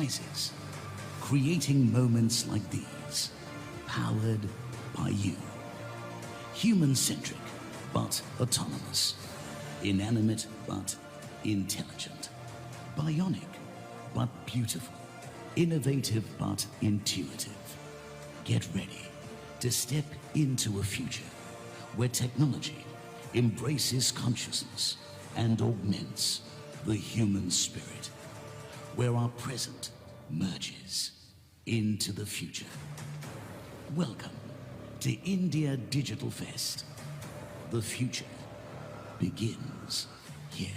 surprises, creating moments like these, powered by you. Human-centric, but autonomous. Inanimate, but intelligent. Bionic, but beautiful. Innovative, but intuitive. Get ready to step into a future where technology embraces consciousness and augments the human spirit, where our present merges into the future. Welcome to India Digital Fest. The future begins here.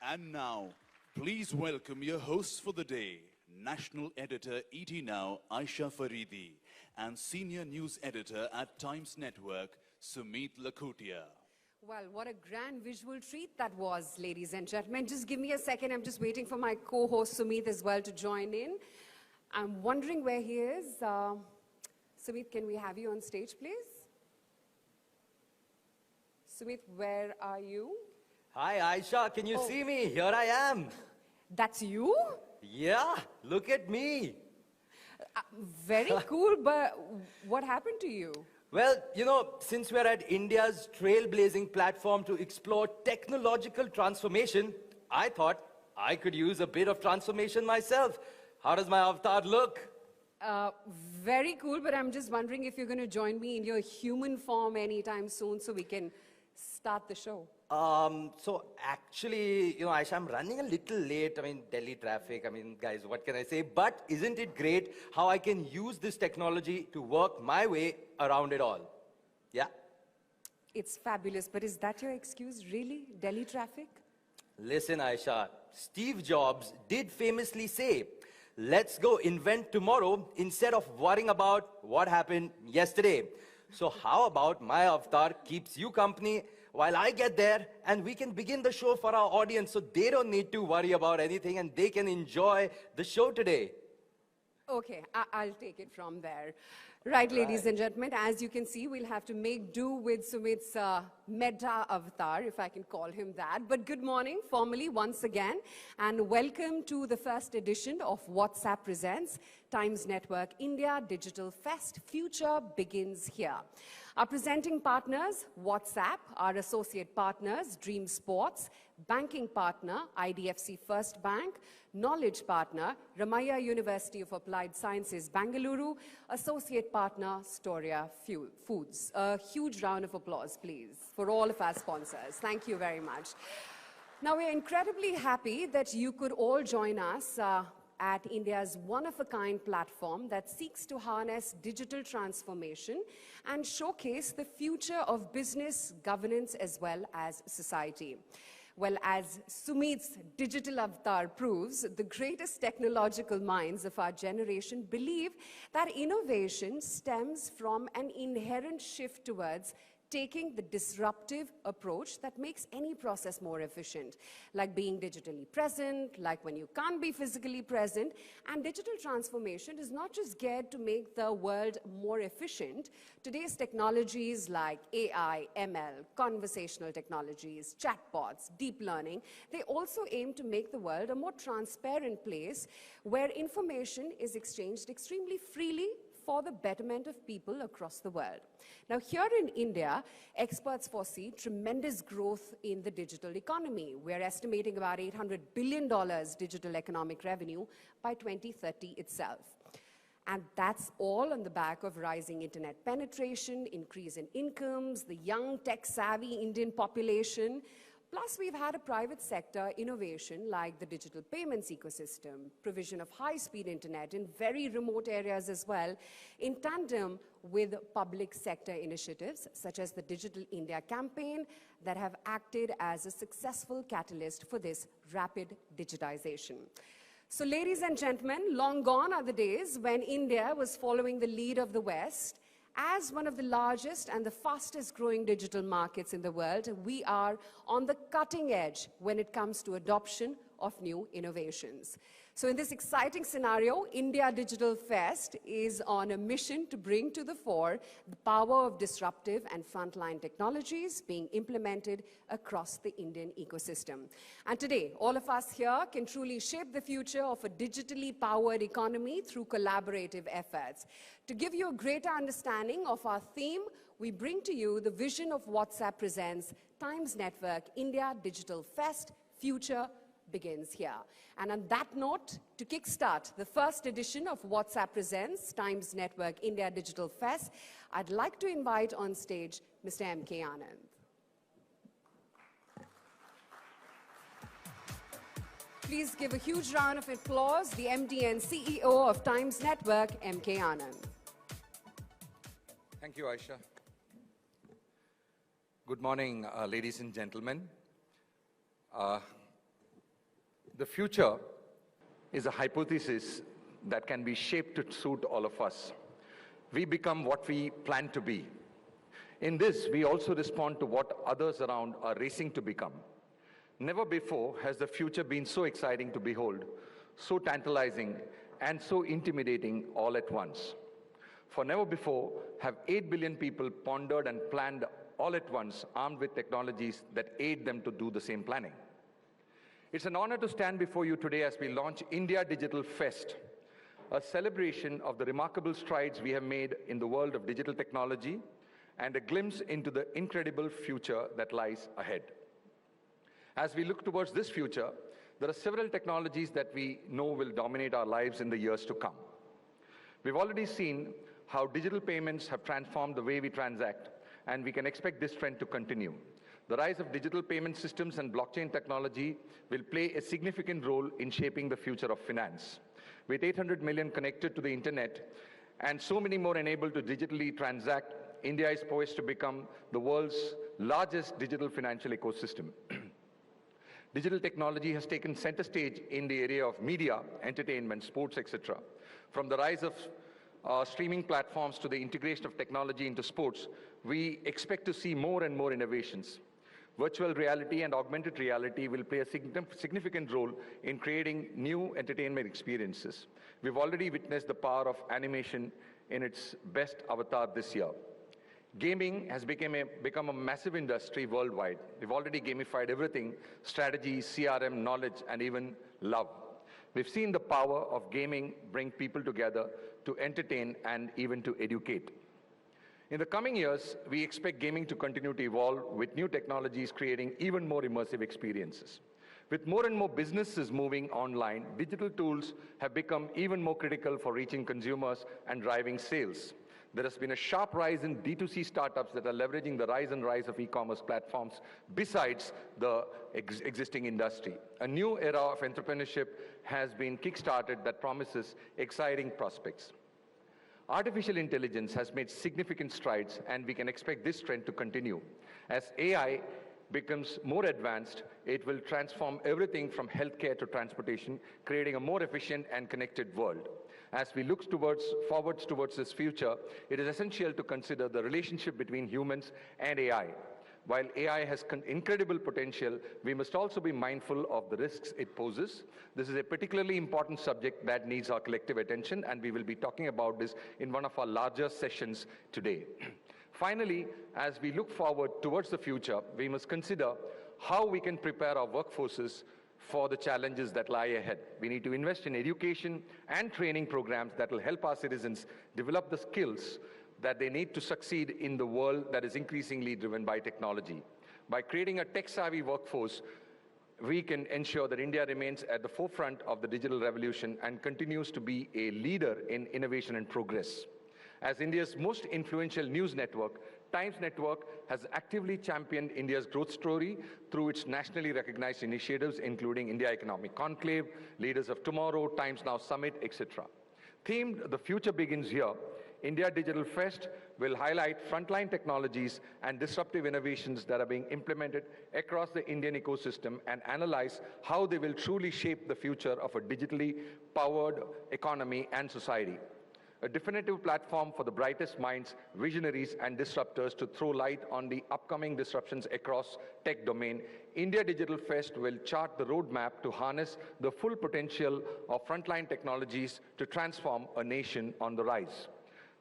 And now, please welcome your hosts for the day, National Editor ET Now, Aisha Faridi, and Senior News Editor at Times Network, Sumit Lakhotia. Well, what a grand visual treat that was, ladies and gentlemen. Just give me a second. I'm just waiting for my co-host Sumit as well to join in. I'm wondering where he is. Sumit, can we have you on stage, please? Sumit, where are you? Hi, Aisha. Can you see me? Here I am. That's you? Yeah, look at me. Very cool, but what happened to you? Well, you know, since we're at India's trailblazing platform to explore technological transformation, I thought I could use a bit of transformation myself. How does my avatar look? Very cool, but I'm just wondering if you're going to join me in your human form anytime soon so we can start the show. So actually, you know, Aisha, I'm running a little late. I mean, Delhi traffic. I mean, guys, what can I say? But isn't it great how I can use this technology to work my way around it all? Yeah? It's fabulous, but is that your excuse, really? Delhi traffic? Listen, Aisha, Steve Jobs did famously say, let's go invent tomorrow instead of worrying about what happened yesterday. So how about my avatar keeps you company while I get there and we can begin the show for our audience so they don't need to worry about anything and they can enjoy the show today. Okay, I'll take it from there. Right, ladies and gentlemen, as you can see, we'll have to make do with Sumit's meta avatar, if I can call him that. But good morning, formally, once again, and welcome to the first edition of WhatsApp Presents Times Network India Digital Fest. Future begins here. Our presenting partners, WhatsApp, our associate partners, Dream Sports, banking partner, IDFC First Bank, knowledge partner, Ramaiah University of Applied Sciences, Bangalore, associate partner, Storia Foods. A huge round of applause, please, for all of our sponsors. Thank you very much. Now, we're incredibly happy that you could all join us at India's one-of-a-kind platform that seeks to harness digital transformation and showcase the future of business, governance, as well as society. Well, as Sumit's digital avatar proves, the greatest technological minds of our generation believe that innovation stems from an inherent shift towards taking the disruptive approach that makes any process more efficient, like being digitally present, like when you can't be physically present. And digital transformation is not just geared to make the world more efficient. Today's technologies like AI, ML, conversational technologies, chatbots, deep learning, they also aim to make the world a more transparent place where information is exchanged extremely freely for the betterment of people across the world. Now, here in India, experts foresee tremendous growth in the digital economy. We're estimating about $800 billion digital economic revenue by 2030 itself. And that's all on the back of rising internet penetration, increase in incomes, the young tech-savvy Indian population. Plus, we've had a private sector innovation like the digital payments ecosystem, provision of high-speed internet in very remote areas as well, in tandem with public sector initiatives such as the Digital India campaign that have acted as a successful catalyst for this rapid digitization. So, ladies and gentlemen, long gone are the days when India was following the lead of the West. As one of the largest and the fastest growing digital markets in the world, we are on the cutting edge when it comes to adoption of new innovations. So in this exciting scenario, India Digital Fest is on a mission to bring to the fore the power of disruptive and frontline technologies being implemented across the Indian ecosystem. And today, all of us here can truly shape the future of a digitally powered economy through collaborative efforts. To give you a greater understanding of our theme, we bring to you the vision of WhatsApp Presents Times Network India Digital Fest Future Begins Here. And on that note, to kickstart the first edition of WhatsApp Presents Times Network India Digital Fest, I'd like to invite on stage Mr. M.K. Anand. Please give a huge round of applause, the MD and CEO of Times Network, M.K. Anand. Thank you, Aisha. Good morning, ladies and gentlemen. The future is a hypothesis that can be shaped to suit all of us. We become what we plan to be. In this, we also respond to what others around are racing to become. Never before has the future been so exciting to behold, so tantalizing, and so intimidating all at once. For never before have 8 billion people pondered and planned all at once, armed with technologies that aid them to do the same planning. It's an honor to stand before you today as we launch India Digital Fest, a celebration of the remarkable strides we have made in the world of digital technology and a glimpse into the incredible future that lies ahead. As we look towards this future, there are several technologies that we know will dominate our lives in the years to come. We've already seen how digital payments have transformed the way we transact, and we can expect this trend to continue. The rise of digital payment systems and blockchain technology will play a significant role in shaping the future of finance. With 800 million connected to the internet and so many more enabled to digitally transact, India is poised to become the world's largest digital financial ecosystem. Digital technology has taken center stage in the area of media, entertainment, sports, etc. From the rise of streaming platforms to the integration of technology into sports, we expect to see more and more innovations. Virtual reality and augmented reality will play a significant role in creating new entertainment experiences. We've already witnessed the power of animation in its best avatar this year. Gaming has become a massive industry worldwide. We've already gamified everything: strategy, CRM, knowledge, and even love. We've seen the power of gaming bring people together to entertain and even to educate. In the coming years, we expect gaming to continue to evolve with new technologies creating even more immersive experiences. With more and more businesses moving online, digital tools have become even more critical for reaching consumers and driving sales. There has been a sharp rise in D2C startups that are leveraging the rise of e-commerce platforms besides the existing industry. A new era of entrepreneurship has been kickstarted that promises exciting prospects. Artificial intelligence has made significant strides, and we can expect this trend to continue. As AI becomes more advanced, it will transform everything from healthcare to transportation, creating a more efficient and connected world. As we look forward towards this future, it is essential to consider the relationship between humans and AI. While AI has incredible potential, we must also be mindful of the risks it poses. This is a particularly important subject that needs our collective attention, and we will be talking about this in one of our larger sessions today. Finally, as we look forward towards the future, we must consider how we can prepare our workforces for the challenges that lie ahead. We need to invest in education and training programs that will help our citizens develop the skills that they need to succeed in the world that is increasingly driven by technology. By creating a tech-savvy workforce, we can ensure that India remains at the forefront of the digital revolution and continues to be a leader in innovation and progress. As India's most influential news network, Times Network has actively championed India's growth story through its nationally recognized initiatives, including India Economic Conclave, Leaders of Tomorrow, Times Now Summit, etc. Themed "The Future Begins Here," India Digital Fest will highlight frontline technologies and disruptive innovations that are being implemented across the Indian ecosystem and analyze how they will truly shape the future of a digitally powered economy and society. a definitive platform for the brightest minds, visionaries, and disruptors to throw light on the upcoming disruptions across tech domain. India Digital Fest will chart the roadmap to harness the full potential of frontline technologies to transform a nation on the rise.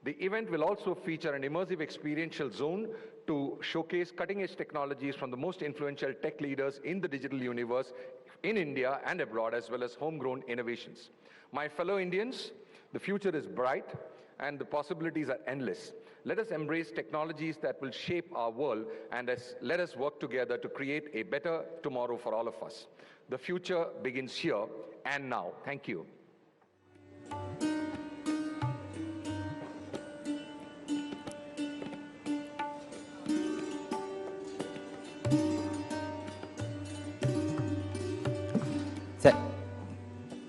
The event will also feature an immersive experiential zone to showcase cutting-edge technologies from the most influential tech leaders in the digital universe in India and abroad, as well as homegrown innovations. My fellow Indians, the future is bright and the possibilities are endless. Let us embrace technologies that will shape our world, and let us work together to create a better tomorrow for all of us. The future begins here and now. Thank you.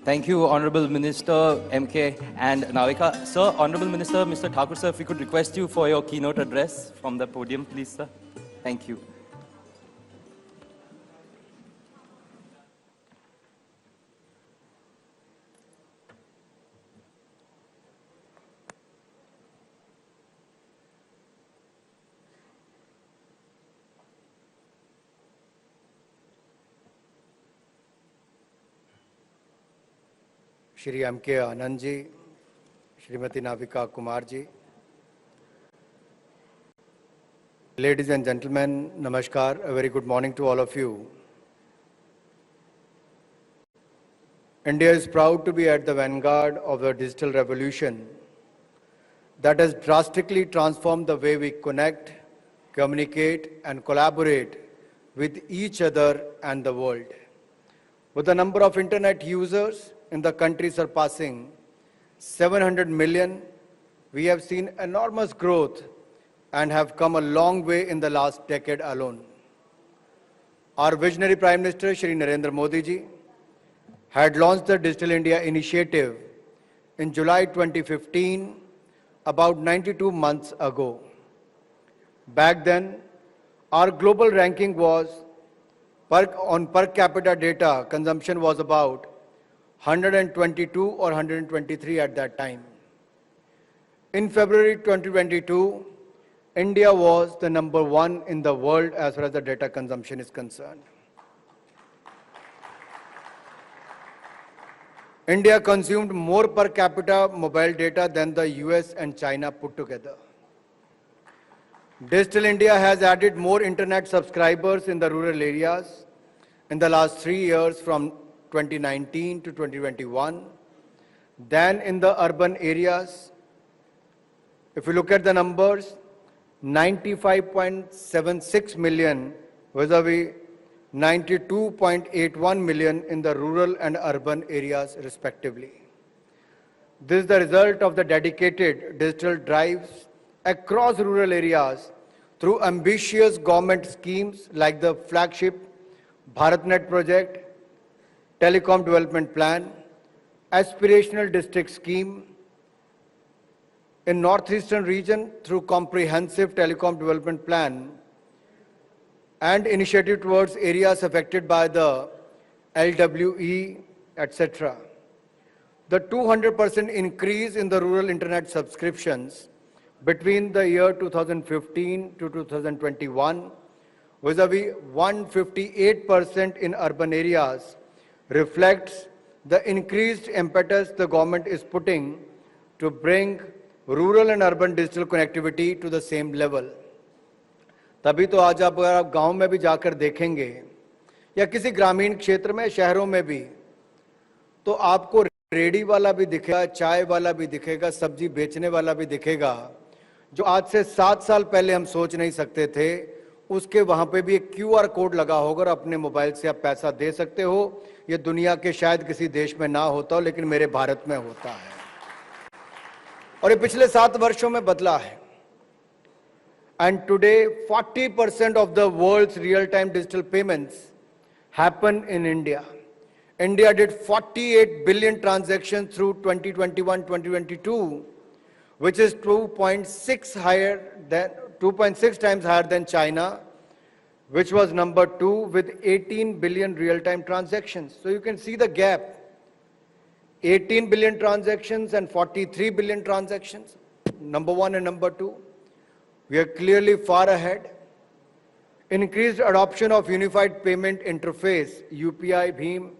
Thank you, Honorable Minister MK and Navika. Sir, Honorable Minister, Mr. Thakur, sir, if we could request you for your keynote address from the podium, please, sir. Thank you. Shri M.K. Anand ji, Srimati Navika Kumar ji. Ladies and gentlemen, namaskar, a very good morning to all of you. India is proud to be at the vanguard of the digital revolution that has drastically transformed the way we connect, communicate, and collaborate with each other and the world. With the number of internet users in the country surpassing 700 million, we have seen enormous growth and have come a long way in the last decade alone. Our visionary Prime Minister, Shri Narendra Modi ji, had launched the Digital India initiative in July 2015, about 92 months ago. Back then, our global ranking was, on per capita data, consumption was about 122 or 123 at that time. In February 2022, India was the number 1 in the world as far as the data consumption is concerned. India consumed more per capita mobile data than the US and China put together. Digital India has added more internet subscribers in the rural areas in the last 3 years from 2019 to 2021 than in the urban areas. If you look at the numbers, 95.76 million vis-a-vis 92.81 million in the rural and urban areas respectively. This is the result of the dedicated digital drives across rural areas through ambitious government schemes like the flagship BharatNet project, Telecom Development Plan, Aspirational District Scheme, in Northeastern region through Comprehensive Telecom Development Plan, and initiative towards areas affected by the LWE, etc. The 200% increase in the rural internet subscriptions between the year 2015 to 2021, vis-a-vis 158% in urban areas, reflects the increased impetus the government is putting to bring rural and urban digital connectivity to the same level. तभी तो आज आप अगर आप गांव में भी जाकर देखेंगे या किसी ग्रामीण क्षेत्र में, शहरों में भी, तो आपको रेडी वाला भी दिखेगा, चाय वाला भी दिखेगा, सब्जी बेचने वाला भी दिखेगा, जो आज से 7 साल पहले हम सोच नहीं सकते थे। उसके वहां पे भी एक QR कोड लगा होगा और अपने मोबाइल से आप पैसा दे सकते हो। ये दुनिया के शायद किसी देश में ना होता हो, लेकिन मेरे भारत में होता है और ये पिछले 7 वर्षों में बदला है। And today 40% of the world's real-time digital payments happen in India. India did 48 billion transactions through 2021-2022, which is 2.6 times higher than China, which was number 2 with 18 billion real-time transactions. So you can see the gap. 18 billion transactions and 43 billion transactions, number one and number two. We are clearly far ahead. Increased adoption of unified payment interface, UPI, BHIM,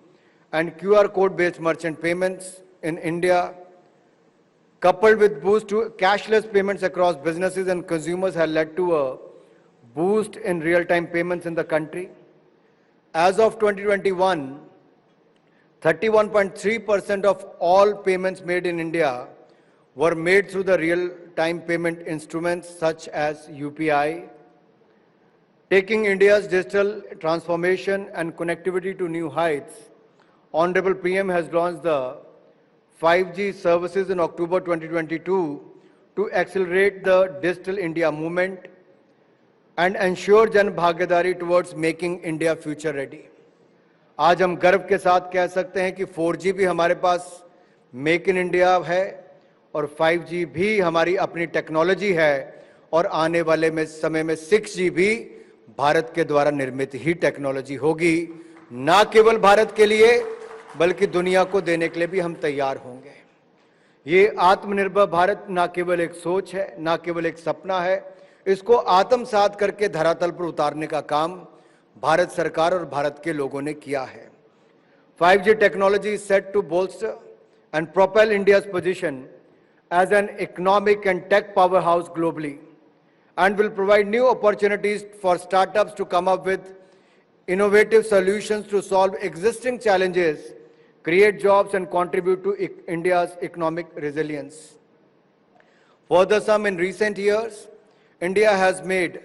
and QR code-based merchant payments in India, coupled with boost to cashless payments across businesses and consumers, has led to a boost in real-time payments in the country. As of 2021, 31.3% of all payments made in India were made through the real-time payment instruments such as UPI, taking India's digital transformation and connectivity to new heights. Honorable PM has launched the 5G services in October 2022 to accelerate the Digital India movement and ensure Jan Bhagidari towards making India future ready. आज हम गर्व के साथ कह सकते हैं कि 4G भी हमारे पास मेक इन इंडिया है और 5G भी हमारी अपनी टेक्नोलॉजी है और आने वाले में समय में 6G भी भारत के द्वारा निर्मित ही टेक्नोलॉजी होगी, ना केवल भारत के लिए बल्कि दुनिया को देने के लिए भी हम तैयार होंगे। ये आत्मनिर्भर भारत ना केवल एक सोच है, ना केवल एक सपना है, इसको आत्मसात करके धरातल पर उतारने का काम भारत सरकार और भारत के लोगों ने किया है। 5G technology is set to bolster and propel India's position as an economic and tech powerhouse globally and will provide new opportunities for startups to come up with innovative solutions to solve existing challenges, create jobs and contribute to India's economic resilience. Further, in recent years, India has made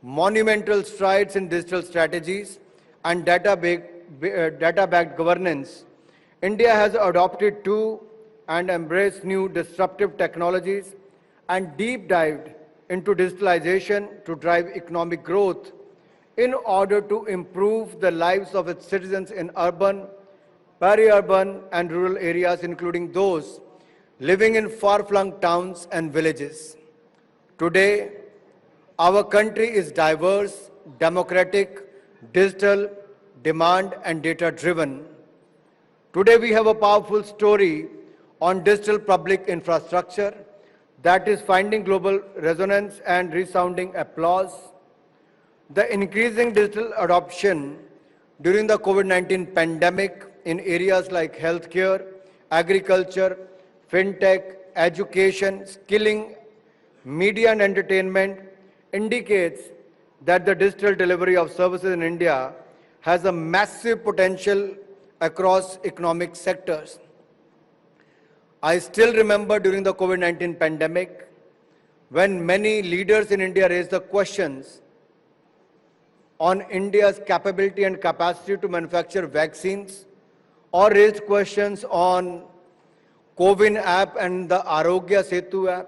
monumental strides in digital strategies and data-backed governance. India has adopted to and embraced new disruptive technologies and deep dived into digitalization to drive economic growth in order to improve the lives of its citizens in urban, peri-urban and rural areas, including those living in far-flung towns and villages. Today, our country is diverse, democratic, digital, demand and data-driven. Today we have a powerful story on digital public infrastructure that is finding global resonance and resounding applause. The increasing digital adoption during the COVID-19 pandemic in areas like healthcare, agriculture, fintech, education, skilling, media and entertainment indicates that the digital delivery of services in India has a massive potential across economic sectors. I still remember during the COVID-19 pandemic when many leaders in India raised the questions on India's capability and capacity to manufacture vaccines or raised questions on CoWIN app and the Arogya Setu app,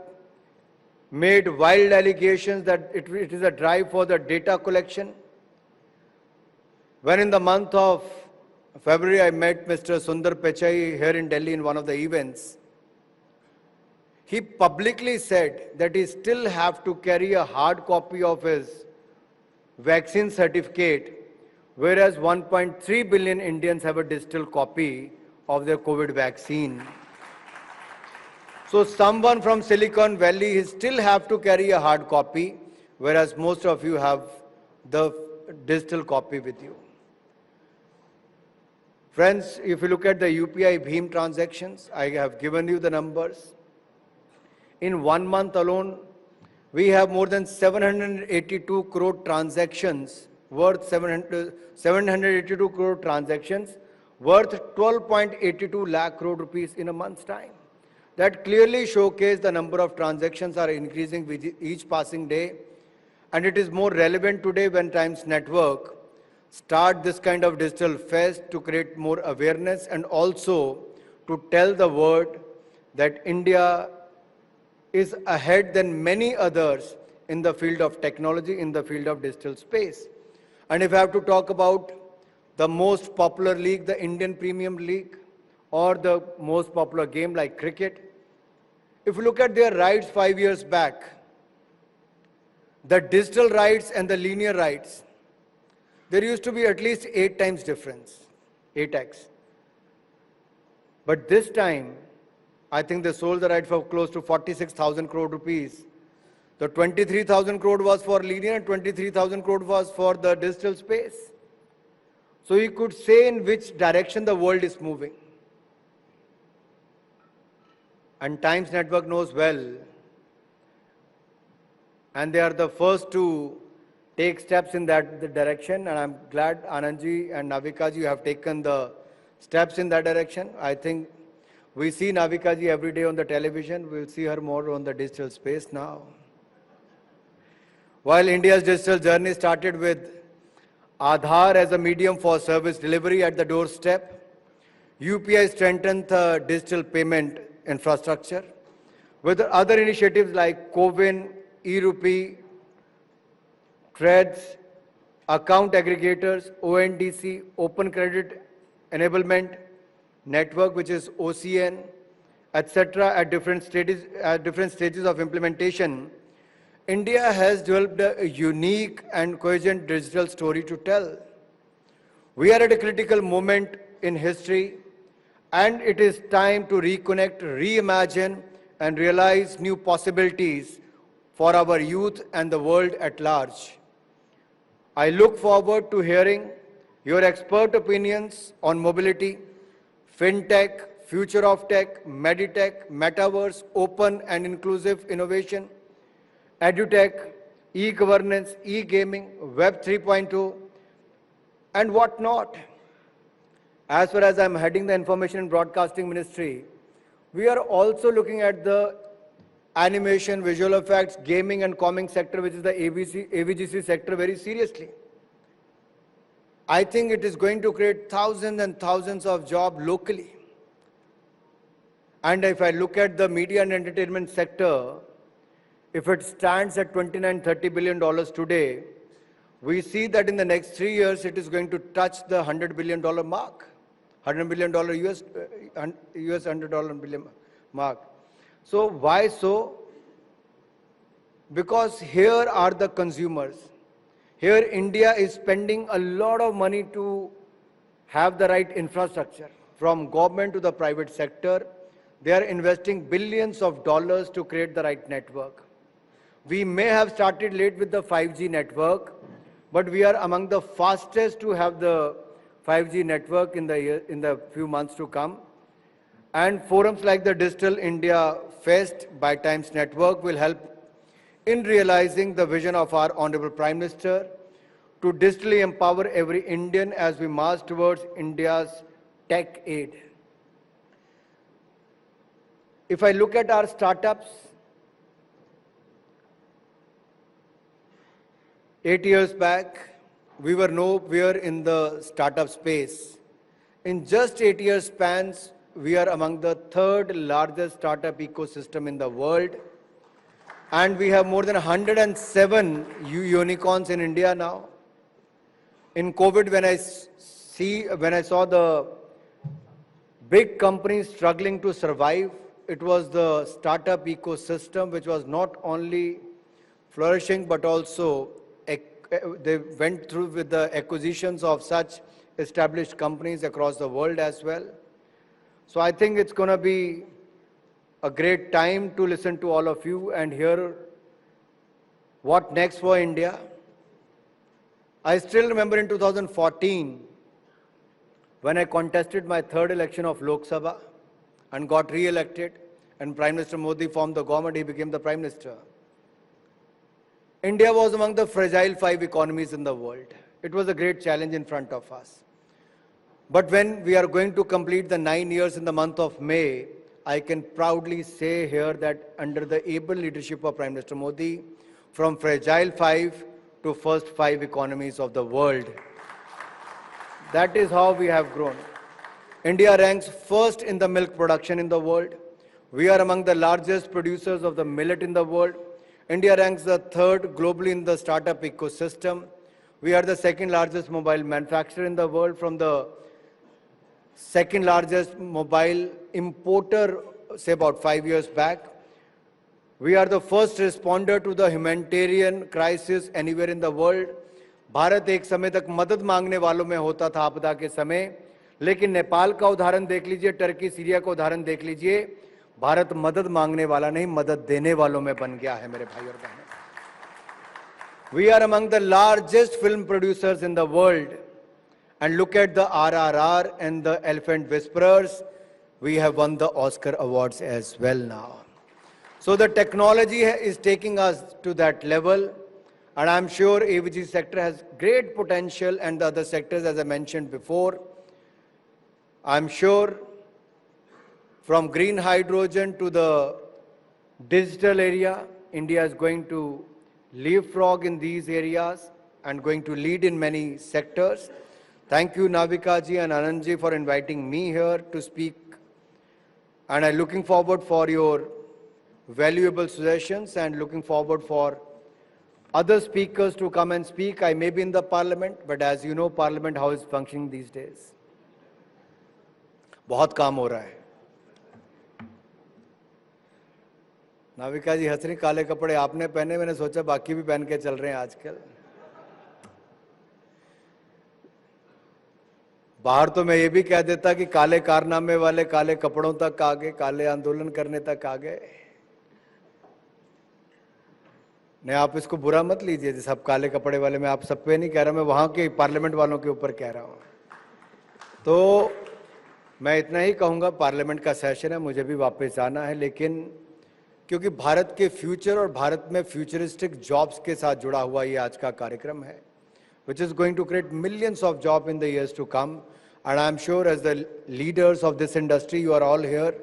made wild allegations that it is a drive for the data collection. When in the month of February, I met Mr. Sundar Pichai here in Delhi in one of the events, he publicly said that he still have to carry a hard copy of his vaccine certificate, whereas 1.3 billion Indians have a digital copy of their COVID vaccine. So someone from Silicon Valley, he still have to carry a hard copy, whereas most of you have the digital copy with you. Friends, if you look at the UPI BHIM transactions, I have given you the numbers. In 1 month alone, we have more than 782 crore transactions worth 782 crore transactions worth 12.82 lakh crore rupees in a month's time. That clearly showcase the number of transactions are increasing with each passing day, and it is more relevant today when Times Network start this kind of digital fest to create more awareness and also to tell the world that India is ahead than many others in the field of technology, in the field of digital space. And if I have to talk about the most popular league, the Indian Premium League, or the most popular game like cricket, if you look at their rights 5 years back, the digital rights and the linear rights, there used to be at least 8 times difference, 8x. But this time, I think they sold the right for close to 46,000 crore rupees. The 23,000 crore was for linear and 23,000 crore was for the digital space. So you could say in which direction the world is moving. And Times Network knows well. And they are the first to take steps in that direction. And I'm glad Anandji and Navikaji have taken the steps in that direction. I think we see Navikaji every day on the television. We'll see her more on the digital space now. While India's digital journey started with Aadhaar as a medium for service delivery at the doorstep, UPI strengthened the digital payment infrastructure. With other initiatives like CoWIN, e-rupee, TREADS, account aggregators, ONDC, Open Credit Enablement Network, which is OCN, etc., at different stages of implementation, India has developed a unique and coherent digital story to tell. We are at a critical moment in history, and it is time to reconnect, reimagine, and realize new possibilities for our youth and the world at large. I look forward to hearing your expert opinions on mobility, Fintech, future of tech, Meditech, metaverse, open and inclusive innovation, edutech, e-governance, e-gaming, Web 3.0, and whatnot. As far as I'm heading the Information and Broadcasting Ministry, we are also looking at the animation, visual effects, gaming and comming sector, which is the AVGC sector, very seriously. I think it is going to create thousands and thousands of jobs locally. And if I look at the media and entertainment sector, if it stands at $29–30 billion today, we see that in the next 3 years, it is going to touch the $100 billion mark, $100 billion US $100 billion mark. So why so? Because here are the consumers. Here India is spending a lot of money to have the right infrastructure. From government to the private sector, they are investing billions of dollars to create the right network. We may have started late with the 5G network, but we are among the fastest to have the 5G network in the few months to come. And forums like the Digital India Fest by Times Network will help in realizing the vision of our Honorable Prime Minister to digitally empower every Indian as we march towards India's tech aid. If I look at our startups, 8 years back, we were nowhere in the startup space. In just 8 years spans, we are among the third largest startup ecosystem in the world. And we have more than 107 unicorns in India now. In COVID, when I saw the big companies struggling to survive, it was the startup ecosystem which was not only flourishing, but also they went through with the acquisitions of such established companies across the world as well. So I think it's going to be a great time to listen to all of you and hear what next for India. I still remember in 2014, when I contested my third election of Lok Sabha and got re-elected, and Prime Minister Modi formed the government, he became the Prime Minister. India was among the fragile 5 economies in the world. It was a great challenge in front of us. But when we are going to complete the 9 years in the month of May, I can proudly say here that under the able leadership of Prime Minister Modi, from fragile 5 to first 5 economies of the world, that is how we have grown. India ranks first in the milk production in the world. We are among the largest producers of the millet in the world. India ranks the third globally in the startup ecosystem. We are the second largest mobile manufacturer in the world from the second largest mobile importer, say about 5 years back. We are the first responder to the humanitarian crisis anywhere in the world. Bharat एक समय तक मदद मांगने वालों में होता था आपदा के समय, लेकिन नेपाल का उदाहरण देख लीजिए, टर्की, सीरिया का उदाहरण देख लीजिए, भारत मदद मांगने वाला नहीं, मदद देने वालों में बन गया है मेरे भाई और बहनों. We are among the largest film producers in the world. And look at the RRR and the Elephant Whisperers. We have won the Oscar awards as well now. So the technology is taking us to that level. And I'm sure AVG sector has great potential, and the other sectors, as I mentioned before. I'm sure from green hydrogen to the digital area, India is going to leapfrog in these areas and going to lead in many sectors. Thank you, Navika ji and Anand ji, for inviting me here to speak. And I'm looking forward for your valuable suggestions and looking forward for other speakers to come and speak. I may be in the parliament, but as you know, parliament, how is functioning these days? बहुत काम हो रहा है. नाविका जी हंस रही, काले कपड़े आपने पहने, मैंने सोचा बाकी भी पहन के चल रहे हैं आजकल. बाहर तो मैं ये भी कह देता कि काले कारनामे वाले काले कपड़ों तक आ गए, काले आंदोलन करने तक आ गए. नहीं, आप इसको बुरा मत लीजिए, सब काले कपड़े वाले. मैं आप सब पे नहीं कह रहा, मैं वहां के पार्लियामेंट वालों के ऊपर कह रहा हूं. तो मैं इतना ही कहूंगा, पार्लियामेंट का सेशन है, मुझे भी वापस आना है, लेकिन क्योंकि भारत के फ्यूचर और भारत में फ्यूचरिस्टिक जॉब्स के साथ जुड़ा हुआ ये आज का कार्यक्रम है, which is going to create millions of jobs in the years to come. And I'm sure as the leaders of this industry, you are all here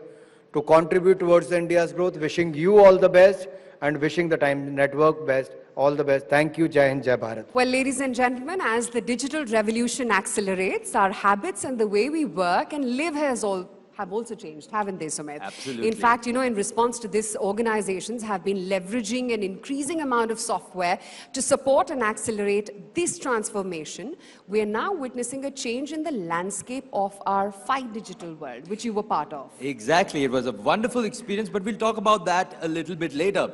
to contribute towards India's growth. Wishing you all the best and wishing the Time Network best. All the best. Thank you. Jai Hind, Jai Bharat. Well, ladies and gentlemen, as the digital revolution accelerates, our habits and the way we work and live have also changed, haven't they, Sumit? Absolutely. In fact, you know, in response to this, organizations have been leveraging an increasing amount of software to support and accelerate this transformation. We are now witnessing a change in the landscape of our fight digital world, which you were part of. Exactly. It was a wonderful experience, but we'll talk about that a little bit later.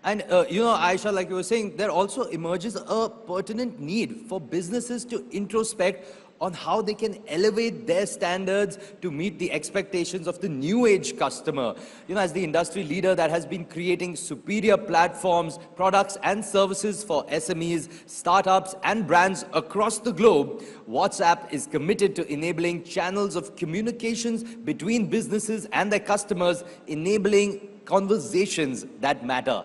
And, you know, Aisha, like you were saying, there also emerges a pertinent need for businesses to introspect on how they can elevate their standards to meet the expectations of the new age customer. You know, as the industry leader that has been creating superior platforms, products and services for SMEs, startups and brands across the globe, WhatsApp is committed to enabling channels of communications between businesses and their customers, enabling conversations that matter.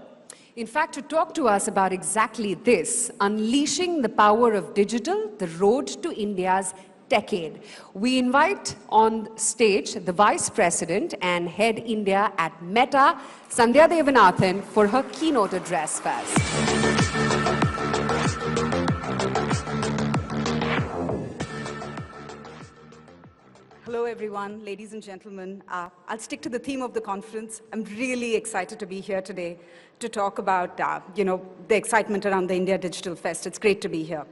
In fact, to talk to us about exactly this, unleashing the power of digital, the road to India's decade, we invite on stage the Vice President and Head India at Meta, Sandhya Devanathan, for her keynote address first. Hello, everyone, ladies and gentlemen. I'll stick to the theme of the conference. I'm really excited to be here today to talk about, the excitement around the India Digital Fest. It's great to be here.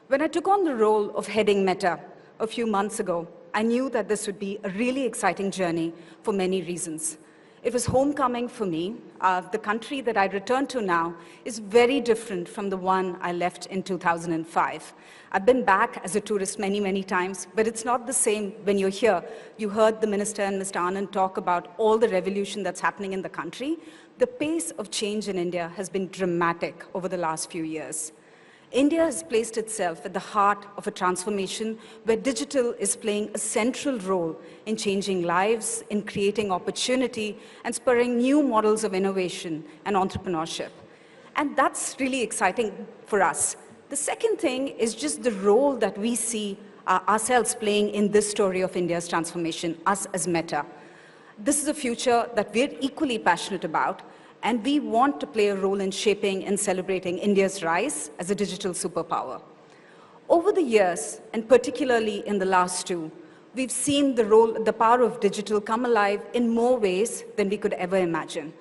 When I took on the role of heading Meta a few months ago, I knew that this would be a really exciting journey for many reasons. It was homecoming for me. The country that I return to now is very different from the one I left in 2005. I've been back as a tourist many, many times, but it's not the same when you're here. You heard the Minister and Mr. Anand talk about all the revolution that's happening in the country. The pace of change in India has been dramatic over the last few years. India has placed itself at the heart of a transformation where digital is playing a central role in changing lives, in creating opportunity, and spurring new models of innovation and entrepreneurship. And that's really exciting for us. The second thing is just the role that we see ourselves playing in this story of India's transformation, us as Meta. This is a future that we're equally passionate about, and we want to play a role in shaping and celebrating India's rise as a digital superpower. Over the years, and particularly in the last two, we've seen the power of digital come alive in more ways than we could ever imagine.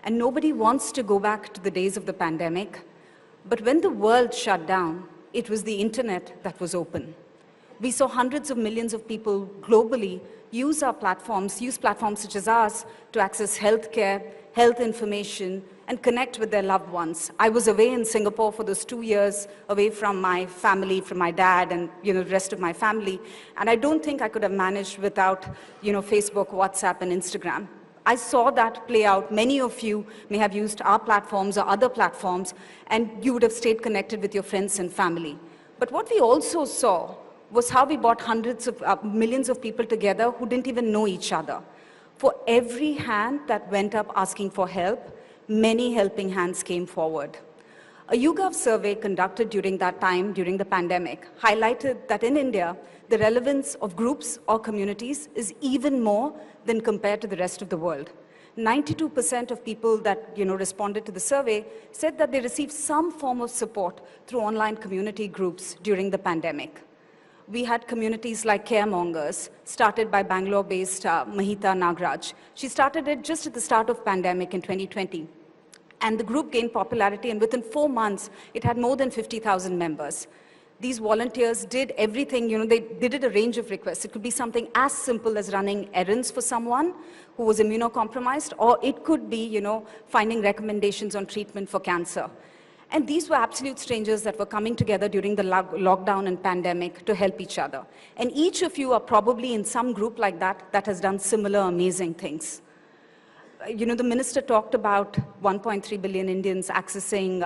And nobody wants to go back to the days of the pandemic, but when the world shut down, it was the internet that was open. We saw hundreds of millions of people globally use platforms such as ours to access healthcare, health information, and connect with their loved ones. I was away in Singapore for those 2 years, away from my family, from my dad and the rest of my family, and I don't think I could have managed without Facebook, WhatsApp, and Instagram. I saw that play out. Many of you may have used our platforms or other platforms, and you would have stayed connected with your friends and family. But what we also saw was how we brought hundreds of millions of people together who didn't even know each other. For every hand that went up asking for help, many helping hands came forward. A YouGov survey conducted during that time, during the pandemic, highlighted that in India, the relevance of groups or communities is even more than compared to the rest of the world. 92% of people that responded to the survey said that they received some form of support through online community groups during the pandemic. We had communities like Caremongers, started by Bangalore-based Mahita Nagraj. She started it just at the start of pandemic in 2020. And the group gained popularity, and within 4 months, it had more than 50,000 members. These volunteers did everything, they did a range of requests. It could be something as simple as running errands for someone who was immunocompromised, or it could be, finding recommendations on treatment for cancer. And these were absolute strangers that were coming together during the lockdown and pandemic to help each other. And each of you are probably in some group like that has done similar amazing things. The minister talked about 1.3 billion Indians accessing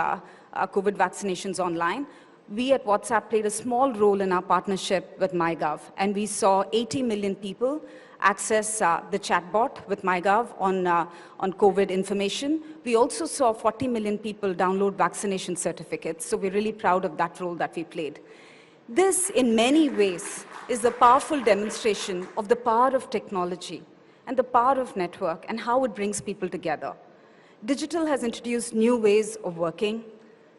COVID vaccinations online. We at WhatsApp played a small role in our partnership with MyGov, and we saw 80 million people access the chatbot with MyGov on COVID information. We also saw 40 million people download vaccination certificates, so we're really proud of that role that we played. This, in many ways, is a powerful demonstration of the power of technology and the power of network and how it brings people together. Digital has introduced new ways of working,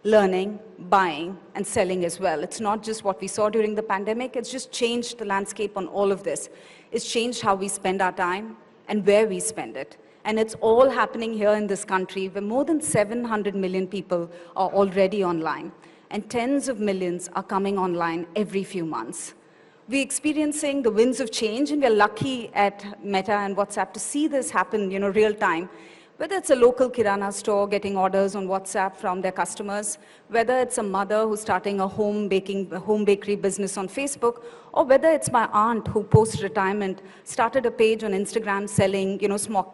learning, buying, and selling as well. It's not just what we saw during the pandemic, it's just changed the landscape on all of this. It's changed how we spend our time and where we spend it. And it's all happening here in this country where more than 700 million people are already online, and tens of millions are coming online every few months. We're experiencing the winds of change, and we're lucky at Meta and WhatsApp to see this happen, real time. Whether it's a local Kirana store getting orders on WhatsApp from their customers, whether it's a mother who's starting a home bakery business on Facebook, or whether it's my aunt who post-retirement started a page on Instagram selling,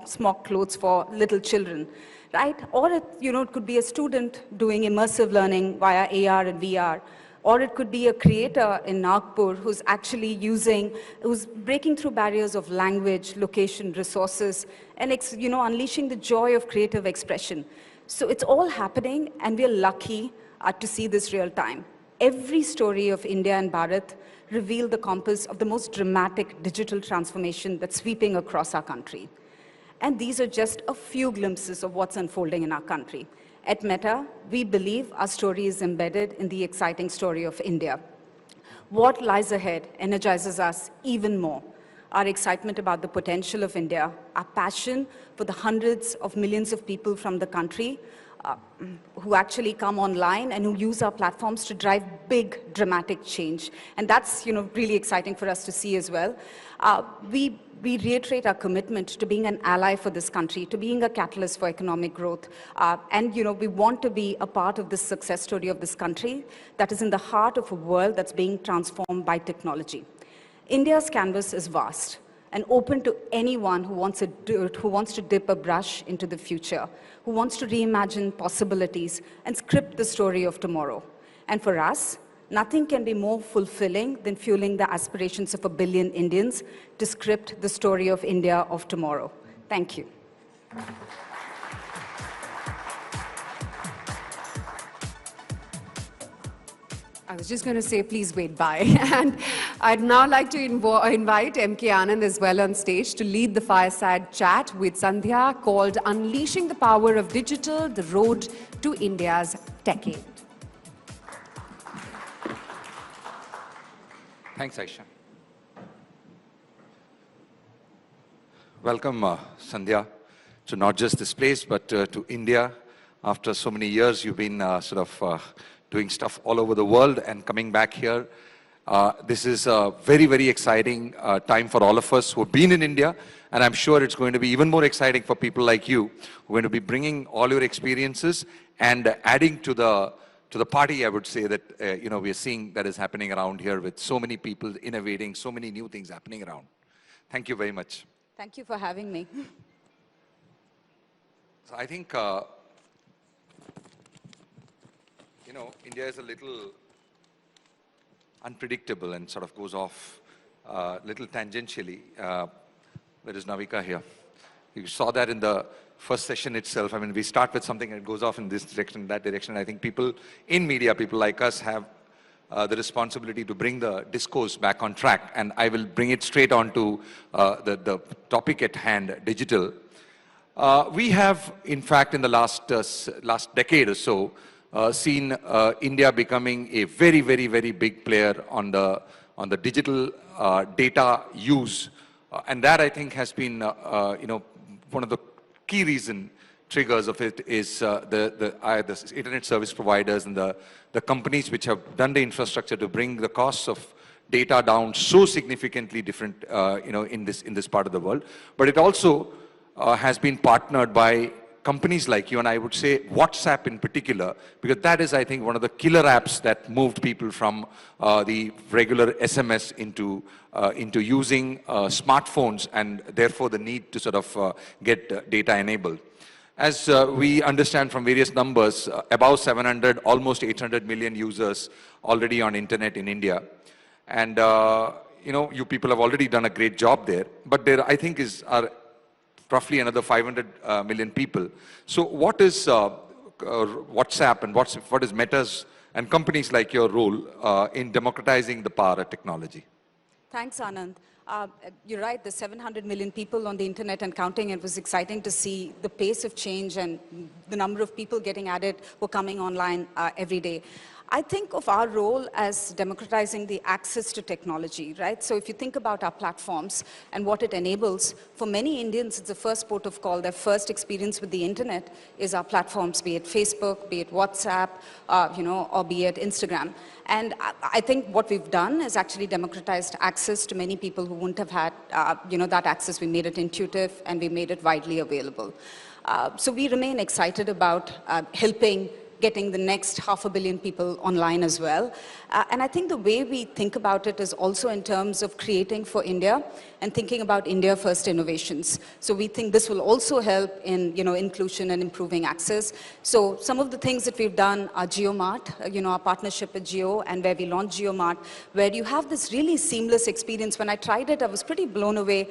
smock clothes for little children, right? Or it could be a student doing immersive learning via AR and VR. Or it could be a creator in Nagpur who's actually who's breaking through barriers of language, location, resources, and unleashing the joy of creative expression. So it's all happening, and we're lucky to see this real time. Every story of India and Bharat reveal the compass of the most dramatic digital transformation that's sweeping across our country. And these are just a few glimpses of what's unfolding in our country. At Meta, we believe our story is embedded in the exciting story of India. What lies ahead energizes us even more. Our excitement about the potential of India, our passion for the hundreds of millions of people from the country who actually come online and who use our platforms to drive big, dramatic change. And that's really exciting for us to see as well. We reiterate our commitment to being an ally for this country, to being a catalyst for economic growth. And we want to be a part of this success story of this country that is in the heart of a world that's being transformed by technology. India's canvas is vast and open to anyone who wants to dip a brush into the future, who wants to reimagine possibilities and script the story of tomorrow. And for us, nothing can be more fulfilling than fueling the aspirations of 1 billion Indians to script the story of India of tomorrow. Thank you. I was just going to say, please wait by. And I'd now like to invite M.K. Anand as well on stage to lead the fireside chat with Sandhya called Unleashing the Power of Digital, the Road to India's Decade. Thanks, Aisha. Welcome, Sandhya, to not just this place, but to India. After so many years, you've been doing stuff all over the world and coming back here. This is a very, very exciting time for all of us who have been in India, and I'm sure it's going to be even more exciting for people like you who are going to be bringing all your experiences and adding to the party, I would say, that we are seeing that is happening around here with so many people innovating, so many new things happening around. Thank you very much. Thank you for having me. So I think, India is a little unpredictable and sort of goes off a little tangentially. There is Navika here. You saw that in the first session itself. I mean, we start with something and it goes off in this direction, that direction. I think people in media, people like us, have the responsibility to bring the discourse back on track. And I will bring it straight on to the topic at hand, digital. We have, in fact, in the last decade or so, seen India becoming a very, very, very big player on the digital data use. And that, I think, has been, one of the key triggers of it is the internet service providers and the companies which have done the infrastructure to bring the costs of data down so significantly different, in this part of the world. But it also has been partnered by companies like you, and I would say WhatsApp in particular, because that is, I think, one of the killer apps that moved people from the regular SMS into using smartphones, and therefore the need to sort of get data enabled. As we understand from various numbers, about 700, almost 800 million users already on internet in India. And, you people have already done a great job there, but there, I think, are roughly another 500 million people. So what is WhatsApp and what is Meta's and companies like your role in democratizing the power of technology? Thanks, Anand. You're right, the 700 million people on the internet and counting. It was exciting to see the pace of change and the number of people getting added who are coming online every day. I think of our role as democratizing the access to technology, right? So if you think about our platforms and what it enables, for many Indians, it's the first port of call. Their first experience with the internet is our platforms, be it Facebook, be it WhatsApp, or be it Instagram. And I think what we've done is actually democratized access to many people who wouldn't have had, that access. We made it intuitive and we made it widely available. So we remain excited about helping getting the next 500 million people online as well. And I think the way we think about it is also in terms of creating for India and thinking about India first innovations. So we think this will also help in inclusion and improving access. So some of the things that we've done are JioMart, our partnership with Jio, and where we launched JioMart, where you have this really seamless experience. When I tried it, I was pretty blown away.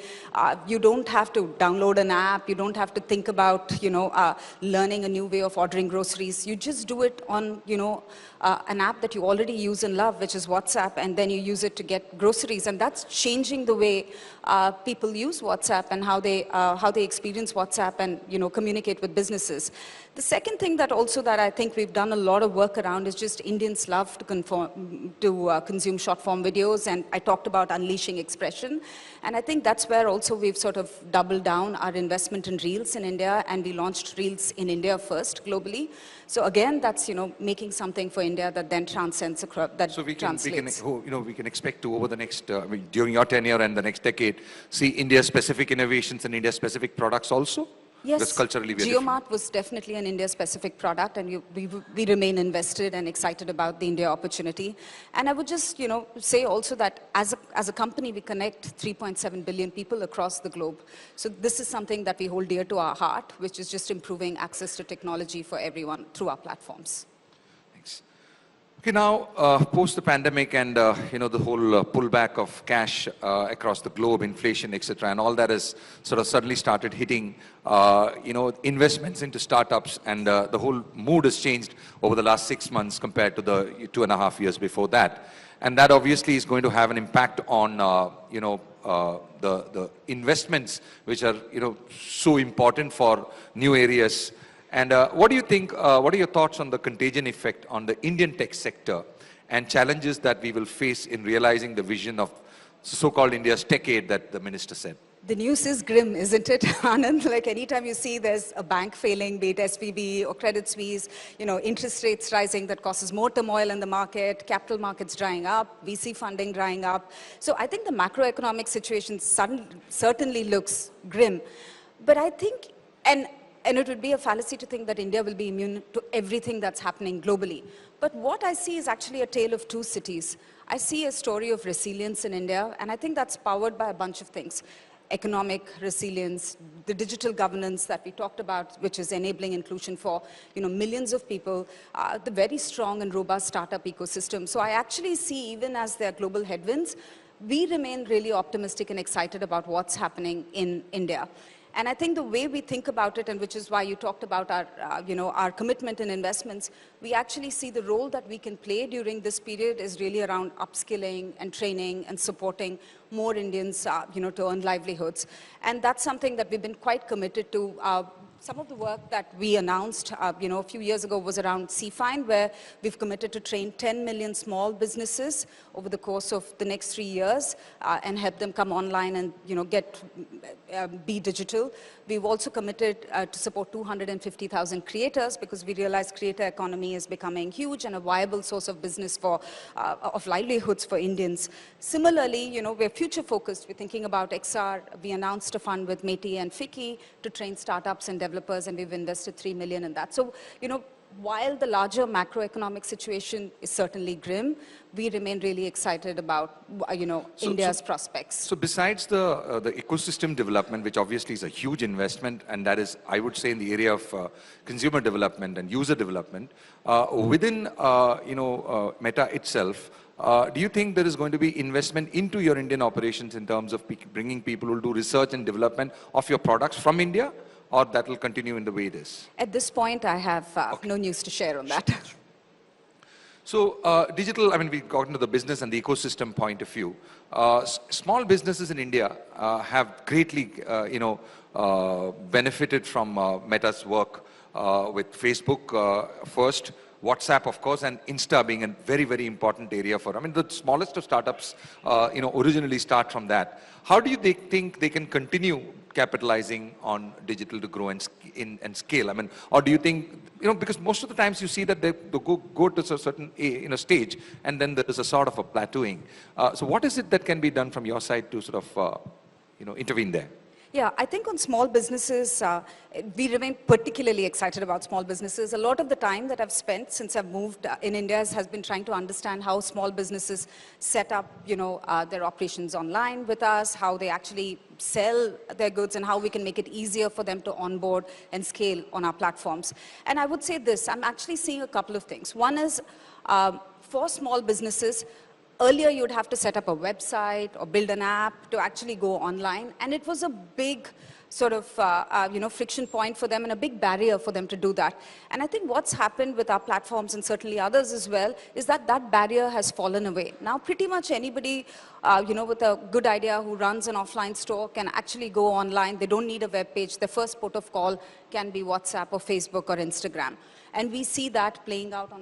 You don't have to download an app. You don't have to think about, learning a new way of ordering groceries. You just do it on, an app that you already use and love, which is WhatsApp, and then you use it to get groceries. And that's changing the way people use WhatsApp and how they experience WhatsApp and communicate with businesses. The second thing that I think we've done a lot of work around is just Indians love to consume short form videos, and I talked about unleashing expression, and I think that's where also we've sort of doubled down our investment in Reels in India, and we launched Reels in India first globally. So again, that's making something for India that then transcends across, that so translates. we can expect to over the next during your tenure and the next decade see India-specific innovations and India-specific products also. Yes, because culturally we are JioMart was definitely an India-specific product, and we remain invested and excited about the India opportunity. And I would just, say also that as a company, we connect 3.7 billion people across the globe. So this is something that we hold dear to our heart, which is just improving access to technology for everyone through our platforms. Thanks. Okay, now, post the pandemic and, the whole pullback of cash across the globe, inflation, etc., and all that has sort of suddenly started hitting, investments into startups, and the whole mood has changed over the last 6 months compared to the 2.5 years before that. And that obviously is going to have an impact on, the investments, which are, so important for new areas. And what do you think, what are your thoughts on the contagion effect on the Indian tech sector and challenges that we will face in realizing the vision of so-called India's decade that the minister said? The news is grim, isn't it, Anand? Like anytime you see there's a bank failing, be it SVB or Credit Suisse, interest rates rising that causes more turmoil in the market, capital markets drying up, VC funding drying up. So I think the macroeconomic situation certainly looks grim. But I think, and it would be a fallacy to think that India will be immune to everything that's happening globally. But what I see is actually a tale of two cities. I see a story of resilience in India, and I think that's powered by a bunch of things. Economic resilience, the digital governance that we talked about, which is enabling inclusion for millions of people, the very strong and robust startup ecosystem. So I actually see, even as there are global headwinds, we remain really optimistic and excited about what's happening in India. And I think the way we think about it, and which is why you talked about our, our commitment in investments, we actually see the role that we can play during this period is really around upskilling and training and supporting more Indians, to earn livelihoods. And that's something that we've been quite committed to. Some of the work that we announced, a few years ago was around CFIND, where we've committed to train 10 million small businesses over the course of the next 3 years and help them come online and, be digital. We've also committed to support 250,000 creators because we realize creator economy is becoming huge and a viable source of business of livelihoods for Indians. Similarly, we're future focused. We're thinking about XR. We announced a fund with Meti and Fiki to train startups and developers, and we've invested 3 million in that. So, while the larger macroeconomic situation is certainly grim, we remain really excited about, India's prospects. So besides the ecosystem development, which obviously is a huge investment, and that is, I would say, in the area of consumer development and user development, within, Meta itself, do you think there is going to be investment into your Indian operations in terms of bringing people who will do research and development of your products from India? Or that will continue in the way it is? At this point, I have no news to share on that. So digital, we've gotten to the business and the ecosystem point of view. Small businesses in India have greatly, benefited from Meta's work with Facebook first, WhatsApp, of course, and Insta being a very, very important area for, the smallest of startups, originally start from that. How do you think they can continue capitalizing on digital to grow and scale? Or do you think, because most of the times you see that they go to a certain stage and then there is a sort of a plateauing. So what is it that can be done from your side to sort of, intervene there? Yeah, I think on small businesses, we remain particularly excited about small businesses. A lot of the time that I've spent since I've moved in India has been trying to understand how small businesses set up, their operations online with us, how they actually sell their goods, and how we can make it easier for them to onboard and scale on our platforms. And I would say this, I'm actually seeing a couple of things. One is, for small businesses, earlier, you'd have to set up a website or build an app to actually go online. And it was a big sort of, friction point for them and a big barrier for them to do that. And I think what's happened with our platforms, and certainly others as well, is that that barrier has fallen away. Now, pretty much anybody, with a good idea who runs an offline store can actually go online. They don't need a web page. Their first port of call can be WhatsApp or Facebook or Instagram. And we see that playing out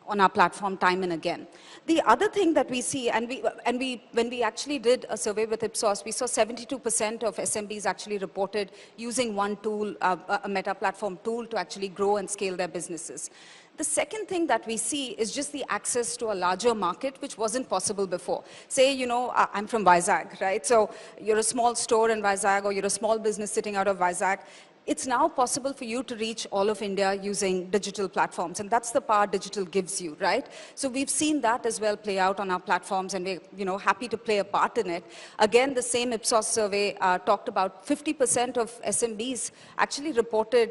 on our platform time and again. The other thing that we see, when we actually did a survey with Ipsos, we saw 72% of SMBs actually reported using one tool, a Meta platform tool, to actually grow and scale their businesses. The second thing that we see is just the access to a larger market, which wasn't possible before. Say, I'm from Vizag, right? So you're a small store in Vizag, or you're a small business sitting out of Vizag. It's now possible for you to reach all of India using digital platforms, and that's the power digital gives you, right? So we've seen that as well play out on our platforms, and we're happy to play a part in it. Again, the same Ipsos survey talked about 50% of SMBs actually reported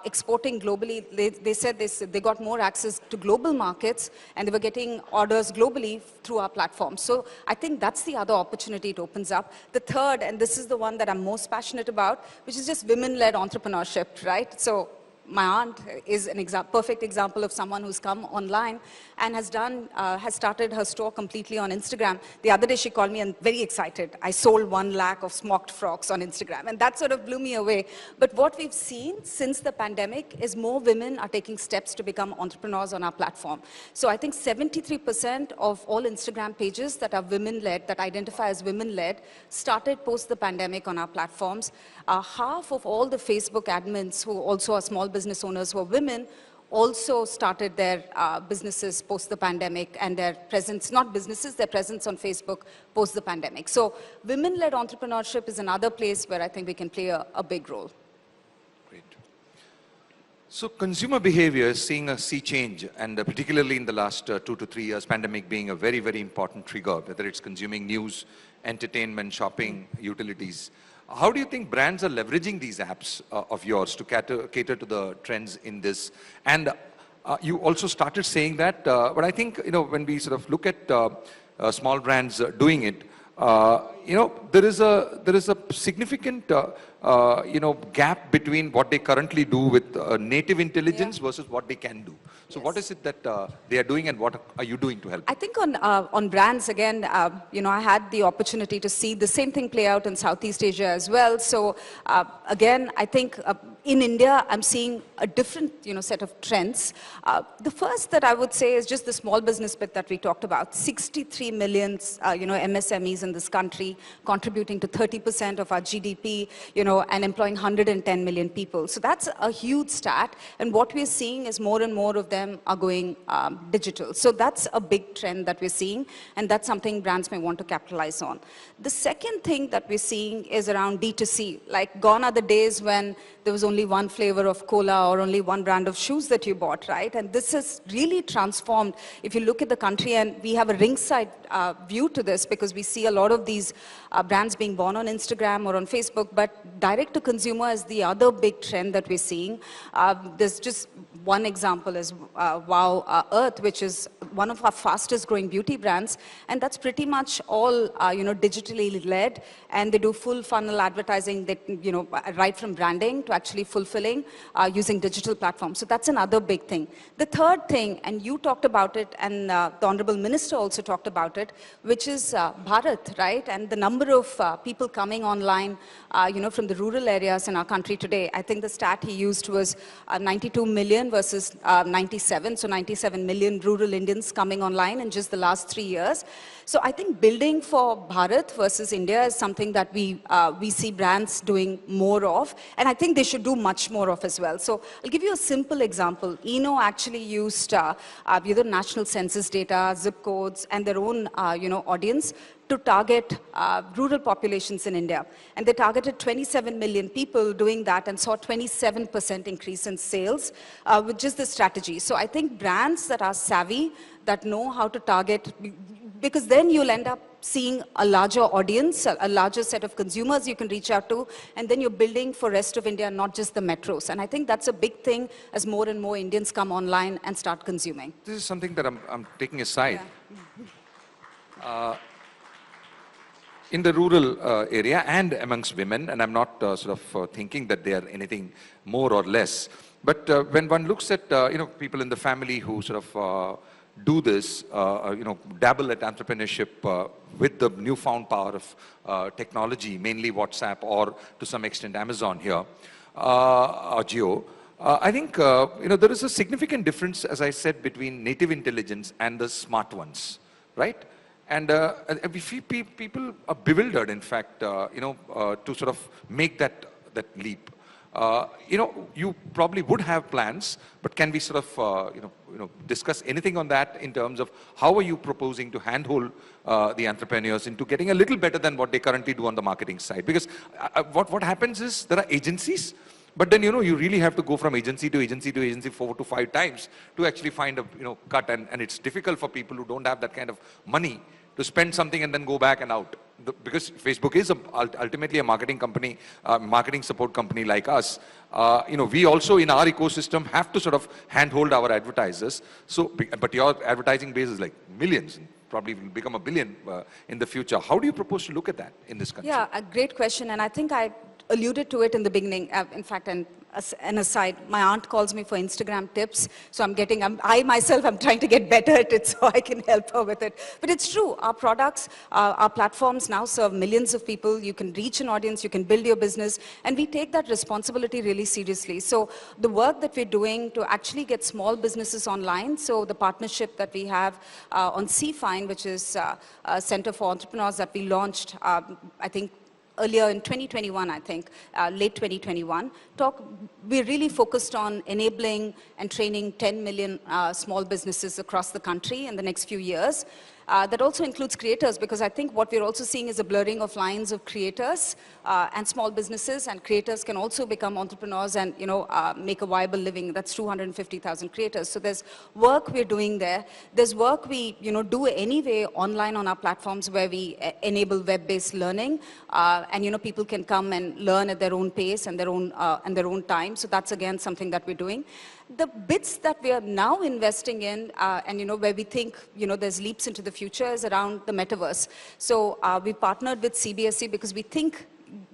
exporting globally. They said they got more access to global markets, and they were getting orders globally through our platform. So I think that's the other opportunity it opens up. The third, and this is the one that I'm most passionate about, which is just women-led entrepreneurship, right? So my aunt is an perfect example of someone who's come online and has started her store completely on Instagram. The other day she called me and very excited. I sold 1 lakh of smoked frocks on Instagram, and that sort of blew me away. But what we've seen since the pandemic is more women are taking steps to become entrepreneurs on our platform. So I think 73% of all Instagram pages that are women-led, that identify as women-led, started post the pandemic on our platforms. Half of all the Facebook admins who also are small business owners who are women also started their businesses post the pandemic, and their presence, not businesses, their presence on Facebook post the pandemic. So women-led entrepreneurship is another place where I think we can play a big role. Great. So consumer behavior is seeing a sea change, and particularly in the last 2 to 3 years, pandemic being a very, very important trigger, whether it's consuming news, entertainment, shopping, utilities. How do you think brands are leveraging these apps of yours to cater to the trends in this? And you also started saying that, but I think, when we sort of look at small brands doing it, there is a significant, gap between what they currently do with native intelligence versus what they can do. So what is it that they are doing, and what are you doing to help? I think on brands, again, I had the opportunity to see the same thing play out in Southeast Asia as well. So again, I think in India, I'm seeing a different, set of trends. The first that I would say is just the small business bit that we talked about. 63 million, MSMEs in this country, contributing to 30% of our GDP, and employing 110 million people. So that's a huge stat. And what we're seeing is more and more of them are going digital. So that's a big trend that we're seeing, and that's something brands may want to capitalize on. The second thing that we're seeing is around D2C. Like, gone are the days when there was only one flavor of cola or only one brand of shoes that you bought, right? And this has really transformed. If you look at the country, and we have a ringside view to this, because we see a lot of these brands being born on Instagram or on Facebook, but direct to consumer is the other big trend that we're seeing. There's just one example is Wow Earth, which is one of our fastest growing beauty brands, and that's pretty much all digitally led, and they do full funnel advertising, that right from branding to actually fulfilling using digital platforms. So that's another big thing. The third thing, and you talked about it, and the Honorable Minister also talked about it, which is Bharat, right? And the number of people coming online, from the rural areas in our country today. I think the stat he used was 92 million versus 97. So 97 million rural Indians coming online in just the last 3 years. So I think building for Bharat versus India is something that we see brands doing more of, and I think they should do much more of as well. So I'll give you a simple example. Eno actually used national census data, zip codes, and their own audience to target rural populations in India. And they targeted 27 million people doing that, and saw 27% increase in sales with just this strategy. So I think brands that are savvy, that know how to target, because then you'll end up seeing a larger audience, a larger set of consumers you can reach out to, and then you're building for rest of India, not just the metros. And I think that's a big thing as more and more Indians come online and start consuming. This is something that I'm taking aside. Yeah. In the rural area and amongst women, and I'm not thinking that they are anything more or less, but when one looks at people in the family who do this, dabble at entrepreneurship with the newfound power of technology, mainly WhatsApp or to some extent Amazon here, or Jio, I think there is a significant difference, as I said, between native intelligence and the smart ones, right? And we feel people are bewildered, in fact, to make that leap. You probably would have plans, but can we discuss anything on that in terms of how are you proposing to handhold the entrepreneurs into getting a little better than what they currently do on the marketing side? Because what happens is there are agencies, but then, you really have to go from agency to agency to agency 4 to 5 times to actually find a, cut. And it's difficult for people who don't have that kind of money to spend something and then go back and out. Because Facebook is ultimately a marketing company, marketing support company like us. We also in our ecosystem have to handhold our advertisers. So, but your advertising base is like millions, and probably will become a billion in the future. How do you propose to look at that in this country? Yeah, a great question. And I think I alluded to it in the beginning. In fact, and an aside, my aunt calls me for Instagram tips, so I myself am trying to get better at it so I can help her with it. But it's true, our products, our platforms now serve millions of people. You can reach an audience, you can build your business, and we take that responsibility really seriously. So the work that we're doing to actually get small businesses online, so the partnership that we have on CFINE, which is a Center for Entrepreneurs that we launched, I think, earlier in 2021, I think, late 2021, we're really focused on enabling and training 10 million small businesses across the country in the next few years. That also includes creators, because I think what we're also seeing is a blurring of lines of creators and small businesses, and creators can also become entrepreneurs and make a viable living. That's 250,000 creators. So there's work we're doing there. There's work we do anyway online on our platforms where we enable web-based learning, and people can come and learn at their own pace and their own time. So that's again something that we're doing. The bits that we are now investing in, and where we think there's leaps into the future, is around the metaverse. So we partnered with CBSE because we think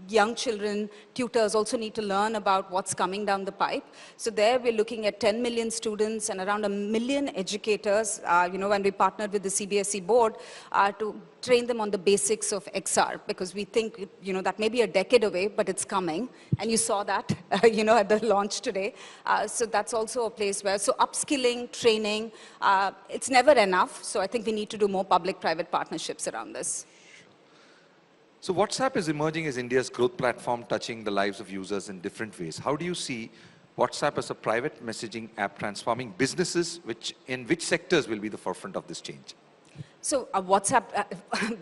young children, tutors also need to learn about what's coming down the pipe. So there we're looking at 10 million students and around 1 million educators, when we partnered with the CBSE board to train them on the basics of XR, because we think, that may be a decade away, but it's coming. And you saw that, at the launch today. So that's also a place where, so upskilling, training, it's never enough. So I think we need to do more public-private partnerships around this. So WhatsApp is emerging as India's growth platform, touching the lives of users in different ways. How do you see WhatsApp as a private messaging app transforming businesses, in which sectors will be the forefront of this change? So WhatsApp,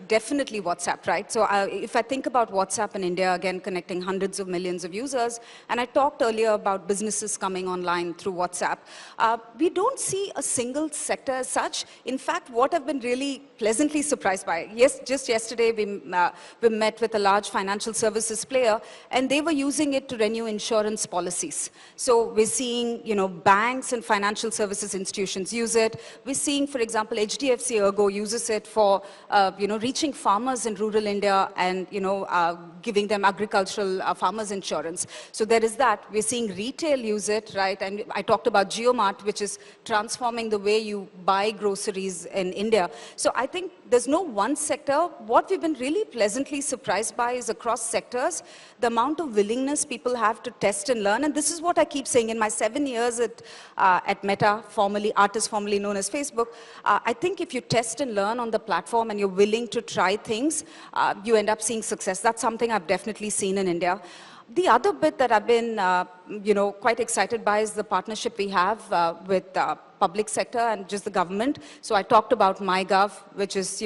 definitely WhatsApp, right? So if I think about WhatsApp in India, again, connecting hundreds of millions of users, and I talked earlier about businesses coming online through WhatsApp, we don't see a single sector as such. In fact, what I've been really pleasantly surprised by, just yesterday we met with a large financial services player, and they were using it to renew insurance policies. So we're seeing, banks and financial services institutions use it. We're seeing, for example, HDFC Ergo uses it for, reaching farmers in rural India and, giving them agricultural farmers insurance. So there is that. We're seeing retail use it, right? And I talked about JioMart, which is transforming the way you buy groceries in India. So I think there's no one sector. What we've been really pleasantly surprised by is across sectors, the amount of willingness people have to test and learn. And this is what I keep saying in my 7 years at Meta, artist formerly known as Facebook. I think if you test and learn on the platform and you're willing to try things, you end up seeing success. That's something I've definitely seen in India. The other bit that I've been, quite excited by is the partnership we have with public sector and just the government. So I talked about MyGov, which is,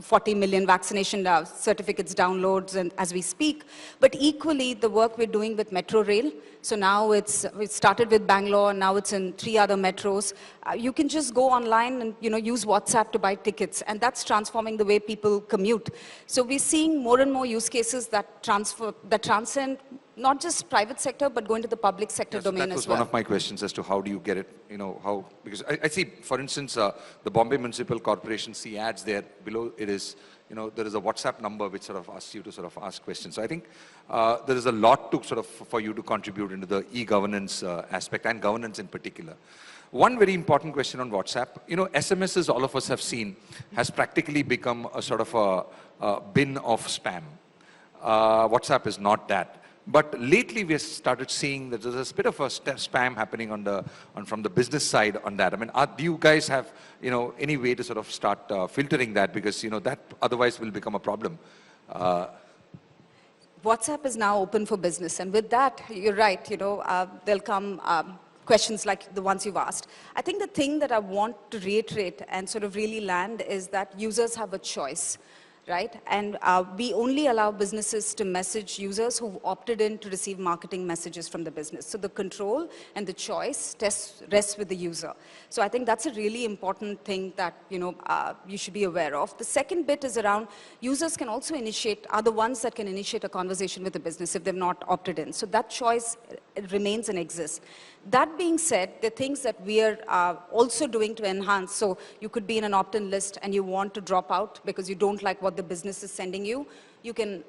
40 million vaccination certificates downloads and as we speak. But equally, the work we're doing with Metro Rail. So now we started with Bangalore, and now it's in 3 other metros. You can just go online and, use WhatsApp to buy tickets, and that's transforming the way people commute. So we're seeing more and more use cases that transcend not just private sector, but going to the public sector domain as well. That was one of my questions as to how do you get it, because I see, for instance, the Bombay Municipal Corporation see ads there. Below it is, there is a WhatsApp number which sort of asks you to sort of ask questions. So I think there is a lot to sort of, for you to contribute into the e-governance aspect and governance in particular. One very important question on WhatsApp, SMSs, all of us have seen, has practically become a sort of a bin of spam. WhatsApp is not that. But lately, we have started seeing that there's a bit of a spam happening from the business side on that. I mean, do you guys have, any way to sort of start filtering that? Because, that otherwise will become a problem. WhatsApp is now open for business. And with that, you're right, there'll come questions like the ones you've asked. I think the thing that I want to reiterate and sort of really land is that users have a choice. Right? And we only allow businesses to message users who've opted in to receive marketing messages from the business. So the control and the choice rests with the user. So I think that's a really important thing that, you should be aware of. The second bit is around users can also are the ones that can initiate a conversation with the business if they've not opted in. So that choice remains and exists. That being said, the things that we are also doing to enhance, so you could be in an opt-in list and you want to drop out because you don't like what the business is sending you, you can,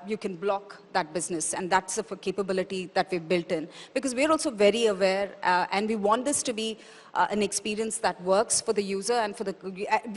you can block that business. And that's a capability that we've built in. Because we're also very aware, and we want this to be an experience that works for the user and for the,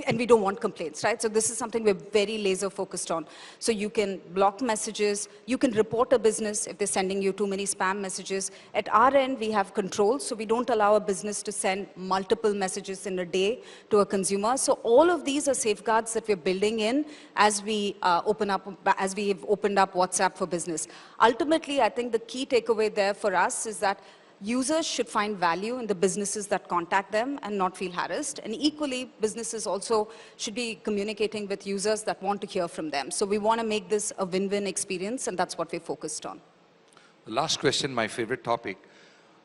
and we don't want complaints, right? So this is something we're very laser focused on. So you can block messages, you can report a business if they're sending you too many spam messages. At our end, we have controls, so we don't allow a business to send multiple messages in a day to a consumer. So all of these are safeguards that we're building in as we opened up WhatsApp for Business. Ultimately, I think the key takeaway there for us is that users should find value in the businesses that contact them and not feel harassed. And equally, businesses also should be communicating with users that want to hear from them. So we want to make this a win-win experience, and that's what we're focused on. The last question, my favorite topic,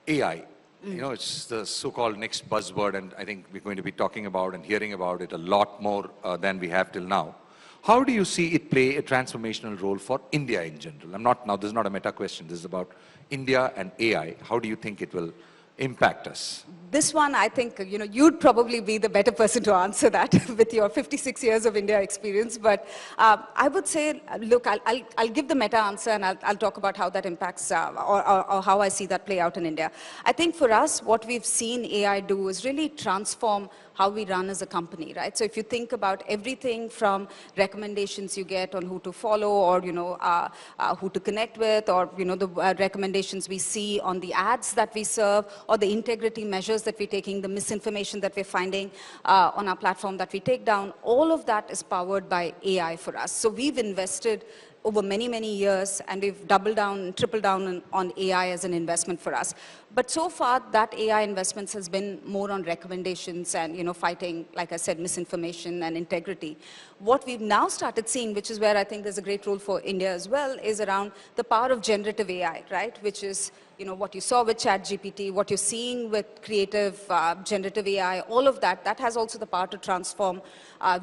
AI. You know, it's the so-called next buzzword, and I think we're going to be talking about and hearing about it a lot more than we have till now. How do you see it play a transformational role for India in general? Now this is not a meta question, this is about India and AI. How do you think it will impact us? This one, I think, you'd probably be the better person to answer that with your 56 years of India experience. But I would say, look, I'll give the meta answer, and I'll talk about how that impacts or how I see that play out in India. I think for us, what we've seen AI do is really transform how we run as a company, right? So if you think about everything from recommendations you get on who to follow, or who to connect with, or the recommendations we see on the ads that we serve, or the integrity measures that we're taking, the misinformation that we're finding on our platform that we take down, all of that is powered by AI for us. So we've invested over many, many years, and we've doubled down and tripled down on AI as an investment for us. But so far, that AI investments has been more on recommendations and, fighting, like I said, misinformation and integrity. What we've now started seeing, which is where I think there's a great role for India as well, is around the power of generative AI, right? Which is, what you saw with ChatGPT, what you're seeing with creative generative AI, all of that, that has also the power to transform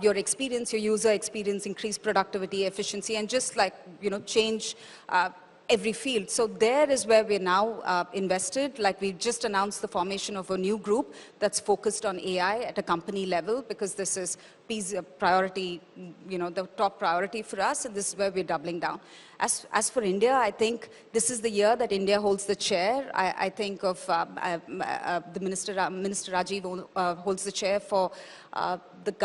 your experience, your user experience, increase productivity, efficiency, and just like, change every field. So there is where we're now invested. Like we just announced the formation of a new group that's focused on AI at a company level, because this is priority, the top priority for us, and this is where we're doubling down. As for India, I think this is the year that India holds the chair. I think of the Minister Rajiv holds the chair for the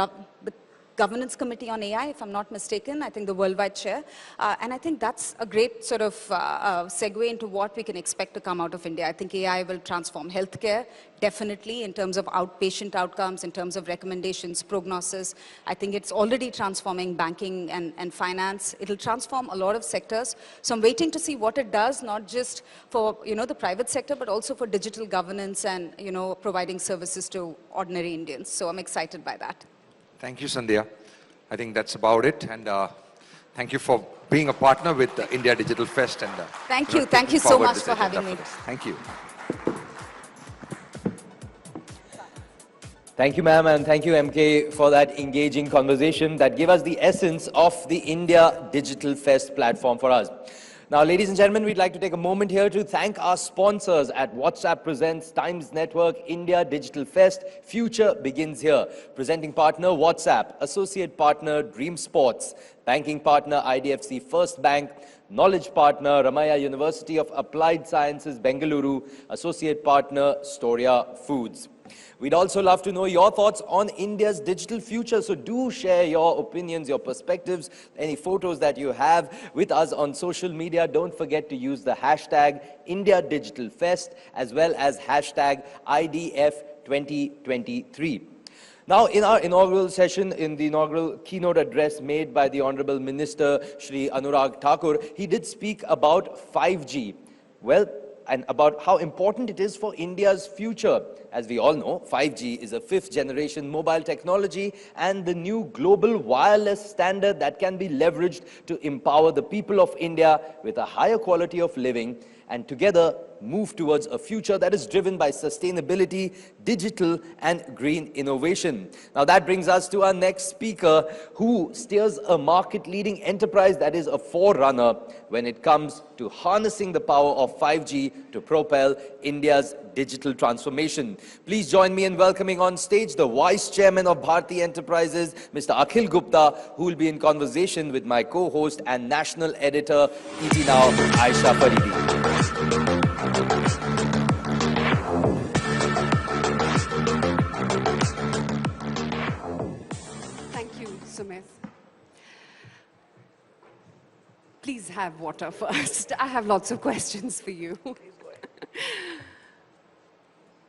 Governance Committee on AI, if I'm not mistaken, I think the worldwide chair. And I think that's a great sort of segue into what we can expect to come out of India. I think AI will transform healthcare, definitely, in terms of outpatient outcomes, in terms of recommendations, prognosis. I think it's already transforming banking and finance. It'll transform a lot of sectors. So I'm waiting to see what it does, not just for, the private sector, but also for digital governance and, providing services to ordinary Indians. So I'm excited by that. Thank you, Sandhya. I think that's about it. And thank you for being a partner with the India Digital Fest. And thank you so much for having me. Thank you. Thank you, ma'am, and thank you, MK, for that engaging conversation that gave us the essence of the India Digital Fest platform for us. Now, ladies and gentlemen, we'd like to take a moment here to thank our sponsors at WhatsApp Presents Times Network India Digital Fest. Future begins here. Presenting partner WhatsApp, associate partner Dream Sports, banking partner IDFC First Bank, knowledge partner Ramaya University of Applied Sciences Bengaluru, associate partner Storia Foods. We'd also love to know your thoughts on India's digital future. So do share your opinions, your perspectives, any photos that you have with us on social media. Don't forget to use the hashtag India Digital Fest as well as hashtag IDF 2023. Now, in our inaugural session, in the inaugural keynote address made by the Honorable Minister, Shri Anurag Thakur, he did speak about 5G. Well, and about how important it is for India's future. As we all know, 5G is a fifth-generation mobile technology and the new global wireless standard that can be leveraged to empower the people of India with a higher quality of living and together move towards a future that is driven by sustainability, digital and green innovation. Now that brings us to our next speaker, who steers a market-leading enterprise that is a forerunner when it comes to harnessing the power of 5G to propel India's digital transformation. Please join me in welcoming on stage the Vice Chairman of Bharti Enterprises, Mr. Akhil Gupta, who will be in conversation with my co-host and national editor, ET Now, Aisha Faridi. Thank you, Sumit. Please have water first. I have lots of questions for you.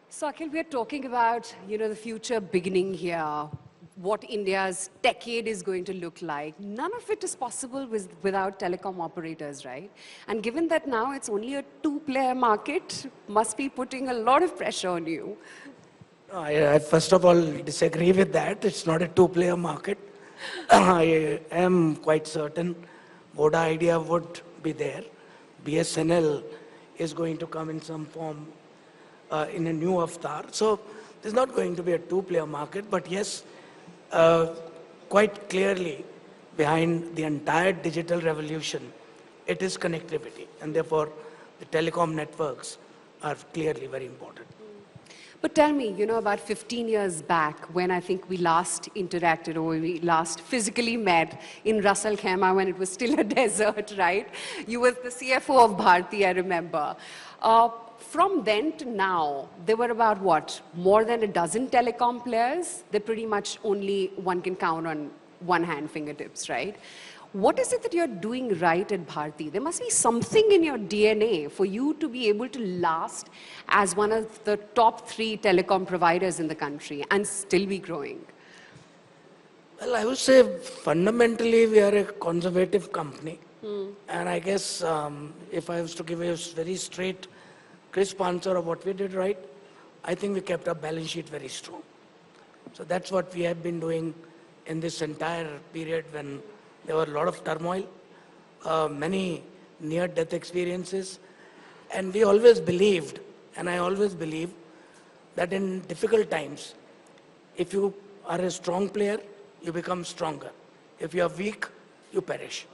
So, Akhil, we are talking about, the future beginning here, what India's decade is going to look like. None of it is possible without telecom operators, right? And given that now it's only a two-player market, must be putting a lot of pressure on you. I first of all disagree with that. It's not a two-player market. I am quite certain Voda Idea would be there. BSNL is going to come in some form in a new avatar. So there's not going to be a two-player market, but yes, quite clearly behind the entire digital revolution, it is connectivity, and therefore the telecom networks are clearly very important. But tell me, about 15 years back, when I think we last interacted or we last physically met in Ras Al Khaimah when it was still a desert, right? You were the CFO of Bharti, I remember. From then to now, there were about what? More than a dozen telecom players. They're pretty much only one can count on one hand fingertips, right? What is it that you're doing right at Bharti? There must be something in your DNA for you to be able to last as one of the top 3 telecom providers in the country and still be growing. Well, I would say fundamentally we are a conservative company. And I guess if I was to give a very straight, crisp answer of what we did right, I think we kept our balance sheet very strong. So that's what we have been doing in this entire period when there were a lot of turmoil, many near-death experiences. And we always believed, and I always believe, that in difficult times, if you are a strong player, you become stronger. If you are weak, you perish.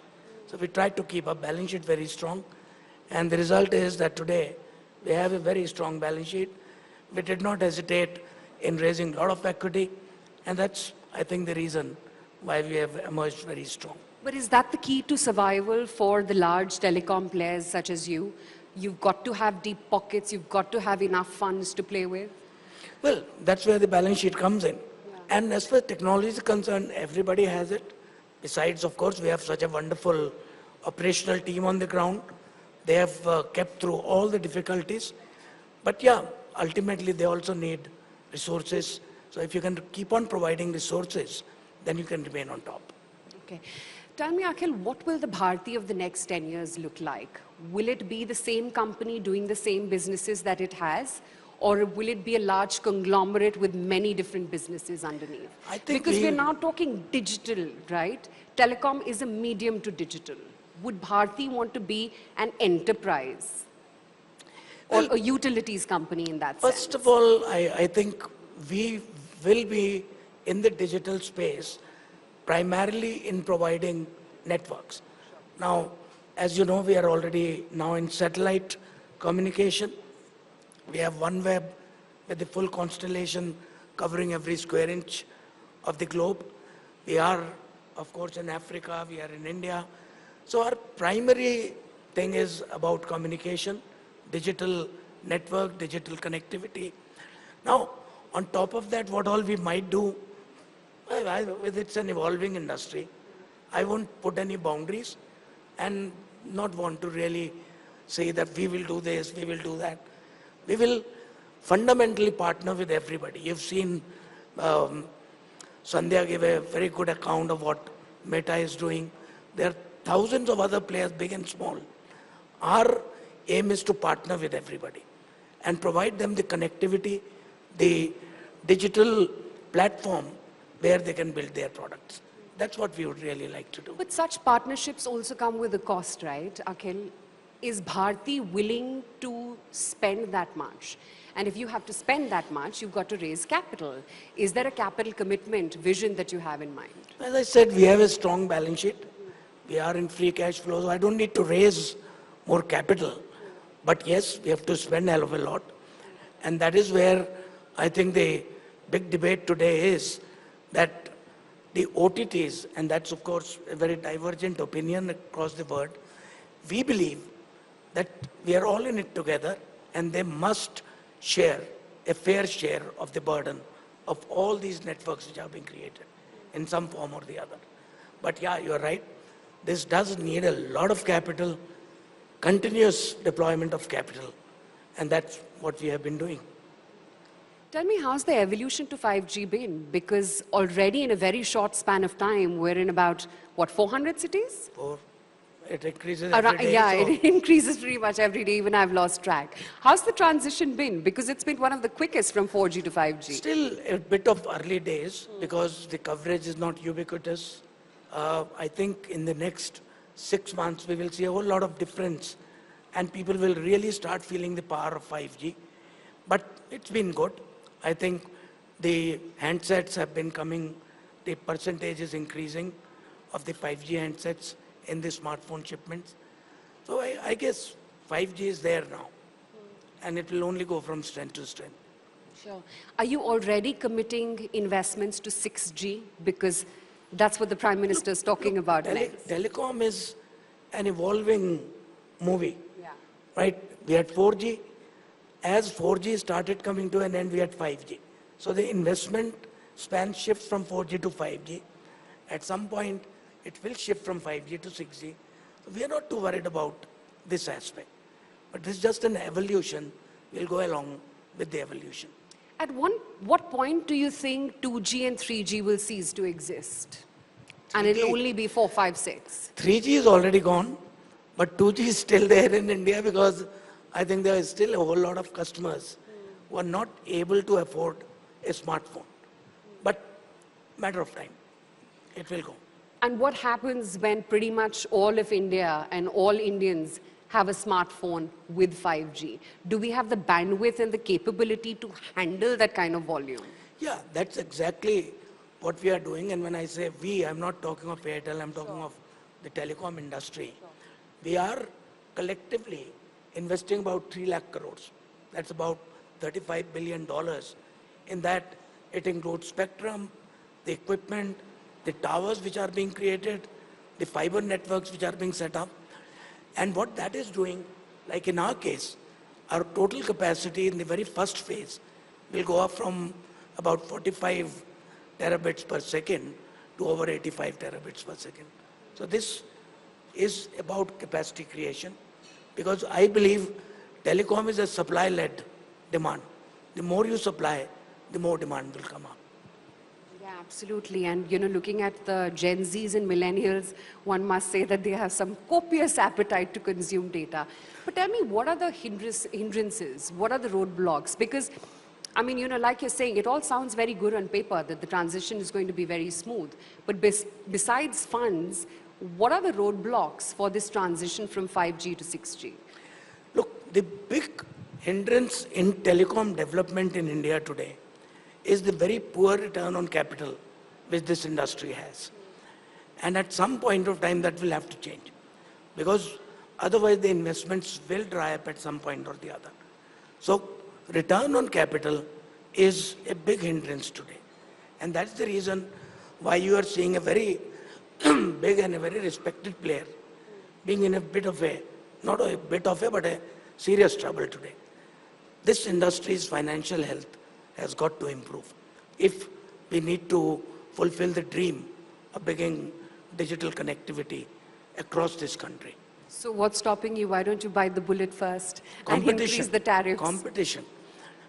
So we tried to keep our balance sheet very strong. And the result is that today, we have a very strong balance sheet. We did not hesitate in raising a lot of equity. And that's, I think, the reason why we have emerged very strong. But is that the key to survival for the large telecom players such as you? You've got to have deep pockets, you've got to have enough funds to play with? Well, that's where the balance sheet comes in. Yeah. And as far as technology is concerned, everybody has it. Besides, of course, we have such a wonderful operational team on the ground. They have kept through all the difficulties. But yeah, ultimately they also need resources. So if you can keep on providing resources, then you can remain on top. Okay. Tell me, Akhil, what will the Bharti of the next 10 years look like? Will it be the same company doing the same businesses that it has? Or will it be a large conglomerate with many different businesses underneath? I think because we're now talking digital, right? Telecom is a medium to digital. Would Bharti want to be an enterprise or a utilities company in that sense? First of all, I think we will be in the digital space primarily in providing networks. Now, as you know, we are already now in satellite communication. We have OneWeb with the full constellation covering every square inch of the globe. We are, of course, in Africa, we are in India. So our primary thing is about communication, digital network, digital connectivity. Now, on top of that, what all we might do, it's an evolving industry. I won't put any boundaries and not want to really say that we will do this, we will do that. We will fundamentally partner with everybody. You've seen Sandhya gave a very good account of what Meta is doing. There are thousands of other players, big and small. Our aim is to partner with everybody and provide them the connectivity, the digital platform where they can build their products. That's what we would really like to do. But such partnerships also come with a cost, right, Akhil? is Bharti willing to spend that much? And if you have to spend that much, you've got to raise capital. Is there a capital commitment vision that you have in mind? As I said, we have a strong balance sheet. We are in free cash flow, so I don't need to raise more capital. But yes, we have to spend a hell of a lot. And that is where I think the big debate today is that the OTTs, and that's of course a very divergent opinion across the world, we believe that we are all in it together and they must share a fair share of the burden of all these networks which have been created in some form or the other. But yeah, you're right. This does need a lot of capital, continuous deployment of capital, and that's what we have been doing. Tell me, how's the evolution to 5G been? Because already in a very short span of time, we're in about, what, 400 cities? It increases every day. Yeah, so it increases pretty much every day, even I've lost track. How's the transition been? Because it's been one of the quickest from 4G to 5G. still a bit of early days because the coverage is not ubiquitous. I think in the next 6 months, we will see a whole lot of difference and people will really start feeling the power of 5G. But it's been good. I think the handsets have been coming, the percentage is increasing of the 5G handsets in the smartphone shipments. So I guess 5G is there now and it will only go from strength to strength. Sure. Are you already committing investments to 6G? Because that's what the Prime Minister is talking about next. Telecom is an evolving movie, Yeah. right? We had 4G. As 4G started coming to an end, we had 5G. So the investment span shifts from 4G to 5G. At some point, it will shift from 5G to 6G. We are not too worried about this aspect. But this is just an evolution. We'll go along with the evolution. At what point do you think 2G and 3G will cease to exist? And it'll only be 4, 5, 6? 3G is already gone, but 2G is still there in India because I think there is still a whole lot of customers who are not able to afford a smartphone. But matter of time, it will go. And what happens when pretty much all of India and all Indians have a smartphone with 5G? Do we have the bandwidth and the capability to handle that kind of volume? Yeah, that's exactly what we are doing. And when I say we, I'm not talking of Airtel, I'm talking of the telecom industry. We are collectively investing about 3 lakh crores. That's about $35 billion. In that, it includes spectrum, the equipment, the towers which are being created, the fiber networks which are being set up. And what that is doing, like in our case, our total capacity in the very first phase will go up from about 45 terabits per second to over 85 terabits per second. So this is about capacity creation because I believe telecom is a supply-led demand. The more you supply, the more demand will come up. Yeah, absolutely. And, you know, looking at the Gen Zs and millennials, one must say that they have some copious appetite to consume data. But tell me, what are the hindrances? What are the roadblocks? Because, I mean, you know, like you're saying, it all sounds very good on paper that the transition is going to be very smooth. But besides funds, what are the roadblocks for this transition from 5G to 6G? Look, the big hindrance in telecom development in India today is the very poor return on capital which this industry has. And at some point of time that will have to change because otherwise the investments will dry up at some point or the other. So return on capital is a big hindrance today. And that's the reason why you are seeing a very big and a very respected player being in a bit of a, not a bit of a, but a serious trouble today. This industry's financial health has got to improve if we need to fulfill the dream of bringing digital connectivity across this country. So what's stopping you? Why don't you bite the bullet first and increase the tariffs? Competition.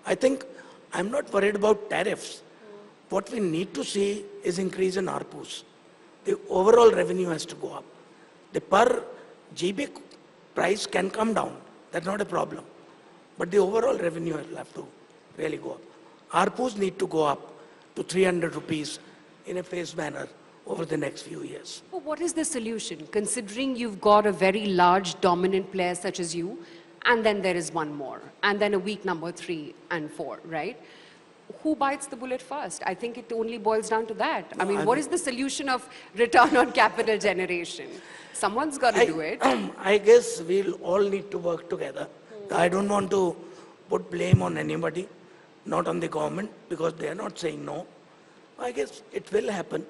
I think I'm not worried about tariffs. What we need to see is increase in ARPUs. The overall revenue has to go up. The per GB price can come down. That's not a problem. But the overall revenue will have to really go up. ARPUs need to go up to 300 rupees in a phased manner over the next few years. But what is the solution, considering you've got a very large dominant player such as you, and then there is one more, and then a weak number 3 and 4, right? Who bites the bullet first? I think it only boils down to that. I mean, what is the solution of return on capital generation? Someone's got to do it. I guess we'll all need to work together. I don't want to put blame on anybody, not on the government, because they are not saying no. I guess it will happen,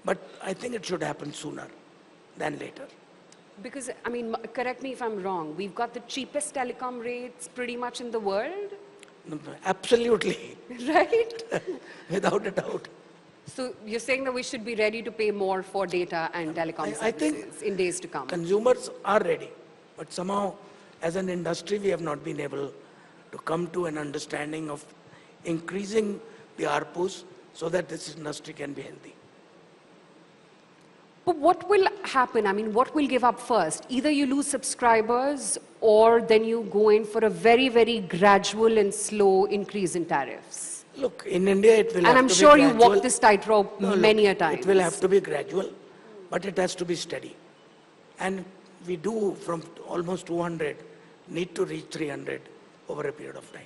but I think it should happen sooner than later. Because, I mean, correct me if I'm wrong, we've got the cheapest telecom rates pretty much in the world, Absolutely, right? without a doubt. So you're saying that we should be ready to pay more for data and telecom I think services in days to come? consumers are ready, but somehow as an industry we have not been able to come to an understanding of increasing the ARPUs so that this industry can be healthy. But what will happen? I mean, what will give up first? Either you lose subscribers or then you go in for a very, very gradual and slow increase in tariffs. Look, in India it will And have I'm to sure be you gradual. walked this tightrope many a time. It will have to be gradual, but it has to be steady. And we do, from almost 200, need to reach 300 over a period of time.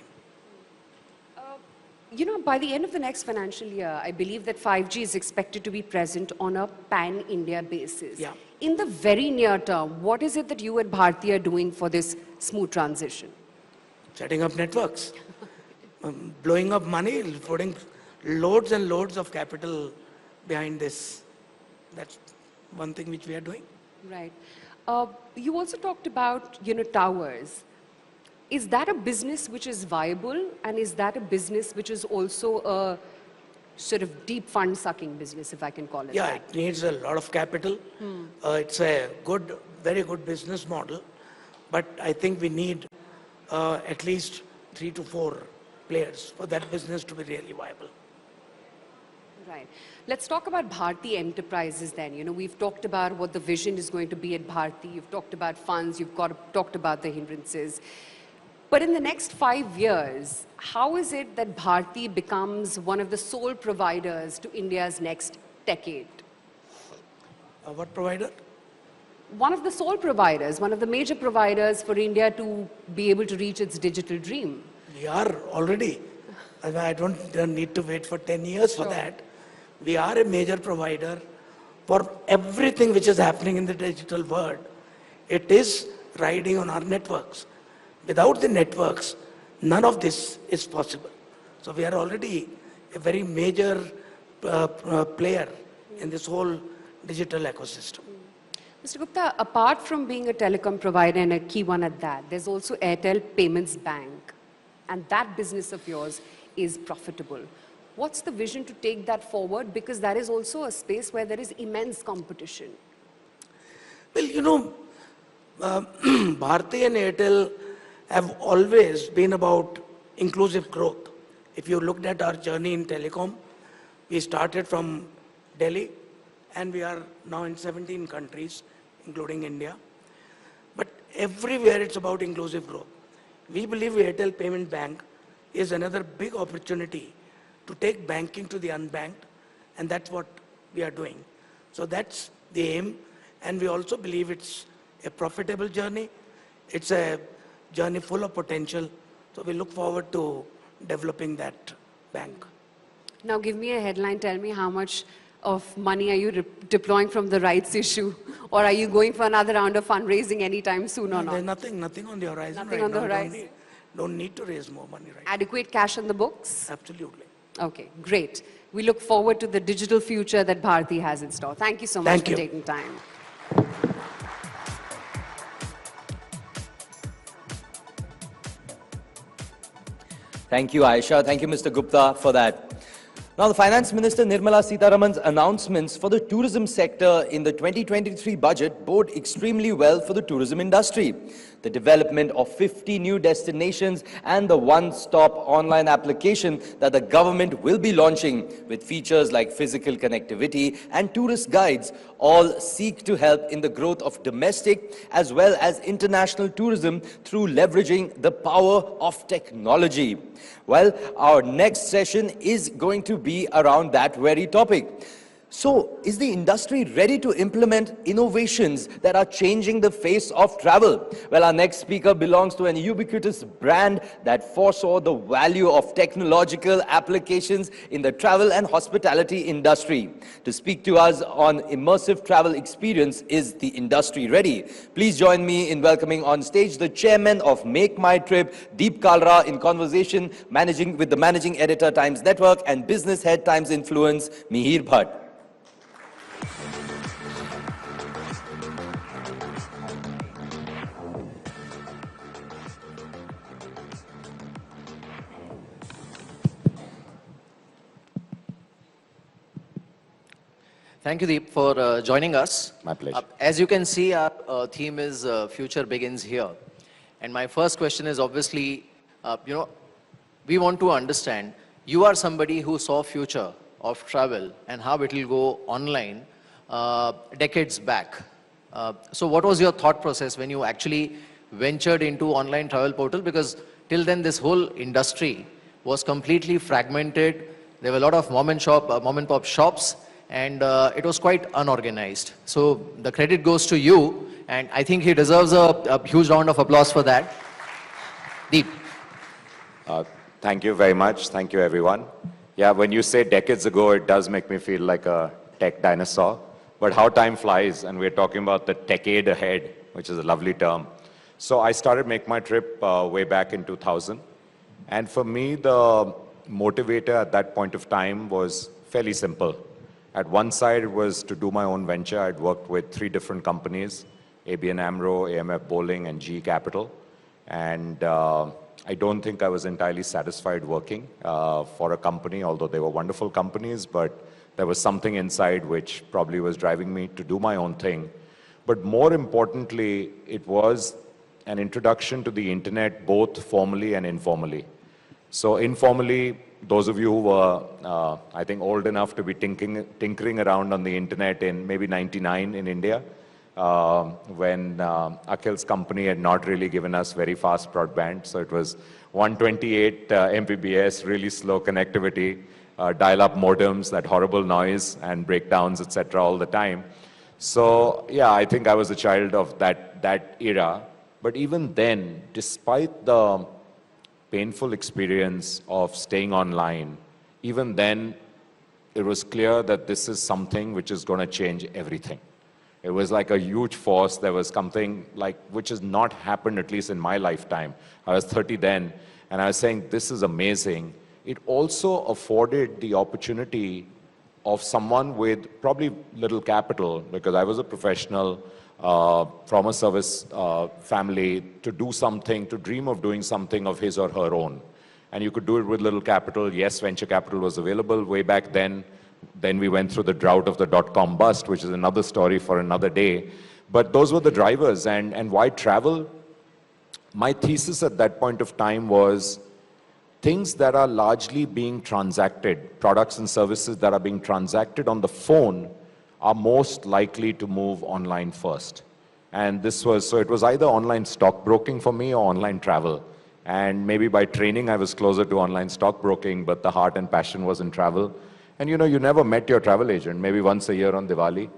You know, by the end of the next financial year, I believe that 5G is expected to be present on a pan-India basis. Yeah. In the very near term, what is it that you at Bharti are doing for this smooth transition? Setting up networks, blowing up money, putting loads and loads of capital behind this. That's one thing which we are doing. Right. You also talked about, you know, towers. Is that a business which is viable, and is that a business which is also a sort of deep fund sucking business, if I can call it Yeah, that? it needs a lot of capital. It's a good, very good business model, but I think we need at least 3 to 4 players for that business to be really viable. Right. Let's talk about Bharti Enterprises then. You know, we've talked about what the vision is going to be at Bharti. You've talked about funds. You've talked about the hindrances. But in the next 5 years, how is it that Bharti becomes one of the sole providers to India's next decade? What provider? One of the sole providers, one of the major providers for India to be able to reach its digital dream. We are already. I don't need to wait for 10 years for that. We are a major provider for everything which is happening in the digital world. It is riding on our networks. Without the networks, none of this is possible. So we are already a very major player in this whole digital ecosystem. Mr. Gupta, apart from being a telecom provider and a key one at that, there's also Airtel Payments Bank. And that business of yours is profitable. What's the vision to take that forward? Because that is also a space where there is immense competition. Well, you know, Bharti and Airtel have always been about inclusive growth. If you looked at our journey in telecom, we started from Delhi and we are now in 17 countries, including India. But everywhere it's about inclusive growth. We believe Airtel Payment Bank is another big opportunity to take banking to the unbanked, and that's what we are doing. So that's the aim, and we also believe it's a profitable journey. It's a journey full of potential, so we look forward to developing that bank. Now give me a headline, tell me how much of money are you deploying from the rights issue, or are you going for another round of fundraising anytime soon or not? There's nothing on the horizon. Nothing right on the now. horizon. Don't need to raise more money right now. Adequate cash on the books? Absolutely. Okay, great. We look forward to the digital future that Bharti has in store. Thank you so much Thank for you. taking time. Thank you, Aisha. Thank you, Mr. Gupta, for that. Now, the Finance Minister Nirmala Sitharaman's announcements for the tourism sector in the 2023 budget bode extremely well for the tourism industry. The development of 50 new destinations and the one-stop online application that the government will be launching with features like physical connectivity and tourist guides all seek to help in the growth of domestic as well as international tourism through leveraging the power of technology. Well, our next session is going to be around that very topic. So, is the industry ready to implement innovations that are changing the face of travel? Well, our next speaker belongs to an ubiquitous brand that foresaw the value of technological applications in the travel and hospitality industry. To speak to us on immersive travel experience, is the industry ready? Please join me in welcoming on stage the chairman of Make My Trip, Deep Kalra, in conversation with the managing editor Times Network and business head Times Influence, Mihir Bhatt. Thank you, Deep, for joining us. My pleasure. As you can see, our theme is Future Begins Here. And my first question is obviously, we want to understand, you are somebody who saw future of travel and how it will go online decades back. So what was your thought process when you actually ventured into online travel portal? Because till then, this whole industry was completely fragmented. There were a lot of mom and pop shops, and it was quite unorganized. So the credit goes to you, and I think he deserves a huge round of applause for that. Deep. Thank you very much. Thank you, everyone. Yeah, when you say decades ago, it does make me feel like a tech dinosaur. But how time flies, and we're talking about the decade ahead, which is a lovely term. So I started Make My Trip way back in 2000. And for me, the motivator at that point of time was fairly simple. At one side, it was to do my own venture. I'd worked with 3 different companies, ABN AMRO, AMF Bowling, and GE Capital. And I don't think I was entirely satisfied working for a company, although they were wonderful companies, but there was something inside which probably was driving me to do my own thing. But more importantly, it was an introduction to the internet, both formally and informally. So informally, those of you who were, I think, old enough to be tinkering around on the internet in maybe '99 in India, when Akhil's company had not really given us very fast broadband. So it was 128 Mbps, really slow connectivity, dial-up modems, that horrible noise and breakdowns, etc. all the time. So yeah, I think I was a child of that era. But even then, despite the painful experience of staying online, even then, it was clear that this is something which is going to change everything. It was like a huge force. There was something like which has not happened, at least in my lifetime. I was 30 then, and I was saying, this is amazing. It also afforded the opportunity of someone with probably little capital, because I was a professional from a service family, to do something, to dream of doing something of his or her own. And you could do it with little capital. Yes, venture capital was available way back then. Then we went through the drought of the dot-com bust, which is another story for another day. But those were the drivers. And why travel? My thesis at that point of time was things that are largely being transacted, products and services that are being transacted on the phone, are most likely to move online first. And this was, so it was either online stockbroking for me or online travel. And maybe by training, I was closer to online stockbroking, but the heart and passion was in travel. And you know, you never met your travel agent, maybe once a year on Diwali,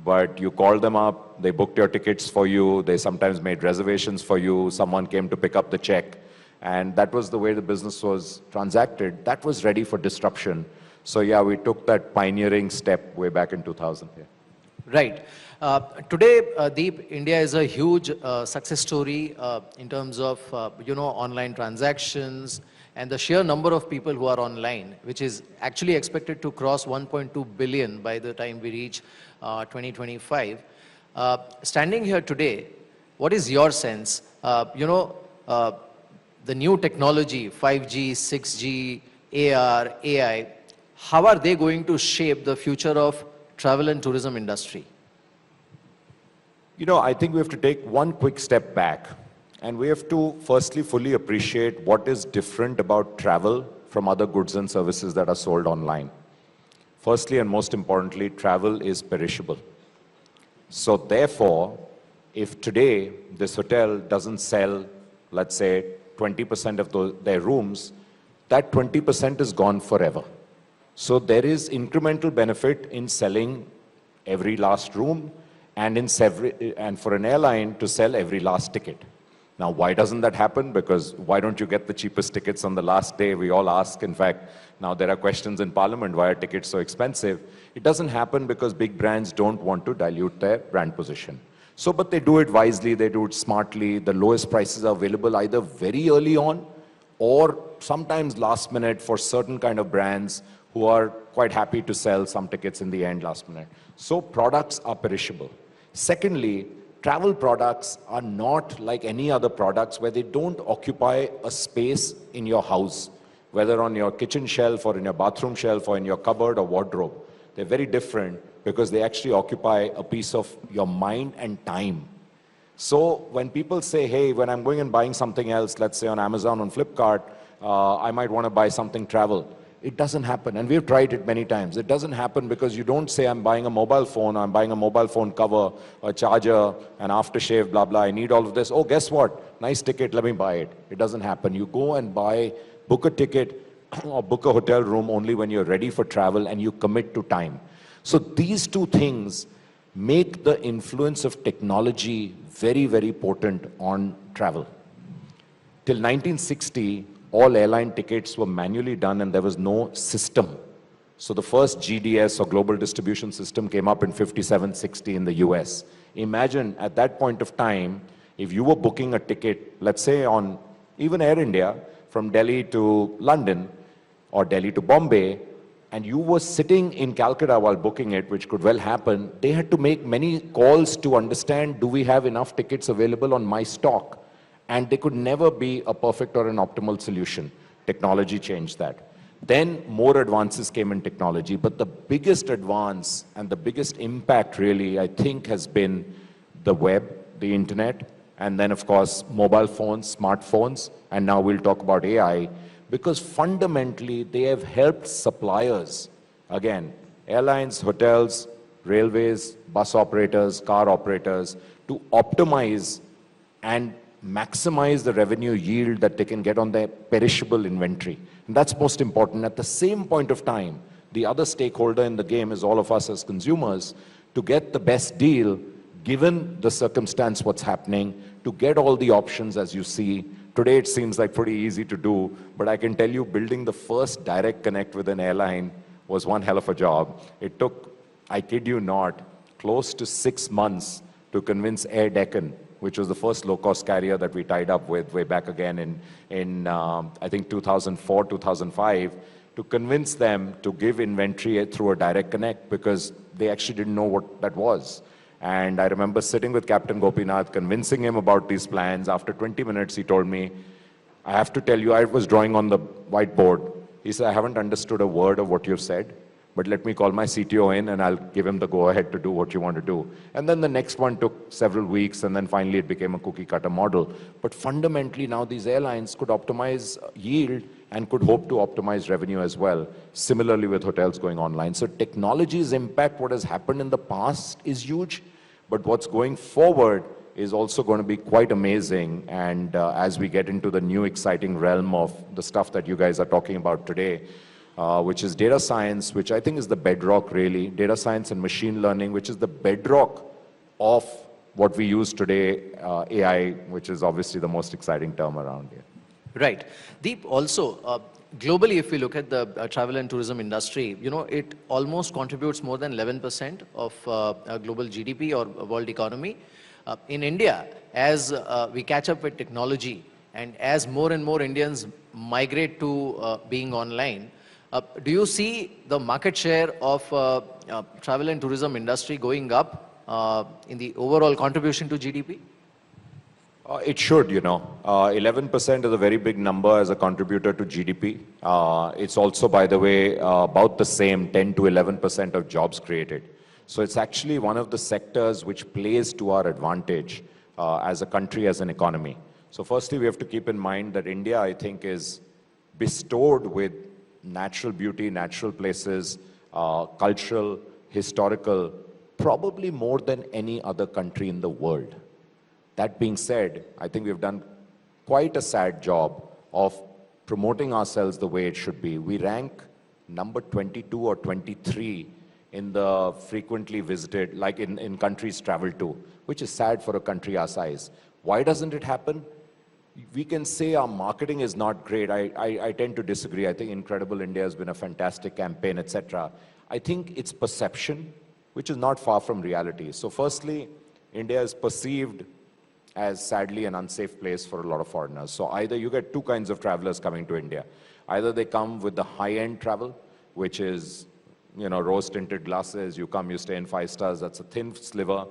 but you called them up, they booked your tickets for you, they sometimes made reservations for you, someone came to pick up the check. And that was the way the business was transacted. That was ready for disruption. So yeah, we took that pioneering step way back in 2000. Yeah. Right. Today, Deep, India is a huge success story in terms of, online transactions and the sheer number of people who are online, which is actually expected to cross 1.2 billion by the time we reach 2025. Standing here today, what is your sense? The new technology, 5G, 6G, AR, AI, how are they going to shape the future of travel and tourism industry? You know, I think we have to take one quick step back, and we have to firstly fully appreciate what is different about travel from other goods and services that are sold online. Firstly, and most importantly, travel is perishable. So therefore, if today this hotel doesn't sell, let's say, 20% of their rooms, that 20% is gone forever. So there is incremental benefit in selling every last room and for an airline to sell every last ticket. Now, why doesn't that happen? Because why don't you get the cheapest tickets on the last day? We all ask, in fact, now there are questions in Parliament, why are tickets so expensive? It doesn't happen because big brands don't want to dilute their brand position. So, but they do it wisely, they do it smartly. The lowest prices are available either very early on or sometimes last minute for certain kind of brands who are quite happy to sell some tickets in the end last minute. So products are perishable. Secondly, travel products are not like any other products where they don't occupy a space in your house, whether on your kitchen shelf or in your bathroom shelf or in your cupboard or wardrobe. They're very different because they actually occupy a piece of your mind and time. So when people say, hey, when I'm going and buying something else, let's say on Amazon, on Flipkart, I might want to buy something travel. It doesn't happen, and we've tried it many times. It doesn't happen because you don't say, I'm buying a mobile phone, I'm buying a mobile phone cover, a charger, an aftershave, blah, blah, I need all of this. Oh, guess what? Nice ticket, let me buy it. It doesn't happen. You go and book a ticket or book a hotel room only when you're ready for travel and you commit to time. So these two things make the influence of technology very, very potent on travel. Till 1960, all airline tickets were manually done and there was no system. So the first GDS or Global Distribution System came up in 57-60 in the US. Imagine at that point of time, if you were booking a ticket, let's say on even Air India, from Delhi to London or Delhi to Bombay, and you were sitting in Calcutta while booking it, which could well happen, they had to make many calls to understand, do we have enough tickets available on my stock? And they could never be a perfect or an optimal solution. Technology changed that. Then more advances came in technology, but the biggest advance and the biggest impact really, I think, has been the web, the internet, and then of course, mobile phones, smartphones, and now we'll talk about AI, because fundamentally they have helped suppliers, again, airlines, hotels, railways, bus operators, car operators, to optimize and maximize the revenue yield that they can get on their perishable inventory. And that's most important. At the same point of time, the other stakeholder in the game is all of us as consumers to get the best deal given the circumstance, what's happening, to get all the options as you see. Today it seems like pretty easy to do, but I can tell you building the first direct connect with an airline was one hell of a job. It took, I kid you not, close to 6 months to convince Air Deccan, which was the first low-cost carrier that we tied up with way back again in I think 2004, 2005, to convince them to give inventory through a direct connect because they actually didn't know what that was. And I remember sitting with Captain Gopinath, convincing him about these plans. After 20 minutes, he told me, I have to tell you, I was drawing on the whiteboard. He said, I haven't understood a word of what you've said, but let me call my CTO in and I'll give him the go-ahead to do what you want to do. And then the next one took several weeks, and then finally it became a cookie-cutter model. But fundamentally now these airlines could optimize yield and could hope to optimize revenue as well. Similarly with hotels going online. So technology's impact, what has happened in the past is huge, but what's going forward is also going to be quite amazing. And as we get into the new exciting realm of the stuff that you guys are talking about today, which is data science, which I think is the bedrock really, data science and machine learning, which is the bedrock of what we use today, AI, which is obviously the most exciting term around here. Right. Deep, also, globally, if we look at the travel and tourism industry, you know, it almost contributes more than 11% of global GDP or world economy. In India, as we catch up with technology and as more and more Indians migrate to being online, do you see the market share of travel and tourism industry going up in the overall contribution to GDP? It should, you know. 11% is a very big number as a contributor to GDP. It's also, by the way, about the same 10 to 11% of jobs created. So it's actually one of the sectors which plays to our advantage as a country, as an economy. So firstly, we have to keep in mind that India, I think, is bestowed with natural beauty, natural places, cultural, historical, probably more than any other country in the world. That being said, I think we've done quite a sad job of promoting ourselves the way it should be. We rank number 22 or 23 in the frequently visited, like in countries traveled to, which is sad for a country our size. Why doesn't it happen? We can say our marketing is not great. I tend to disagree. I think Incredible India has been a fantastic campaign, etc. I think it's perception, which is not far from reality. So firstly, India is perceived as sadly an unsafe place for a lot of foreigners. So either you get two kinds of travelers coming to India. Either they come with the high-end travel, which is, rose-tinted glasses, you come, you stay in 5 stars, that's a thin sliver.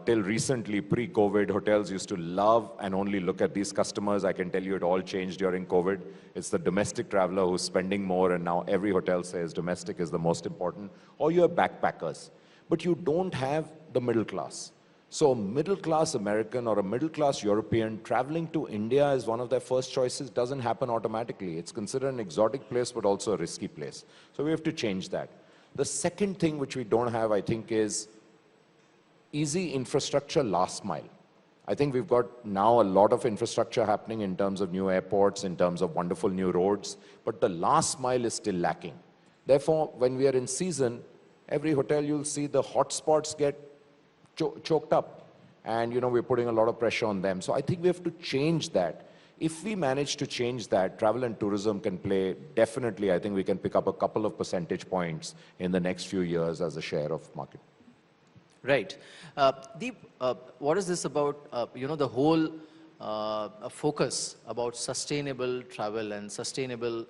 Till recently, pre-COVID, hotels used to love and only look at these customers. I can tell you it all changed during COVID. It's the domestic traveler who's spending more, and now every hotel says domestic is the most important. Or you have backpackers. But you don't have the middle class. So a middle-class American or a middle-class European traveling to India as one of their first choices doesn't happen automatically. It's considered an exotic place, but also a risky place. So we have to change that. The second thing which we don't have, I think, is easy infrastructure last mile. I think we've got now a lot of infrastructure happening in terms of new airports, in terms of wonderful new roads, but the last mile is still lacking. Therefore, when we are in season, every hotel you'll see the hotspots get choked up, and we're putting a lot of pressure on them. So I think we have to change that. If we manage to change that, travel and tourism can play, definitely, I think we can pick up a couple of percentage points in the next few years as a share of market. Right. Deep, what is this about, the whole focus about sustainable travel and sustainable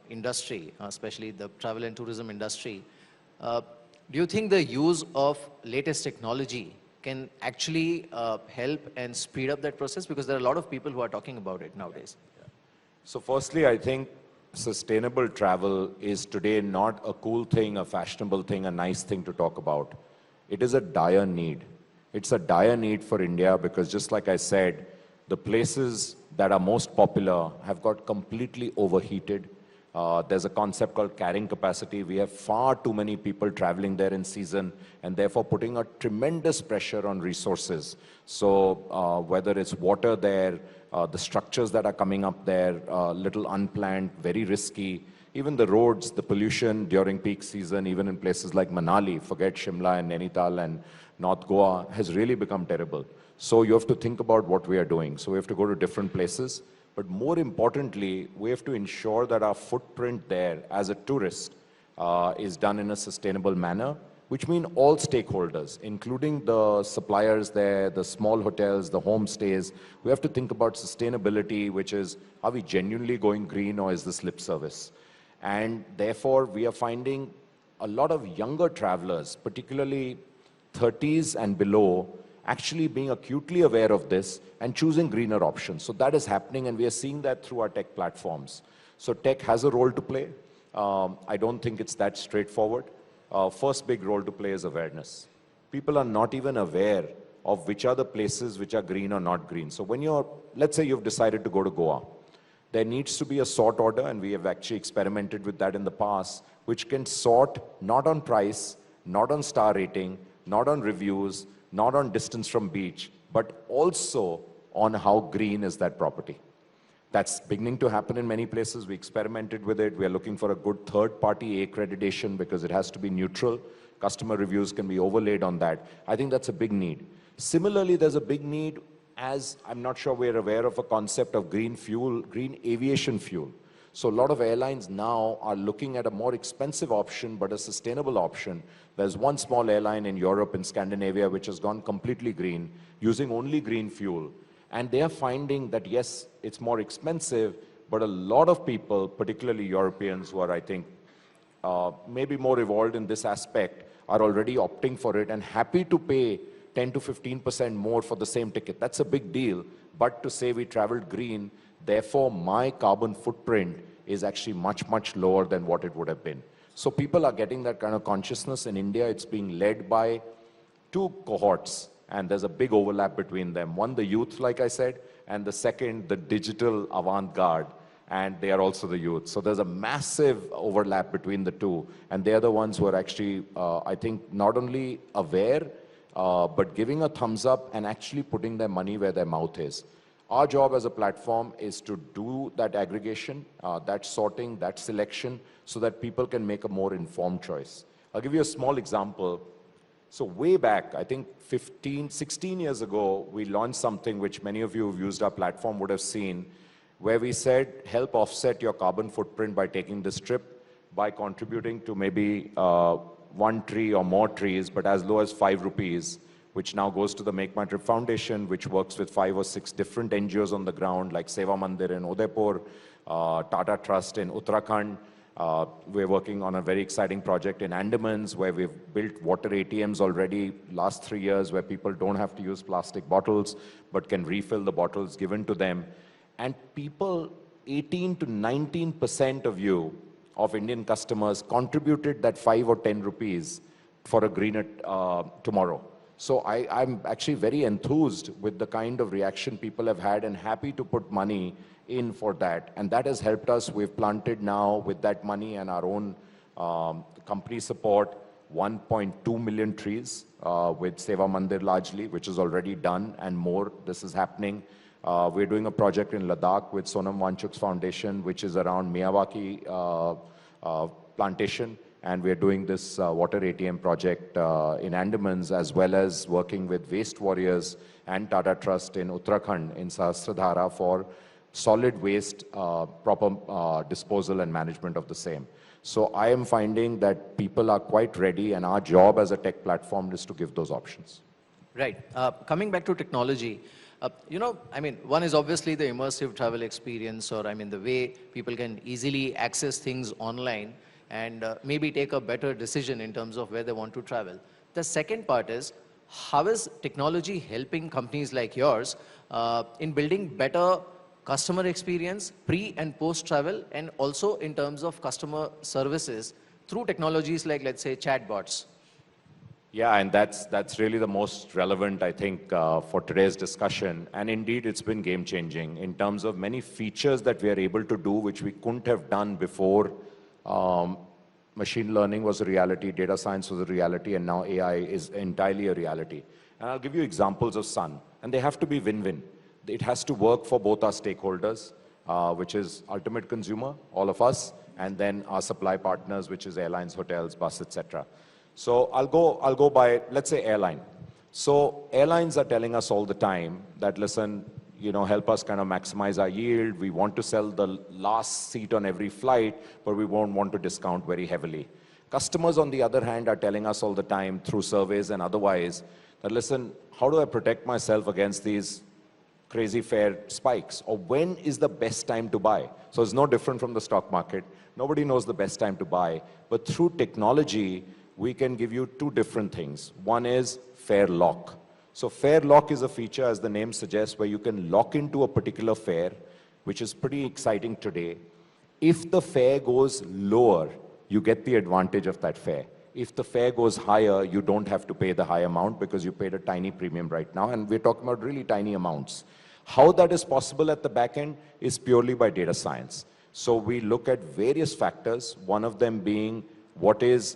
industry, especially the travel and tourism industry? Do you think the use of latest technology can actually help and speed up that process? Because there are a lot of people who are talking about it nowadays. So firstly, I think sustainable travel is today not a cool thing, a fashionable thing, a nice thing to talk about. It is a dire need. It's a dire need for India because just like I said, the places that are most popular have got completely overheated. There's a concept called carrying capacity. We have far too many people traveling there in season and therefore putting a tremendous pressure on resources. So whether it's water there, the structures that are coming up there, little unplanned, very risky. Even the roads, the pollution during peak season, even in places like Manali, forget Shimla and Nainital and North Goa, has really become terrible. So you have to think about what we are doing. So we have to go to different places. But more importantly, we have to ensure that our footprint there as a tourist is done in a sustainable manner, which means all stakeholders, including the suppliers there, the small hotels, the homestays. We have to think about sustainability, which is, are we genuinely going green or is this lip service? And therefore, we are finding a lot of younger travelers, particularly 30s and below, actually being acutely aware of this and choosing greener options. So that is happening, and we are seeing that through our tech platforms. So tech has a role to play. I don't think it's that straightforward. First big role to play is awareness. People are not even aware of which are the places which are green or not green. So when let's say you've decided to go to Goa, there needs to be a sort order, and we have actually experimented with that in the past, which can sort not on price, not on star rating, not on reviews, not on distance from beach, but also on how green is that property. That's beginning to happen in many places. We experimented with it. We are looking for a good third-party accreditation because it has to be neutral. Customer reviews can be overlaid on that. I think that's a big need. Similarly, there's a big need, as I'm not sure we're aware of a concept of green fuel, green aviation fuel. So a lot of airlines now are looking at a more expensive option, but a sustainable option. There's one small airline in Europe and Scandinavia which has gone completely green, using only green fuel. And they are finding that, yes, it's more expensive, but a lot of people, particularly Europeans who are, I think, maybe more evolved in this aspect, are already opting for it and happy to pay 10 to 15% more for the same ticket. That's a big deal. But to say we traveled green, therefore my carbon footprint is actually much, much lower than what it would have been. So people are getting that kind of consciousness. In India, it's being led by two cohorts, and there's a big overlap between them. One, the youth, like I said, and the second, the digital avant-garde, and they are also the youth. So there's a massive overlap between the two, and they're the ones who are actually, I think, not only aware, but giving a thumbs up and actually putting their money where their mouth is. Our job as a platform is to do that aggregation, that sorting, that selection, so that people can make a more informed choice. I'll give you a small example. So way back, I think 16 years ago, we launched something which many of you who've used our platform would have seen, where we said, help offset your carbon footprint by taking this trip, by contributing to maybe 1 tree or more trees, but as low as 5 rupees, which now goes to the Make My Trip Foundation, which works with 5 or 6 different NGOs on the ground, like Seva Mandir in Udaipur, Tata Trust in Uttarakhand. We're working on a very exciting project in Andamans, where we've built water ATMs already last 3 years, where people don't have to use plastic bottles, but can refill the bottles given to them. And people, 18 to 19% of Indian customers contributed that 5 or 10 rupees for a greener tomorrow. So I'm actually very enthused with the kind of reaction people have had and happy to put money in for that. And that has helped us. We've planted now with that money and our own company support 1.2 million trees with Seva Mandir largely, which is already done, and more. This is happening. We're doing a project in Ladakh with Sonam Wanchuk's foundation, which is around Miyawaki plantation. And we're doing this water ATM project in Andamans, as well as working with Waste Warriors and Tata Trust in Uttarakhand in Sahasradhara for solid waste proper disposal and management of the same. So I am finding that people are quite ready, and our job as a tech platform is to give those options. Right. Coming back to technology, one is obviously the immersive travel experience, or the way people can easily access things online and maybe take a better decision in terms of where they want to travel. The second part is, how is technology helping companies like yours in building better customer experience pre and post travel, and also in terms of customer services through technologies like, let's say, chatbots? Yeah, and that's really the most relevant, I think, for today's discussion. And indeed, it's been game-changing in terms of many features that we are able to do, which we couldn't have done before. Machine learning was a reality, data science was a reality, and now AI is entirely a reality. And I'll give you examples of Sun, and they have to be win-win. It has to work for both our stakeholders, which is ultimate consumer, all of us, and then our supply partners, which is airlines, hotels, bus, etc. So I'll go by, let's say, airline. So airlines are telling us all the time that, listen, help us kind of maximize our yield. We want to sell the last seat on every flight, but we won't want to discount very heavily. Customers, on the other hand, are telling us all the time through surveys and otherwise that, listen, how do I protect myself against these crazy fare spikes? Or when is the best time to buy? So it's no different from the stock market. Nobody knows the best time to buy. But through technology, we can give you two different things. One is fare lock. So fare lock is a feature, as the name suggests, where you can lock into a particular fare, which is pretty exciting today. If the fare goes lower, you get the advantage of that fare. If the fare goes higher, you don't have to pay the high amount because you paid a tiny premium right now, and we're talking about really tiny amounts. How that is possible at the back end is purely by data science. So we look at various factors, one of them being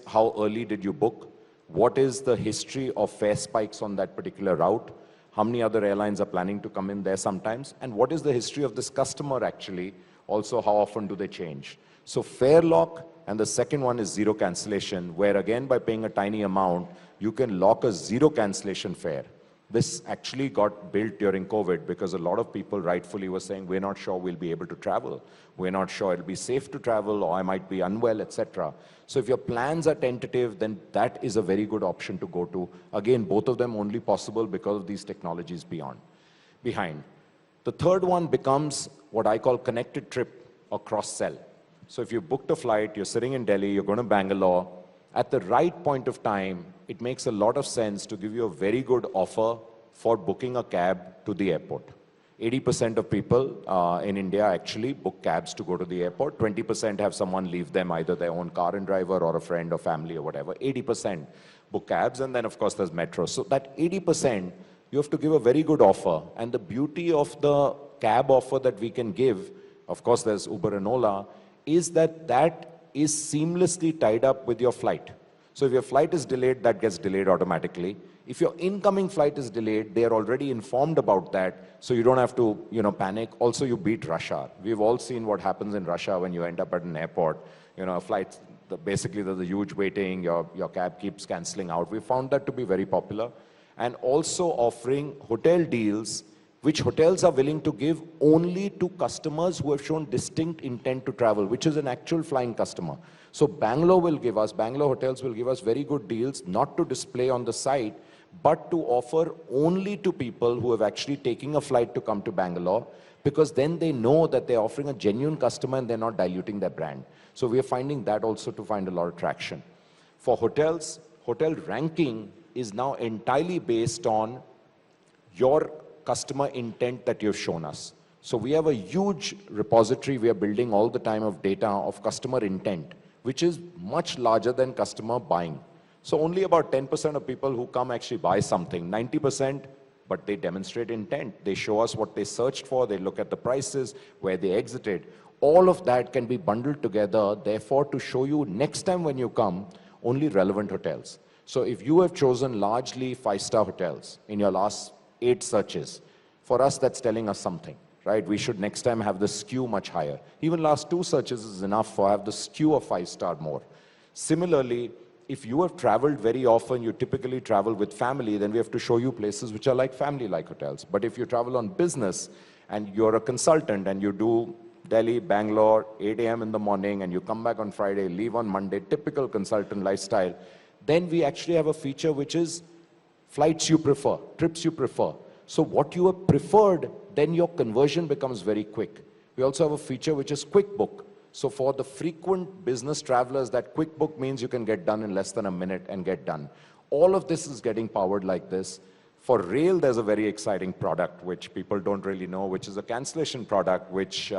how early did you book? What is the history of fare spikes on that particular route? How many other airlines are planning to come in there sometimes? And what is the history of this customer actually? Also, how often do they change? So fare lock, and the second one is zero cancellation, where again, by paying a tiny amount, you can lock a zero cancellation fare. This actually got built during COVID because a lot of people rightfully were saying, we're not sure we'll be able to travel. We're not sure it'll be safe to travel, or I might be unwell, etc. So if your plans are tentative, then that is a very good option to go to. Again, both of them only possible because of these technologies behind. The third one becomes what I call connected trip or cross-sell. So if you booked a flight, you're sitting in Delhi, you're going to Bangalore, at the right point of time, it makes a lot of sense to give you a very good offer for booking a cab to the airport. 80% of people in India actually book cabs to go to the airport. 20% have someone leave them, either their own car and driver or a friend or family or whatever. 80% book cabs, and then of course there's metro. So that 80%, you have to give a very good offer. And the beauty of the cab offer that we can give, of course there's Uber and Ola, is that is seamlessly tied up with your flight. So if your flight is delayed, that gets delayed automatically. If your incoming flight is delayed, they are already informed about that, so you don't have to, panic. Also, you beat rush hour. We've all seen what happens in rush hour when you end up at an airport. A flight, basically there's a huge waiting, your cab keeps cancelling out. We found that to be very popular. And also offering hotel deals, which hotels are willing to give only to customers who have shown distinct intent to travel, which is an actual flying customer. So Bangalore hotels will give us very good deals, not to display on the site, but to offer only to people who have actually taken a flight to come to Bangalore, because then they know that they're offering a genuine customer and they're not diluting their brand. So we are finding that also to find a lot of traction. For hotels, hotel ranking is now entirely based on your customer intent that you've shown us. So we have a huge repository we are building all the time of data of customer intent, which is much larger than customer buying. So only about 10% of people who come actually buy something, 90%, but they demonstrate intent. They show us what they searched for, they look at the prices, where they exited. All of that can be bundled together, therefore, to show you next time when you come, only relevant hotels. So if you have chosen largely 5-star hotels in your last 8 searches, for us that's telling us something, right? We should next time have the skew much higher. Even last 2 searches is enough for have the skew of 5-star more. Similarly, if you have traveled very often, you typically travel with family, then we have to show you places which are like family-like hotels. But if you travel on business and you're a consultant and you do Delhi, Bangalore, 8 a.m. in the morning, and you come back on Friday, leave on Monday, typical consultant lifestyle, then we actually have a feature which is flights you prefer, trips you prefer. So what you have preferred, then your conversion becomes very quick. We also have a feature which is quick book. So for the frequent business travelers, that quick book means you can get done in less than a minute and get done. All of this is getting powered like this. For rail, there's a very exciting product which people don't really know, which is a cancellation product, which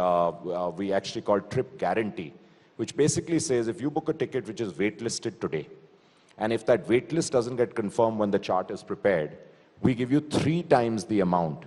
we actually call Trip Guarantee, which basically says if you book a ticket which is waitlisted today, and if that waitlist doesn't get confirmed when the chart is prepared, we give you 3 times the amount.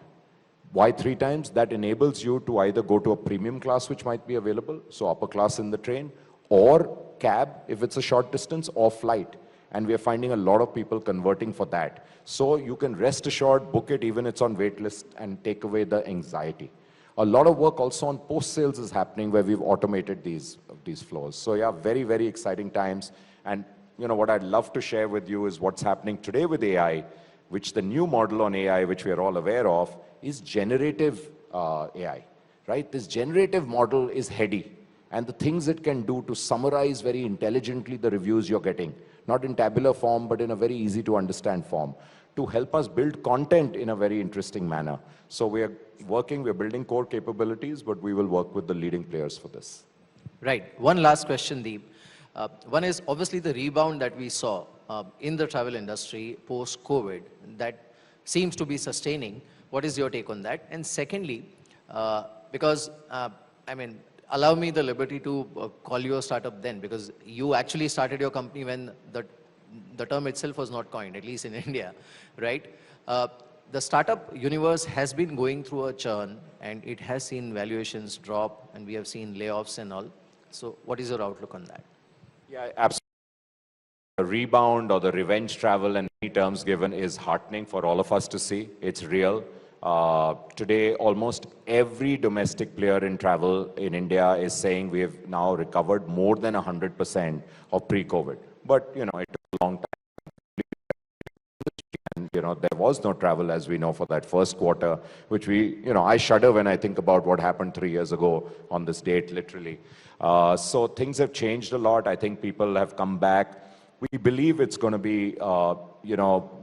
Why 3 times? That enables you to either go to a premium class which might be available, so upper class in the train, or cab if it's a short distance, or flight. And we are finding a lot of people converting for that. So you can rest assured, book it even it's on waitlist and take away the anxiety. A lot of work also on post-sales is happening where we've automated these flows. So yeah, very, very exciting times. And what I'd love to share with you is what's happening today with AI, which the new model on AI, which we are all aware of, is generative AI, right? This generative model is heady, and the things it can do to summarize very intelligently the reviews you're getting, not in tabular form, but in a very easy to understand form, to help us build content in a very interesting manner. So we're building core capabilities, but we will work with the leading players for this. Right. One last question, Deep. One is obviously the rebound that we saw in the travel industry post-COVID that seems to be sustaining. What is your take on that? And secondly, because, allow me the liberty to call you a startup then, because you actually started your company when the term itself was not coined, at least in India, right? The startup universe has been going through a churn, and it has seen valuations drop, and we have seen layoffs and all. So what is your outlook on that? Yeah, absolutely. The rebound or the revenge travel and any terms given is heartening for all of us to see. It's real. Today, almost every domestic player in travel in India is saying we have now recovered more than 100% of pre-COVID. But, it took a long time. And, there was no travel, as we know, for that first quarter, which I shudder when I think about what happened 3 years ago on this date, literally. So things have changed a lot. I think people have come back. We believe it's going to be,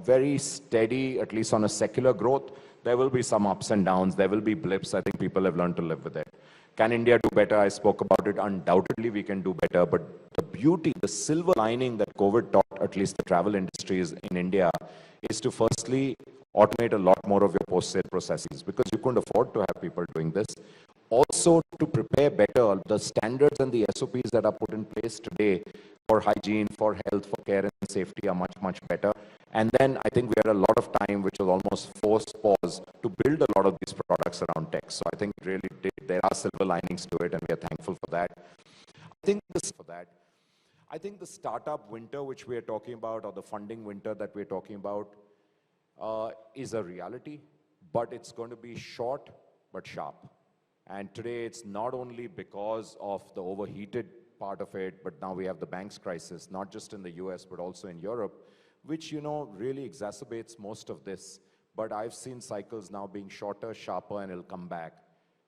very steady, at least on a secular growth. There will be some ups and downs. There will be blips. I think people have learned to live with it. Can India do better? I spoke about it. Undoubtedly, we can do better. But the beauty, the silver lining that COVID taught, at least the travel industries in India, is to firstly automate a lot more of your post-sale processes, because you couldn't afford to have people doing this. Also, to prepare better, the standards and the SOPs that are put in place today for hygiene, for health, for care and safety are much, much better. And then I think we had a lot of time, which was almost forced pause, to build a lot of these products around tech. So I think really there are silver linings to it, and we are thankful for that. I think the startup winter, which we are talking about, or the funding winter that we're talking about, is a reality, but it's going to be short but sharp. And today it's not only because of the overheated part of it, but now we have the banks crisis, not just in the US, but also in Europe, which, really exacerbates most of this. But I've seen cycles now being shorter, sharper, and it'll come back.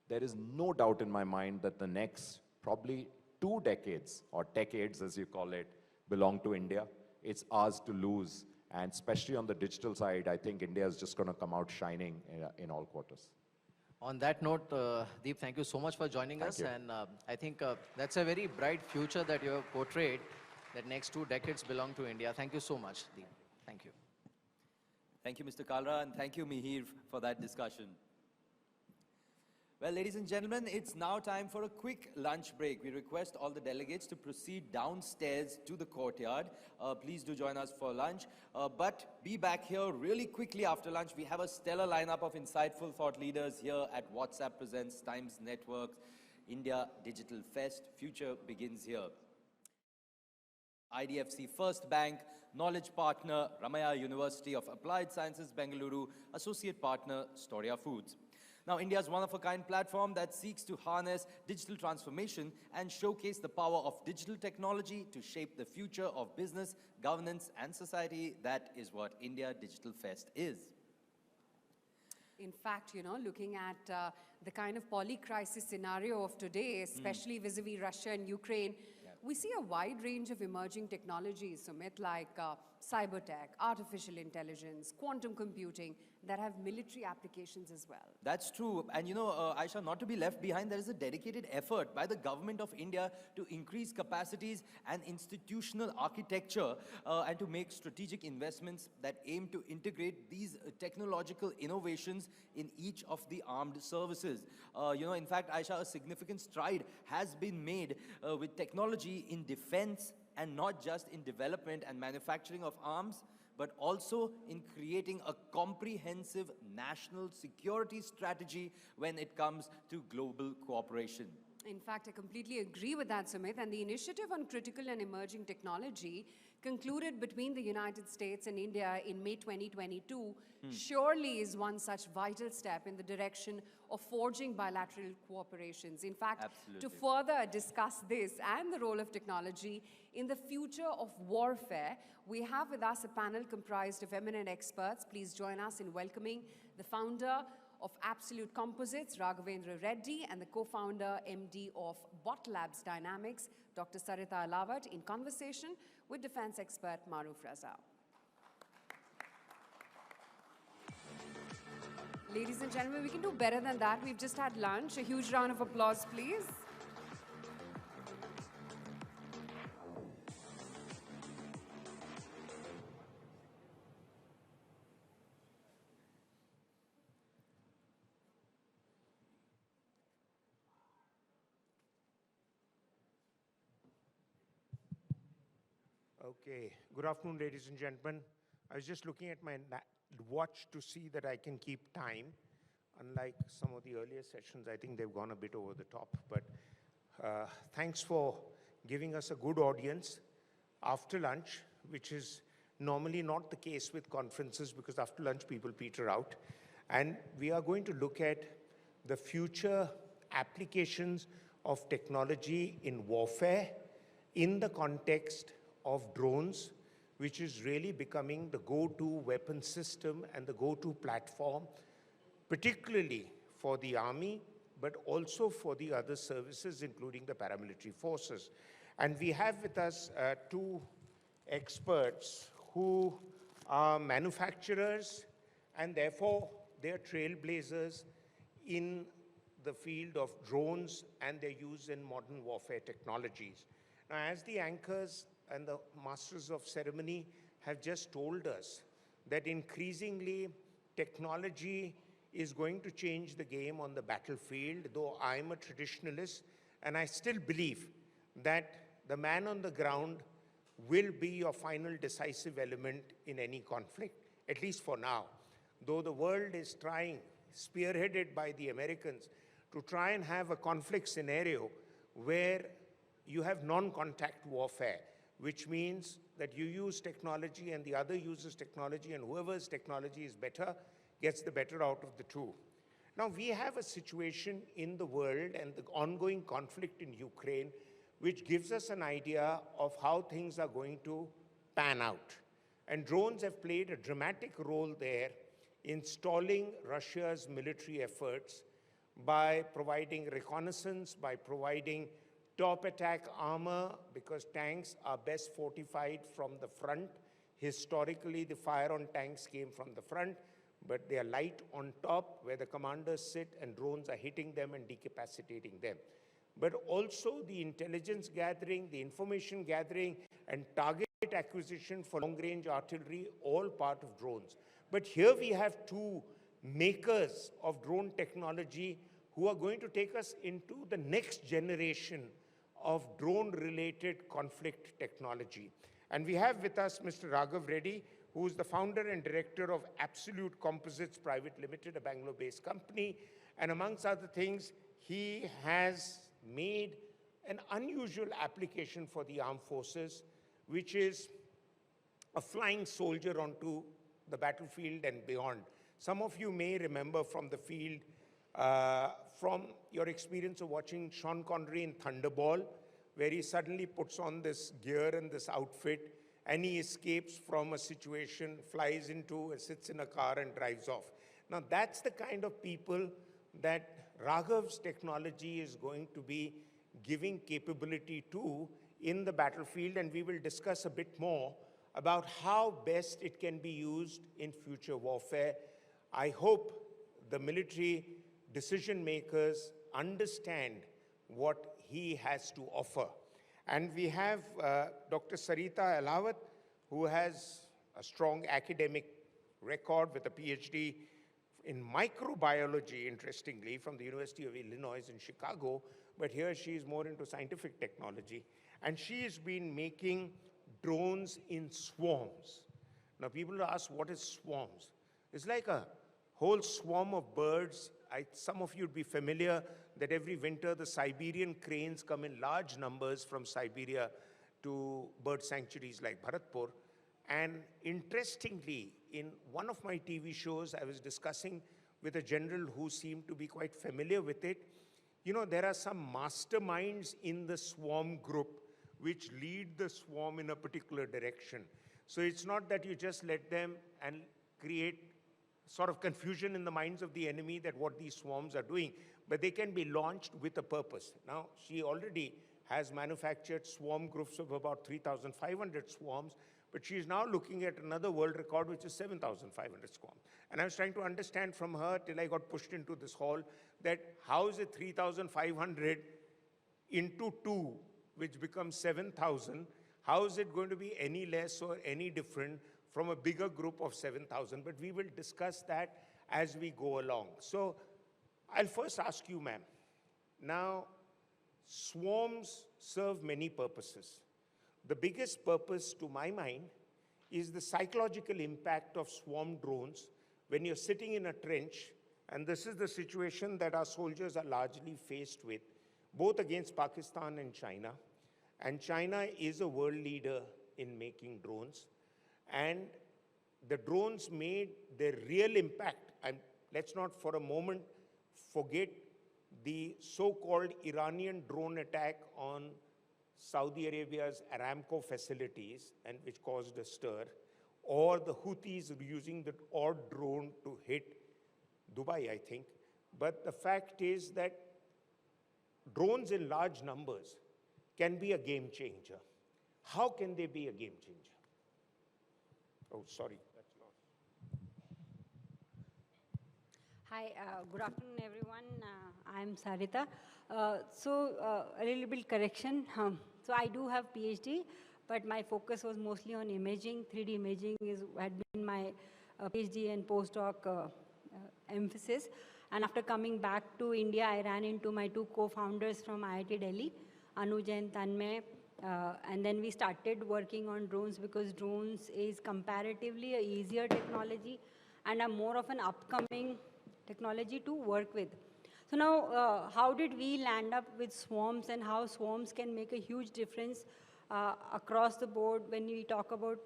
There is no doubt in my mind that the next probably 2 decades, or decades as you call it, belong to India. It's ours to lose. And especially on the digital side, I think India is just going to come out shining in all quarters. On that note, Deep, thank you so much for joining us. you. And I think that's a very bright future that you have portrayed, that next 2 decades belong to India. Thank you so much, Deep. Thank you. Thank you, Mr. Kalra, and thank you, Mihir, for that discussion. Well, ladies and gentlemen, it's now time for a quick lunch break. We request all the delegates to proceed downstairs to the courtyard. Please do join us for lunch. But be back here really quickly after lunch. We have a stellar lineup of insightful thought leaders here at WhatsApp Presents Times Networks India Digital Fest. Future begins here. IDFC First Bank, Knowledge Partner, Ramaya University of Applied Sciences, Bengaluru, Associate Partner, Storia Foods. Now, India's one-of-a-kind platform that seeks to harness digital transformation and showcase the power of digital technology to shape the future of business, governance, and society. That is what India Digital Fest is. In fact, looking at the kind of poly-crisis scenario of today, especially vis-a-vis Russia and Ukraine, we see a wide range of emerging technologies, Sumit, like cyber tech, artificial intelligence, quantum computing, that have military applications as well. That's true. And Aisha, not to be left behind, there is a dedicated effort by the government of India to increase capacities and institutional architecture and to make strategic investments that aim to integrate these technological innovations in each of the armed services. In fact, Aisha, a significant stride has been made with technology in defense, and not just in development and manufacturing of arms, but also in creating a comprehensive national security strategy when it comes to global cooperation. In fact, I completely agree with that, Sumit. And the initiative on critical and emerging technology concluded between the United States and India in May 2022 surely is one such vital step in the direction of forging bilateral cooperations. In fact, to further discuss this and the role of technology in the future of warfare, we have with us a panel comprised of eminent experts. Please join us in welcoming the founder of Absolute Composites, Raghavendra Reddy, and the co-founder, MD of Bot Labs Dynamics, Dr. Sarita Alawat, in conversation with defense expert Maruf Raza. Ladies and gentlemen, we can do better than that. We've just had lunch. A huge round of applause, please. Okay, good afternoon, ladies and gentlemen. I was just looking at my watch to see that I can keep time. Unlike some of the earlier sessions, I think they've gone a bit over the top. But thanks for giving us a good audience after lunch, which is normally not the case with conferences because after lunch people peter out. And we are going to look at the future applications of technology in warfare in the context of drones, which is really becoming the go-to weapon system and the go-to platform, particularly for the army, but also for the other services, including the paramilitary forces. And we have with us two experts who are manufacturers, and therefore they're trailblazers in the field of drones and their use in modern warfare technologies. Now, as the anchors and the masters of ceremony have just told us that increasingly technology is going to change the game on the battlefield, though I'm a traditionalist, and I still believe that the man on the ground will be your final decisive element in any conflict, at least for now. Though the world is trying, spearheaded by the Americans, to try and have a conflict scenario where you have non-contact warfare, which means that you use technology and the other uses technology, and whoever's technology is better gets the better out of the two. Now, we have a situation in the world and the ongoing conflict in Ukraine, which gives us an idea of how things are going to pan out. And drones have played a dramatic role there in stalling Russia's military efforts by providing reconnaissance, by providing top attack armor, because tanks are best fortified from the front. Historically, the fire on tanks came from the front, but they are light on top where the commanders sit and drones are hitting them and decapacitating them. But also the intelligence gathering, the information gathering, and target acquisition for long-range artillery, all part of drones. But here we have two makers of drone technology who are going to take us into the next generation of drone-related conflict technology. And we have with us Mr. Raghav Reddy, who is the founder and director of Absolute Composites Private Limited, a Bangalore-based company. And amongst other things, he has made an unusual application for the armed forces, which is a flying soldier onto the battlefield and beyond. Some of you may remember from the field, from your experience of watching Sean Connery in Thunderball, where he suddenly puts on this gear and this outfit, and he escapes from a situation, flies into, sits in a car and drives off. Now, that's the kind of people that Raghav's technology is going to be giving capability to in the battlefield, and we will discuss a bit more about how best it can be used in future warfare. I hope the military decision makers understand what he has to offer. And we have Dr. Sarita Alawat, who has a strong academic record with a PhD in microbiology, interestingly, from the University of Illinois in Chicago, but here she is more into scientific technology. And she has been making drones in swarms. Now, people ask, what is swarms? It's like a whole swarm of birds. Some of you would be familiar that every winter the Siberian cranes come in large numbers from Siberia to bird sanctuaries like Bharatpur. And interestingly, in one of my TV shows, I was discussing with a general who seemed to be quite familiar with it. You know, there are some masterminds in the swarm group which lead the swarm in a particular direction. So it's not that you just let them and create sort of confusion in the minds of the enemy that what these swarms are doing, but they can be launched with a purpose. Now, she already has manufactured swarm groups of about 3,500 swarms, but she is now looking at another world record, which is 7,500 swarms. And I was trying to understand from her till I got pushed into this hall that how is it 3,500 into 2, which becomes 7,000, how is it going to be any less or any different from a bigger group of 7,000? But we will discuss that as we go along. So I'll first ask you, ma'am. Now, swarms serve many purposes. The biggest purpose, to my mind, is the psychological impact of swarm drones when you're sitting in a trench, and this is the situation that our soldiers are largely faced with, both against Pakistan and China. And China is a world leader in making drones. And the drones made their real impact. And let's not for a moment forget the so-called Iranian drone attack on Saudi Arabia's Aramco facilities, and which caused a stir, or the Houthis using the odd drone to hit Dubai, I think. But the fact is that drones in large numbers can be a game changer. How can they be a game changer? Oh, sorry, that's lost. Hi, good afternoon, everyone. I'm Sarita. A little bit correction. So I do have PhD, but my focus was mostly on imaging. 3D imaging had been my PhD and postdoc emphasis. And after coming back to India, I ran into my two co-founders from IIT Delhi, Anuj and Tanmay. And then we started working on drones because drones is comparatively a easier technology and a more of an upcoming technology to work with. So now, how did we land up with swarms and how swarms can make a huge difference across the board when we talk about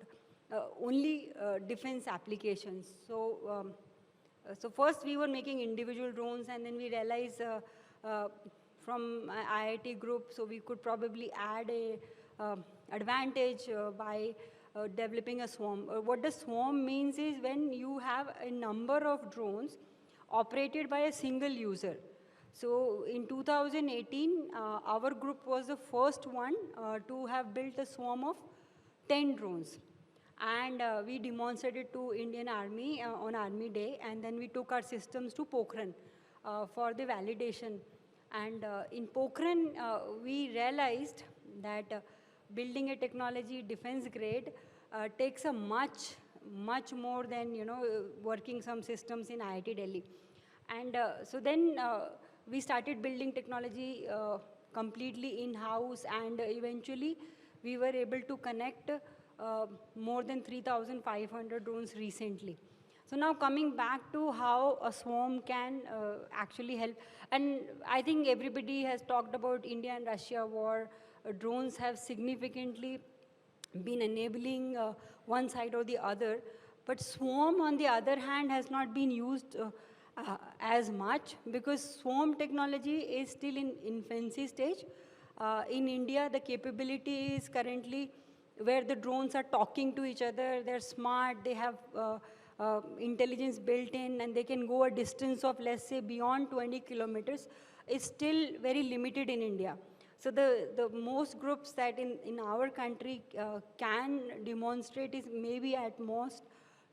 only defense applications. So first we were making individual drones, and then we realized from IIT group, so we could probably add a advantage by developing a swarm. What the swarm means is when you have a number of drones operated by a single user. So in 2018, our group was the first one to have built a swarm of 10 drones. And we demonstrated to Indian Army on Army Day, and then we took our systems to Pokhran for the validation. And in Pokhran, we realized that building a technology defense grade takes a much more than working some systems in IIT Delhi. And so then we started building technology completely in-house, and eventually we were able to connect more than 3,500 drones recently. So now coming back to how a swarm can actually help, and I think everybody has talked about India and Russia war. Drones have significantly been enabling one side or the other, but swarm on the other hand has not been used as much, because swarm technology is still in infancy stage. In India, the capability is currently where the drones are talking to each other, they're smart, they have intelligence built in, and they can go a distance of, let's say, beyond 20 kilometers, is still very limited in India. So the most groups that in our country can demonstrate is maybe at most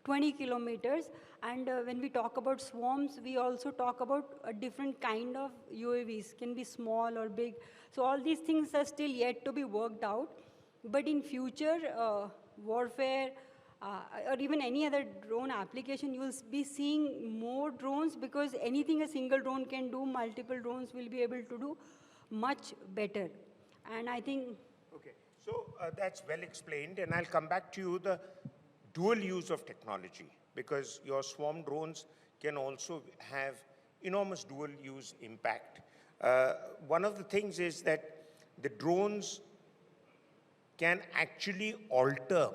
20 kilometers. And when we talk about swarms, we also talk about a different kind of UAVs, can be small or big. So all these things are still yet to be worked out. But in future warfare, or even any other drone application, you will be seeing more drones, because anything a single drone can do, multiple drones will be able to do much better. And I think... Okay, so that's well explained, and I'll come back to you, the dual use of technology, because your swarm drones can also have enormous dual use impact. One of the things is that the drones can actually alter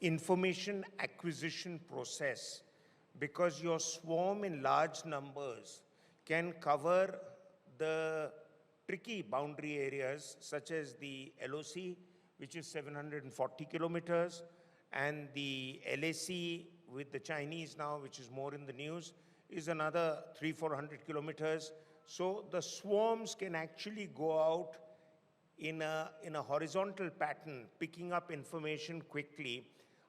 information acquisition process, because your swarm in large numbers can cover the tricky boundary areas such as the LOC, which is 740 kilometers, and the LAC with the Chinese now, which is more in the news, is another 300-400 kilometers. So the swarms can actually go out in a horizontal pattern, picking up information quickly,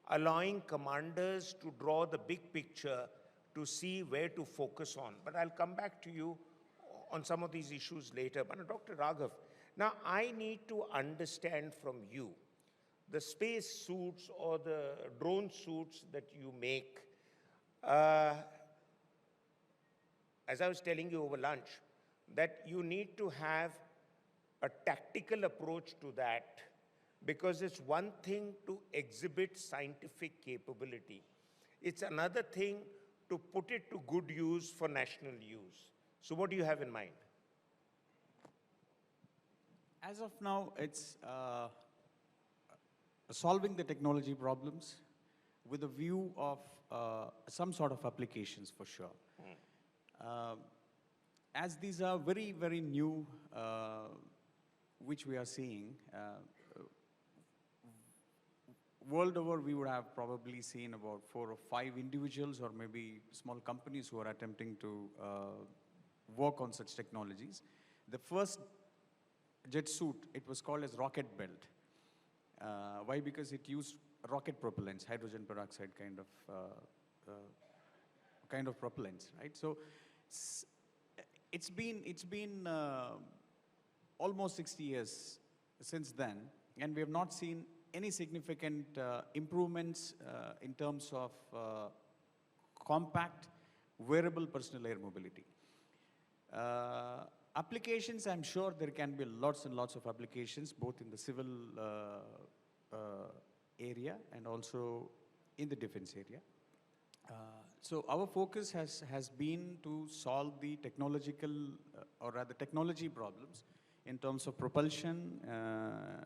allowing commanders to draw the big picture to see where to focus on. But I'll come back to you on some of these issues later. But Dr. Raghav, now I need to understand from you, the space suits or the drone suits that you make, as I was telling you over lunch, that you need to have a tactical approach to that, because it's one thing to exhibit scientific capability. It's another thing to put it to good use for national use. So what do you have in mind? As of now, it's solving the technology problems with a view of some sort of applications for sure. As these are very, very new, which we are seeing, world over, we would have probably seen about 4 or 5 individuals or maybe small companies who are attempting to work on such technologies. The first jet suit, it was called as rocket belt. Why? Because it used rocket propellants, hydrogen peroxide kind of propellants, right? So it's been almost 60 years since then, and we have not seen any significant improvements in terms of compact, wearable personal air mobility. Applications, I'm sure there can be lots and lots of applications, both in the civil area and also in the defense area. So our focus has been to solve the technological or rather technology problems in terms of propulsion,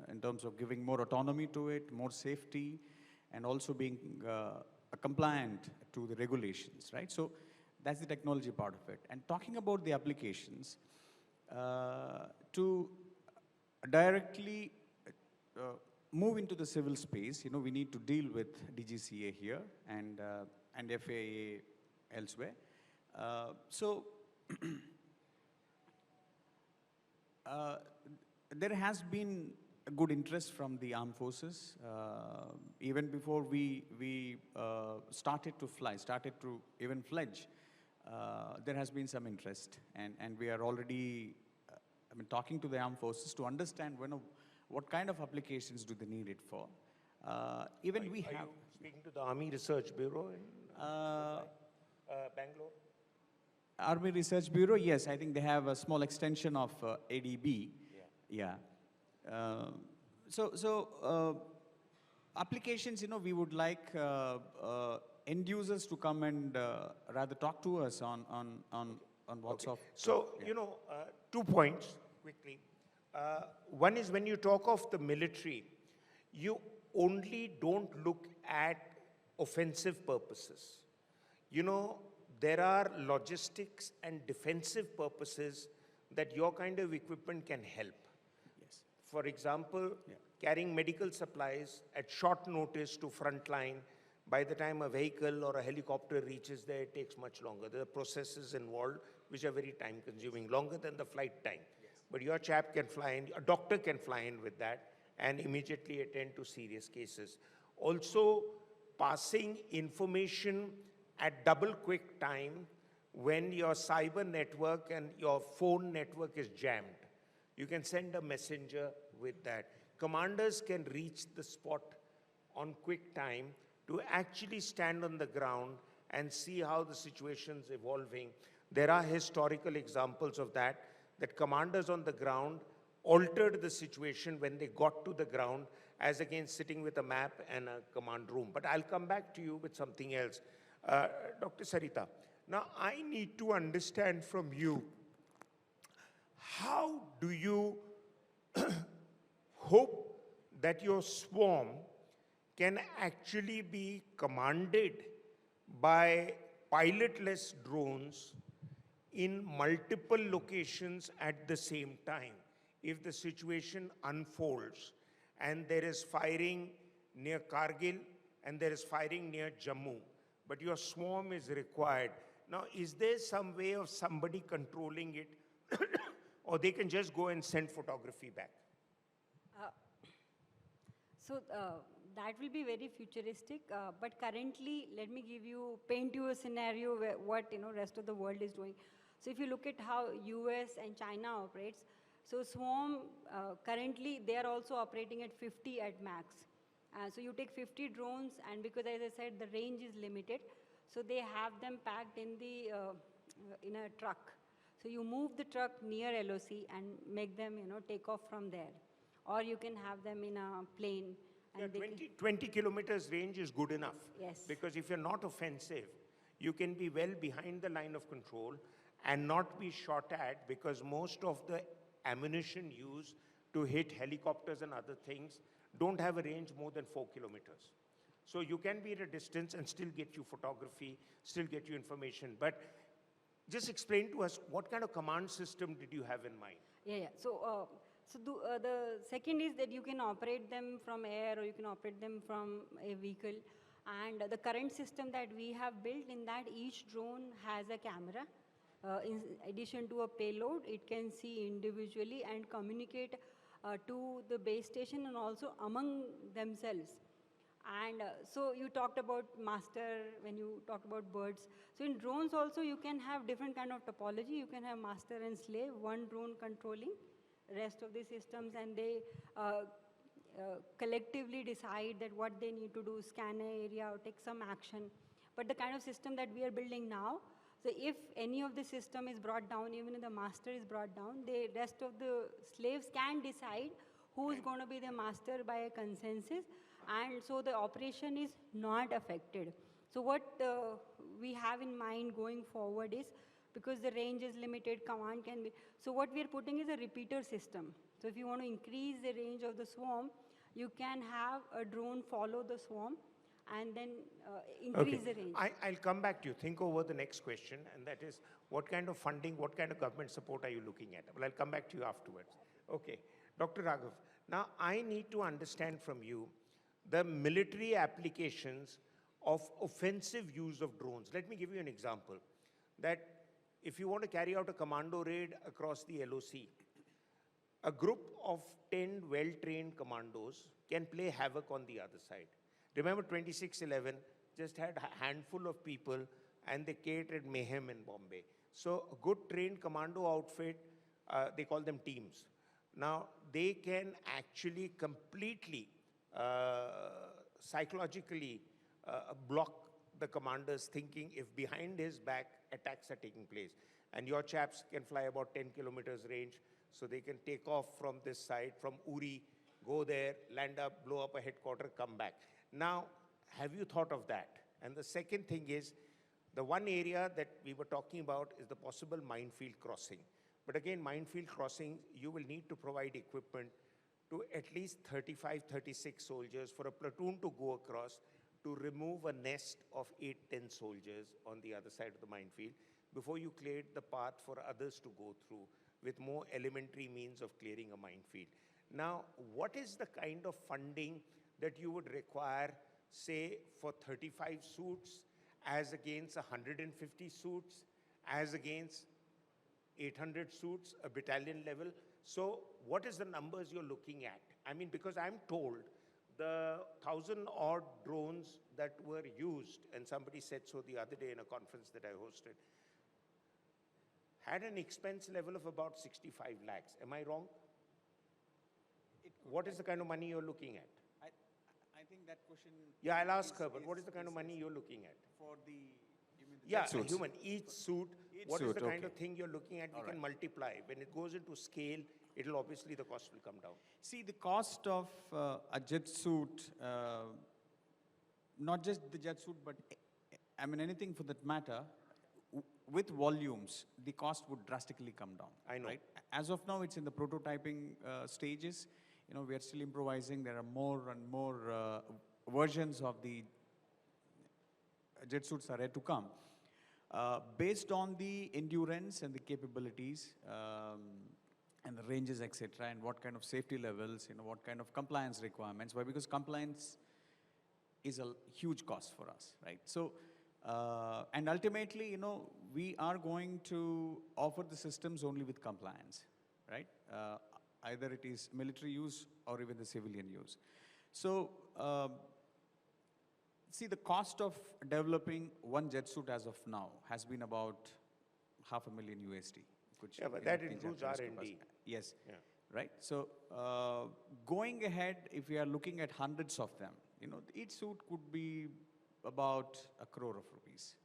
in terms of giving more autonomy to it, more safety, and also being compliant to the regulations, right? So that's the technology part of it. And talking about the applications, to directly move into the civil space, we need to deal with DGCA here and FAA elsewhere. So there has been a good interest from the armed forces. Even before we started to even fledge, there has been some interest. And we are already talking to the armed forces to understand what kind of applications do they need it for. Are you speaking to the Army Research Bureau in Bangalore? Army Research Bureau, yes, I think they have a small extension of ADB. Yeah. So applications, we would like end users to come and rather talk to us on what's Okay. So, 2 points quickly. One is when you talk of the military, you only don't look at offensive purposes. There are logistics and defensive purposes that your kind of equipment can help. Yes. For example, carrying medical supplies at short notice to frontline. By the time a vehicle or a helicopter reaches there, it takes much longer. There are processes involved which are very time consuming, longer than the flight time. Yes. But your chap can fly in, a doctor can fly in with that and immediately attend to serious cases. Also, passing information at double quick time when your cyber network and your phone network is jammed. You can send a messenger with that. Commanders can reach the spot on quick time to actually stand on the ground and see how the situation's evolving. There are historical examples of that commanders on the ground altered the situation when they got to the ground as against sitting with a map and a command room. But I'll come back to you with something else. Dr. Sarita, now I need to understand from you, how do you hope that your swarm can actually be commanded by pilotless drones in multiple locations at the same time? If the situation unfolds and there is firing near Kargil and there is firing near Jammu, but your swarm is required. Now, is there some way of somebody controlling it or they can just go and send photography back? So that will be very futuristic, but currently, let me paint you a scenario where what rest of the world is doing. So if you look at how US and China operates, so Swarm, currently they are also operating at 50 at max. So you take 50 drones, and because as I said, the range is limited, so they have them packed in in a truck. So you move the truck near LOC and make them take off from there. Or you can have them in a plane. And 20 kilometers range is good enough. Yes. Because if you're not offensive, you can be well behind the line of control and not be shot at, because most of the ammunition used to hit helicopters and other things don't have a range more than 4 kilometers. So you can be at a distance and still get you photography, still get you information. But just explain to us, what kind of command system did you have in mind? Yeah. So, the second is that you can operate them from air or you can operate them from a vehicle. And the current system that we have built, in that each drone has a camera. In addition to a payload, it can see individually and communicate to the base station and also among themselves. And so you talked about master when you talked about birds. So in drones also you can have different kind of topology. You can have master and slave, one drone controlling rest of the systems, and they collectively decide that what they need to do, scan an area or take some action. But the kind of system that we are building now, so if any of the system is brought down, even if the master is brought down, the rest of the slaves can decide who is going to be the master by a consensus, and so the operation is not affected. So what we have in mind going forward is, because the range is limited, command can be. So what we are putting is a repeater system. So if you want to increase the range of the swarm, you can have a drone follow the swarm and then increase the range. I'll come back to you. Think over the next question, and that is, what kind of funding, what kind of government support are you looking at? Well, I'll come back to you afterwards. Okay. Dr. Raghav, now I need to understand from you the military applications of offensive use of drones. Let me give you an example. That if you want to carry out a commando raid across the LOC, a group of 10 well-trained commandos can play havoc on the other side. Remember 2611 just had a handful of people and they created mayhem in Bombay. So a good trained commando outfit, they call them teams. Now they can actually completely psychologically block the commander's thinking if behind his back attacks are taking place. And your chaps can fly about 10 kilometers range, so they can take off from this side, from Uri, go there, land up, blow up a headquarter, come back. Now, have you thought of that? And the second thing is, the one area that we were talking about is the possible minefield crossing. But again, minefield crossing, you will need to provide equipment to at least 35, 36 soldiers for a platoon to go across to remove a nest of 8, 10 soldiers on the other side of the minefield before you cleared the path for others to go through with more elementary means of clearing a minefield. Now, what is the kind of funding that you would require, say, for 35 suits as against 150 suits, as against 800 suits, a battalion level? So what is the numbers you're looking at? I mean, because I'm told the 1,000-odd drones that were used, and somebody said so the other day in a conference that I hosted, had an expense level of about 65 lakhs. Am I wrong? What is the kind of money you're looking at? I think that question... Yeah, I'll ask her, but what is the kind of money you're looking at? For the... You mean the Yeah, suits? human. Each suit, what is the kind of thing you're looking at? We can multiply. When it goes into scale, it'll obviously, the cost will come down. See, the cost of a jet suit, not just the jet suit, but I mean anything for that matter, with volumes, the cost would drastically come down. I know. Right? As of now, it's in the prototyping stages. You know, we are still improvising. There are more and more versions of the jet suits are yet to come. Based on the endurance and the capabilities and the ranges, etc., and what kind of safety levels, you know, what kind of compliance requirements. Why? Because compliance is a huge cost for us, right? So, and ultimately, you know, we are going to offer the systems only with compliance, right? Either it is military use or even the civilian use. So, see, the cost of developing one jet suit as of now has been about $500,000 USD. Which, yeah, but that includes R&D. Yes, yeah. Right? So, going ahead, if we are looking at hundreds of them, you know, each suit could be about 1 crore of rupees.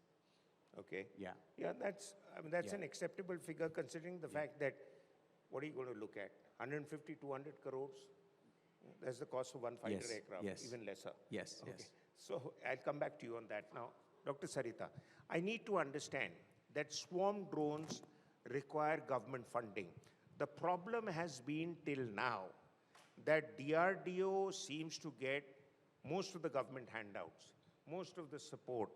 Okay. Yeah. Yeah, that's, I mean, that's an acceptable figure considering the fact that, what are you going to look at? 150, 200 crores? That's the cost of one fighter aircraft, even lesser. Yes, okay. yes. So I'll come back to you on that. Now, Dr. Sarita, I need to understand that swarm drones require government funding. The problem has been till now that DRDO seems to get most of the government handouts, most of the support,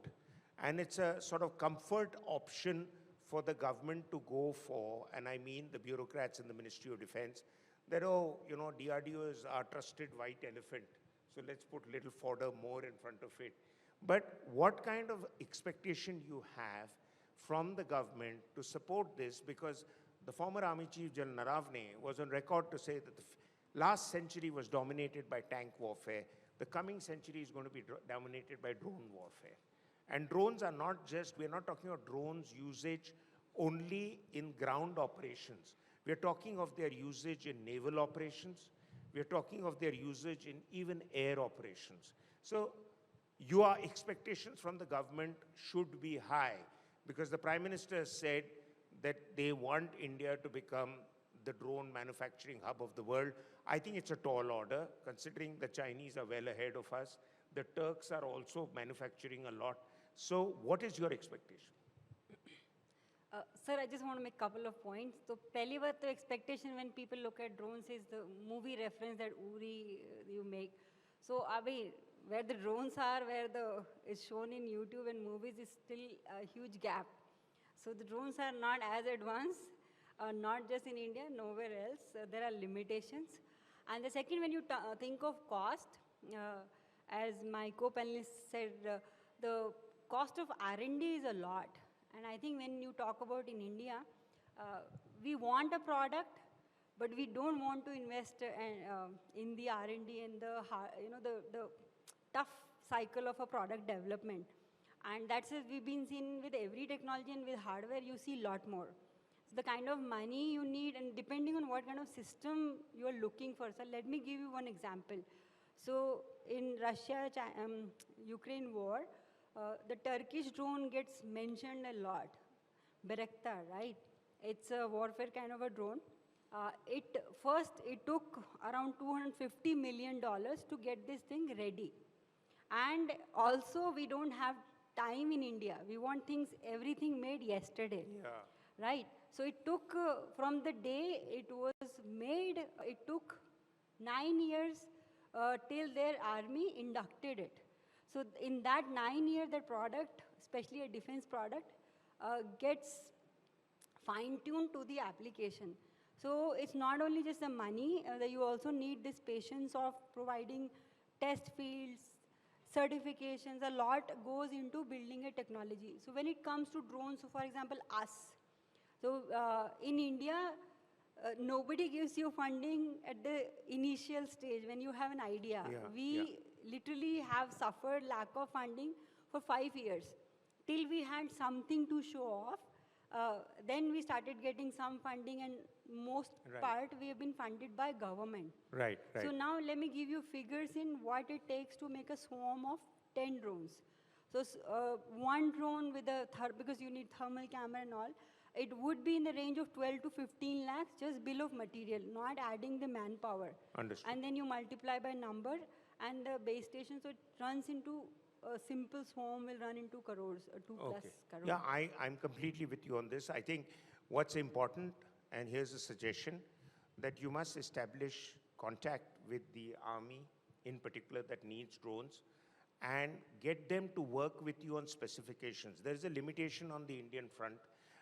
and it's a sort of comfort option for the government to go for, and I mean the bureaucrats in the Ministry of Defense, that, oh, you know, DRDO is our trusted white elephant, so let's put little fodder more in front of it. But what kind of expectation you have from the government to support this? Because the former Army Chief General Naravne was on record to say that the last century was dominated by tank warfare. The coming century is going to be dominated by drone warfare. And drones are not just, we're not talking about drones usage only in ground operations. We're talking of their usage in naval operations. We're talking of their usage in even air operations. So your expectations from the government should be high, because the Prime Minister has said that they want India to become the drone manufacturing hub of the world. I think it's a tall order, considering the Chinese are well ahead of us. The Turks are also manufacturing a lot. So what is your expectation? Sir, I just want to make a couple of points. So, pehli baat the expectation when people look at drones is the movie reference that Uri you make. So, abhi, where the drones are, where the is shown in YouTube and movies is still a huge gap. So, the drones are not as advanced, not just in India, nowhere else. There are limitations. And the second, when you think of cost, as my co-panelist said, the cost of R&D is a lot. And I think when you talk about in India, we want a product, but we don't want to invest in the R&D and the, the tough cycle of a product development. And that's as we've been seeing with every technology and with hardware, you see a lot more. So the kind of money you need and depending on what kind of system you're looking for. So let me give you one example. So in Russia-Ukraine war, the Turkish drone gets mentioned a lot. Bayraktar, right? It's a warfare kind of a drone. It took around $250 million to get this thing ready. And also we don't have time in India. We want everything made yesterday. Yeah. Right? So it took, from the day it was made, it took 9 years till their army inducted it. So in that 9 years, that product, especially a defense product, gets fine-tuned to the application. So it's not only just the money, that you also need this patience of providing test fields, certifications, a lot goes into building a technology. So when it comes to drones, so for example, us. So in India, nobody gives you funding at the initial stage when you have an idea. We literally have suffered lack of funding for 5 years. Till we had something to show off, then we started getting some funding and most part we have been funded by government. Right. So now let me give you figures in what it takes to make a swarm of 10 drones. So one drone with because you need thermal camera and all, it would be in the range of 12 to 15 lakhs just bill of material, not adding the manpower. Understood. And then you multiply by number and the base station, so it runs into a simple swarm will run into crores, 2+ crores. Yeah, I'm completely with you on this. I think what's important, and here's a suggestion, that you must establish contact with the army, in particular, that needs drones, and get them to work with you on specifications. There is a limitation on the Indian front,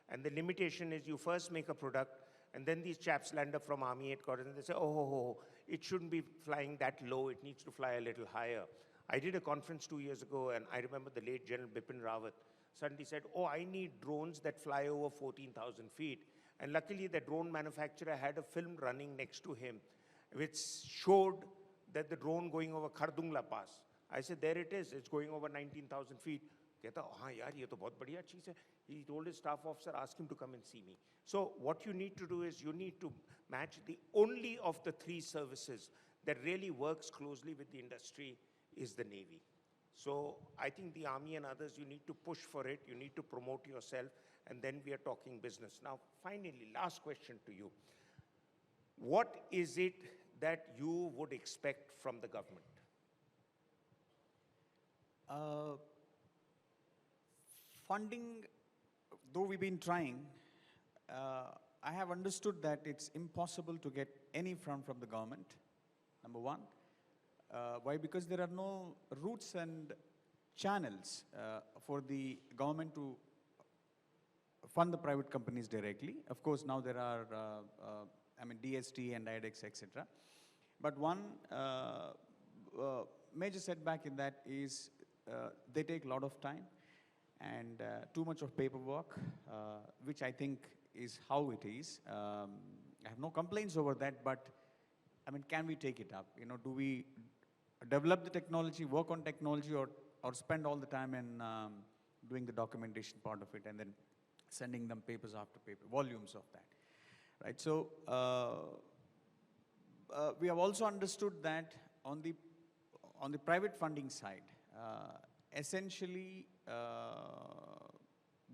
and the limitation is you first make a product, and then these chaps land up from Army headquarters, and they say, oh, it shouldn't be flying that low, it needs to fly a little higher. I did a conference 2 years ago, and I remember the late General Bipin Rawat suddenly said, oh, I need drones that fly over 14,000 feet. And luckily, the drone manufacturer had a film running next to him, which showed that the drone going over Khardungla Pass. I said, there it is, it's going over 19,000 feet. Kehta, हाँ यार, ये तो बहुत बढ़िया चीज़ है. He told his staff officer, ask him to come and see me. So what you need to do is you need to match the only of the 3 services that really works closely with the industry is the Navy. So I think the Army and others, you need to push for it, you need to promote yourself, and then we are talking business. Now, finally, last question to you. What is it that you would expect from the government? Funding, though we've been trying, I have understood that it's impossible to get any fund from the government, number one. Why? Because there are no routes and channels for the government to fund the private companies directly. Of course, now there are, DST and IDEX, etc. But one major setback in that is they take a lot of time and too much of paperwork, which I think is how it is. I have no complaints over that, but can we take it up? Do we develop the technology, work on technology, or spend all the time in doing the documentation part of it and then sending them papers after paper, volumes of that, right? So we have also understood that on the private funding side, essentially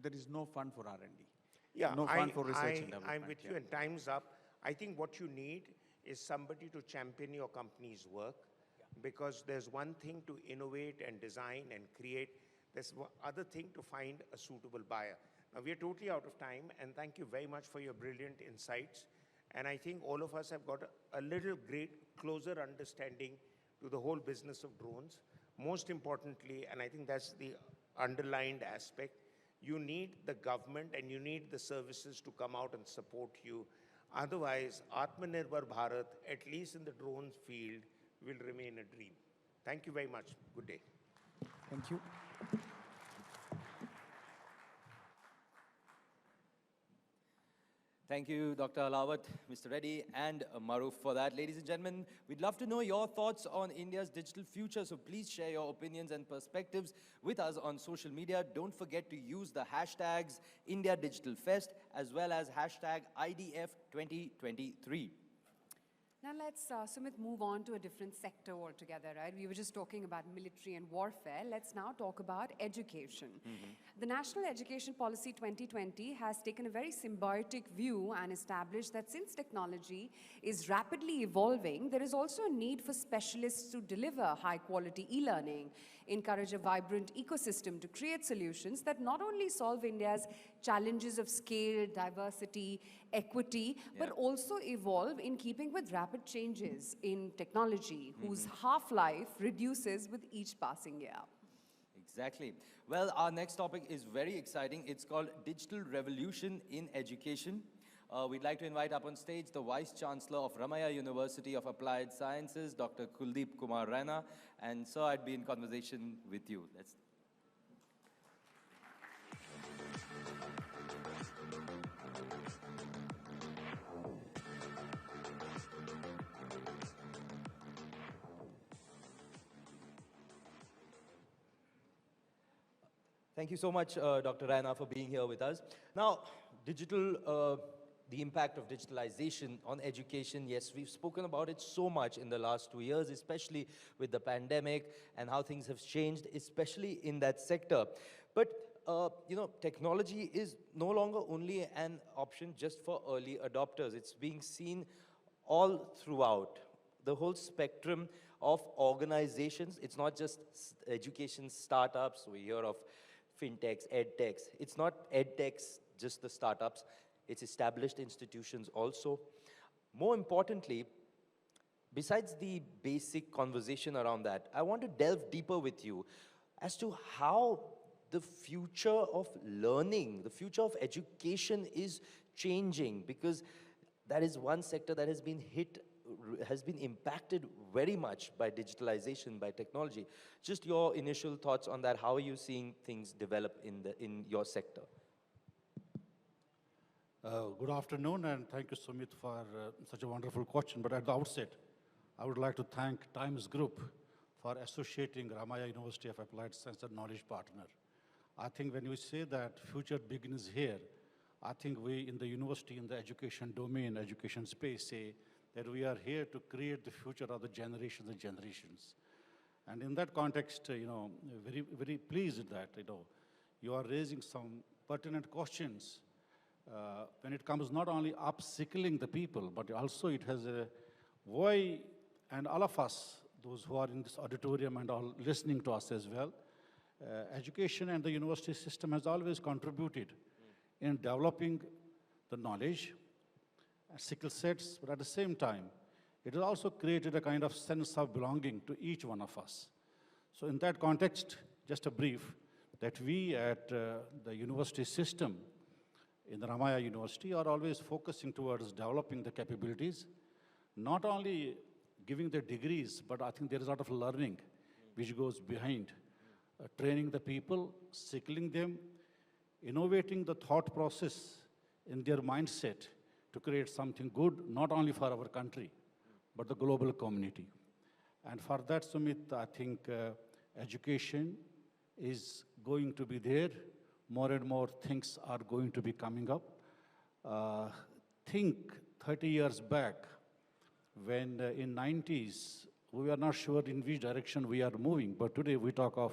there is no fund for R&D. Yeah, no fund for research and development. I'm with you, and time's up. I think what you need is somebody to champion your company's work, because there's one thing to innovate and design and create. There's one other thing to find a suitable buyer. Now, we are totally out of time, and thank you very much for your brilliant insights. And I think all of us have got a little closer understanding to the whole business of drones. Most importantly, and I think that's the underlined aspect, you need the government and you need the services to come out and support you. Otherwise, Atmanirbhar Bharat, at least in the drone field, will remain a dream. Thank you very much. Good day. Thank you. Thank you, Dr. Alawat, Mr. Reddy, and Maruf for that. Ladies and gentlemen, we'd love to know your thoughts on India's digital future, so please share your opinions and perspectives with us on social media. Don't forget to use the hashtags India Digital Fest as well as hashtag IDF2023. Now let's, Sumit, move on to a different sector altogether, right? We were just talking about military and warfare. Let's now talk about education. The National Education Policy 2020 has taken a very symbiotic view and established that since technology is rapidly evolving, there is also a need for specialists to deliver high-quality e-learning, encourage a vibrant ecosystem to create solutions that not only solve India's challenges of scale, diversity, equity, but also evolve in keeping with rapid changes in technology, whose half-life reduces with each passing year. Exactly. Well, our next topic is very exciting. It's called Digital Revolution in Education. We'd like to invite up on stage the Vice Chancellor of Ramaiah University of Applied Sciences, Dr. Kuldeep Kumar Raina. And so I'd be in conversation with you. Let's. Thank you so much, Dr. Raina, for being here with us. Now, the impact of digitalization on education, yes, we've spoken about it so much in the last 2 years, especially with the pandemic and how things have changed, especially in that sector. But, you know, technology is no longer only an option just for early adopters. It's being seen all throughout the whole spectrum of organizations. It's not just education startups. We hear of Fintechs, EdTechs. It's not EdTechs, just the startups. It's established institutions also. More importantly, besides the basic conversation around that, I want to delve deeper with you as to how the future of learning, the future of education is changing, because that is one sector that has been impacted very much by digitalization, by technology. Just your initial thoughts on that. How are you seeing things develop in your sector? Good afternoon, and thank you, Sumit, for such a wonderful question. But at the outset, I would like to thank Times Group for associating Ramaiah University of Applied Science as a knowledge partner. I think when you say that future begins here, I think we in the university, in the education domain, education space, say that we are here to create the future of the generations and generations. And in that context, you know, very, very pleased that, you know, you are raising some pertinent questions when it comes not only upskilling the people, but also it has a why, and all of us, those who are in this auditorium and all listening to us as well, education and the university system has always contributed in developing the knowledge, skill sets, but at the same time, it has also created a kind of sense of belonging to each one of us. So in that context, just a brief, that we at the university system in the Ramaiah University are always focusing towards developing the capabilities, not only giving the degrees, but I think there is a lot of learning which goes behind training the people, skilling them, innovating the thought process in their mindset to create something good, not only for our country, but the global community. And for that, Sumit, I think education is going to be there. More and more things are going to be coming up. Think 30 years back, when in 90s, we were not sure in which direction we are moving, but today we talk of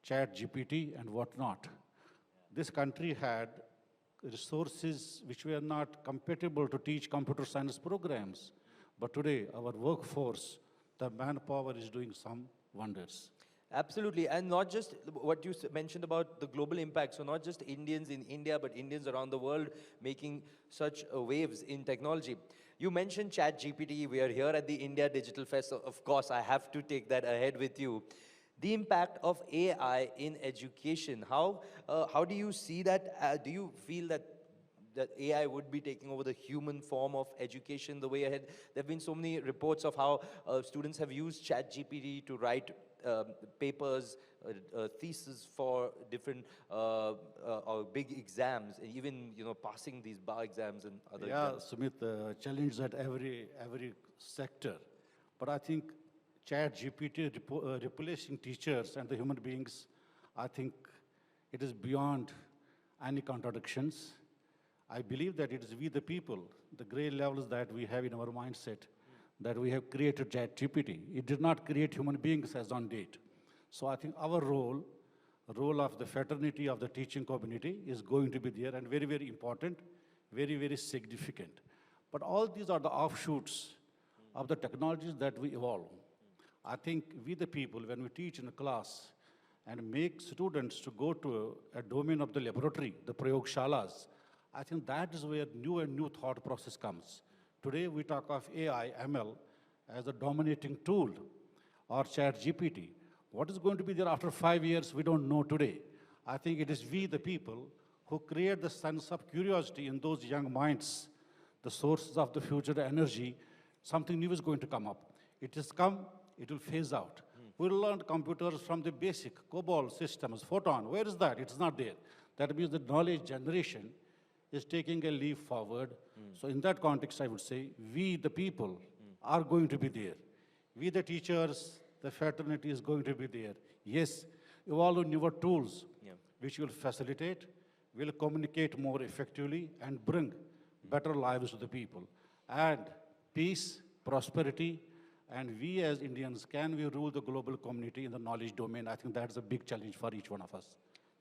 chat GPT and whatnot. This country had resources which were not compatible to teach computer science programs. But today, our workforce, the manpower is doing some wonders. Absolutely, and not just what you mentioned about the global impact. So not just Indians in India, but Indians around the world making such waves in technology. You mentioned ChatGPT. We are here at the India Digital Fest. So of course, I have to take that ahead with you. The impact of AI in education. How do you see that? Do you feel that AI would be taking over the human form of education the way ahead? There have been so many reports of how students have used ChatGPT to write papers, theses for different big exams, and even passing these bar exams and other exams. Sumit, challenge at every sector. But I think Chat GPT replacing teachers and the human beings, I think it is beyond any contradictions. I believe that it is we the people, the gray levels that we have in our mindset, that we have created ChatGPT. It did not create human beings as on date. So I think our role of the fraternity of the teaching community is going to be there and very, very important, very, very significant. But all these are the offshoots of the technologies that we evolve. I think we the people, when we teach in a class and make students to go to a domain of the laboratory, the prayogshalas, I think that is where new thought process comes. Today we talk of AI, ML as a dominating tool, or ChatGPT. What is going to be there after 5 years, we don't know today. I think it is we, the people, who create the sense of curiosity in those young minds, the sources of the future energy. Something new is going to come up. It has come, it will phase out. We'll learn computers from the basic COBOL systems, photon. Where is that? It's not there. That means the knowledge generation is taking a leap forward. So in that context, I would say, we, the people, are going to be there. We, the teachers, the fraternity is going to be there. Yes, evolve newer tools, which will facilitate, will communicate more effectively, and bring better lives to the people. And peace, prosperity, and we as Indians, can we rule the global community in the knowledge domain? I think that's a big challenge for each one of us.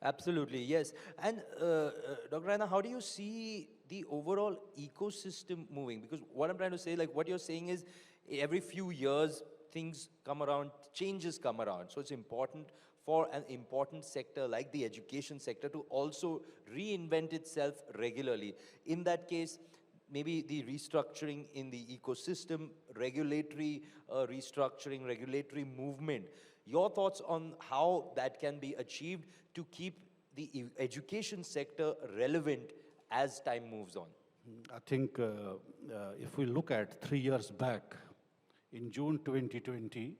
Absolutely, yes. And Dr. Raina, how do you see the overall ecosystem moving? Because what I'm trying to say, like what you're saying is, every few years, things come around, changes come around. So it's important for an important sector like the education sector to also reinvent itself regularly. In that case, maybe the restructuring in the ecosystem, regulatory restructuring, regulatory movement. Your thoughts on how that can be achieved to keep the education sector relevant as time moves on? I think if we look at 3 years back, in June 2020,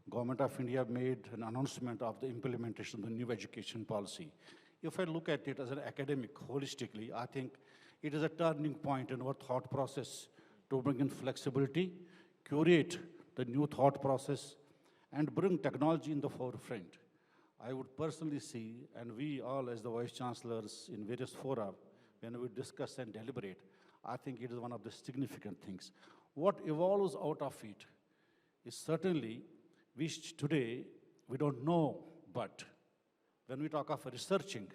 Government of India made an announcement of the implementation of the new education policy. If I look at it as an academic, holistically, I think it is a turning point in our thought process to bring in flexibility, curate the new thought process, and bring technology in the forefront. I would personally see, and we all as the Vice Chancellors in various fora, when we discuss and deliberate, I think it is one of the significant things. What evolves out of it is certainly, which today we don't know, but when we talk of researching,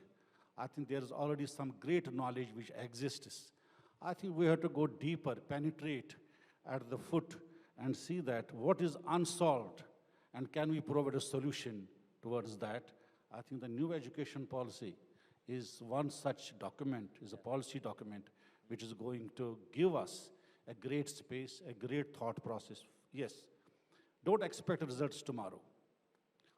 I think there is already some great knowledge which exists. I think we have to go deeper, penetrate at the foot and see that what is unsolved and can we provide a solution towards that. I think the new education policy is one such document, is a policy document which is going to give us a great space, a great thought process. Yes, don't expect results tomorrow.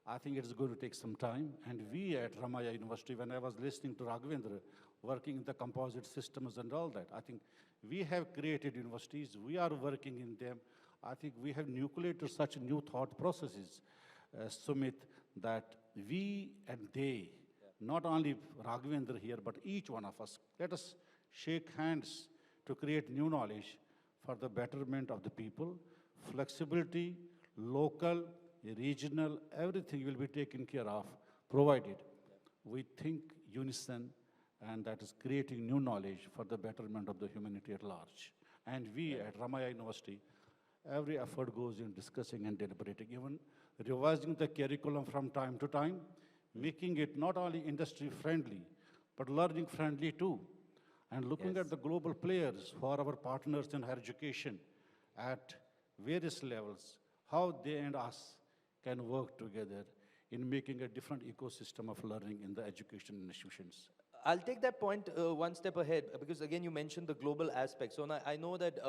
I think it is going to take some time. And we at Ramaya University, when I was listening to Raghavendra, working in the composite systems and all that, I think we have created universities, we are working in them. I think we have nucleated such new thought processes, Sumit, that we and they, not only Raghavendra here, but each one of us, let us shake hands to create new knowledge for the betterment of the people, flexibility, local, regional, everything will be taken care of, provided we think unison, and that is creating new knowledge for the betterment of the humanity at large. And we at Ramaya University, every effort goes in discussing and deliberating, even revising the curriculum from time to time, making it not only industry-friendly, but learning-friendly too, and looking at the global players who are our partners in higher education at various levels, how they and us can work together in making a different ecosystem of learning in the education institutions. I'll take that point one step ahead because again you mentioned the global aspect. So now I know that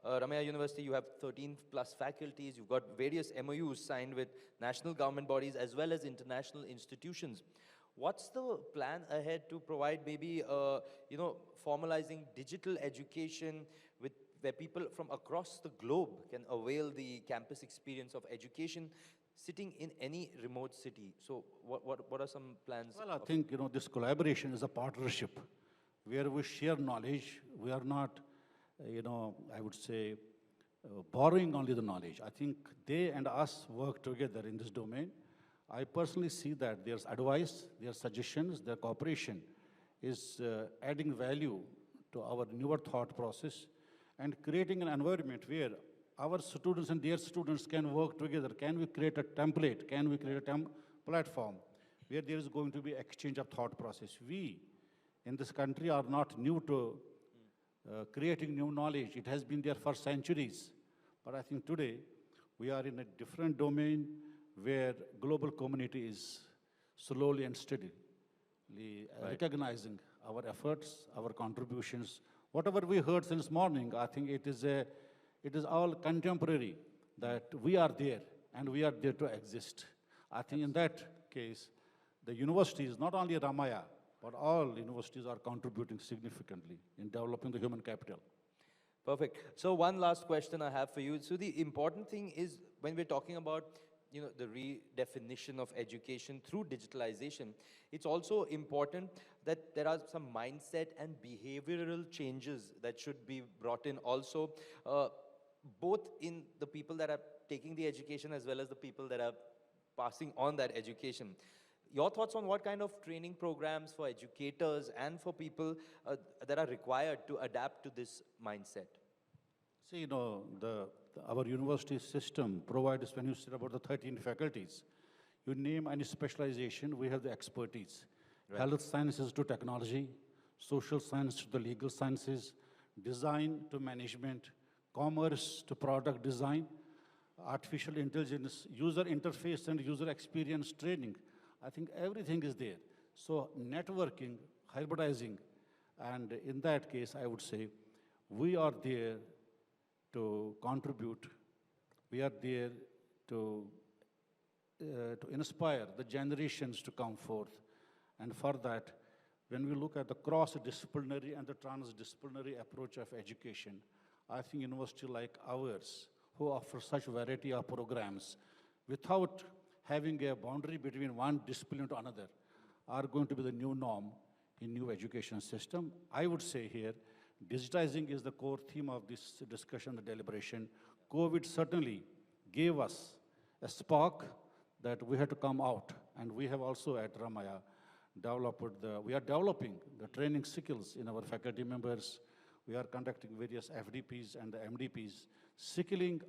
Ramaya University, you have 13 plus faculties, you've got various MOUs signed with national government bodies as well as international institutions. What's the plan ahead to provide maybe, formalizing digital education where people from across the globe can avail the campus experience of education sitting in any remote city? So what are some plans? Well, I think, this collaboration is a partnership where we share knowledge. We are not, I would say, borrowing only the knowledge. I think they and us work together in this domain. I personally see that there's advice, their suggestions, their cooperation is adding value to our newer thought process and creating an environment where our students and their students can work together. Can we create a template? Can we create a platform where there is going to be exchange of thought process? We in this country are not new to creating new knowledge. It has been there for centuries. But I think today we are in a different domain where global community is slowly and steadily recognizing our efforts, our contributions. Whatever we heard since morning, I think it is all contemporary, that we are there and we are there to exist. I think in that case, the universities, not only Ramaya, but all universities are contributing significantly in developing the human capital. Perfect. So one last question I have for you. So the important thing is when we're talking about the redefinition of education through digitalization, it's also important that there are some mindset and behavioral changes that should be brought in also, both in the people that are taking the education as well as the people that are passing on that education. Your thoughts on what kind of training programs for educators and for people that are required to adapt to this mindset? See, our university system provides, when you said about the 13 faculties, you name any specialization, we have the expertise. Right. Health sciences to technology, social science to the legal sciences, design to management, commerce to product design, artificial intelligence, user interface and user experience training. I think everything is there. So networking, hybridizing, and in that case, I would say, we are there to contribute. We are there to inspire the generations to come forth. And for that, when we look at the cross-disciplinary and the transdisciplinary approach of education, I think university like ours, who offer such variety of programs, without having a boundary between one discipline to another, are going to be the new norm in new education system. I would say here, digitizing is the core theme of this discussion, the deliberation. COVID certainly gave us a spark that we had to come out, and we have also at Ramaya we are developing the training skills in our faculty members. We are conducting various FDPs and the MDPs, skilling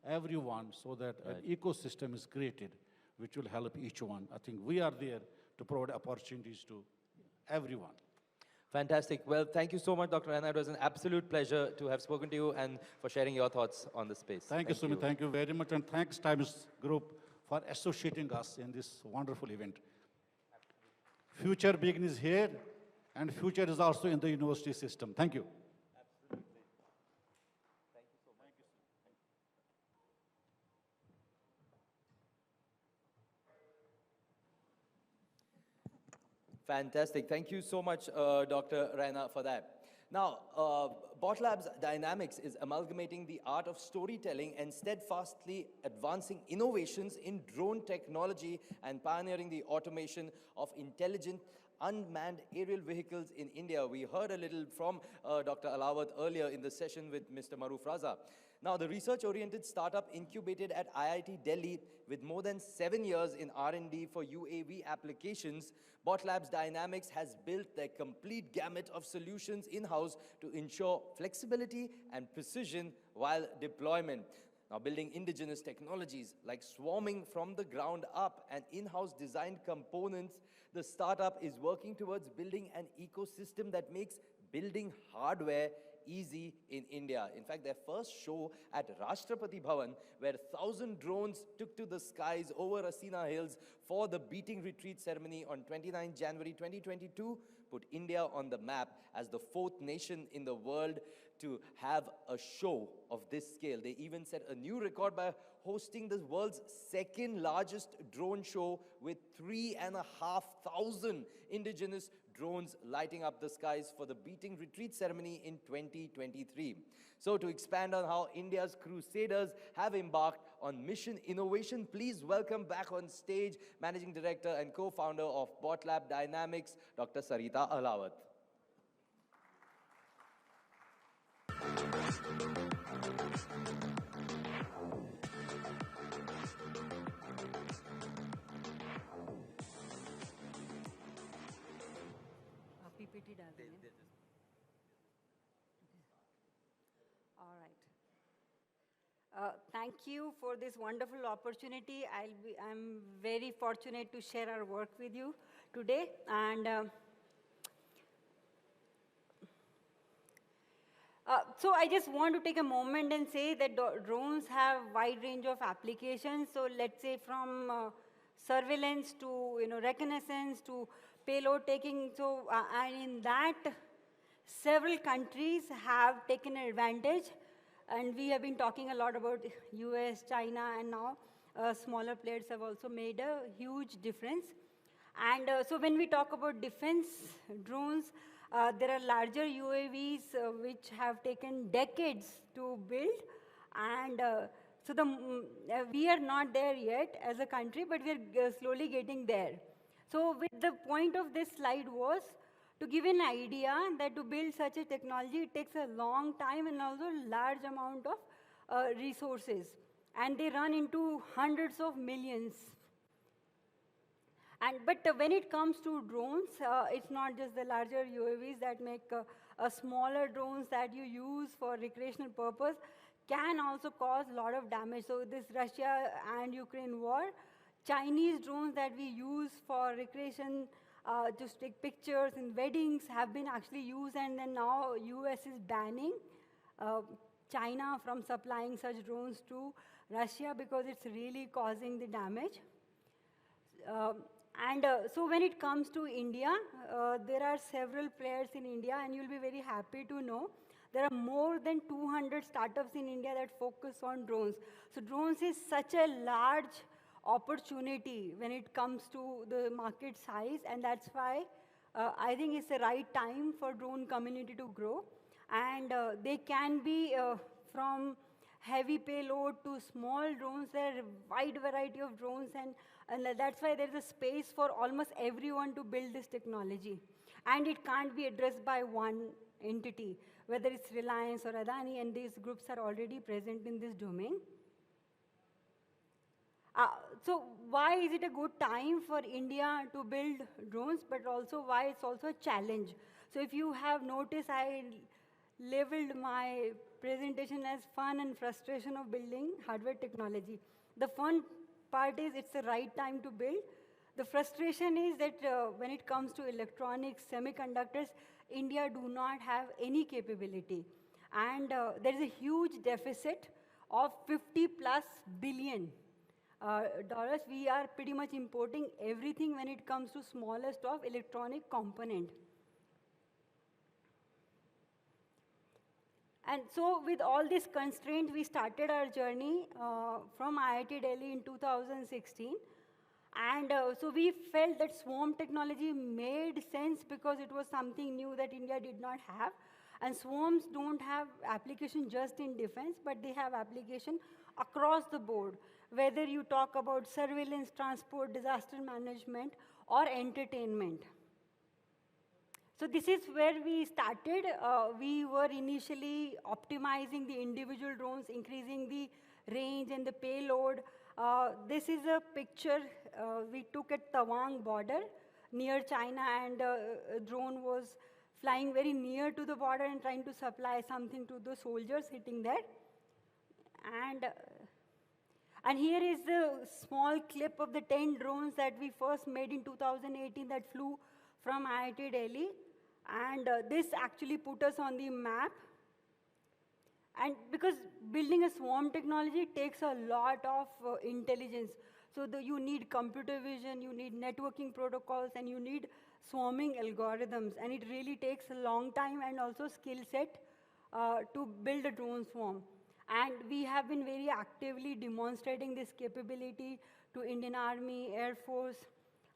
everyone so that an ecosystem is created which will help each one. I think we are there to provide opportunities to everyone. Fantastic. Well, thank you so much, Dr. Raina. It was an absolute pleasure to have spoken to you and for sharing your thoughts on the space. Thank you, Sumit. Thank you very much. And thanks, Times Group, for associating us in this wonderful event. Future begins here, and future is also in the university system. Thank you. Absolutely. Thank you so much. Fantastic. Thank you so much, Dr. Raina, for that. Now, Botlab's Dynamics is amalgamating the art of storytelling and steadfastly advancing innovations in drone technology and pioneering the automation of intelligent unmanned aerial vehicles in India. We heard a little from Dr. Alawat earlier in the session with Mr. Maruf Raza. Now, the research-oriented startup incubated at IIT Delhi with more than 7 years in R&D for UAV applications, Botlab's Dynamics has built their complete gamut of solutions in-house to ensure flexibility and precision while deployment. Now, building indigenous technologies like swarming from the ground up and in-house designed components, the startup is working towards building an ecosystem that makes building hardware easy in India. In fact, their first show at Rashtrapati Bhavan, where 1,000 drones took to the skies over Asina Hills for the beating retreat ceremony on 29 January 2022, put India on the map as the 4th nation in the world to have a show of this scale. They even set a new record by hosting the world's 2nd largest drone show with 3,500 indigenous drones lighting up the skies for the beating retreat ceremony in 2023. So to expand on how India's crusaders have embarked on mission innovation, please welcome back on stage Managing Director and co-founder of BotLab Dynamics, Dr. Sarita Ahlawat. PPT डाल देंगे. All right. Thank you for this wonderful opportunity. I'm very fortunate to share our work with you today. And so I just want to take a moment and say that drones have wide range of applications. So let's say from surveillance to reconnaissance to payload taking. So and in that, several countries have taken advantage. And we have been talking a lot about US, China, and now smaller players have also made a huge difference. And so when we talk about defense drones, there are larger UAVs which have taken decades to build. And so we are not there yet as a country, but we are slowly getting there. So the point of this slide was to give an idea that to build such a technology, it takes a long time and also large amount of resources. And they run into hundreds of millions. But when it comes to drones, it's not just the larger UAVs that make smaller drones that you use for recreational purpose can also cause a lot of damage. So this Russia and Ukraine war, Chinese drones that we use for recreation, just take pictures in weddings have been actually used, and then now US is banning China from supplying such drones to Russia because it's really causing the damage. So when it comes to India, there are several players in India, and you'll be very happy to know there are more than 200 startups in India that focus on drones. So drones is such a large opportunity when it comes to the market size, and that's why I think it's the right time for drone community to grow. And they can be from heavy payload to small drones. There are a wide variety of drones, and that's why there's a space for almost everyone to build this technology. And it can't be addressed by one entity, whether it's Reliance or Adani, and these groups are already present in this domain. So why is it a good time for India to build drones, but also why it's also a challenge? So if you have noticed, I labeled my presentation as fun and frustration of building hardware technology. The fun part is it's the right time to build. The frustration is that when it comes to electronics, semiconductors, India do not have any capability. And there is a huge deficit of 50+ billion dollars. We are pretty much importing everything when it comes to smallest of electronic component. And so with all these constraints, we started our journey from IIT Delhi in 2016. And so we felt that swarm technology made sense because it was something new that India did not have. And swarms don't have application just in defense, but they have application across the board, whether you talk about surveillance, transport, disaster management, or entertainment. So this is where we started. We were initially optimizing the individual drones, increasing the range and the payload. This is a picture we took at Tawang border near China, and a drone was flying very near to the border and trying to supply something to the soldiers hitting there. And here is the small clip of the 10 drones that we first made in 2018 that flew from IIT Delhi. And this actually put us on the map And because building a swarm technology takes a lot of intelligence. So you need computer vision, you need networking protocols, and you need swarming algorithms. And it really takes a long time and also skill set to build a drone swarm. And we have been very actively demonstrating this capability to Indian Army, Air Force,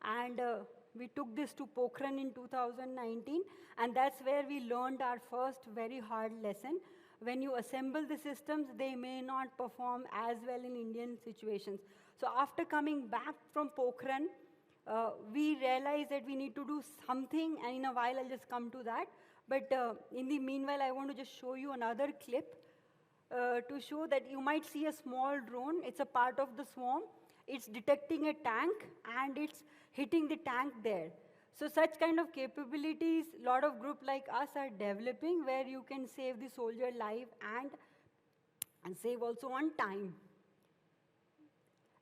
and we took this to Pokhran in 2019, and that's where we learned our first very hard lesson. When you assemble the systems, they may not perform as well in Indian situations. So after coming back from Pokhran, we realized that we need to do something, and in a while I'll just come to that. But in the meanwhile, I want to just show you another clip to show that you might see a small drone. It's a part of the swarm. It's detecting a tank, and it's hitting the tank there. So such kind of capabilities, a lot of groups like us are developing, where you can save the soldier life and save also on time.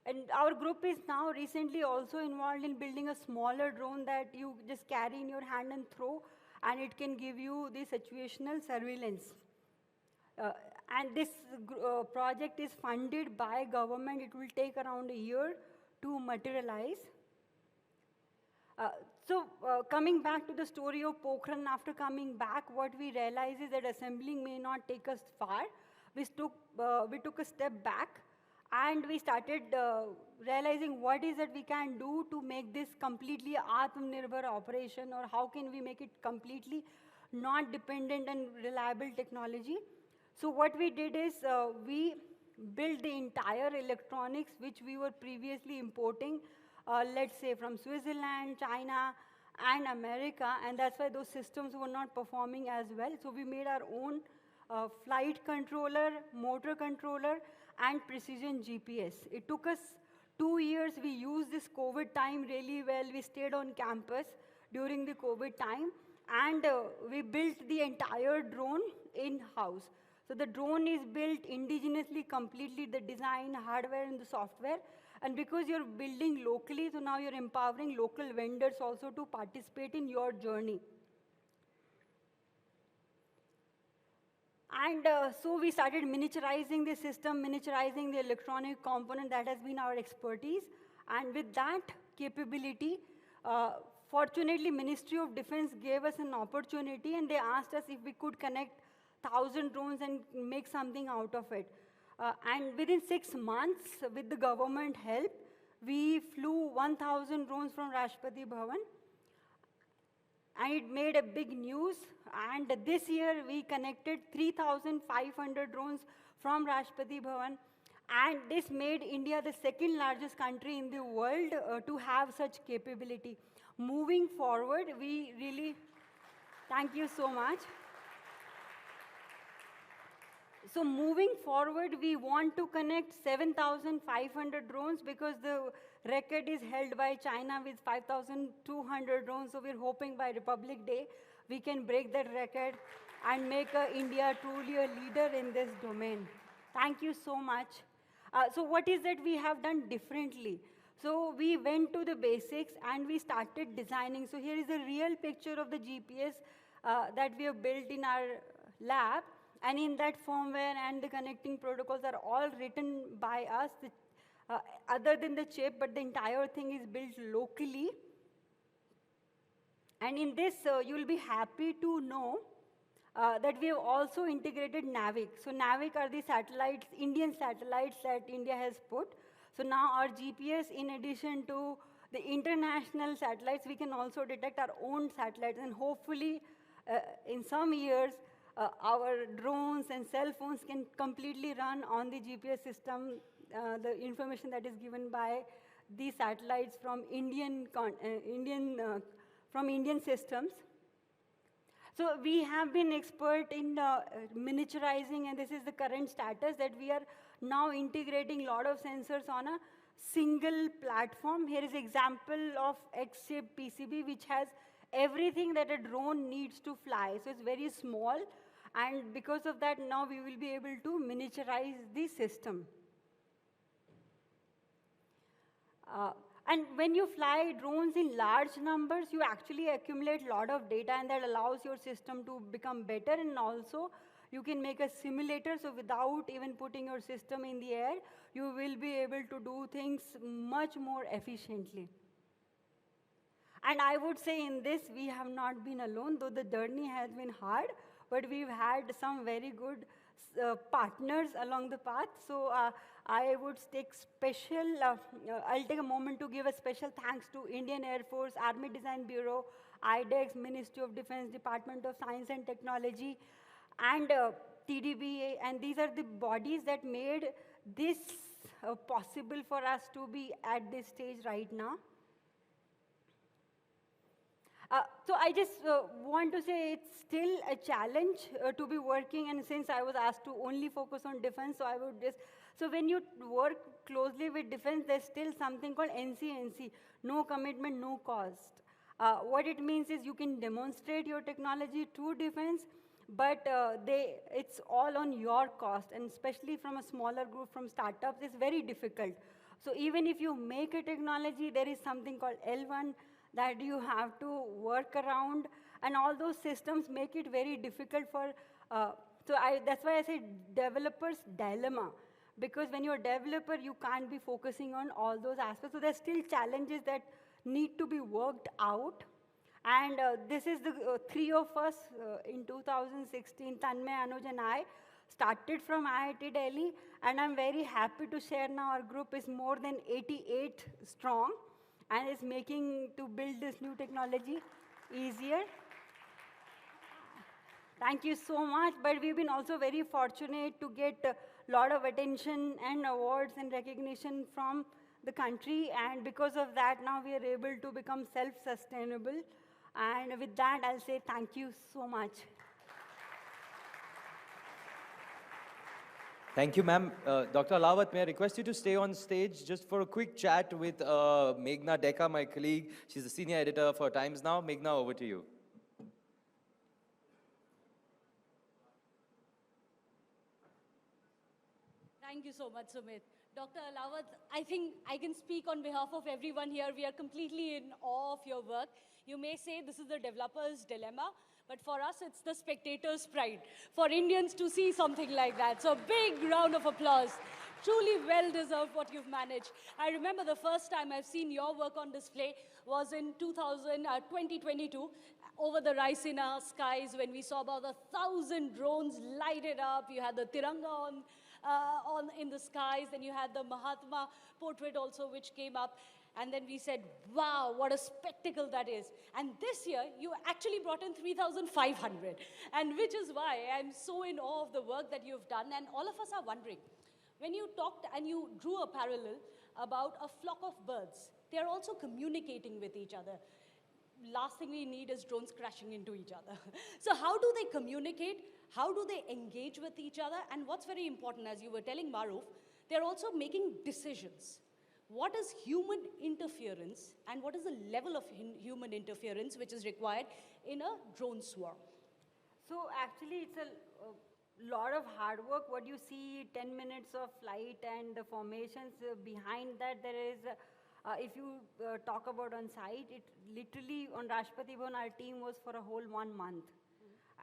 And our group is now recently also involved in building a smaller drone that you just carry in your hand and throw, and it can give you the situational surveillance. And this project is funded by government. It will take around a year to materialize. Coming back to the story of Pokhran, after coming back, what we realized is that assembling may not take us far. We took a step back, and we started realizing what is it we can do to make this completely Atmanirbhar operation, or how can we make it completely not dependent and reliable technology. So what we did is we built the entire electronics which we were previously importing, let's say from Switzerland, China, and America, and that's why those systems were not performing as well. So we made our own flight controller, motor controller, and precision GPS. It took us 2 years. We used this COVID time really well. We stayed on campus during the COVID time, and we built the entire drone in-house. So the drone is built indigenously, completely, the design, hardware, and the software. And because you're building locally, so now you're empowering local vendors also to participate in your journey. And so we started miniaturizing the system, miniaturizing the electronic component. That has been our expertise. And with that capability, fortunately, Ministry of Defense gave us an opportunity, and they asked us if we could connect 1,000 drones and make something out of it. And within 6 months, with the government help, we flew 1,000 drones from Rashtrapati Bhavan. And it made a big news. And this year, we connected 3,500 drones from Rashtrapati Bhavan. And this made India the second largest country in the world to have such capability. Moving forward, we really, thank you so much. So moving forward, we want to connect 7,500 drones, because the record is held by China with 5,200 drones. So we're hoping by Republic Day, we can break that record and make India truly a leader in this domain. Thank you so much. So what is that we have done differently? So we went to the basics and we started designing. So here is a real picture of the GPS that we have built in our lab. And in that firmware and the connecting protocols are all written by us, other than the chip, but the entire thing is built locally. And in this, you'll be happy to know that we have also integrated NAVIC. So NAVIC are the satellites, Indian satellites that India has put. So now our GPS, in addition to the international satellites, we can also detect our own satellites. And hopefully, in some years, our drones and cell phones can completely run on the GPS system, the information that is given by these satellites from Indian systems. So we have been expert in miniaturizing, and this is the current status, that we are now integrating a lot of sensors on a single platform. Here is an example of X-shaped PCB, which has everything that a drone needs to fly. So it's very small, and because of that, now we will be able to miniaturize the system. And when you fly drones in large numbers, you actually accumulate a lot of data, and that allows your system to become better, and also You can make a simulator, so without even putting your system in the air, you will be able to do things much more efficiently. And I would say in this, we have not been alone, though the journey has been hard, but we've had some very good partners along the path. So I would take I'll take a moment to give a special thanks to Indian Air Force, Army Design Bureau, IDEX, Ministry of Defense, Department of Science and Technology, and TDBA, and these are the bodies that made this possible for us to be at this stage right now. So I just want to say it's still a challenge to be working, and since I was asked to only focus on defense, so I would just, so when you work closely with defense, there's still something called NCNC, no commitment, no cost. What it means is you can demonstrate your technology to defense, but it's all on your cost, and especially from a smaller group, from startups, it's very difficult. So even if you make a technology, there is something called L1, that you have to work around, and all those systems make it very difficult for, that's why I say developer's dilemma, because when you're a developer, you can't be focusing on all those aspects. So there's still challenges that need to be worked out, and this is the three of us in 2016, Tanmay, Anuj, and I, started from IIT Delhi, and I'm very happy to share now our group is more than 88 strong, and is making to build this new technology easier. Thank you so much, but we've been also very fortunate to get a lot of attention and awards and recognition from the country, and because of that, now we are able to become self-sustainable. And with that, I'll say thank you so much. Thank you, ma'am. Dr. Alawat, may I request you to stay on stage just for a quick chat with Meghna Dekha, my colleague. She's the senior editor for Times Now. Meghna, over to you. Thank you so much, Sumit. Dr. Alawat, I think I can speak on behalf of everyone here. We are completely in awe of your work. You may say this is the developer's dilemma, but for us, it's the spectator's pride. For Indians to see something like that. So big round of applause. Truly well-deserved what you've managed. I remember the first time I've seen your work on display was in 2022, over the Raisina skies, when we saw about 1,000 drones lighted up. You had the Tiranga in the skies, then you had the Mahatma portrait also, which came up. And then we said, wow, what a spectacle that is. And this year, you actually brought in 3,500. And which is why I'm so in awe of the work that you've done. And all of us are wondering, when you talked and you drew a parallel about a flock of birds, they're also communicating with each other. Last thing we need is drones crashing into each other. So how do they communicate? How do they engage with each other? And what's very important, as you were telling Maruf, they're also making decisions. What is human interference, and what is the level of human interference which is required in a drone swarm? So actually, it's a lot of hard work. What you see, 10 minutes of flight and the formations behind that, there is, if you talk about on site, it literally on Rashtrapati Bhavan, our team was for a whole 1 month.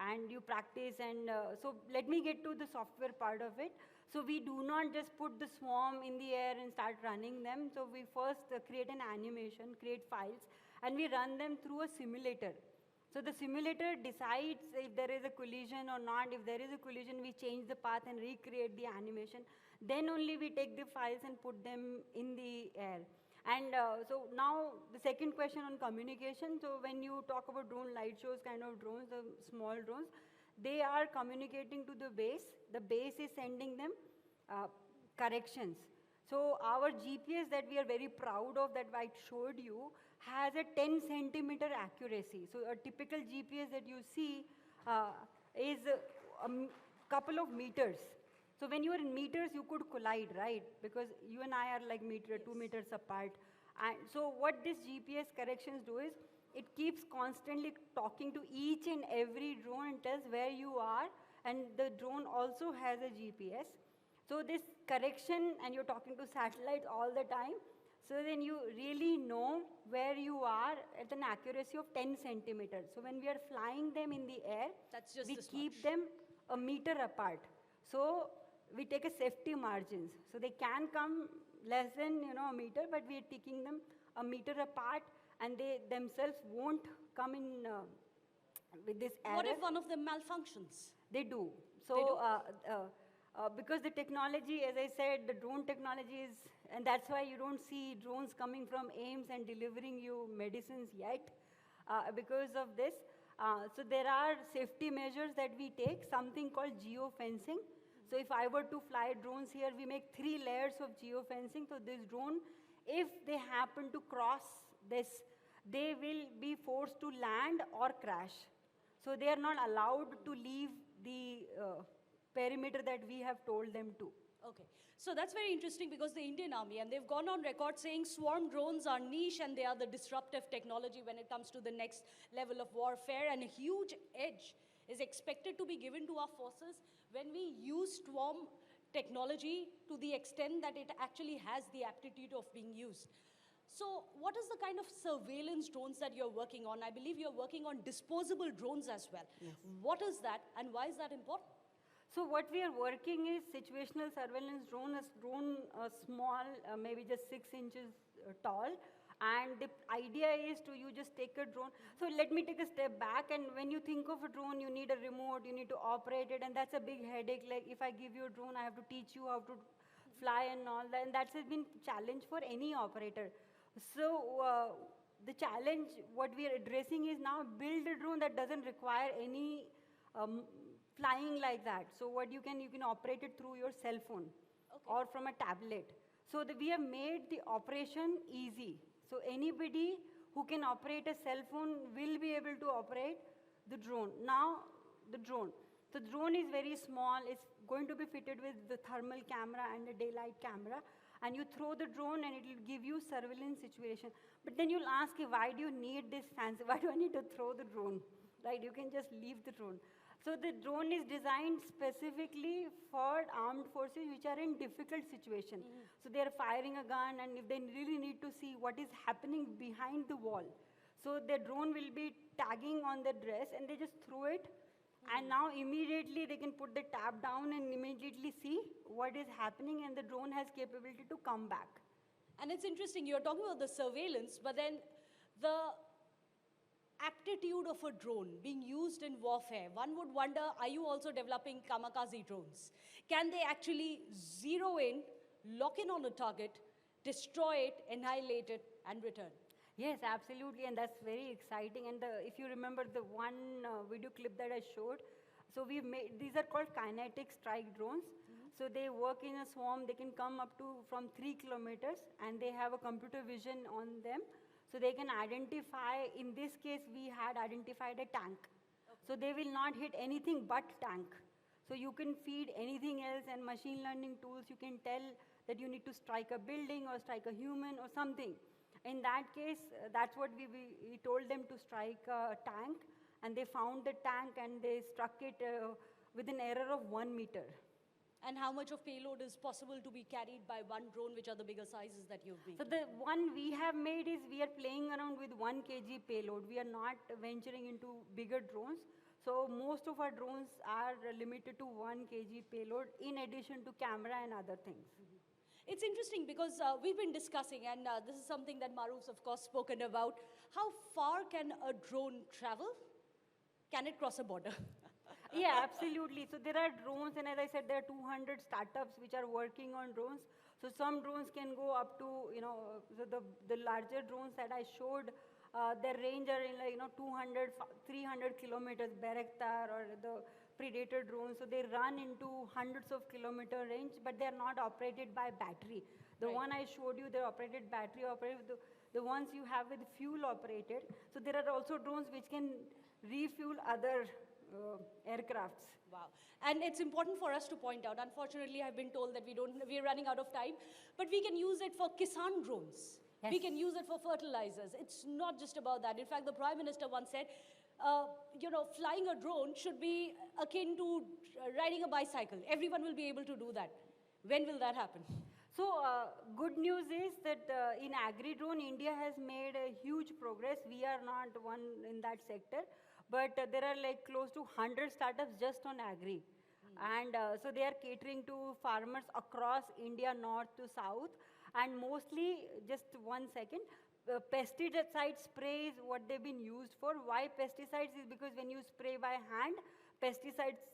And you practice, and so let me get to the software part of it. So we do not just put the swarm in the air and start running them. So we first create an animation, create files, and we run them through a simulator. So the simulator decides if there is a collision or not. If there is a collision, we change the path and recreate the animation. Then only we take the files and put them in the air. And so now the second question on communication. So when you talk about drone light shows kind of drones, the small drones, they are communicating to the base. The base is sending them corrections. So our GPS that we are very proud of, that I showed you, has a 10 centimeter accuracy. So a typical GPS that you see is a couple of meters. So when you are in meters, you could collide, right? Because you and I are like 2 meters apart. And so what this GPS corrections do is, it keeps constantly talking to each and every drone and tells where you are, and the drone also has a GPS. So this correction, and you're talking to satellites all the time, so then you really know where you are at an accuracy of 10 centimeters. So when we are flying them in the air, we keep them a meter apart. So we take a safety margins. So they can come less than a meter, but we are taking them a meter apart, and they themselves won't come in with this error. What if one of them malfunctions? They do. So They do? because the technology, as I said, the drone technology is, and that's why you don't see drones coming from AIMS and delivering you medicines yet, because of this. So there are safety measures that we take, something called geofencing. So if I were to fly drones here, we make 3 layers of geofencing. So this drone, if they happen to cross this, they will be forced to land or crash. So they are not allowed to leave the perimeter that we have told them to. Okay, so that's very interesting because the Indian Army, and they've gone on record saying swarm drones are niche and they are the disruptive technology when it comes to the next level of warfare, and a huge edge is expected to be given to our forces when we use swarm technology to the extent that it actually has the aptitude of being used. So what is the kind of surveillance drones that you're working on? I believe you're working on disposable drones as well. Yes. What is that, and why is that important? So what we are working is situational surveillance drone, a drone small, maybe just 6 inches tall. And the idea is to you just take a drone. So let me take a step back. And when you think of a drone, you need a remote, you need to operate it. And that's a big headache. Like if I give you a drone, I have to teach you how to fly and all that. And that's been a challenge for any operator. So the challenge, what we are addressing is now build a drone that doesn't require any flying like that. So what you can operate it through your cell phone or from a tablet. So we have made the operation easy. So anybody who can operate a cell phone will be able to operate the drone. Now the drone. The drone is very small. It's going to be fitted with the thermal camera and the daylight camera. And you throw the drone and it will give you surveillance situation. But then you'll ask, why do you need this fancy? Why do I need to throw the drone? Right? You can just leave the drone. So the drone is designed specifically for armed forces which are in difficult situation. So they are firing a gun, and if they really need to see what is happening behind the wall. So the drone will be tagging on the dress, and they just throw it. And now immediately they can put the tab down and immediately see what is happening, and the drone has capability to come back. And it's interesting, you're talking about the surveillance, but then the aptitude of a drone being used in warfare, one would wonder, are you also developing kamikaze drones? Can they actually zero in, lock in on a target, destroy it, annihilate it, and return? Yes, absolutely, and that's very exciting. And if you remember the one video clip that I showed, so we've made, these are called kinetic strike drones. So they work in a swarm. They can come up to from 3 kilometers, and they have a computer vision on them. So they can identify, in this case, we had identified a tank. So they will not hit anything but tank. So you can feed anything else, and machine learning tools, you can tell that you need to strike a building or strike a human or something. In that case, that's what we told them to strike a tank, and they found the tank and they struck it with an error of 1 meter. And how much of payload is possible to be carried by one drone, which are the bigger sizes that you've made? So the one we have made is we are playing around with 1 kg payload. We are not venturing into bigger drones. So most of our drones are limited to 1 kg payload in addition to camera and other things. It's interesting because we've been discussing, and this is something that Maruf's, of course, spoken about. How far can a drone travel? Can it cross a border? Yeah, absolutely. So there are drones, and as I said, there are 200 startups which are working on drones. So some drones can go up to, so the larger drones that I showed, their range are in 200, 300 kilometers, Bayraktar or the Predator drones. So they run into hundreds of kilometer range, but they're not operated by battery. The one I showed you, they're operated battery operated. The ones you have with fuel operated. So there are also drones which can refuel other aircrafts. Wow. And it's important for us to point out, unfortunately, I've been told that we're running out of time, but we can use it for Kisan drones. Yes. We can use it for fertilizers. It's not just about that. In fact, the Prime Minister once said, flying a drone should be akin to riding a bicycle. Everyone will be able to do that. When will that happen? So good news is that in agri-drone, India has made a huge progress. We are not one in that sector. But there are like close to 100 startups just on agri. And so they are catering to farmers across India, north to south. And mostly, just 1 second, pesticide spray is what they've been used for. Why pesticides is because when you spray by hand, pesticides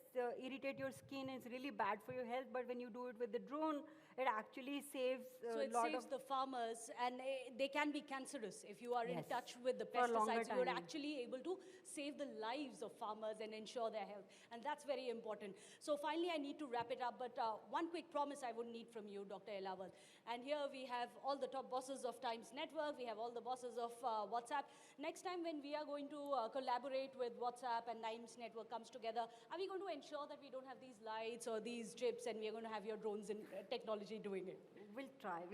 irritate your skin and it's really bad for your health. But when you do it with the drone, it actually saves So it saves the farmers, and they can be cancerous. If you are in Yes, touch with the for a longer pesticides, you are time. actually able to save the lives of farmers and ensure their health. And that's very important. So finally, I need to wrap it up, but one quick promise I would need from you, Dr. Elawat. And here we have all the top bosses of Times Network, we have all the bosses of WhatsApp. Next time when we are going to collaborate with WhatsApp and Times Network comes together, are we going to ensure that we don't have these lights or these chips and we are going to have your drones and technology doing it? We'll try,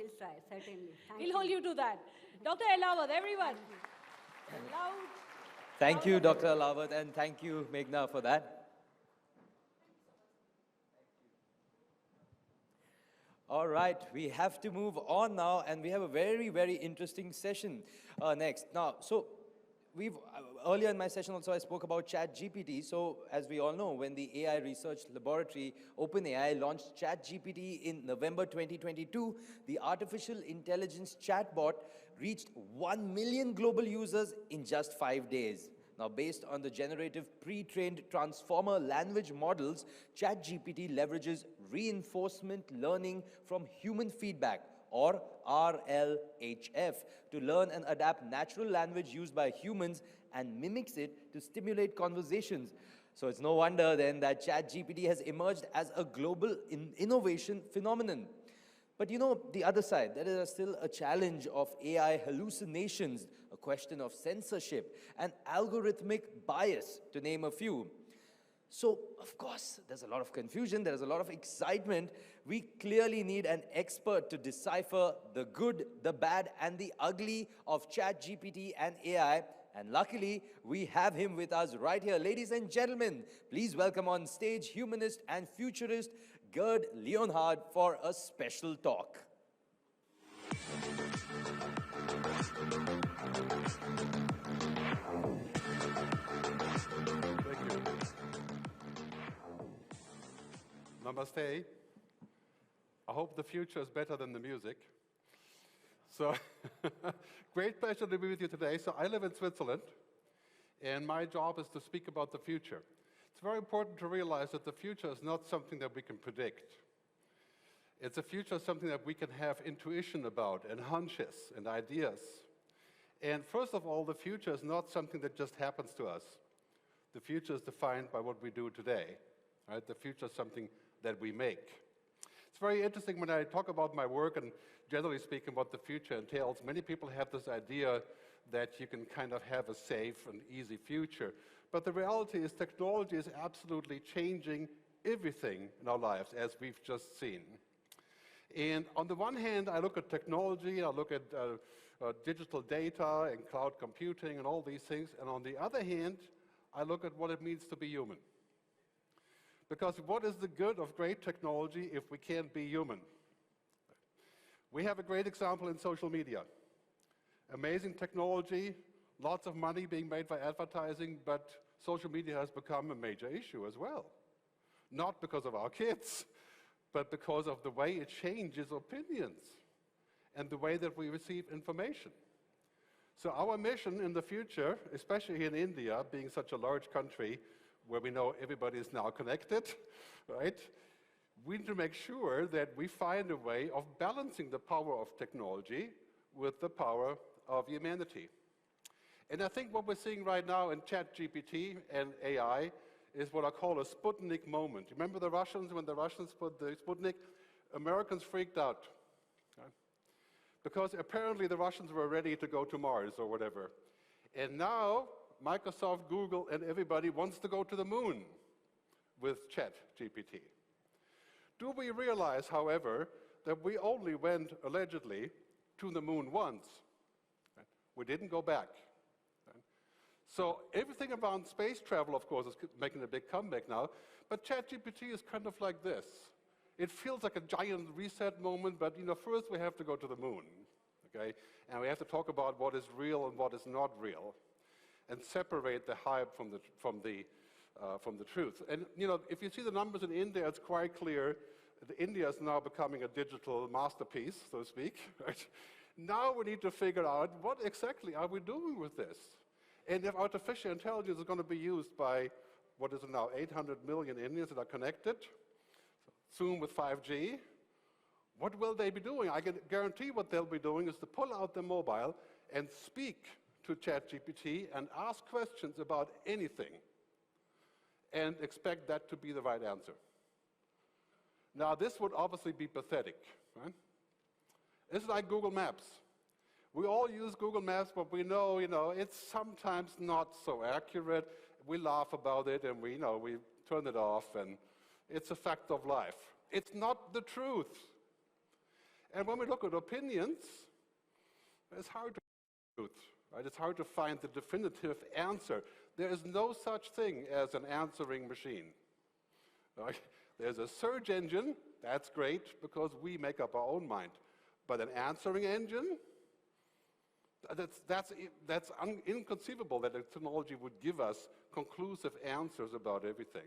certainly. We'll hold you to that. Dr. Elawat, everyone. Loud. Thank you, Dr. Alawat, and thank you, Meghna, for that. All right, we have to move on now, and we have a very, very interesting session next. Now, so earlier in my session also I spoke about ChatGPT. So as we all know, when the AI research laboratory, OpenAI, launched ChatGPT in November 2022, the artificial intelligence chatbot reached 1 million global users in just 5 days. Now, based on the generative pre-trained transformer language models, ChatGPT leverages reinforcement learning from human feedback, or RLHF, to learn and adapt natural language used by humans and mimics it to stimulate conversations. So it's no wonder then that ChatGPT has emerged as a global innovation phenomenon. But you know, the other side, there is still a challenge of AI hallucinations, a question of censorship, and algorithmic bias, to name a few. So, of course, there's a lot of confusion, there's a lot of excitement. We clearly need an expert to decipher the good, the bad, and the ugly of ChatGPT and AI. And luckily, we have him with us right here. Ladies and gentlemen, please welcome on stage humanist and futurist Gerd Leonhard for a special talk. Namaste. I hope the future is better than the music. So, great pleasure to be with you today. So I live in Switzerland, and my job is to speak about the future. It's very important to realize that the future is not something that we can predict. It's a future something that we can have intuition about, and hunches, and ideas. And first of all, the future is not something that just happens to us. The future is defined by what we do today. Right? The future is something that we make. It's very interesting when I talk about my work and generally speaking what the future entails. Many people have this idea that you can kind of have a safe and easy future. But the reality is technology is absolutely changing everything in our lives, as we've just seen. And on the one hand, I look at technology, I look at digital data and cloud computing and all these things. And on the other hand, I look at what it means to be human. Because what is the good of great technology if we can't be human? We have a great example in social media. Amazing technology, lots of money being made by advertising, but social media has become a major issue as well. Not because of our kids, but because of the way it changes opinions and the way that we receive information. So our mission in the future, especially in India, being such a large country, where we know everybody is now connected, right? We need to make sure that we find a way of balancing the power of technology with the power of humanity. And I think what we're seeing right now in ChatGPT and AI is what I call a Sputnik moment. Remember the Russians, when the Russians put the Sputnik? Americans freaked out. Right? Because apparently the Russians were ready to go to Mars or whatever. And now, Microsoft, Google, and everybody wants to go to the moon with ChatGPT. Do we realize, however, that we only went, allegedly, to the moon once? Right? We didn't go back. Right? So everything around space travel, of course, is making a big comeback now, but ChatGPT is kind of like this. It feels like a giant reset moment, but first we have to go to the moon, okay? And we have to talk about what is real and what is not real, and separate the hype from the from the truth. And you know, if you see the numbers in India, it's quite clear that India is now becoming a digital masterpiece, so to speak. Right? Now we need to figure out what exactly are we doing with this. And if artificial intelligence is going to be used by, what is it now, 800 million Indians that are connected, soon with 5G, what will they be doing? I can guarantee what they'll be doing is to pull out their mobile and speak to ChatGPT and ask questions about anything and expect that to be the right answer. Now, this would obviously be pathetic, right? It's like Google Maps. We all use Google Maps, but we know, it's sometimes not so accurate. We laugh about it and we turn it off, and it's a fact of life. It's not the truth. And when we look at opinions, it's hard to find the truth, right? It's hard to find the definitive answer. There is no such thing as an answering machine. Right? There's a search engine, that's great, because we make up our own mind. But an answering engine, that's inconceivable that a technology would give us conclusive answers about everything.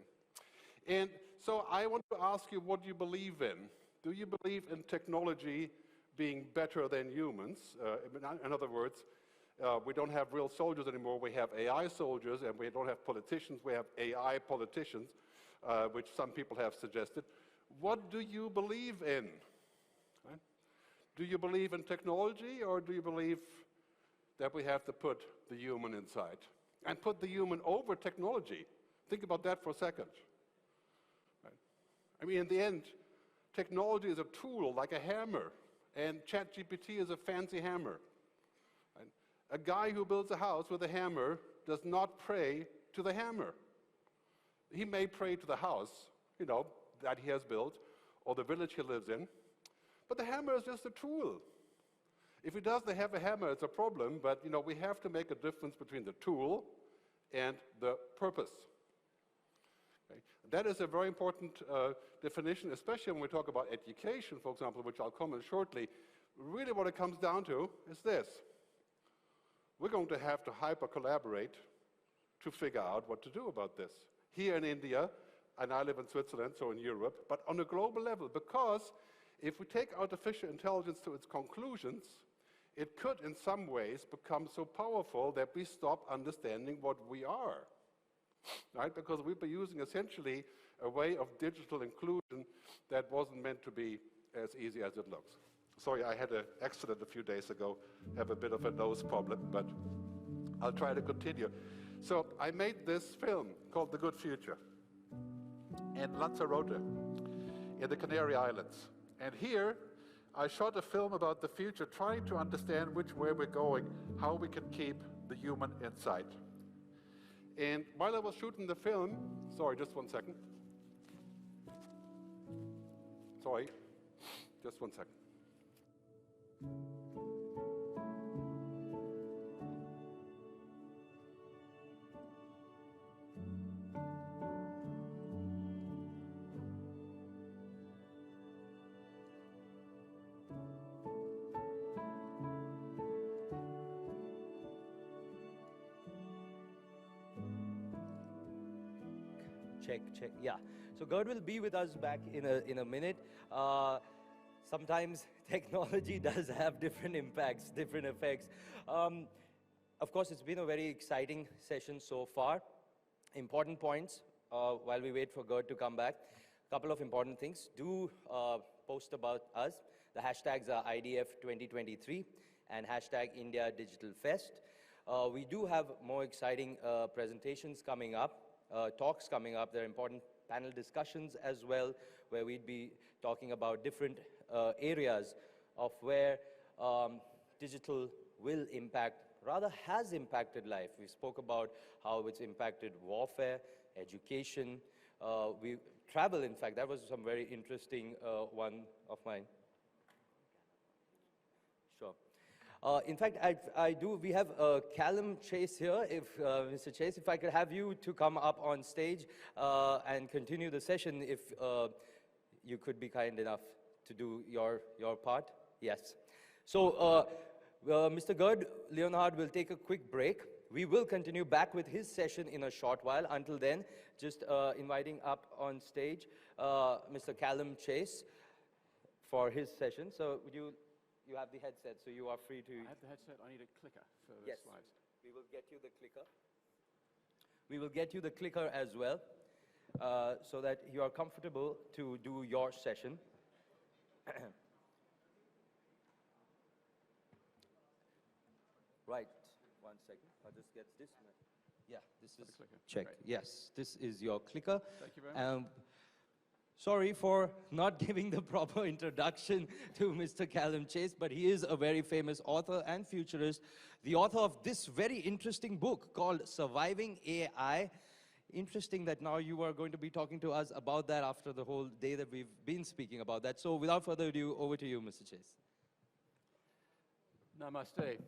And so I want to ask you what you believe in. Do you believe in technology being better than humans? In other words, we don't have real soldiers anymore. We have AI soldiers, and we don't have politicians. We have AI politicians, which some people have suggested. What do you believe in? Right? Do you believe in technology, or do you believe that we have to put the human inside and put the human over technology? Think about that for a second. Right? I mean, in the end, technology is a tool like a hammer, and ChatGPT is a fancy hammer. Right? A guy who builds a house with a hammer does not pray to the hammer. He may pray to the house, that he has built, or the village he lives in, but the hammer is just a tool. If he doesn't have a hammer, it's a problem, but we have to make a difference between the tool and the purpose. Okay? That is a very important definition, especially when we talk about education, for example, which I'll comment shortly. Really what it comes down to is this. We're going to have to hyper-collaborate to figure out what to do about this. Here in India, and I live in Switzerland, so in Europe, but on a global level, because if we take artificial intelligence to its conclusions, it could in some ways become so powerful that we stop understanding what we are, right? Because we'll be using essentially a way of digital inclusion that wasn't meant to be as easy as it looks. Sorry, I had an accident a few days ago, have a bit of a nose problem, but I'll try to continue. So I made this film called The Good Future in Lanzarote, in the Canary Islands. And here, I shot a film about the future, trying to understand which way we're going, how we can keep the human inside. And while I was shooting the film, sorry, just one second. Sorry, just one second. Check. Yeah. So Gerd will be with us back in a minute. Sometimes technology does have different impacts, different effects. Of course, it's been a very exciting session so far. Important points while we wait for Gerd to come back. A couple of important things. Do post about us. The hashtags are IDF 2023 and hashtag India Digital Fest. We do have more exciting presentations coming up. Talks coming up. There are important panel discussions as well, where we'd be talking about different areas of where digital will impact, rather has impacted life. We spoke about how it's impacted warfare, education, travel, in fact. That was some very interesting one of mine. Sure. In fact, we have Callum Chase here. If Mr. Chase, if I could have you to come up on stage and continue the session, if you could be kind enough to do your part. Yes. So, Mr. Gerd Leonhard will take a quick break. We will continue back with his session in a short while. Until then, just inviting up on stage Mr. Callum Chase for his session. So you have the headset, so you are free to... I have the headset. I need a clicker for the Yes, slides. we will get you the clicker. We will get you the clicker as well, so that you are comfortable to do your session. Right, 1 second. I'll just get this. Yeah, this is check. Great. Yes, this is your clicker. Thank you very much. Sorry for not giving the proper introduction to Mr. Callum Chase, but he is a very famous author and futurist, the author of this very interesting book called Surviving AI. Interesting that now you are going to be talking to us about that after the whole day that we've been speaking about that. So without further ado, over to you, Mr. Chase. Namaste.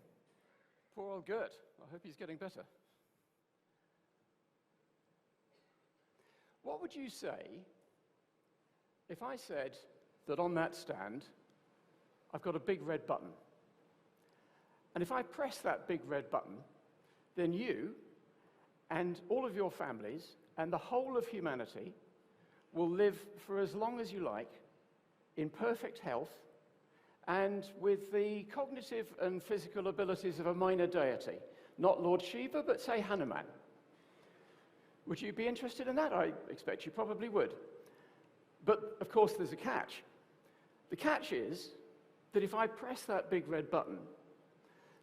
Poor old Gert. I hope he's getting better. What would you say if I said that on that stand, I've got a big red button? And if I press that big red button, then you and all of your families and the whole of humanity will live for as long as you like in perfect health and with the cognitive and physical abilities of a minor deity. Not Lord Shiva, but say Hanuman. Would you be interested in that? I expect you probably would. But of course there's a catch. The catch is that if I press that big red button,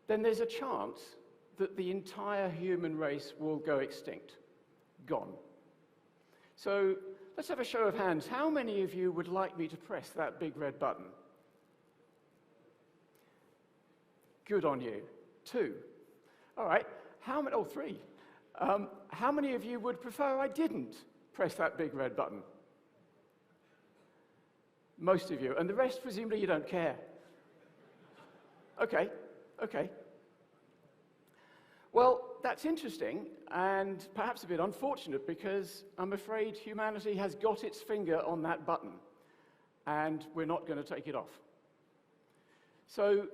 then there's a chance that the entire human race will go extinct. Gone. So let's have a show of hands. How many of you would like me to press that big red button? Good on you. 2. All right. How many? Oh, 3. How many of you would prefer I didn't press that big red button? Most of you. And the rest, presumably, you don't care. Okay. Okay. Well, that's interesting and perhaps a bit unfortunate because I'm afraid humanity has got its finger on that button and we're not going to take it off. So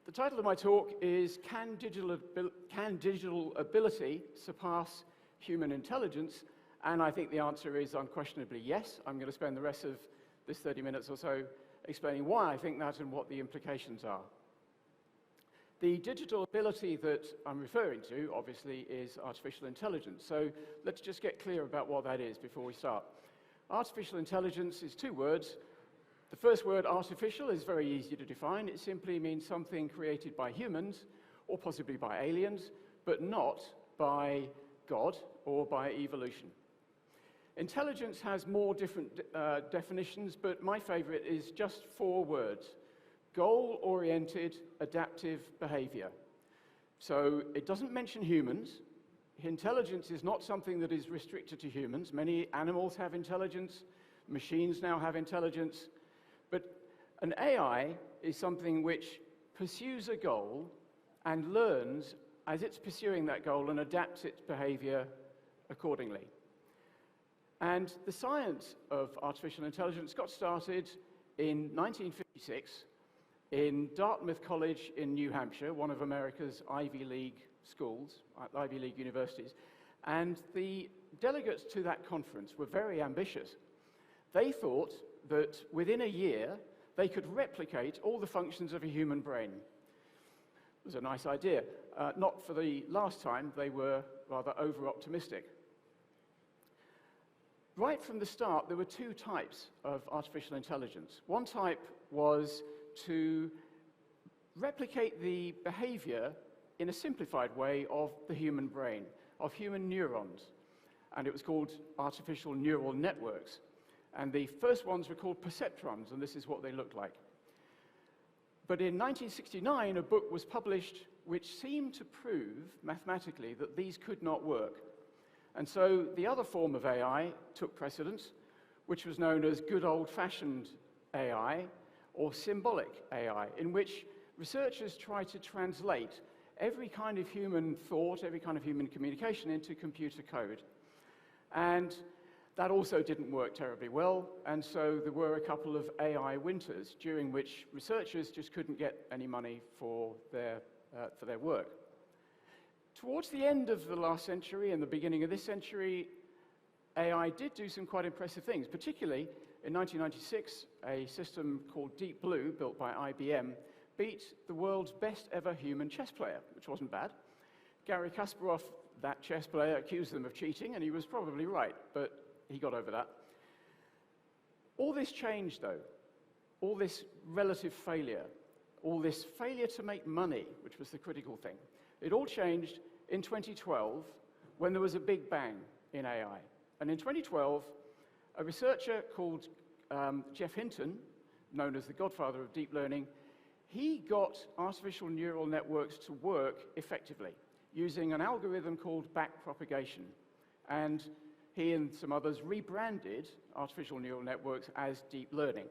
the title of my talk is Can Digital Ability Surpass Human Intelligence? And I think the answer is unquestionably yes. I'm going to spend the rest of this 30 minutes or so explaining why I think that and what the implications are. The digital ability that I'm referring to, obviously, is artificial intelligence. So let's just get clear about what that is before we start. Artificial intelligence is 2 words. The first word, artificial, is very easy to define. It simply means something created by humans, or possibly by aliens, but not by God or by evolution. Intelligence has more different definitions, but my favorite is just 4 words. Goal-oriented adaptive behavior. So it doesn't mention humans. Intelligence is not something that is restricted to humans. Many animals have intelligence. Machines now have intelligence. But an AI is something which pursues a goal and learns as it's pursuing that goal and adapts its behavior accordingly. And the science of artificial intelligence got started in 1956 in Dartmouth College in New Hampshire, one of America's Ivy League schools, Ivy League universities. And the delegates to that conference were very ambitious. They thought that within a year, they could replicate all the functions of a human brain. It was a nice idea. Not for the last time, they were rather over-optimistic. Right from the start, there were 2 types of artificial intelligence. One type was to replicate the behavior in a simplified way of the human brain, of human neurons. And it was called artificial neural networks. And the first ones were called perceptrons, and this is what they looked like. But in 1969, a book was published which seemed to prove mathematically that these could not work. And so the other form of AI took precedence, which was known as good old-fashioned AI, or symbolic AI, in which researchers try to translate every kind of human thought, every kind of human communication into computer code. And that also didn't work terribly well, and so there were a couple of AI winters during which researchers just couldn't get any money for their work. Towards the end of the last century and the beginning of this century, AI did do some quite impressive things. Particularly in 1996, a system called Deep Blue, built by IBM, beat the world's best ever human chess player, which wasn't bad. Garry Kasparov, that chess player, accused them of cheating, and he was probably right, but he got over that. All this change, though, all this relative failure, all this failure to make money, which was the critical thing, it all changed in 2012 when there was a big bang in AI. And in 2012, a researcher called Jeff Hinton, known as the godfather of deep learning, he got artificial neural networks to work effectively using an algorithm called backpropagation. And he and some others rebranded artificial neural networks as deep learning.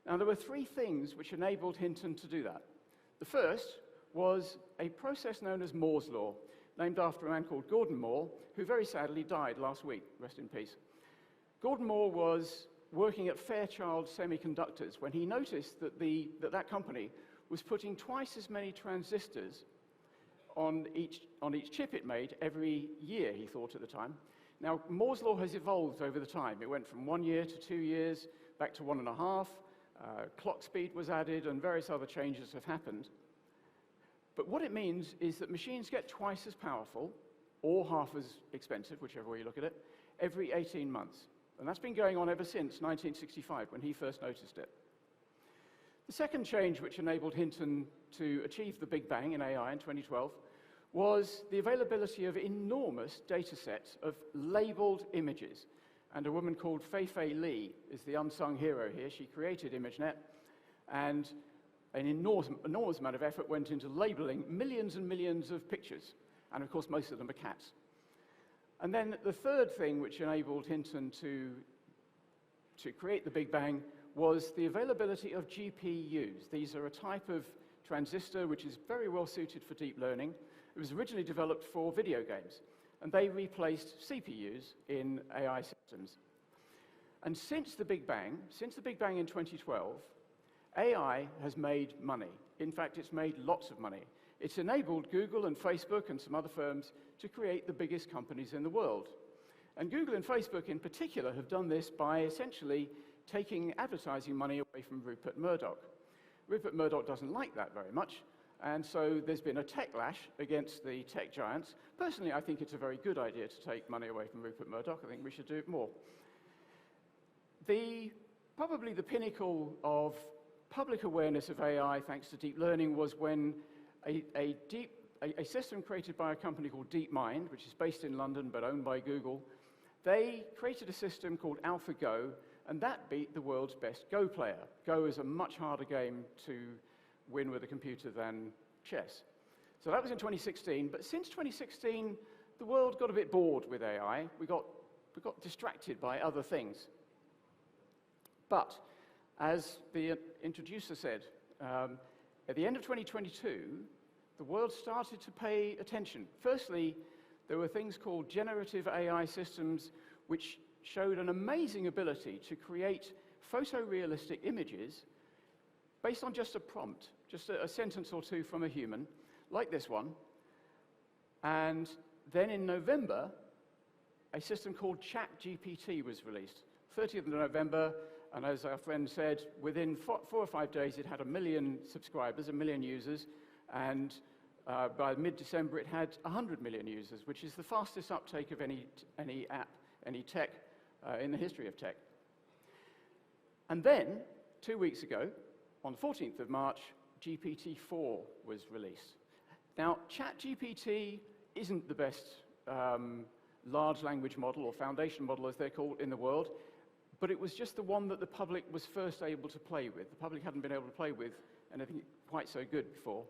Now, there were three things which enabled Hinton to do that. The first was a process known as Moore's law, named after a man called Gordon Moore, who very sadly died last week, rest in peace. Gordon Moore was working at Fairchild Semiconductors when he noticed that that company was putting twice as many transistors on each chip it made every year, he thought at the time. Now, Moore's law has evolved over the time. It went from 1 year to 2 years, back to 1.5. Clock speed was added, and various other changes have happened. But what it means is that machines get twice as powerful, or half as expensive, whichever way you look at it, every 18 months. And that's been going on ever since 1965, when he first noticed it. The second change which enabled Hinton to achieve the Big Bang in AI in 2012 was the availability of enormous data sets of labeled images. And a woman called Fei-Fei Li is the unsung hero here. She created ImageNet, and an enormous amount of effort went into labeling millions and millions of pictures. And of course, most of them are cats. And then the third thing which enabled Hinton to create the Big Bang was the availability of GPUs. These are a type of transistor which is very well suited for deep learning. It was originally developed for video games, and they replaced CPUs in AI systems. And since the Big Bang in 2012, AI has made money. In fact, it's made lots of money. It's enabled Google and Facebook and some other firms to create the biggest companies in the world. And Google and Facebook in particular have done this by essentially taking advertising money away from Rupert Murdoch. Rupert Murdoch doesn't like that very much, and so there's been a techlash against the tech giants. Personally, I think it's a very good idea to take money away from Rupert Murdoch. I think we should do it more. Probably the pinnacle of public awareness of AI, thanks to deep learning, was when a system created by a company called DeepMind, which is based in London but owned by Google, they created a system called AlphaGo, and that beat the world's best Go player. Go is a much harder game to win with a computer than chess. So that was in 2016, but since 2016, the world got a bit bored with AI. We got distracted by other things. But, as the introducer said, at the end of 2022, the world started to pay attention. Firstly, there were things called generative AI systems which showed an amazing ability to create photorealistic images based on just a prompt, just a sentence or two from a human, like this one. And then in November, a system called ChatGPT was released. 30th of November, and as our friend said, within 4 or 5 days, it had 1 million subscribers, 1 million users, and by mid-December, it had 100 million users, which is the fastest uptake of any app, any tech, in the history of tech. And then, 2 weeks ago, on the 14th of March, GPT-4 was released. Now, ChatGPT isn't the best large language model, or foundation model, as they're called, in the world, but it was just the one that the public was first able to play with. The public hadn't been able to play with anything quite so good before.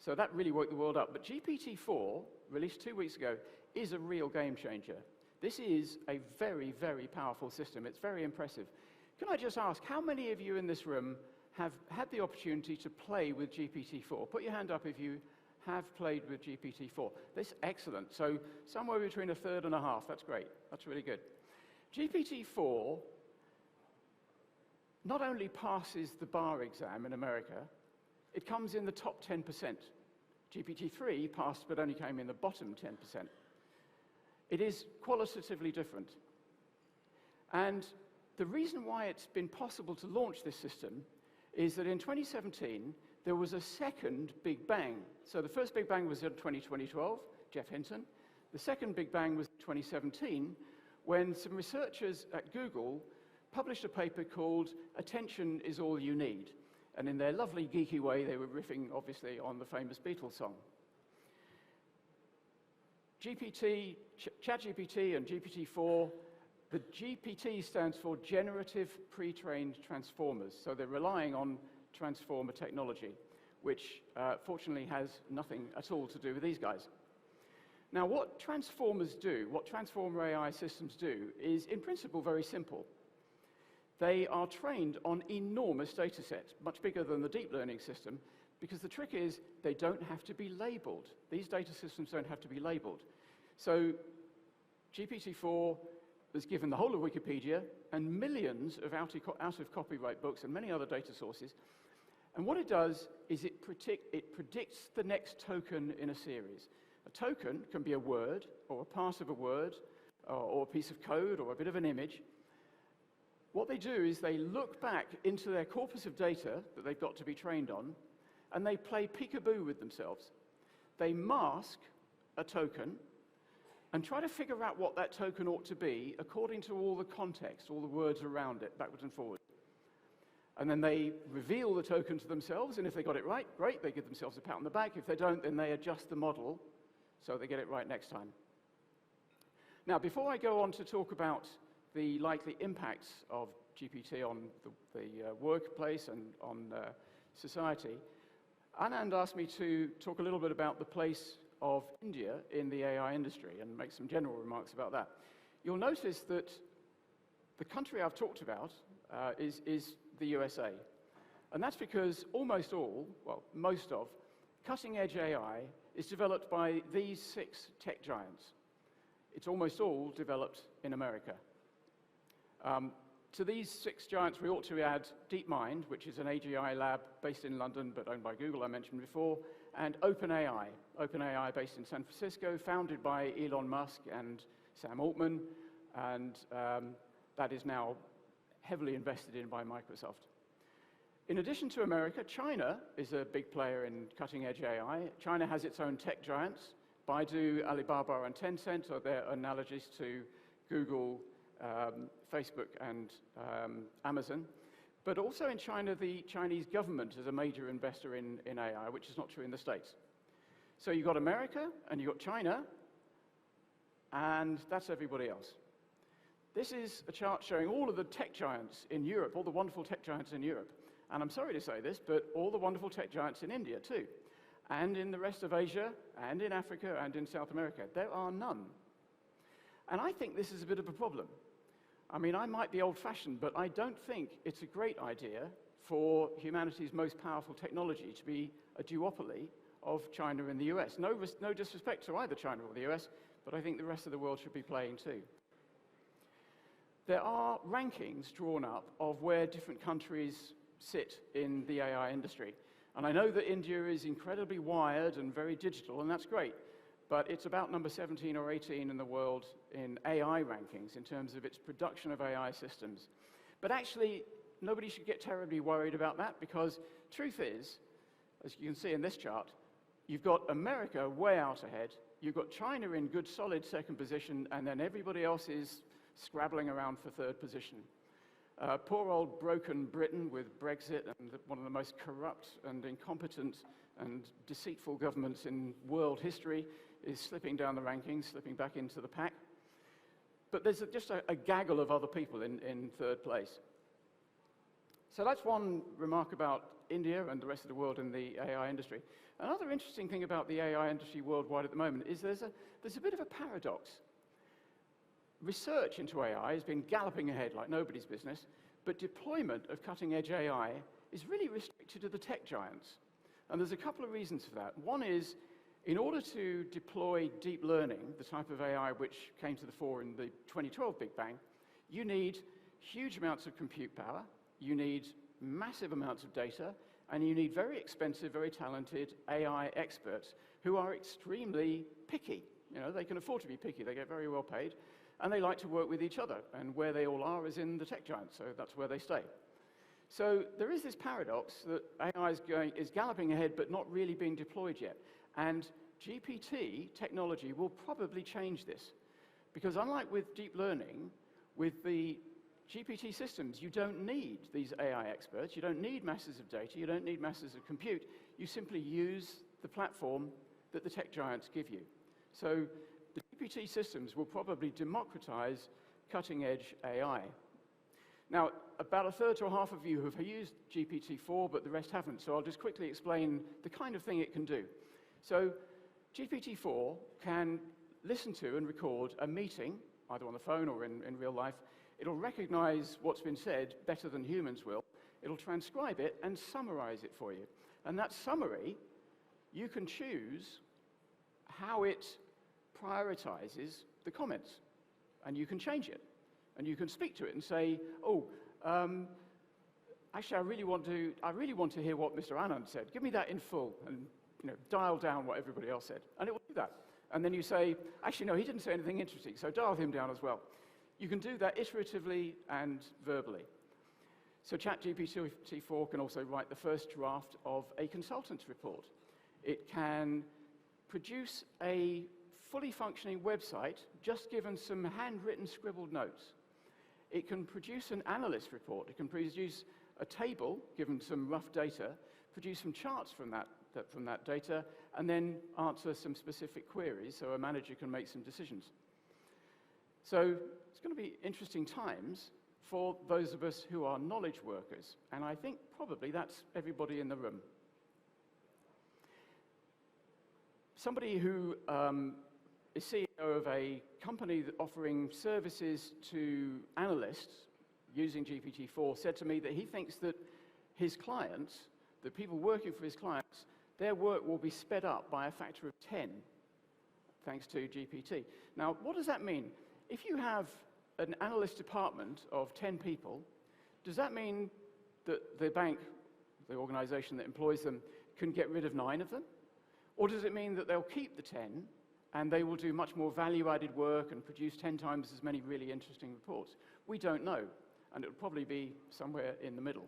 So that really woke the world up. But GPT-4, released 2 weeks ago, is a real game changer. This is a very, very powerful system. It's very impressive. Can I just ask, how many of you in this room have had the opportunity to play with GPT-4? Put your hand up if you have played with GPT-4. That's excellent. So somewhere between a third and a half. That's great. That's really good. GPT-4 not only passes the bar exam in America, it comes in the top 10%. GPT-3 passed but only came in the bottom 10%. It is qualitatively different. And the reason why it's been possible to launch this system is that in 2017, there was a second Big Bang. So the first Big Bang was in 2012, Jeff Hinton. The second Big Bang was 2017, when some researchers at Google published a paper called Attention is All You Need. And in their lovely geeky way, they were riffing, obviously, on the famous Beatles song. ChatGPT and GPT-4, the GPT stands for Generative Pre-trained Transformers. So they're relying on transformer technology, which fortunately has nothing at all to do with these guys. Now, what transformers do, what transformer AI systems do, is in principle very simple. They are trained on enormous data sets, much bigger than the deep learning system, because the trick is they don't have to be labeled. These data systems don't have to be labeled. So GPT-4 was given the whole of Wikipedia and millions of out-of-copyright books and many other data sources. And what it does is it predicts the next token in a series. A token can be a word, or a part of a word, or a piece of code, or a bit of an image. What they do is they look back into their corpus of data that they've got to be trained on, and they play peekaboo with themselves. They mask a token and try to figure out what that token ought to be according to all the context, all the words around it, backwards and forwards. And then they reveal the token to themselves, and if they got it right, great, they give themselves a pat on the back. If they don't, then they adjust the model so they get it right next time. Now, before I go on to talk about the likely impacts of GPT on the workplace and on society, Anand asked me to talk a little bit about the place of India in the AI industry and make some general remarks about that. You'll notice that the country I've talked about is the USA. And that's because almost all, well, most of, cutting-edge AI is developed by these 6 tech giants. It's almost all developed in America. To these 6 giants, we ought to add DeepMind, which is an AGI lab based in London but owned by Google, I mentioned before, and OpenAI. OpenAI based in San Francisco, founded by Elon Musk and Sam Altman, and that is now heavily invested in by Microsoft. In addition to America, China is a big player in cutting-edge AI. China has its own tech giants. Baidu, Alibaba, and Tencent are their analogies to Google, Facebook, and Amazon. But also in China, the Chinese government is a major investor in AI, which is not true in the States. So you've got America, and you've got China, and that's everybody else. This is a chart showing all of the tech giants in Europe, all the wonderful tech giants in Europe. And I'm sorry to say this, but all the wonderful tech giants in India too, and in the rest of Asia, and in Africa, and in South America. There are none. And I think this is a bit of a problem. I mean, I might be old-fashioned, but I don't think it's a great idea for humanity's most powerful technology to be a duopoly of China and the US. No disrespect to either China or the US, but I think the rest of the world should be playing too. There are rankings drawn up of where different countries sit in the AI industry. And I know that India is incredibly wired and very digital, and that's great. But it's about number 17 or 18 in the world in AI rankings in terms of its production of AI systems. But actually, nobody should get terribly worried about that, because truth is, as you can see in this chart, you've got America way out ahead, you've got China in good solid second position, and then everybody else is scrabbling around for third position. Poor old broken Britain with Brexit and one of the most corrupt and incompetent and deceitful governments in world history is slipping down the rankings, slipping back into the pack. But there's just a gaggle of other people in third place. So that's one remark about India and the rest of the world in the AI industry. Another interesting thing about the AI industry worldwide at the moment is there's a bit of a paradox. Research into AI has been galloping ahead like nobody's business, but deployment of cutting-edge AI is really restricted to the tech giants. And there's a couple of reasons for that. One is, in order to deploy deep learning, the type of AI which came to the fore in the 2012 Big Bang, you need huge amounts of compute power, you need massive amounts of data, And you need very expensive, very talented AI experts who are extremely picky. You know, they can afford to be picky. They get very well paid. And they like to work with each other. And where they all are is in the tech giants, so that's where they stay. So there is this paradox that AI is galloping ahead, but not really being deployed yet. And GPT technology will probably change this. Because unlike with deep learning, with the GPT systems, you don't need these AI experts. You don't need masses of data. You don't need masses of compute. You simply use the platform that the tech giants give you. So the GPT systems will probably democratize cutting-edge AI. Now, about a third to a half of you have used GPT-4, but the rest haven't. So I'll just quickly explain the kind of thing it can do. So GPT-4 can listen to and record a meeting, either on the phone or in real life. It'll recognize what's been said better than humans will. It'll transcribe it and summarize it for you. And that summary, you can choose how it prioritizes the comments. And you can change it. And you can speak to it and say, oh, actually, I really want to hear what Mr. Anand said. Give me that in full and dial down what everybody else said. And it will do that. And then you say, actually, no, he didn't say anything interesting, so dial him down as well. You can do that iteratively and verbally. So ChatGPT-4 can also write the first draft of a consultant's report. It can produce a fully functioning website, just given some handwritten scribbled notes. It can produce an analyst report. It can produce a table, given some rough data, produce some charts from that data, and then answer some specific queries so a manager can make some decisions. So it's going to be interesting times for those of us who are knowledge workers, and I think probably that's everybody in the room. Somebody who is CEO of a company offering services to analysts using GPT-4 said to me that he thinks that his clients, the people working for his clients, their work will be sped up by a factor of 10 thanks to GPT. Now, what does that mean? If you have an analyst department of 10 people, does that mean that the bank, the organization that employs them, can get rid of 9 of them? Or does it mean that they'll keep the 10 and they will do much more value-added work and produce 10 times as many really interesting reports? We don't know, and it will probably be somewhere in the middle.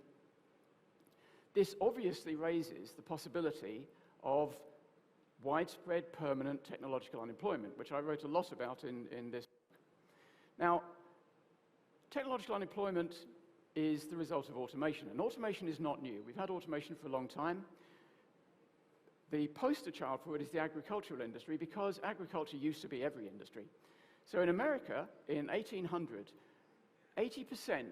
This obviously raises the possibility of widespread permanent technological unemployment, which I wrote a lot about in this. Now, technological unemployment is the result of automation, and automation is not new. We've had automation for a long time. The poster child for it is the agricultural industry, because agriculture used to be every industry. So in America, in 1800, 80%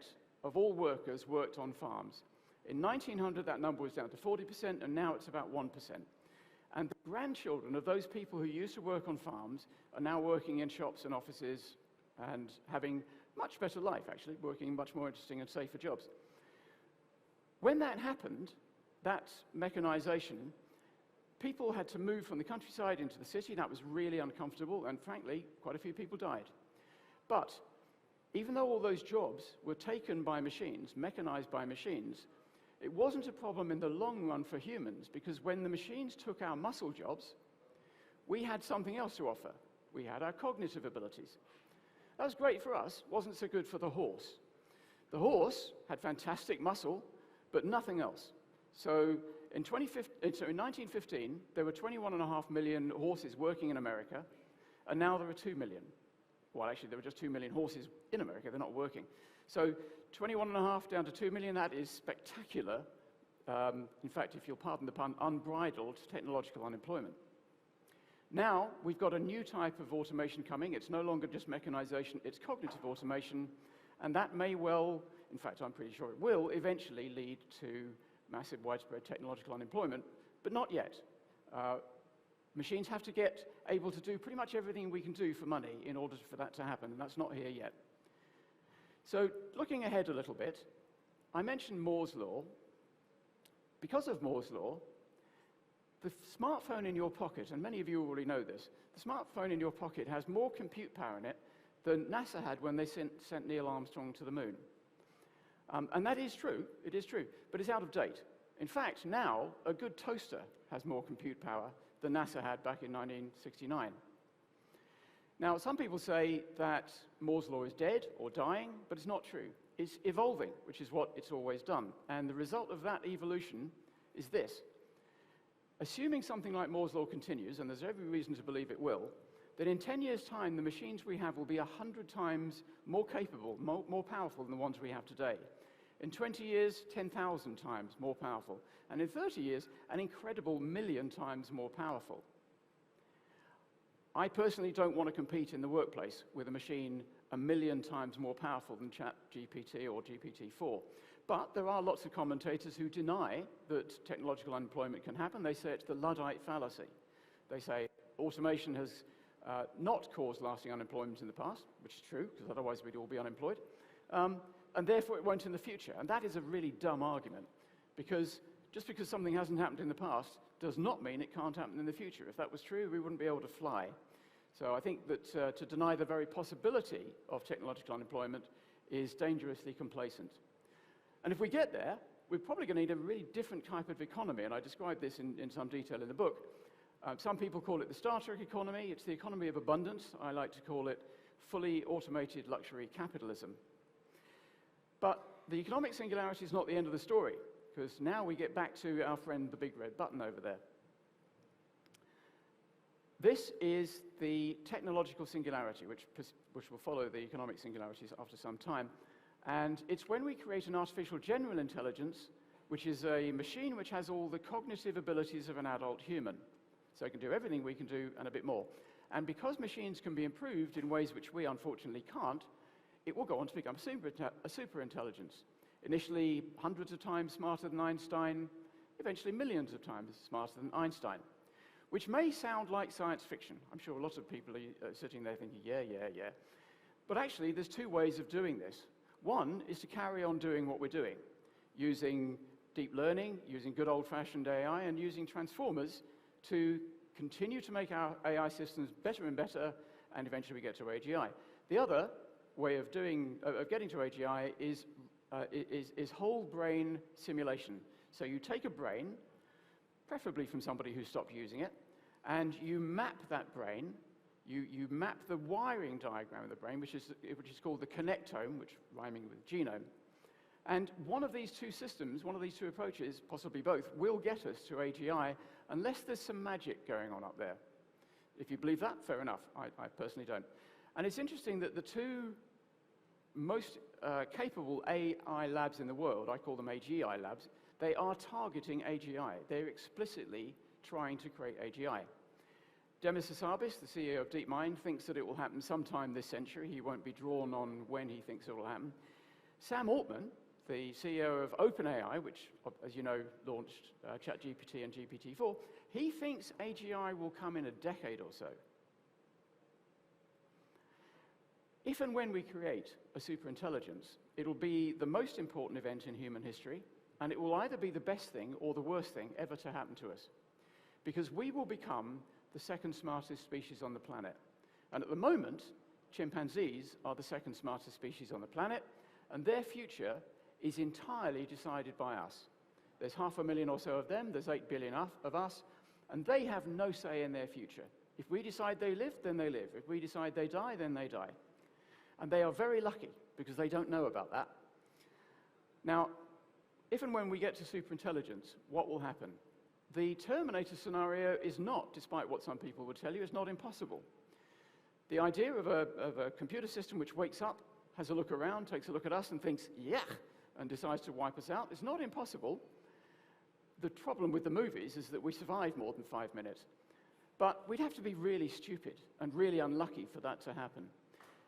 of all workers worked on farms. In 1900, that number was down to 40%, and now it's about 1%. And the grandchildren of those people who used to work on farms are now working in shops and offices and having much better life, actually, working much more interesting and safer jobs. When that happened, that mechanization, people had to move from the countryside into the city. That was really uncomfortable, and frankly, quite a few people died. But even though all those jobs were taken by machines, mechanized by machines, it wasn't a problem in the long run for humans, because when the machines took our muscle jobs, we had something else to offer. We had our cognitive abilities. That was great for us, wasn't so good for the horse. The horse had fantastic muscle, but nothing else. So in 1915, there were 21.5 million horses working in America, and now there are 2 million. Well, actually, there were just 2 million horses in America. They're not working. So 21.5 down to 2 million, that is spectacular. In fact, if you'll pardon the pun, unbridled technological unemployment. Now, we've got a new type of automation coming. It's no longer just mechanization, it's cognitive automation, and that may well, in fact, I'm pretty sure it will, eventually lead to massive widespread technological unemployment, but not yet. Machines have to get able to do pretty much everything we can do for money in order for that to happen, and that's not here yet. So looking ahead a little bit, I mentioned Moore's law. Because of Moore's law, the smartphone in your pocket, and many of you already know this, the smartphone in your pocket has more compute power in it than NASA had when they sent Neil Armstrong to the moon. And that is true, it is true, but it's out of date. In fact, now, a good toaster has more compute power than NASA had back in 1969. Now, some people say that Moore's law is dead or dying, but it's not true. It's evolving, which is what it's always done. And the result of that evolution is this. Assuming something like Moore's law continues, and there's every reason to believe it will, then in 10 years' time, the machines we have will be 100 times more capable, more powerful than the ones we have today. In 20 years, 10,000 times more powerful. And in 30 years, an incredible 1,000,000 times more powerful. I personally don't want to compete in the workplace with a machine 1,000,000 times more powerful than ChatGPT or GPT-4. But there are lots of commentators who deny that technological unemployment can happen. They say it's the Luddite fallacy. They say automation has not caused lasting unemployment in the past, which is true, because otherwise we'd all be unemployed. And therefore it won't in the future. And that is a really dumb argument, because just because something hasn't happened in the past does not mean it can't happen in the future. If that was true, we wouldn't be able to fly. So I think that to deny the very possibility of technological unemployment is dangerously complacent. And if we get there, we're probably going to need a really different type of economy, and I describe this in some detail in the book. Some people call it the Star Trek economy. It's the economy of abundance. I like to call it fully automated luxury capitalism. But the economic singularity is not the end of the story, because now we get back to our friend, the big red button over there. This is the technological singularity, which will follow the economic singularities after some time. And it's when we create an artificial general intelligence, which is a machine which has all the cognitive abilities of an adult human. So it can do everything we can do and a bit more. And because machines can be improved in ways which we unfortunately can't, it will go on to become a super intelligence. Initially, hundreds of times smarter than Einstein, eventually millions of times smarter than Einstein, which may sound like science fiction. I'm sure a lot of people are sitting there thinking, yeah. But actually, there's two ways of doing this. One is to carry on doing what we're doing, using deep learning, using good old-fashioned AI, and using transformers to continue to make our AI systems better and better, and eventually we get to AGI. The other way of getting to AGI is whole brain simulation. So you take a brain, preferably from somebody who stopped using it, and you map that brain. You map the wiring diagram of the brain, which is called the connectome, which rhyming with genome. And one of these two systems, one of these two approaches, possibly both, will get us to AGI unless there's some magic going on up there. If you believe that, fair enough. I personally don't. And it's interesting that the two most capable AI labs in the world, I call them AGI labs, they are targeting AGI. They're explicitly trying to create AGI. Demis Hassabis, the CEO of DeepMind, thinks that it will happen sometime this century. He won't be drawn on when he thinks it will happen. Sam Altman, the CEO of OpenAI, which, as you know, launched ChatGPT and GPT-4, he thinks AGI will come in a decade or so. If and when we create a superintelligence, it'll be the most important event in human history, and it will either be the best thing or the worst thing ever to happen to us. Because we will become the second smartest species on the planet. And at the moment, chimpanzees are the second smartest species on the planet, and their future is entirely decided by us. There's 500,000 or so of them, there's 8 billion of us, and they have no say in their future. If we decide they live, then they live. If we decide they die, then they die. And they are very lucky, because they don't know about that. Now, if and when we get to superintelligence, what will happen? The Terminator scenario is not, despite what some people would tell you, is not impossible. The idea of a computer system which wakes up, has a look around, takes a look at us and thinks, yeah, and decides to wipe us out is not impossible. The problem with the movies is that we survive more than 5 minutes. But we'd have to be really stupid and really unlucky for that to happen.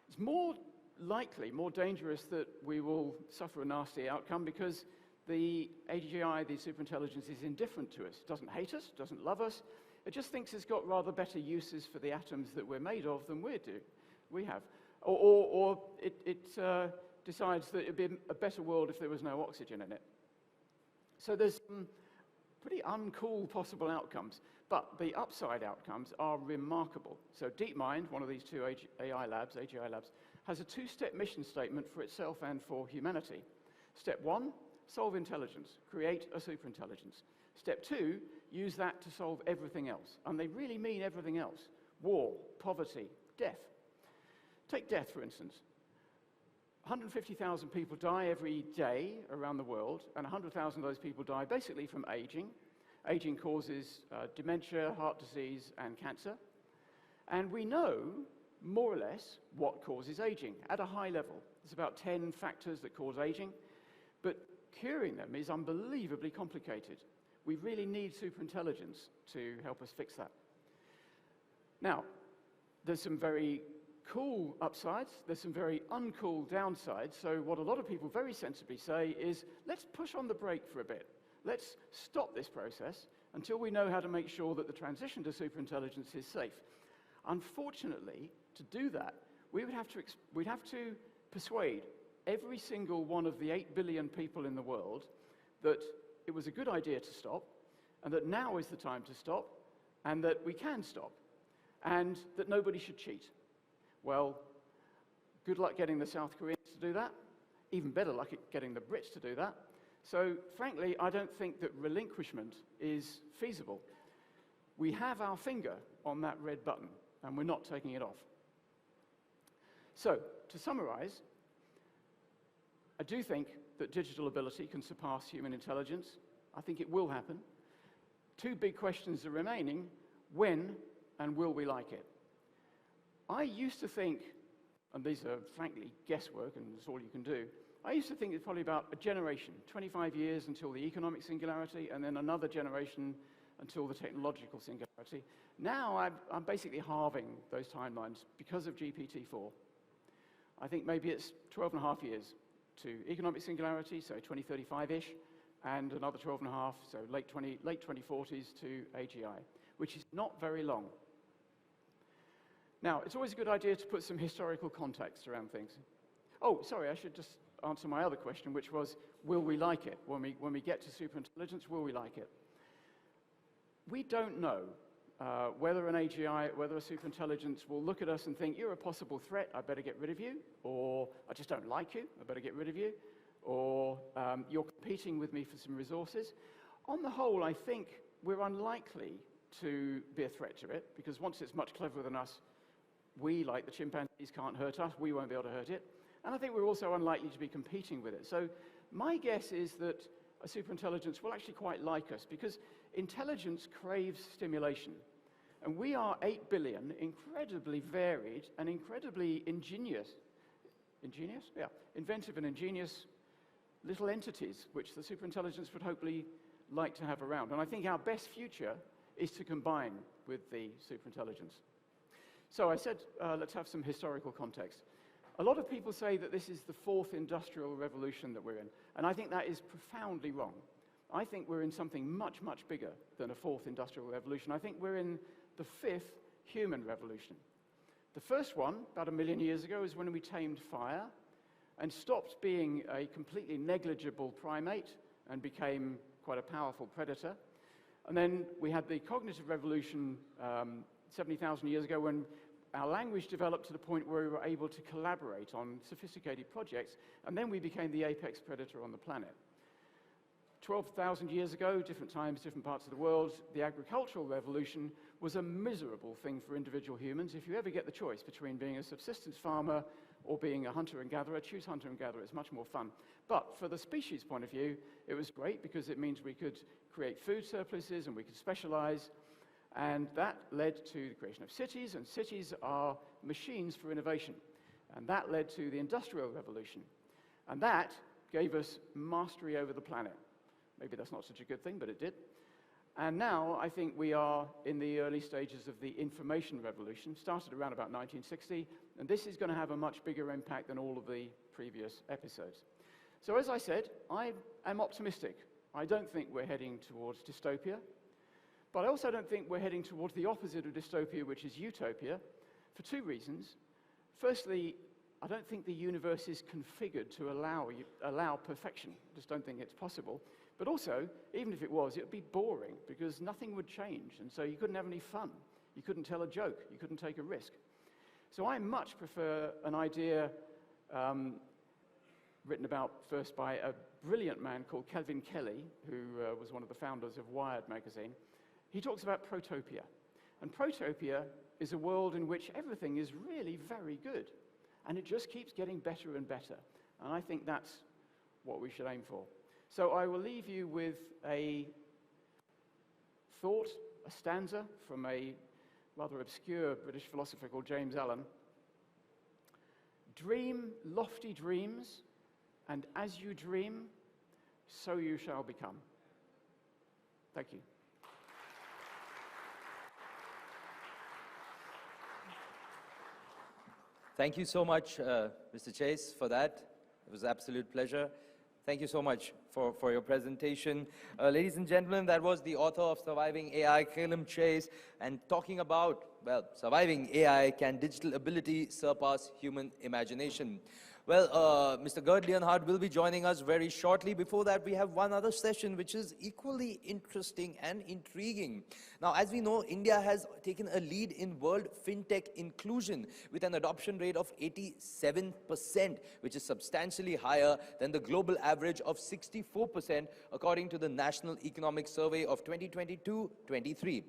It's more likely, more dangerous that we will suffer a nasty outcome because the AGI, the superintelligence, is indifferent to us. It doesn't hate us, doesn't love us. It just thinks it's got rather better uses for the atoms that we're made of than we have. Or it decides that it'd be a better world if there was no oxygen in it. So there's some pretty uncool possible outcomes, but the upside outcomes are remarkable. So DeepMind, one of these two AGI labs, has a two-step mission statement for itself and for humanity. Step one, solve intelligence, create a superintelligence. Step 2, use that to solve everything else. And they really mean everything else. War, poverty, death. Take death, for instance. 150,000 people die every day around the world, and 100,000 of those people die basically from aging. Aging causes dementia, heart disease, and cancer. And we know, more or less, what causes aging at a high level. There's about 10 factors that cause aging, but curing them is unbelievably complicated. We really need superintelligence to help us fix that. Now, there's some very cool upsides, there's some very uncool downsides, so what a lot of people very sensibly say is, let's push on the brake for a bit. Let's stop this process until we know how to make sure that the transition to superintelligence is safe. Unfortunately, to do that, we'd have to persuade every single one of the 8 billion people in the world that it was a good idea to stop, and that now is the time to stop, and that we can stop, and that nobody should cheat. Well, good luck getting the South Koreans to do that. Even better luck at getting the Brits to do that. So, frankly, I don't think that relinquishment is feasible. We have our finger on that red button, and we're not taking it off. So, to summarize, I do think that digital ability can surpass human intelligence. I think it will happen. 2 big questions are remaining: when and will we like it? I used to think, and these are frankly guesswork and that's all you can do, I used to think it's probably about a generation, 25 years until the economic singularity, and then another generation until the technological singularity. Now I'm basically halving those timelines because of GPT-4. I think maybe it's 12 and a half years to economic singularity, so 2035-ish, and another 12 and a half, so late 2040s to AGI, which is not very long. Now, it's always a good idea to put some historical context around things. Oh, sorry, I should just answer my other question, which was, will we like it? When we get to superintelligence, will we like it? We don't know whether an AGI, whether a superintelligence will look at us and think, you're a possible threat, I better get rid of you, or I just don't like you, I better get rid of you, or you're competing with me for some resources. On the whole, I think we're unlikely to be a threat to it, because once it's much cleverer than us, we, like the chimpanzees, can't hurt us, we won't be able to hurt it. And I think we're also unlikely to be competing with it. So my guess is that a superintelligence will actually quite like us, because intelligence craves stimulation. And we are 8 billion, incredibly varied and incredibly inventive and ingenious little entities, which the superintelligence would hopefully like to have around. And I think our best future is to combine with the superintelligence. So I said, let's have some historical context. A lot of people say that this is the 4th industrial revolution that we're in, and I think that is profoundly wrong. I think we're in something much, much bigger than a 4th industrial revolution. I think we're in the 5th human revolution. The first one, about 1 million years ago, is when we tamed fire and stopped being a completely negligible primate and became quite a powerful predator. And then we had the cognitive revolution 70,000 years ago, when our language developed to the point where we were able to collaborate on sophisticated projects, and then we became the apex predator on the planet. 12,000 years ago, different times, different parts of the world, the agricultural revolution was a miserable thing for individual humans. If you ever get the choice between being a subsistence farmer or being a hunter and gatherer, choose hunter and gatherer, it's much more fun. But for the species point of view, it was great because it means we could create food surpluses and we could specialize. And that led to the creation of cities, and cities are machines for innovation. And that led to the Industrial Revolution. And that gave us mastery over the planet. Maybe that's not such a good thing, but it did. And now I think we are in the early stages of the Information Revolution, started around about 1960, and this is going to have a much bigger impact than all of the previous episodes. So as I said, I am optimistic. I don't think we're heading towards dystopia. But I also don't think we're heading towards the opposite of dystopia, which is utopia, for 2 reasons. Firstly, I don't think the universe is configured to allow perfection. I just don't think it's possible. But also, even if it was, it would be boring, because nothing would change, and so you couldn't have any fun. You couldn't tell a joke. You couldn't take a risk. So I much prefer an idea written about first by a brilliant man called Kelvin Kelly, who was one of the founders of Wired magazine. He talks about protopia. And protopia is a world in which everything is really very good. And it just keeps getting better and better. And I think that's what we should aim for. So I will leave you with a thought, a stanza from a rather obscure British philosopher called James Allen. Dream lofty dreams, and as you dream, so you shall become. Thank you. Thank you so much, Mr. Chase, for that. It was an absolute pleasure. Thank you so much for your presentation. Ladies and gentlemen, that was the author of Surviving AI, Calum Chase, and talking about, well, surviving AI, can digital ability surpass human imagination? Well, Mr. Gerd Leonhardt will be joining us very shortly. Before that, we have one other session which is equally interesting and intriguing. Now, as we know, India has taken a lead in world fintech inclusion with an adoption rate of 87%, which is substantially higher than the global average of 64%, according to the National Economic Survey of 2022-23.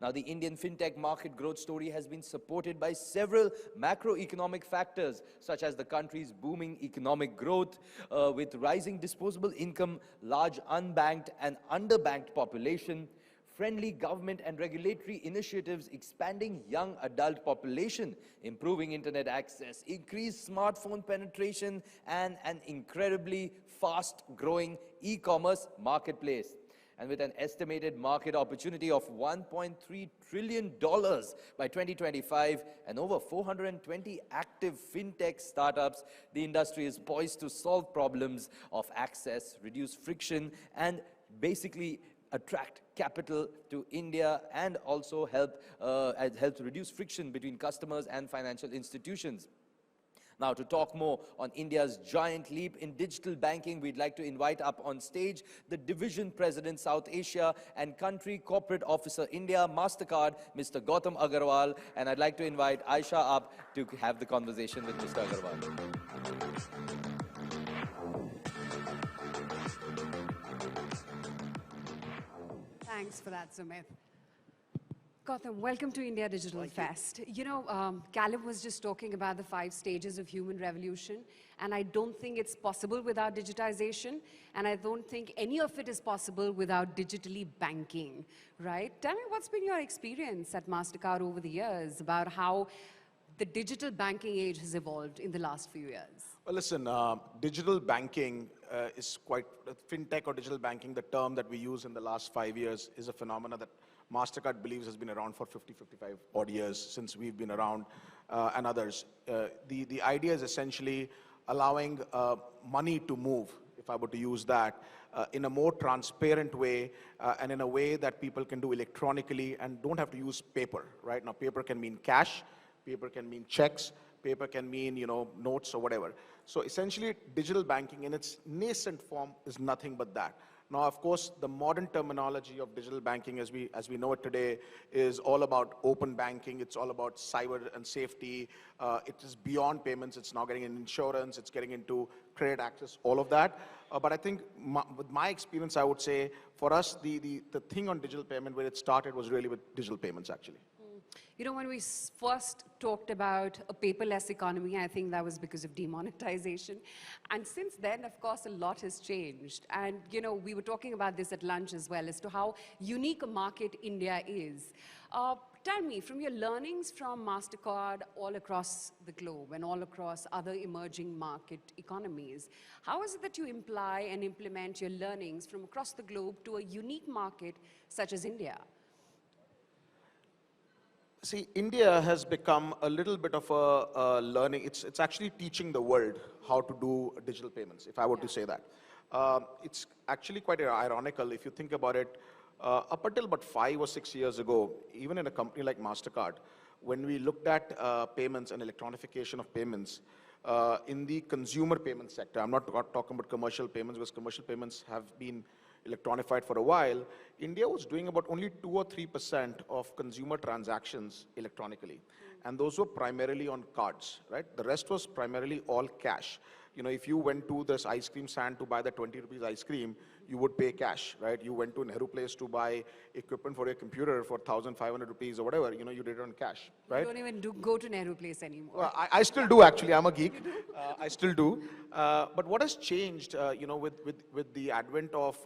Now, the Indian fintech market growth story has been supported by several macroeconomic factors, such as the country's booming economic growth, with rising disposable income, large unbanked and underbanked population, friendly government and regulatory initiatives expanding young adult population, improving internet access, increased smartphone penetration, and an incredibly fast-growing e-commerce marketplace. And with an estimated market opportunity of $1.3 trillion by 2025 and over 420 active fintech startups, the industry is poised to solve problems of access, reduce friction, and basically attract capital to India, and also help reduce friction between customers and financial institutions. Now, to talk more on India's giant leap in digital banking, we'd like to invite up on stage the Division President, South Asia and Country Corporate Officer, India, MasterCard, Mr. Gautam Agarwal. And I'd like to invite Aisha up to have the conversation with Mr. Agarwal. Thanks for that, Sumit. Gautam, welcome to India Digital Fest. You know, Caleb was just talking about the 5 stages of human revolution, and I don't think it's possible without digitization, and I don't think any of it is possible without digitally banking, right? Tell me, what's been your experience at MasterCard over the years about how the digital banking age has evolved in the last few years? Well, listen, digital banking is quite, fintech or digital banking, the term that we use in the last 5 years, is a phenomenon that MasterCard believes has been around for 50, 55 odd years since we've been around, and others. The idea is essentially allowing money to move, if I were to use that, in a more transparent way and in a way that people can do electronically and don't have to use paper, right? Now, paper can mean cash, paper can mean checks, paper can mean, you know, notes or whatever. So essentially, digital banking in its nascent form is nothing but that. Now, of course, the modern terminology of digital banking as we know it today is all about open banking. It's all about cyber and safety. It is beyond payments. It's now getting into insurance. It's getting into credit access, all of that. But I think with my experience, I would say for us, the thing on digital payment where it started was really with digital payments, actually. You know, when we first talked about a paperless economy, I think that was because of demonetization. And since then, of course, a lot has changed. And, you know, we were talking about this at lunch as well, as to how unique a market India is. Tell me, from your learnings from MasterCard all across the globe and all across other emerging market economies, how is it that you imply and implement your learnings from across the globe to a unique market such as India? See, India has become a little bit of a learning. It's actually teaching the world how to do digital payments, if I were to say that. It's actually quite ironical if you think about it. Up until about 5 or 6 years ago, even in a company like MasterCard, when we looked at payments and electronification of payments in the consumer payment sector, I'm not talking about commercial payments because commercial payments have been, electronified for a while, India was doing about only 2 or 3% of consumer transactions electronically. And those were primarily on cards, right? The rest was primarily all cash. You know, if you went to this ice cream stand to buy the 20 rupees ice cream, you would pay cash, right? You went to Nehru Place to buy equipment for your computer for 1,500 rupees or whatever, you know, you did it on cash, right? You don't even go to Nehru Place anymore. Well, I still do, actually. I'm a geek. I still do. But what has changed, you know, with the advent of,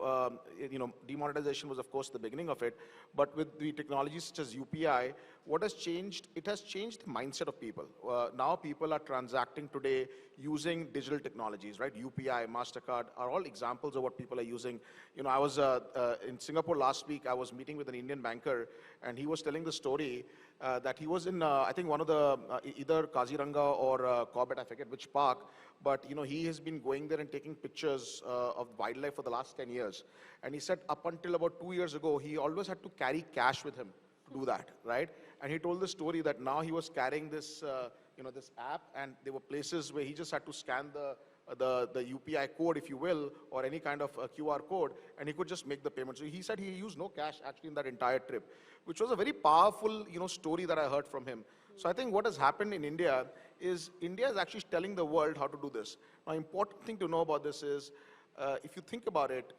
you know, demonetization was, of course, the beginning of it. But with the technologies such as UPI, what has changed? It has changed the mindset of people. Now people are transacting today using digital technologies, right? UPI, MasterCard are all examples of what people are using. You know, I was in Singapore last week. I was meeting with an Indian banker, and he was telling the story that he was in, I think, one of the, either Kaziranga or Corbett, I forget which park, but, you know, he has been going there and taking pictures of wildlife for the last 10 years. And he said up until about 2 years ago, he always had to carry cash with him to do that, right? And he told the story that now he was carrying this, you know, this app, and there were places where he just had to scan the UPI code, if you will, or any kind of QR code, and he could just make the payment. So he said he used no cash actually in that entire trip, which was a very powerful, you know, story that I heard from him. So I think what has happened in India is actually telling the world how to do this. Now, important thing to know about this is, if you think about it,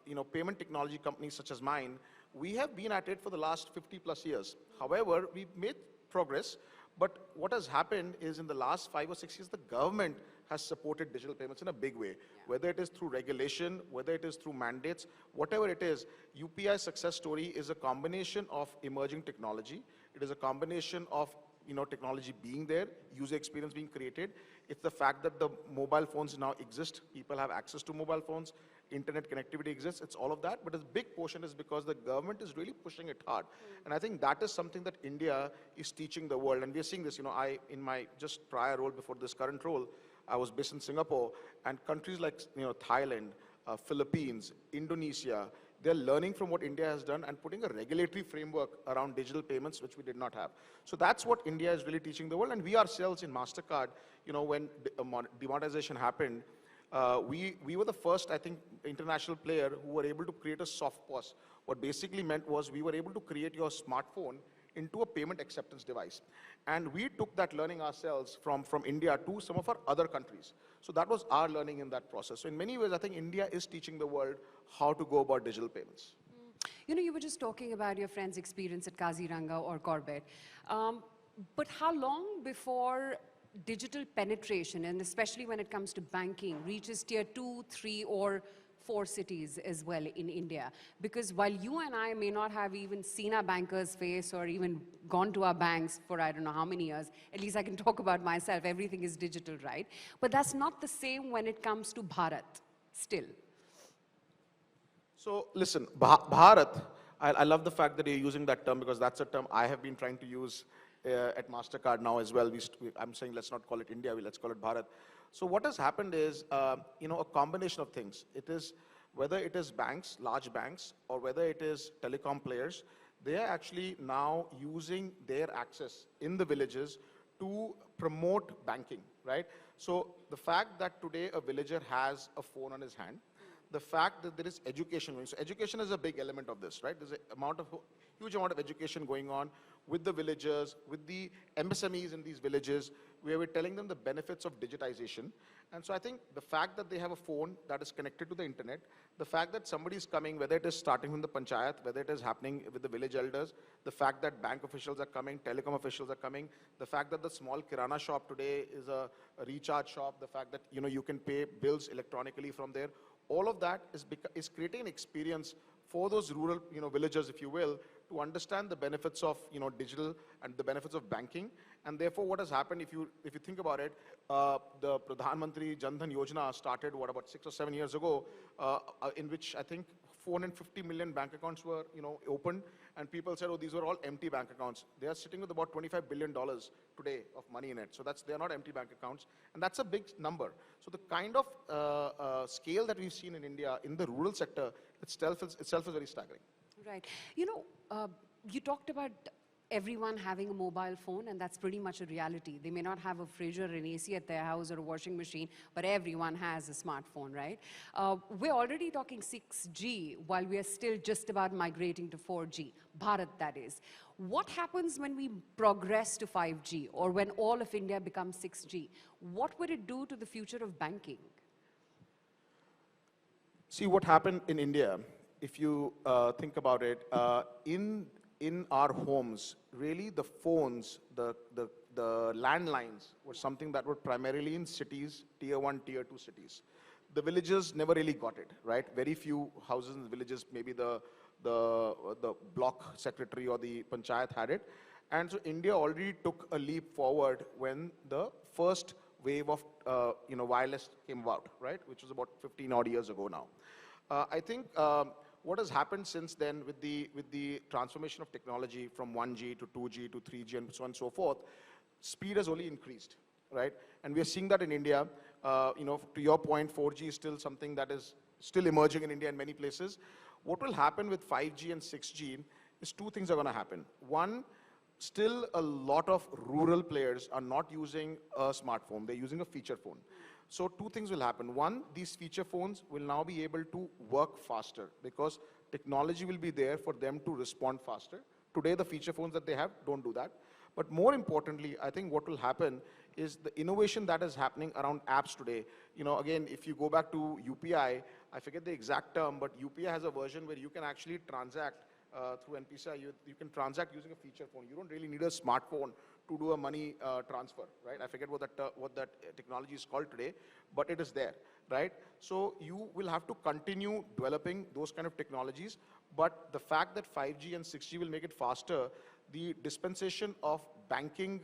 you know, payment technology companies such as mine, we have been at it for the last 50 plus years. However, we've made progress, but what has happened is in the last 5 or 6 years, the government has supported digital payments in a big way, whether it is through regulation, whether it is through mandates, whatever it is. UPI success story is a combination of emerging technology. It is a combination of, you know, technology being there, user experience being created. It's the fact that the mobile phones now exist. People have access to mobile phones. Internet connectivity exists. It's all of that. But a big portion is because the government is really pushing it hard. And I think that is something that India is teaching the world. And we are seeing this, you know, in my just prior role before this current role, I was based in Singapore, and countries like, you know, Thailand, Philippines, Indonesia, they're learning from what India has done and putting a regulatory framework around digital payments, which we did not have. So that's what India is really teaching the world. And we ourselves in MasterCard, you know, when demonetization happened, we were the first, I think, international player who were able to create a soft POS. What basically meant was we were able to create your smartphone into a payment acceptance device. And we took that learning ourselves from India to some of our other countries. So that was our learning in that process. So in many ways, I think India is teaching the world how to go about digital payments. You know, you were just talking about your friend's experience at Kaziranga or Corbett. But how long before digital penetration, and especially when it comes to banking, reaches tier 2, 3, or 4 cities as well in India? Because while you and I may not have even seen our bankers' face or even gone to our banks for I don't know how many years, at least I can talk about myself, everything is digital, right? But that's not the same when it comes to Bharat, still. So listen, Bharat, I love the fact that you're using that term, because that's a term I have been trying to use at MasterCard now as well. I'm saying let's not call it India, let's call it Bharat. So what has happened is, you know, a combination of things. It is, whether it is banks, large banks, or whether it is telecom players, they are actually now using their access in the villages to promote banking, right? So the fact that today a villager has a phone on his hand, the fact that there is education going. So education is a big element of this, right? There's a huge amount of education going on with the villagers, with the MSMEs in these villages, where we're telling them the benefits of digitization. And so I think the fact that they have a phone that is connected to the internet, the fact that somebody is coming, whether it is starting from the panchayat, whether it is happening with the village elders, the fact that bank officials are coming, telecom officials are coming, the fact that the small kirana shop today is a recharge shop, the fact that, you know, you can pay bills electronically from there, all of that is creating an experience for those rural, you know, villagers, if you will, to understand the benefits of, you know, digital and the benefits of banking. And therefore, what has happened, if you think about it, the Pradhan Mantri Jan Dhan Yojana started, about 6 or 7 years ago, in which I think 450 million bank accounts were, you know, opened, and people said, oh, these were all empty bank accounts. They are sitting with about $25 billion today of money in it. So they're not empty bank accounts, and that's a big number. So the kind of scale that we've seen in India in the rural sector itself is very staggering. Right. You know, you talked about everyone having a mobile phone, and that's pretty much a reality. They may not have a fridge or an AC at their house or a washing machine, but everyone has a smartphone, right? We're already talking 6G while we are still just about migrating to 4G, Bharat that is. What happens when we progress to 5G or when all of India becomes 6G? What would it do to the future of banking? See what happened in India, if you think about it, in our homes, really the phones, the landlines were something that were primarily in cities, tier 1, tier 2 cities. The villages never really got it, right? Very few houses in the villages, maybe the block secretary or the panchayat had it. And so India already took a leap forward when the first wave of wireless came about, right? Which was about 15 odd years ago now. I think what has happened since then with the transformation of technology from 1G to 2G to 3G and so on and so forth, speed has only increased, right? And we are seeing that in India. To your point, 4G is still something that is still emerging in India in many places. What will happen with 5G and 6G is two things are going to happen. One, still a lot of rural players are not using a smartphone, they're using a feature phone. So two things will happen. One, these feature phones will now be able to work faster because technology will be there for them to respond faster. Today, the feature phones that they have don't do that. But more importantly, I think what will happen is the innovation that is happening around apps today. Again, if you go back to UPI, I forget the exact term, but UPI has a version where you can actually transact through NPCI, you can transact using a feature phone. You don't really need a smartphone to do a money transfer, right? I forget what that technology is called today, but it is there, right? So you will have to continue developing those kind of technologies, but the fact that 5G and 6G will make it faster, the dispensation of banking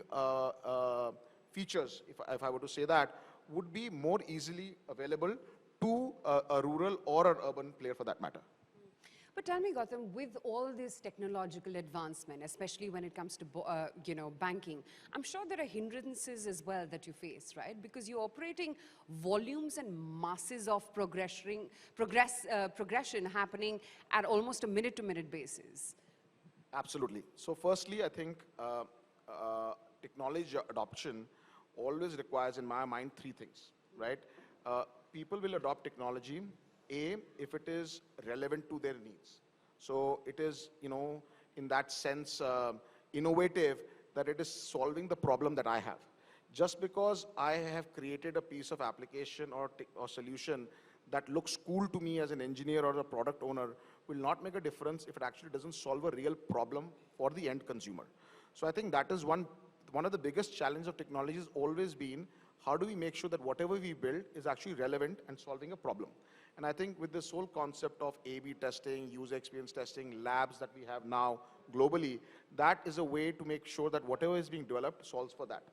features, if I were to say that, would be more easily available to a rural or an urban player for that matter. But tell me, Gautam, with all this technological advancement, especially when it comes to banking, I'm sure there are hindrances as well that you face, right? Because you're operating volumes and masses of progression happening at almost a minute-to-minute basis. Absolutely. So firstly, I think technology adoption always requires, in my mind, three things, right? People will adopt technology, A, if it is relevant to their needs. So it is, in that sense, innovative that it is solving the problem that I have. Just because I have created a piece of application or solution that looks cool to me as an engineer or a product owner will not make a difference if it actually doesn't solve a real problem for the end consumer. So I think that is one of the biggest challenges of technology has always been, how do we make sure that whatever we build is actually relevant and solving a problem? And I think with this whole concept of A/B testing, user experience testing, labs that we have now globally, that is a way to make sure that whatever is being developed solves for that.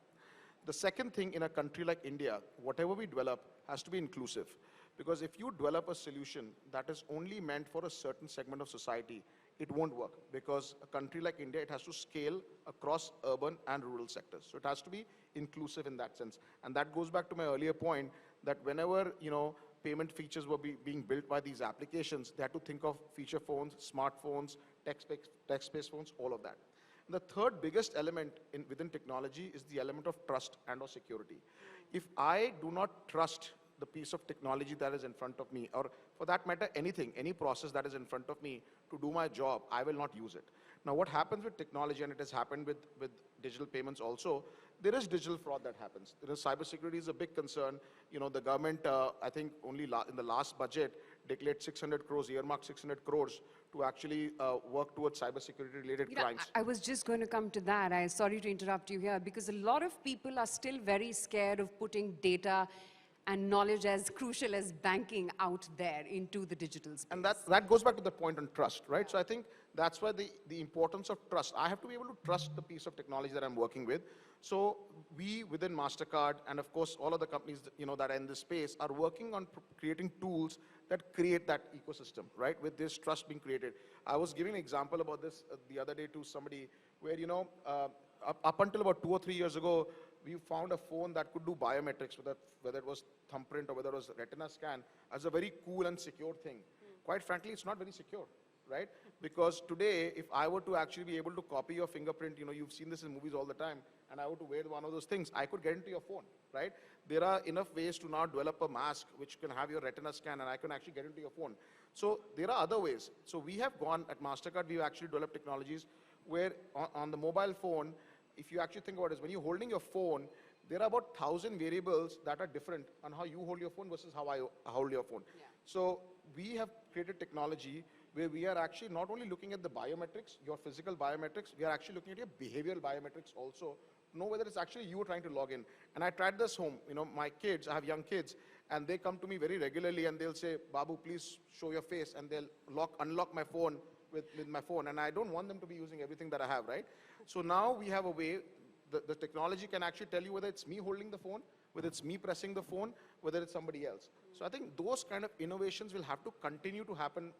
The second thing in a country like India, whatever we develop has to be inclusive. Because if you develop a solution that is only meant for a certain segment of society, it won't work. Because a country like India, it has to scale across urban and rural sectors. So it has to be inclusive in that sense. And that goes back to my earlier point that whenever, payment features were being built by these applications, they had to think of feature phones, smartphones, text-based phones, all of that. And the third biggest element within technology is the element of trust and or security. If I do not trust the piece of technology that is in front of me, or for that matter, anything, any process that is in front of me to do my job, I will not use it. Now, what happens with technology, and it has happened with digital payments also, there is digital fraud that happens. Cybersecurity is a big concern. The government, I think only in the last budget, declared 600 crores, earmarked 600 crores to actually work towards cybersecurity-related crimes. I was just going to come to that. I'm sorry to interrupt you here, because a lot of people are still very scared of putting data and knowledge as crucial as banking out there into the digital space. And that goes back to the point on trust, right? So I think that's why the importance of trust. I have to be able to trust the piece of technology that I'm working with. So we within MasterCard, and of course all of the companies that are in this space, are working on creating tools that create that ecosystem, right? With this trust being created. I was giving an example about this the other day to somebody where, up until about 2 or 3 years ago, we found a phone that could do biometrics, whether it was thumbprint or whether it was retina scan, as a very cool and secure thing. Quite frankly, it's not very secure, right? Because today, if I were to actually be able to copy your fingerprint, you've seen this in movies all the time, and I were to wear one of those things, I could get into your phone, right? There are enough ways to now develop a mask which can have your retina scan, and I can actually get into your phone. So there are other ways. So we have gone, at MasterCard, we've actually developed technologies where on the mobile phone, if you actually think about it, when you're holding your phone, there are about 1,000 variables that are different on how you hold your phone versus how I hold your phone. Yeah. So we have created technology where we are actually not only looking at the biometrics, your physical biometrics, we are actually looking at your behavioral biometrics also to know whether it's actually you trying to log in. And I tried this home. My kids, I have young kids, and they come to me very regularly and they'll say, Babu, please show your face, and they'll unlock my phone with my phone. And I don't want them to be using everything that I have, right? So now we have a way, the technology can actually tell you whether it's me holding the phone, whether it's me pressing the phone, whether it's somebody else. So I think those kind of innovations will have to continue to happen,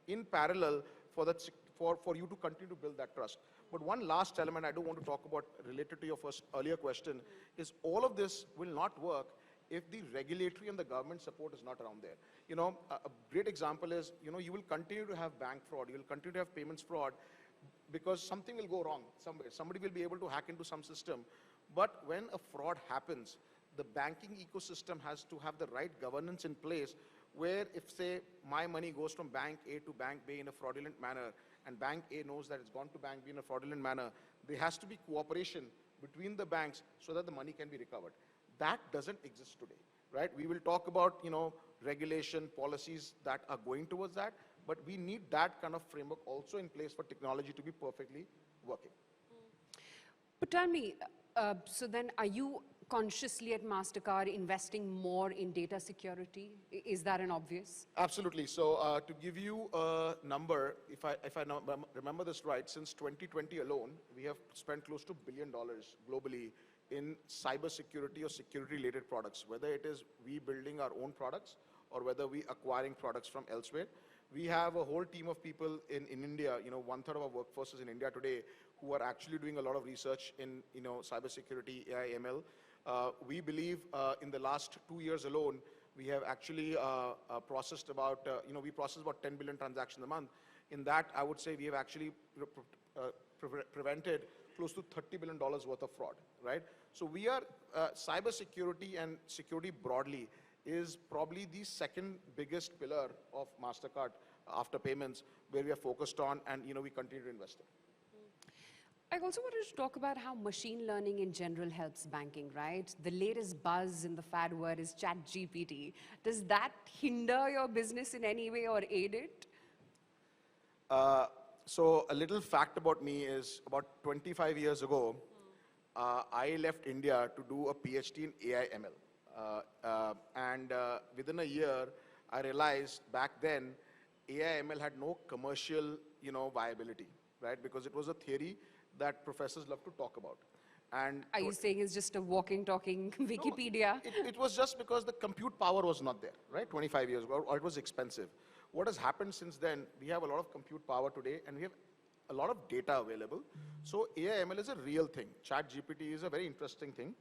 in parallel for you to continue to build that trust. But one last element I do want to talk about related to your earlier question is all of this will not work if the regulatory and the government support is not around there. A great example is, you will continue to have bank fraud, you will continue to have payments fraud, because something will go wrong somewhere. Somebody will be able to hack into some system. But when a fraud happens, the banking ecosystem has to have the right governance in place where if, say, my money goes from bank A to bank B in a fraudulent manner, and bank A knows that it's gone to bank B in a fraudulent manner, there has to be cooperation between the banks so that the money can be recovered. That doesn't exist today, right? We will talk about, regulation, policies that are going towards that, but we need that kind of framework also in place for technology to be perfectly working. But tell me, so then are you consciously at MasterCard investing more in data security? Is that an obvious? Absolutely. So to give you a number, if I remember this right, since 2020 alone, we have spent close to $1 billion globally in cybersecurity or security-related products, whether it is we building our own products or whether we acquiring products from elsewhere. We have a whole team of people in India, 1/3 of our workforce is in India today, who are actually doing a lot of research in, cybersecurity, AI, ML. We believe in the last 2 years alone, we have actually processed about, we process about 10 billion transactions a month. In that, I would say we have actually prevented close to $30 billion worth of fraud, right? So we are, cybersecurity and security broadly is probably the second biggest pillar of MasterCard after payments, where we are focused on, and we continue to invest in. I also wanted to talk about how machine learning in general helps banking, right? The latest buzz in the fad word is ChatGPT. Does that hinder your business in any way or aid it? So a little fact about me is about 25 years ago, I left India to do a PhD in AI ML. And within a year, I realized back then, AI ML had no commercial, viability, right? Because it was a theory that professors love to talk about. And are you saying it's just a walking, talking Wikipedia? No, it was just because the compute power was not there, right? 25 years ago, or it was expensive. What has happened since then, we have a lot of compute power today, and we have a lot of data available. So AI ML is a real thing. ChatGPT is a very interesting thing.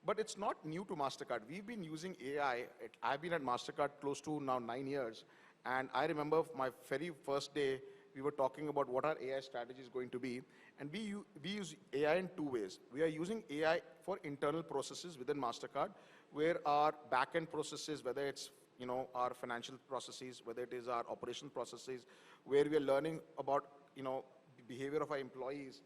But it's not new to MasterCard. We've been using AI. I've been at MasterCard close to now 9 years. And I remember my very first day, we were talking about what our AI strategy is going to be. And we use AI in 2 ways. We are using AI for internal processes within MasterCard, where our back-end processes, whether it's our financial processes, whether it is our operational processes, where we are learning about the behavior of our employees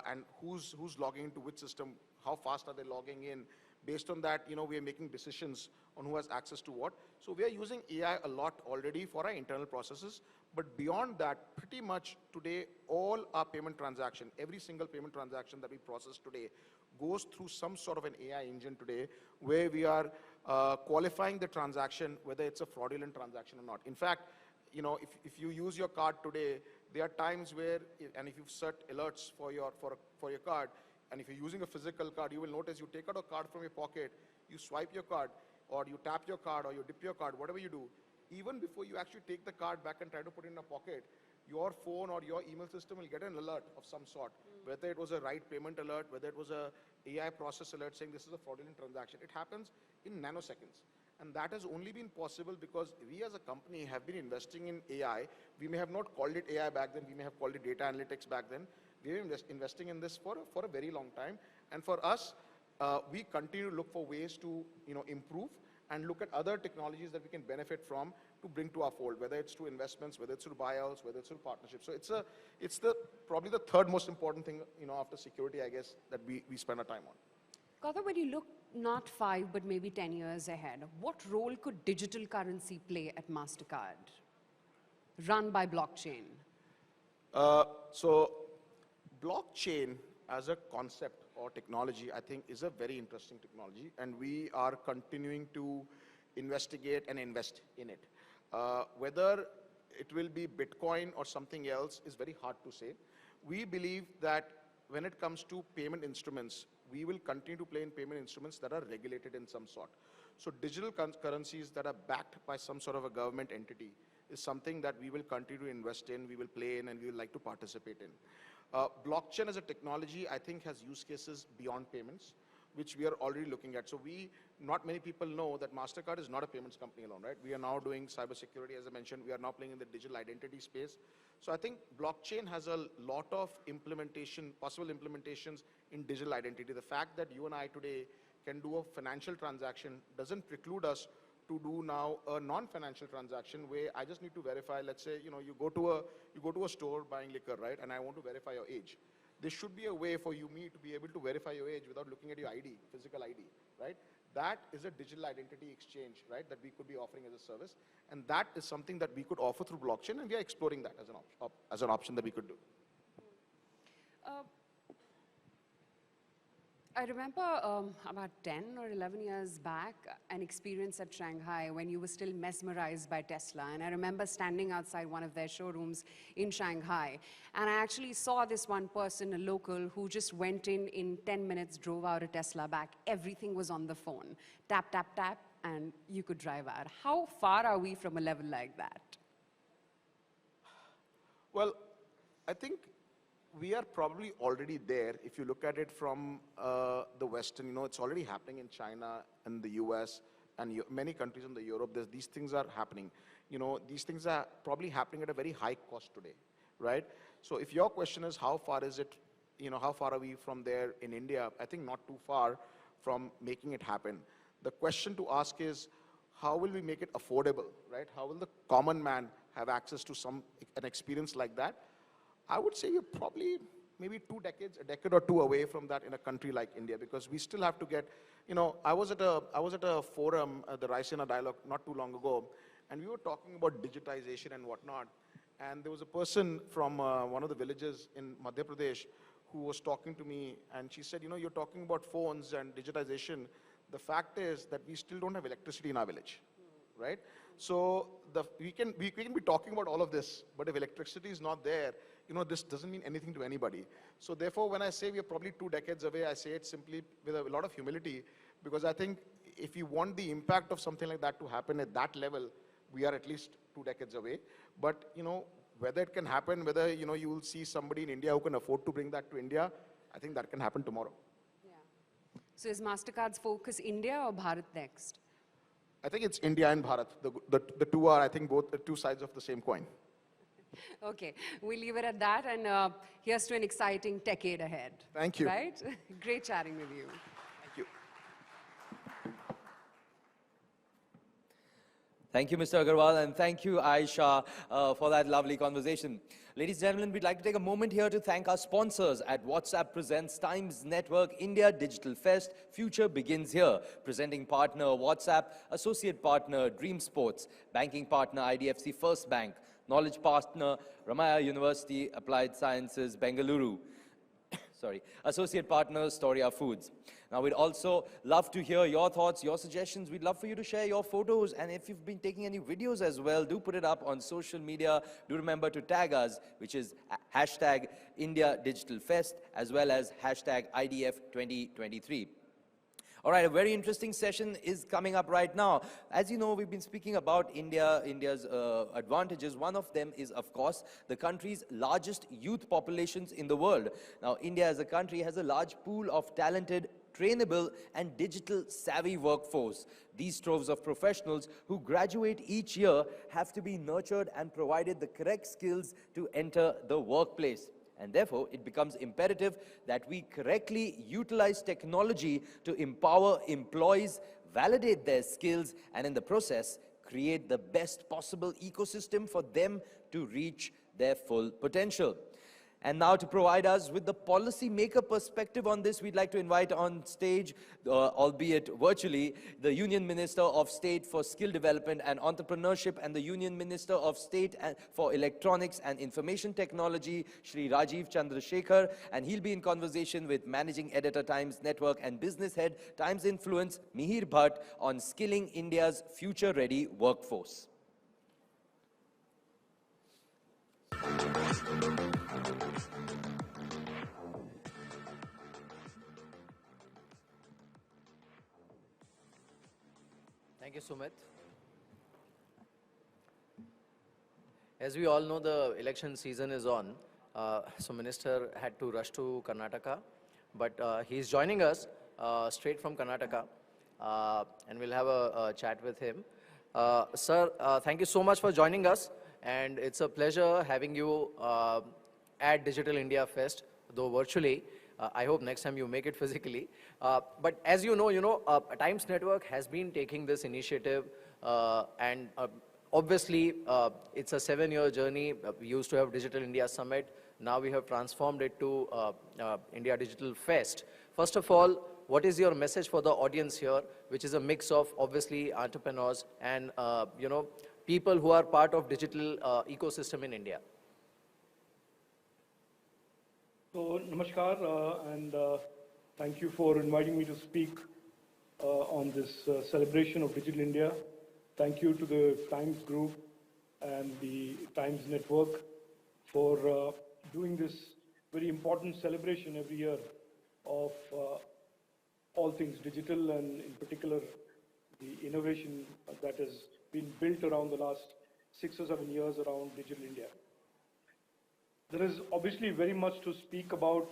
and who's logging into which system, how fast are they logging in. Based on that, we are making decisions on who has access to what. So we are using AI a lot already for our internal processes. But beyond that, pretty much today, all our payment transaction, every single payment transaction that we process today goes through some sort of an AI engine today, where we are qualifying the transaction, whether it's a fraudulent transaction or not. In fact, if you use your card today, there are times where, and if you've set alerts for your card, and if you're using a physical card, you will notice you take out a card from your pocket, you swipe your card, or you tap your card, or you dip your card, whatever you do, even before you actually take the card back and try to put it in a pocket, your phone or your email system will get an alert of some sort, whether it was a right payment alert, whether it was a AI process alert saying this is a fraudulent transaction. It happens in nanoseconds. And that has only been possible because we as a company have been investing in AI. We may have not called it AI back then, we may have called it data analytics back then. We've been investing in this for a very long time. And for us, we continue to look for ways to improve and look at other technologies that we can benefit from to bring to our fold, whether it's through investments, whether it's through buyouts, whether it's through partnerships. So it's probably the third most important thing, after security, I guess, that we spend our time on. Gautam, when you look not 5, but maybe 10 years ahead, what role could digital currency play at MasterCard, run by blockchain? So blockchain as a concept or technology, I think, is a very interesting technology, and we are continuing to investigate and invest in it. Whether it will be Bitcoin or something else is very hard to say. We believe that when it comes to payment instruments, we will continue to play in payment instruments that are regulated in some sort. So digital currencies that are backed by some sort of a government entity is something that we will continue to invest in, we will play in, and we would like to participate in. Blockchain as a technology, I think, has use cases beyond payments, which we are already looking at. So not many people know that MasterCard is not a payments company alone, right? We are now doing cybersecurity, as I mentioned. We are now playing in the digital identity space. So I think blockchain has a lot of possible implementations in digital identity. The fact that you and I today can do a financial transaction doesn't preclude us to do now a non-financial transaction where I just need to verify. Let's say, you go to a store buying liquor, right? And I want to verify your age. There should be a way for me to be able to verify your age without looking at your ID, physical ID, right? That is a digital identity exchange, right, that we could be offering as a service. And that is something that we could offer through blockchain, and we are exploring that as an option that we could do. I remember about 10 or 11 years back, an experience at Shanghai when you were still mesmerized by Tesla. And I remember standing outside one of their showrooms in Shanghai. And I actually saw this one person, a local, who just went in 10 minutes, drove out a Tesla back. Everything was on the phone. Tap, tap, tap, and you could drive out. How far are we from a level like that? Well, I think we are probably already there. If you look at it from the Western, it's already happening in China and the US and many countries in the Europe. These things are happening. These things are probably happening at a very high cost today, right? So if your question is how far is it, how far are we from there in India? I think not too far from making it happen. The question to ask is, how will we make it affordable, right? How will the common man have access to an experience like that? I would say we're probably maybe a decade or two away from that in a country like India, because we still have to get, I was at a forum, the Raisina Dialogue, not too long ago, and we were talking about digitization and whatnot. And there was a person from one of the villages in Madhya Pradesh who was talking to me, and she said, you're talking about phones and digitization. The fact is that we still don't have electricity in our village, right? So we can be talking about all of this, but if electricity is not there, this doesn't mean anything to anybody. So therefore, when I say we are probably 2 decades away, I say it simply with a lot of humility, because I think if you want the impact of something like that to happen at that level, we are at least 2 decades away. But, whether it can happen, whether, you will see somebody in India who can afford to bring that to India, I think that can happen tomorrow. Yeah. So is MasterCard's focus India or Bharat next? I think it's India and Bharat. The two are, I think, both the two sides of the same coin. Okay, we'll leave it at that, and here's to an exciting decade ahead. Thank you. Right? Great chatting with you. Thank you. Thank you, Mr. Agarwal, and thank you, Aisha, for that lovely conversation. Ladies and gentlemen, we'd like to take a moment here to thank our sponsors at WhatsApp Presents Times Network India Digital Fest. Future begins here. Presenting partner WhatsApp, associate partner Dream Sports, banking partner IDFC First Bank, knowledge partner Ramaya University Applied Sciences Bengaluru. Sorry, associate partner Storia Foods. Now we'd also love to hear your thoughts, your suggestions. We'd love for you to share your photos, and if you've been taking any videos as well, do put it up on social media. Do remember to tag us, which is hashtag India Digital Fest, as well as hashtag IDF 2023. All right, a very interesting session is coming up right now. As you know, we've been speaking about India's advantages. One of them is, of course, the country's largest youth populations in the world. Now, India as a country has a large pool of talented trainable, and digital savvy workforce. These troves of professionals who graduate each year have to be nurtured and provided the correct skills to enter the workplace. And therefore, it becomes imperative that we correctly utilize technology to empower employees, validate their skills, and in the process, create the best possible ecosystem for them to reach their full potential. And now to provide us with the policymaker perspective on this, we'd like to invite on stage, albeit virtually, the Union Minister of State for Skill Development and Entrepreneurship and the Union Minister of State for Electronics and Information Technology, Shri Rajiv Chandrasekhar, and he'll be in conversation with Managing Editor, Times Network, and Business Head, Times Influence, Mihir Bhatt, on skilling India's future-ready workforce. Thank you, Sumit. As we all know, the election season is on. So Minister had to rush to Karnataka, but he's joining us straight from Karnataka, and we'll have a chat with him. Sir, thank you so much for joining us, and it's a pleasure having you at Digital India Fest, though virtually. I hope next time you make it physically. But as you know, Times Network has been taking this initiative, and obviously it's a 7-year journey. We used to have Digital India Summit. Now we have transformed it to India Digital Fest. First of all, what is your message for the audience here, which is a mix of obviously entrepreneurs and people who are part of digital ecosystem in India? So, namaskar, and thank you for inviting me to speak on this celebration of Digital India. Thank you to the Times Group and the Times Network for doing this very important celebration every year of all things digital, and in particular the innovation that has been built around the last 6 or 7 years around Digital India. There is obviously very much to speak about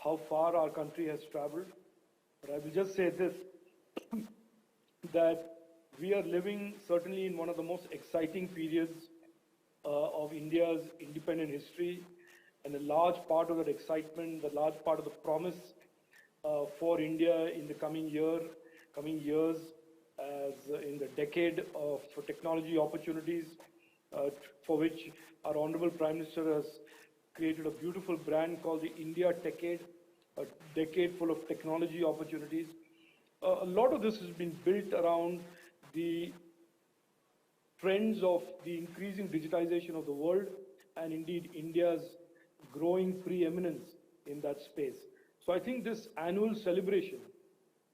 how far our country has traveled, but I will just say this, that we are living certainly in one of the most exciting periods of India's independent history, and a large part of that excitement, the large part of the promise for India in the coming years, as in the decade of technology opportunities, for which our Honorable Prime Minister has created a beautiful brand called the India Decade, a decade full of technology opportunities. A lot of this has been built around the trends of the increasing digitization of the world, and indeed India's growing preeminence in that space. So I think this annual celebration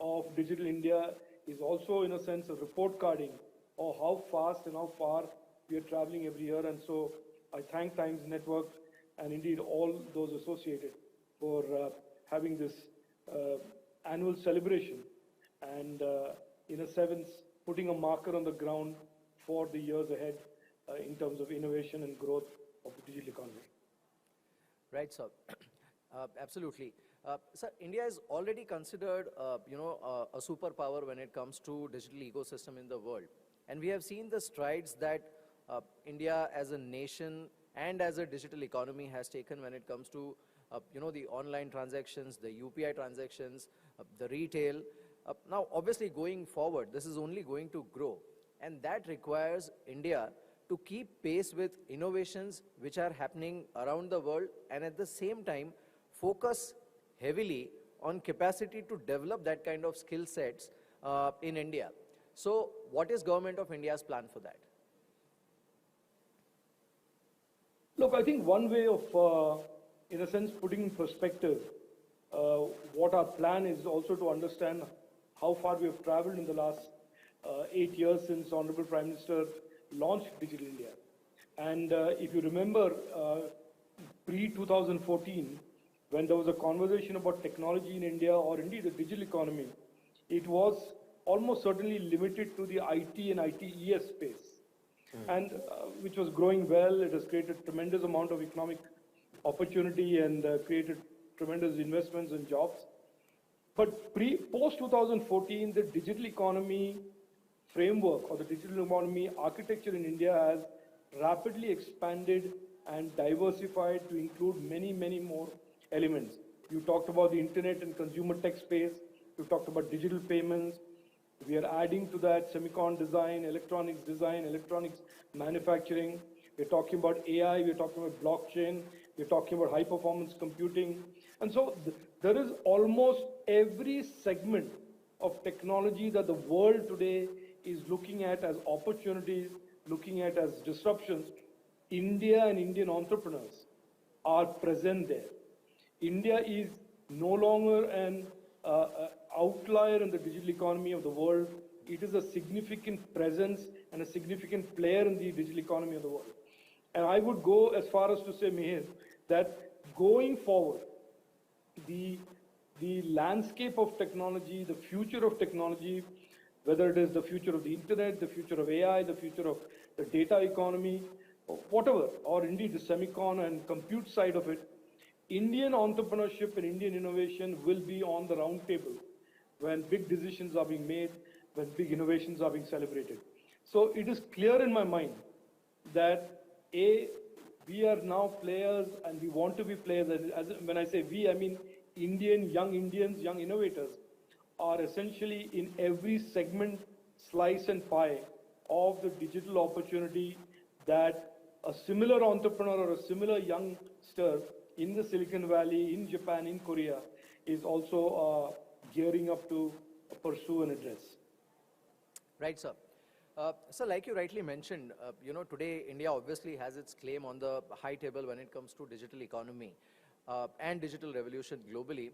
of Digital India is also, in a sense, a report carding of how fast and how far we are traveling every year. And so I thank Times Network and indeed all those associated for having this annual celebration, and in a sense, putting a marker on the ground for the years ahead in terms of innovation and growth of the digital economy. Right, sir. Absolutely. Sir, India is already considered, a superpower when it comes to digital ecosystem in the world. And we have seen the strides that India as a nation and as a digital economy has taken when it comes to, the online transactions, the UPI transactions, the retail. Now, obviously, going forward, this is only going to grow. And that requires India to keep pace with innovations which are happening around the world, and at the same time, focus heavily on capacity to develop that kind of skill sets in India. So what is Government of India's plan for that? Look, I think one way of, in a sense, putting in perspective what our plan is, also to understand how far we have traveled in the last 8 years since Honorable Prime Minister launched Digital India. And if you remember, pre-2014, when there was a conversation about technology in India, or indeed the digital economy, it was almost certainly limited to the IT and ITES space, and which was growing well. It has created tremendous amount of economic opportunity and created tremendous investments and jobs. But post 2014, the digital economy framework or the digital economy architecture in India has rapidly expanded and diversified to include many, many more elements. You talked about the internet and consumer tech space. You talked about digital payments. We are adding to that semicon design, electronics manufacturing. We're talking about AI, we're talking about blockchain, we're talking about high performance computing. And so there is almost every segment of technology that the world today is looking at as opportunities, looking at as disruptions. India and Indian entrepreneurs are present there. India is no longer an outlier in the digital economy of the world. It is a significant presence and a significant player in the digital economy of the world. And I would go as far as to say, Mihir, that going forward, the landscape of technology, the future of technology, whether it is the future of the internet, the future of AI, the future of the data economy, whatever, or indeed the semicon and compute side of it, Indian entrepreneurship and Indian innovation will be on the round table when big decisions are being made, when big innovations are being celebrated. So it is clear in my mind that we are now players and we want to be players. When I say we, I mean young Indians, young innovators are essentially in every segment, slice and pie of the digital opportunity that a similar entrepreneur or a similar youngster in the Silicon Valley, in Japan, in Korea is also gearing up to pursue and address. Right, sir. So like you rightly mentioned, today India obviously has its claim on the high table when it comes to digital economy and digital revolution globally.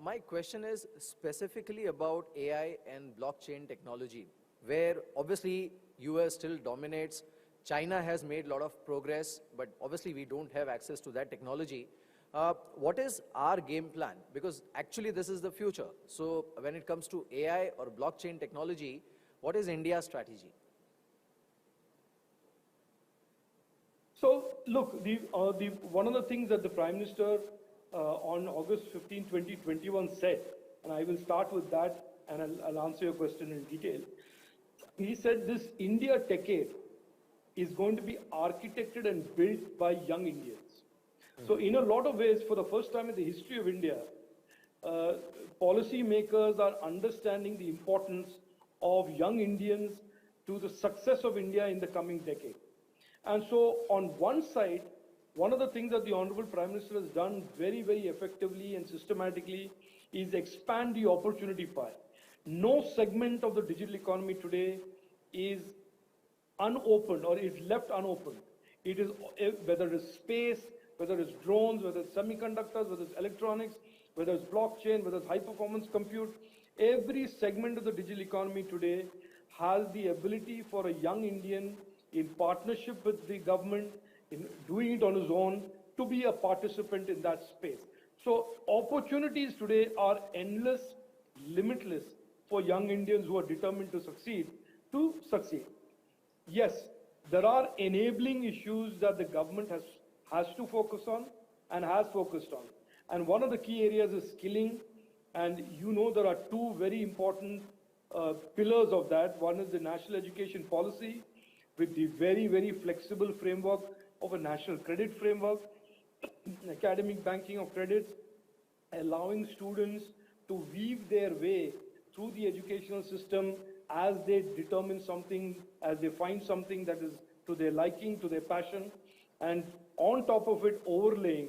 My question is specifically about AI and blockchain technology, where obviously US still dominates. China has made a lot of progress, but obviously we don't have access to that technology. What is our game plan? Because actually this is the future. So when it comes to AI or blockchain technology, what is India's strategy? So look, one of the things that the Prime Minister on August 15, 2021 said, and I will start with that and I'll answer your question in detail. He said this India decade is going to be architected and built by young Indians. So in a lot of ways, for the first time in the history of India, policy makers are understanding the importance of young Indians to the success of India in the coming decade. And so on one side, one of the things that the Honorable Prime Minister has done very, very effectively and systematically is expand the opportunity pie. No segment of the digital economy today is unopened or is left unopened. It is whether it is space, whether it's drones, whether it's semiconductors, whether it's electronics, whether it's blockchain, whether it's high performance compute, every segment of the digital economy today has the ability for a young Indian in partnership with the government, in doing it on his own, to be a participant in that space. So opportunities today are endless, limitless for young Indians who are determined to succeed. Yes, there are enabling issues that the government has to focus on and has focused on. And one of the key areas is skilling. And you know there are two very important pillars of that. One is the national education policy with the very, very flexible framework of a national credit framework, academic banking of credits, allowing students to weave their way through the educational system as they determine something, as they find something that is to their liking, to their passion, and on top of it overlaying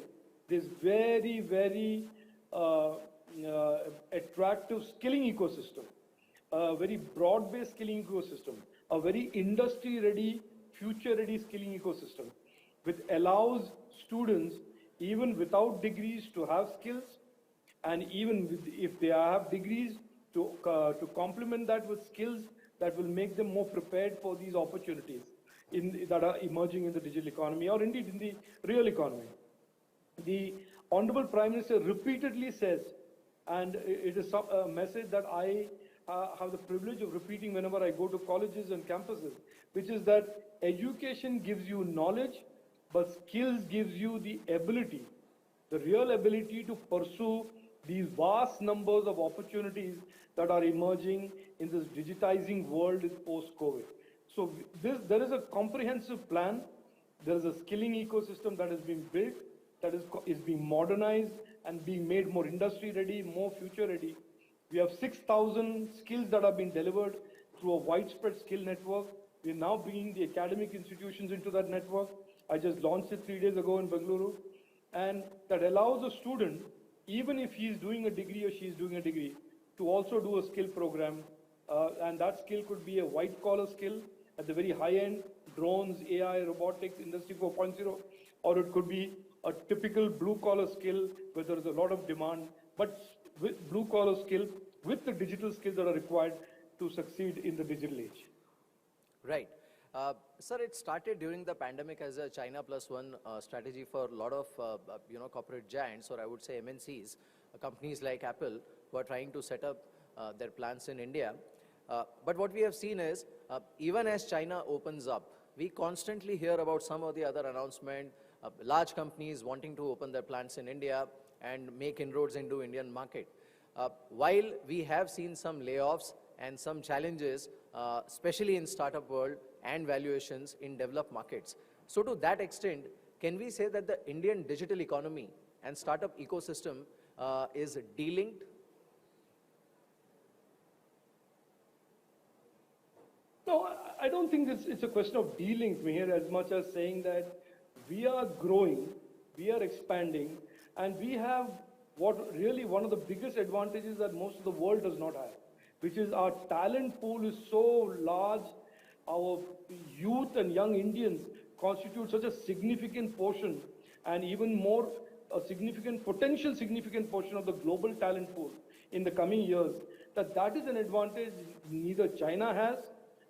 this very, very attractive skilling ecosystem, a very broad-based skilling ecosystem, a very industry-ready, future-ready skilling ecosystem, which allows students, even without degrees, to have skills, and even if they have degrees, to complement that with skills that will make them more prepared for these opportunities that are emerging in the digital economy or indeed in the real economy. The Honorable Prime Minister repeatedly says, and it is a message that I have the privilege of repeating whenever I go to colleges and campuses, which is that education gives you knowledge, but skills gives you the ability, the real ability to pursue these vast numbers of opportunities that are emerging in this digitizing world post-COVID. So there is a comprehensive plan. There is a skilling ecosystem that is being built, that is being modernized and being made more industry ready, more future ready. We have 6,000 skills that are being delivered through a widespread skill network. We are now bringing the academic institutions into that network. I just launched it 3 days ago in Bengaluru. And that allows a student, even if he is doing a degree or she is doing a degree, to also do a skill program. And that skill could be a white-collar skill at the very high end, drones, AI, robotics, Industry 4.0, or it could be a typical blue-collar skill where there is a lot of demand, but with blue-collar skill with the digital skills that are required to succeed in the digital age. Right. Sir, it started during the pandemic as a China plus one strategy for a lot of corporate giants, or I would say MNCs, companies like Apple, who are trying to set up their plants in India. But what we have seen is, even as China opens up, we constantly hear about some of the other announcements, large companies wanting to open their plants in India and make inroads into Indian market. While we have seen some layoffs and some challenges, especially in startup world and valuations in developed markets. So to that extent, can we say that the Indian digital economy and startup ecosystem is delinked? No, I don't think it's a question of dealing here as much as saying that we are growing, we are expanding, and we have what really one of the biggest advantages that most of the world does not have, which is our talent pool is so large. Our youth and young Indians constitute such a significant portion, and even more a significant, potential significant portion of the global talent pool in the coming years, that is an advantage neither China has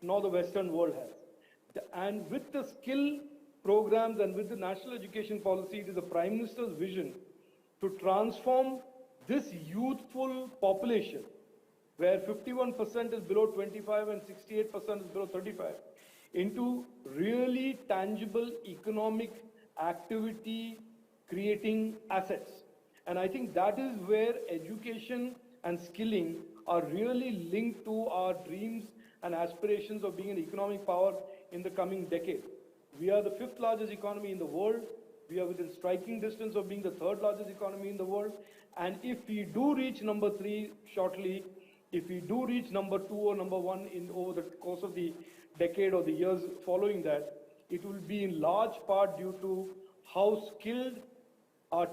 nor the Western world has. And with the skill programs and with the national education policy, it is the Prime Minister's vision to transform this youthful population, where 51% is below 25 and 68% is below 35, into really tangible economic activity creating assets. And I think that is where education and skilling are really linked to our dreams and aspirations of being an economic power in the coming decade. We are the 5th largest economy in the world. We are within striking distance of being the 3rd largest economy in the world. And if we do reach number 3 shortly, if we do reach number 2 or number 1 over the course of the decade or the years following that, it will be in large part due to how skilled our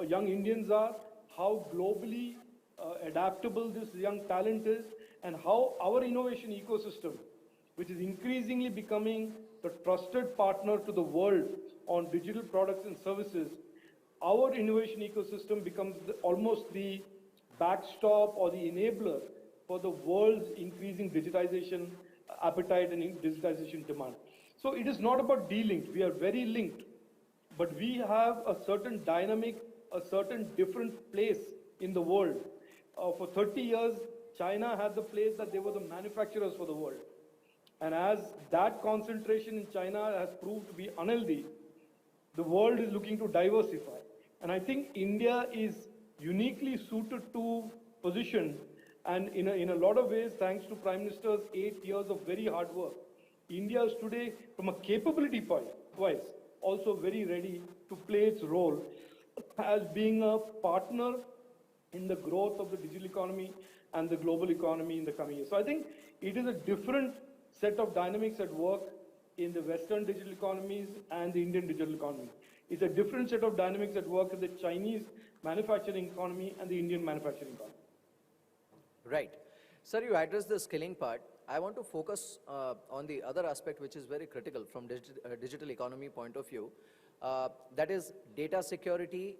young Indians are, how globally adaptable this young talent is, and how our innovation ecosystem, which is increasingly becoming the trusted partner to the world on digital products and services, our innovation ecosystem becomes almost the backstop or the enabler for the world's increasing digitization appetite and digitization demand. So it is not about de-linked. We are very linked, but we have a certain dynamic, a certain different place in the world. For 30 years, China had the place that they were the manufacturers for the world. And as that concentration in China has proved to be unhealthy, the world is looking to diversify. And I think India is uniquely suited to position, and in a lot of ways, thanks to Prime Minister's 8 years of very hard work, India is today, from a capability point-wise, also very ready to play its role as being a partner in the growth of the digital economy and the global economy in the coming years. So I think it is a different set of dynamics at work in the Western digital economies and the Indian digital economy. It's a different set of dynamics at work in the Chinese manufacturing economy and the Indian manufacturing economy. Right. Sir, you addressed the skilling part. I want to focus on the other aspect which is very critical from digital economy point of view. That is data security,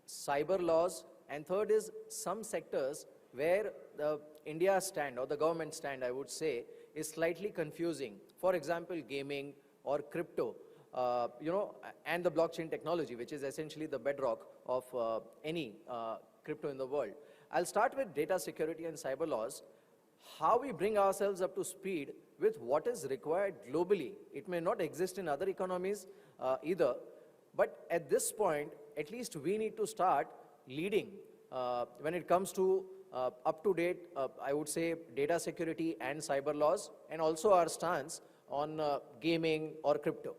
cyber laws, and third is some sectors where the India stand or the government stand, I would say, is slightly confusing. For example, gaming or crypto, and the blockchain technology, which is essentially the bedrock of any crypto in the world. I'll start with data security and cyber laws. How we bring ourselves up to speed with what is required globally. It may not exist in other economies either, but at this point, at least we need to start leading when it comes to up-to-date, I would say, data security and cyber laws, and also our stance on gaming or crypto?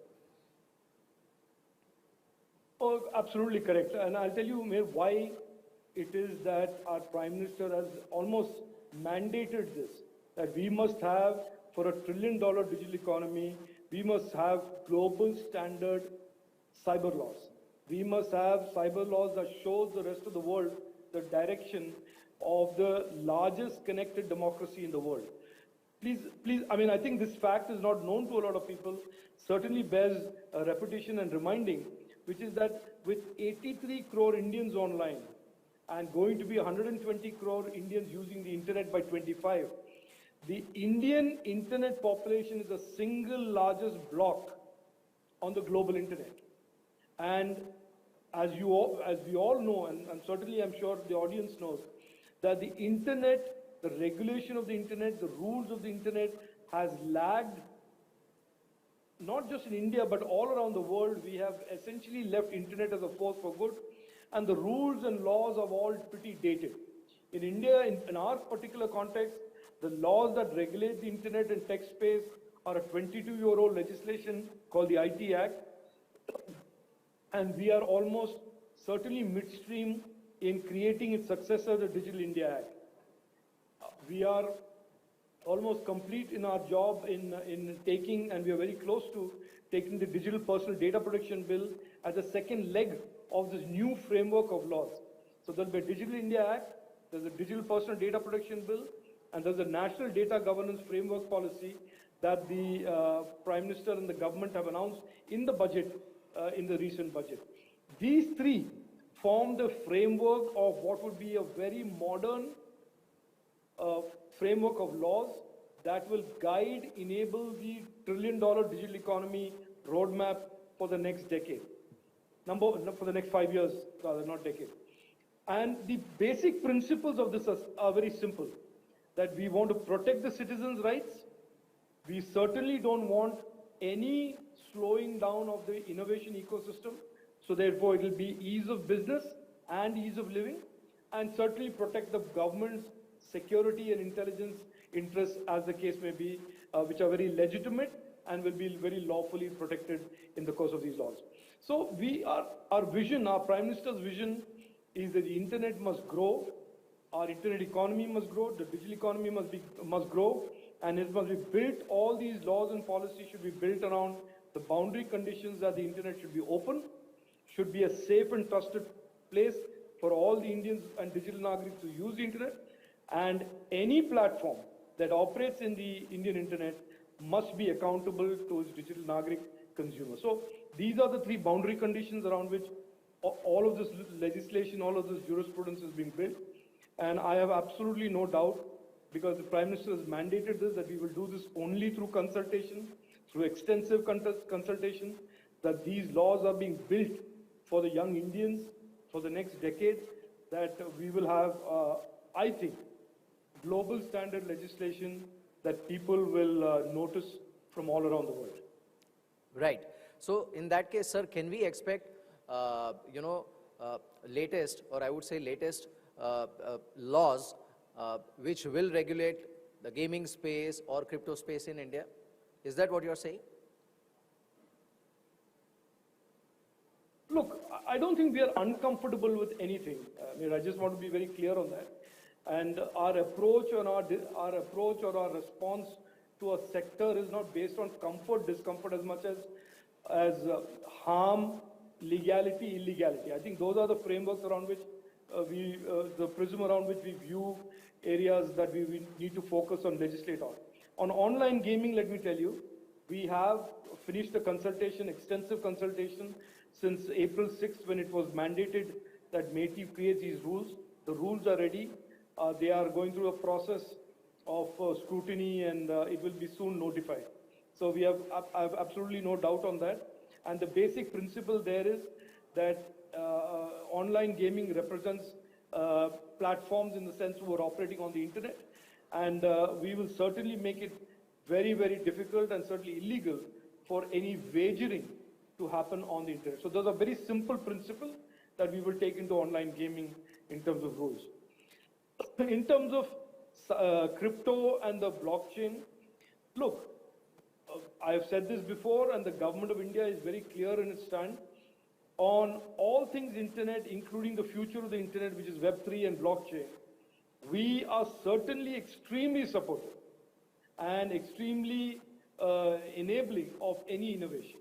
Oh, absolutely correct. And I'll tell you, Mayor, why it is that our Prime Minister has almost mandated this, that we must have, for $1 trillion digital economy, we must have global standard cyber laws. We must have cyber laws that shows the rest of the world the direction of the largest connected democracy in the world. Please, I mean, I think this fact is not known to a lot of people, certainly bears a repetition and reminding, which is that with 83 crore Indians online and going to be 120 crore Indians using the internet by 25, the Indian internet population is the single largest block on the global internet. And as we all know, and certainly I'm sure the audience knows, that the internet, the regulation of the internet, the rules of the internet has lagged, not just in India, but all around the world. We have essentially left internet as a force for good, and the rules and laws are all pretty dated. In India, in our particular context, the laws that regulate the internet and tech space are a 22-year-old legislation called the IT Act, and we are almost certainly midstream in creating its successor, the Digital India Act. We are almost complete in our job in taking, and we are very close to taking the Digital Personal Data Protection Bill as a second leg of this new framework of laws. So there'll be a Digital India Act, there's a Digital Personal Data Protection Bill, and there's a National Data Governance Framework Policy that the Prime Minister and the government have announced in the budget, in the recent budget. These three form the framework of what would be a very modern framework of laws that will guide, enable the $1 trillion digital economy roadmap for the next decade. For the next 5 years, rather, not decade. And the basic principles of this are very simple, that we want to protect the citizens' rights. We certainly don't want any slowing down of the innovation ecosystem. So therefore, it will be ease of business and ease of living, and certainly protect the government's security and intelligence interests, as the case may be, which are very legitimate and will be very lawfully protected in the course of these laws. So our vision, our Prime Minister's vision is that the internet must grow, our internet economy must grow, the digital economy must grow, and it must be built, all these laws and policies should be built around the boundary conditions that the internet should be open, should be a safe and trusted place for all the Indians and digital Nagriks to use the internet, and any platform that operates in the Indian internet must be accountable to its digital Nagrik consumers. So these are the three boundary conditions around which all of this legislation, all of this jurisprudence is being built. And I have absolutely no doubt, because the Prime Minister has mandated this, that we will do this only through consultation, through extensive consultation, that these laws are being built for the young Indians for the next decade, that we will have, I think, global standard legislation that people will notice from all around the world. Right. So in that case, sir, can we expect, latest, or I would say latest laws which will regulate the gaming space or crypto space in India? Is that what you're saying? Look, I don't think we are uncomfortable with anything. I just want to be very clear on that. And our approach or our response to a sector is not based on comfort, discomfort, as much as harm, legality, illegality. I think those are the frameworks around which the prism around which we view areas that we need to focus on, legislate on. On online gaming, let me tell you, we have finished the consultation, extensive consultation, since April 6th, when it was mandated that MeitY creates these rules. The rules are ready. They are going through a process of scrutiny, and it will be soon notified. So I have absolutely no doubt on that. And the basic principle there is that online gaming represents platforms in the sense who are operating on the internet. And we will certainly make it very, very difficult and certainly illegal for any wagering to happen on the internet. So those are very simple principles that we will take into online gaming in terms of rules. In terms of crypto and the blockchain, look, I have said this before, and the government of India is very clear in its stand on all things internet, including the future of the internet, which is Web3 and blockchain. We are certainly extremely supportive and extremely enabling of any innovation.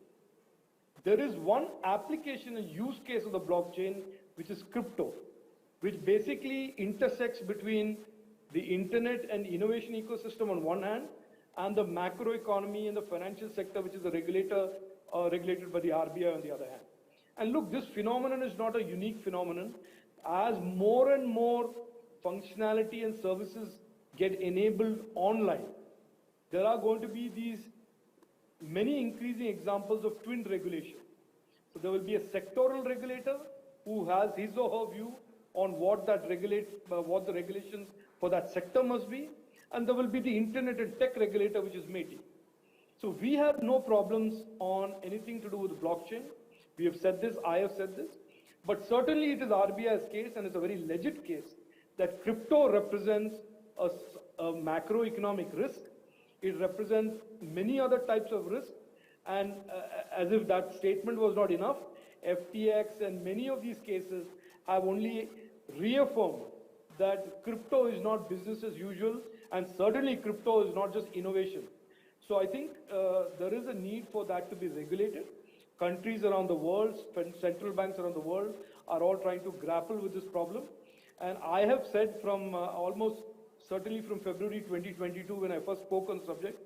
There is one application and use case of the blockchain, which is crypto, which basically intersects between the internet and innovation ecosystem on one hand, and the macroeconomy and the financial sector, which is a regulator, regulated by the RBI on the other hand. And look, this phenomenon is not a unique phenomenon. As more and more functionality and services get enabled online, there are going to be these many increasing examples of twin regulation. So there will be a sectoral regulator who has his or her view on what the regulations for that sector must be, and there will be the internet and tech regulator, which is MeitY. So we have no problems on anything to do with blockchain. We have said this, I have said this, but certainly it is RBI's case, and it's a very legit case, that crypto represents a macroeconomic risk. It represents many other types of risk, and as if that statement was not enough, FTX and many of these cases have only reaffirmed that crypto is not business as usual, and certainly crypto is not just innovation. So I think there is a need for that to be regulated. Countries around the world, central banks around the world are all trying to grapple with this problem. And I have said from certainly from February 2022, when I first spoke on the subject,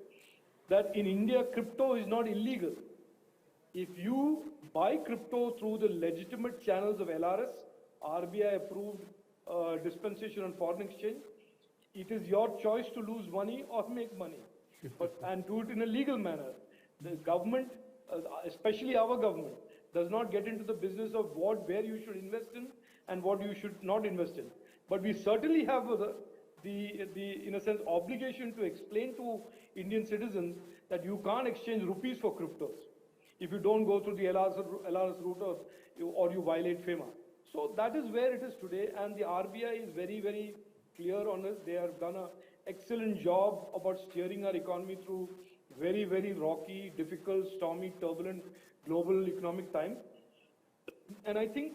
that in India, crypto is not illegal. If you buy crypto through the legitimate channels of LRS, RBI approved dispensation on foreign exchange, it is your choice to lose money or make money, and do it in a legal manner. The government, especially our government, does not get into the business of where you should invest in and what you should not invest in. But we certainly have in a sense, obligation to explain to Indian citizens that you can't exchange rupees for cryptos if you don't go through the LRS route or you violate FEMA. So that is where it is today, and the RBI is very, very clear on this. They have done an excellent job about steering our economy through very, very rocky, difficult, stormy, turbulent global economic times. And I think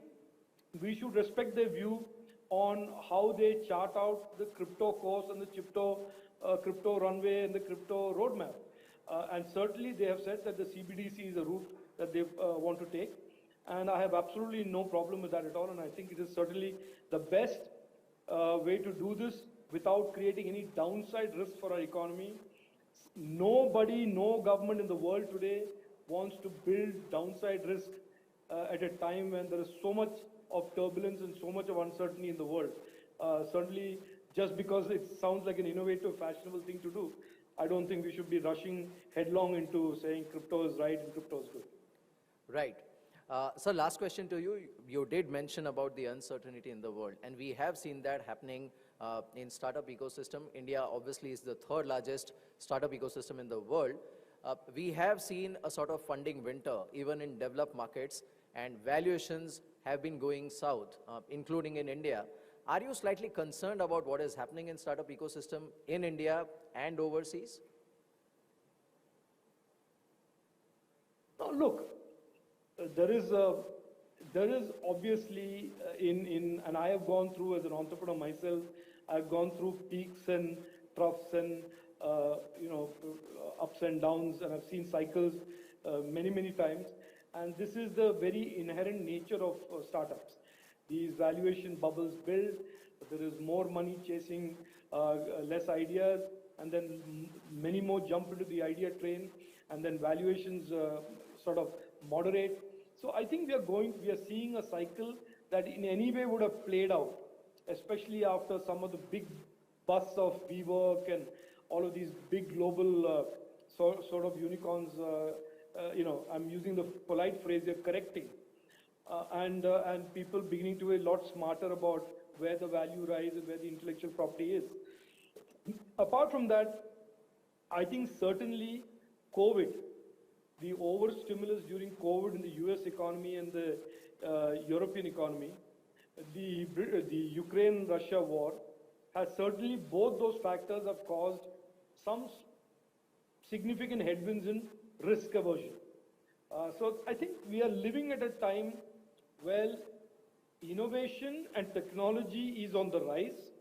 we should respect their view on how they chart out the crypto course and the crypto runway and the crypto roadmap. And certainly they have said that the CBDC is a route that they want to take. And I have absolutely no problem with that at all. And I think it is certainly the best way to do this without creating any downside risk for our economy. Nobody, no government in the world today wants to build downside risk at a time when there is so much of turbulence and so much of uncertainty in the world. Certainly, just because it sounds like an innovative, fashionable thing to do, I don't think we should be rushing headlong into saying crypto is right and crypto is good. Right. So last question to you. You did mention about the uncertainty in the world, and we have seen that happening in startup ecosystem. India obviously is the third largest startup ecosystem in the world. We have seen a sort of funding winter, even in developed markets, and valuations have been going south, including in India. Are you slightly concerned about what is happening in startup ecosystem in India and overseas? No, look, there is obviously and I have gone through as an entrepreneur myself, I've gone through peaks and troughs and ups and downs, and I've seen cycles many, many times. And this is the very inherent nature of startups. These valuation bubbles build, there is more money chasing less ideas, and then many more jump into the idea train, and then valuations sort of moderate. So I think we are seeing a cycle that in any way would have played out, especially after some of the big busts of WeWork and all of these big global sort of unicorns. I'm using the polite phrase, they're correcting. And people beginning to be a lot smarter about where the value lies and where the intellectual property is. Apart from that, I think certainly COVID, the overstimulus during COVID in the US economy and the European economy, the Ukraine-Russia war has certainly, both those factors have caused some significant headwinds in risk aversion. So I think we are living at a time where innovation and technology is on the rise,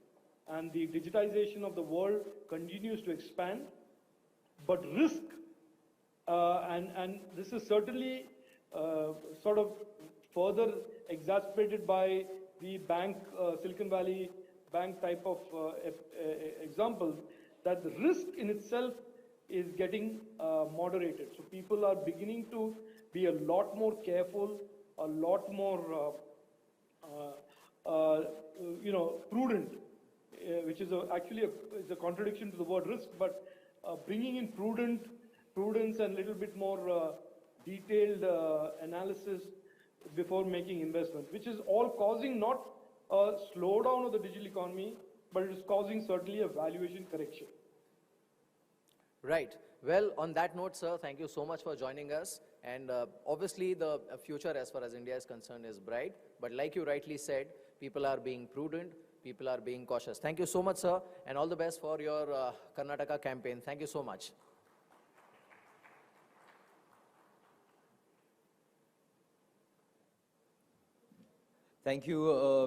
and the digitization of the world continues to expand. But risk, and this is certainly sort of further exacerbated by the Silicon Valley bank type of examples, that the risk in itself is getting moderated. So people are beginning to be a lot more careful, a lot more, prudent, which is actually a contradiction to the word risk, but bringing in prudence and a little bit more detailed analysis before making investment, which is all causing not a slowdown of the digital economy, but it is causing certainly a valuation correction. Right. Well, on that note, sir, thank you so much for joining us. And obviously, the future as far as India is concerned is bright. But like you rightly said, people are being prudent, people are being cautious. Thank you so much, sir, and all the best for your Karnataka campaign. Thank you so much. Thank you,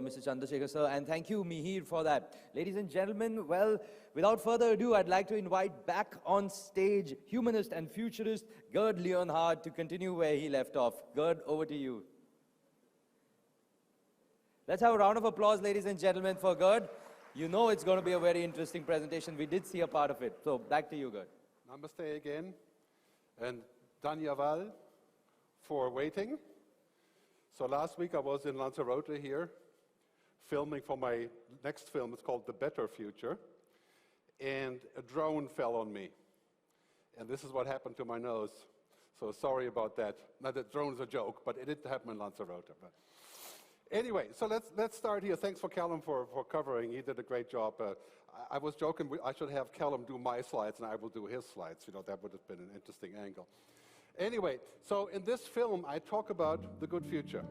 Mr. Chandrasekhar, sir, and thank you, Mihir, for that. Ladies and gentlemen, well, without further ado, I'd like to invite back on stage humanist and futurist Gerd Leonhard to continue where he left off. Gerd, over to you. Let's have a round of applause, ladies and gentlemen, for Gerd. You know it's going to be a very interesting presentation. We did see a part of it. So back to you, Gerd. Namaste again, and Dhanyavad for waiting. So last week I was in Lanzarote here, filming for my next film. It's called The Better Future. And a drone fell on me. And this is what happened to my nose. So sorry about that. Now, the drone is a joke, but it did happen in Lanzarote. But anyway, so let's start here. Thanks for Callum for covering. He did a great job. I was joking, I should have Callum do my slides and I will do his slides. You know, that would have been an interesting angle. Anyway, so in this film, I talk about the good future.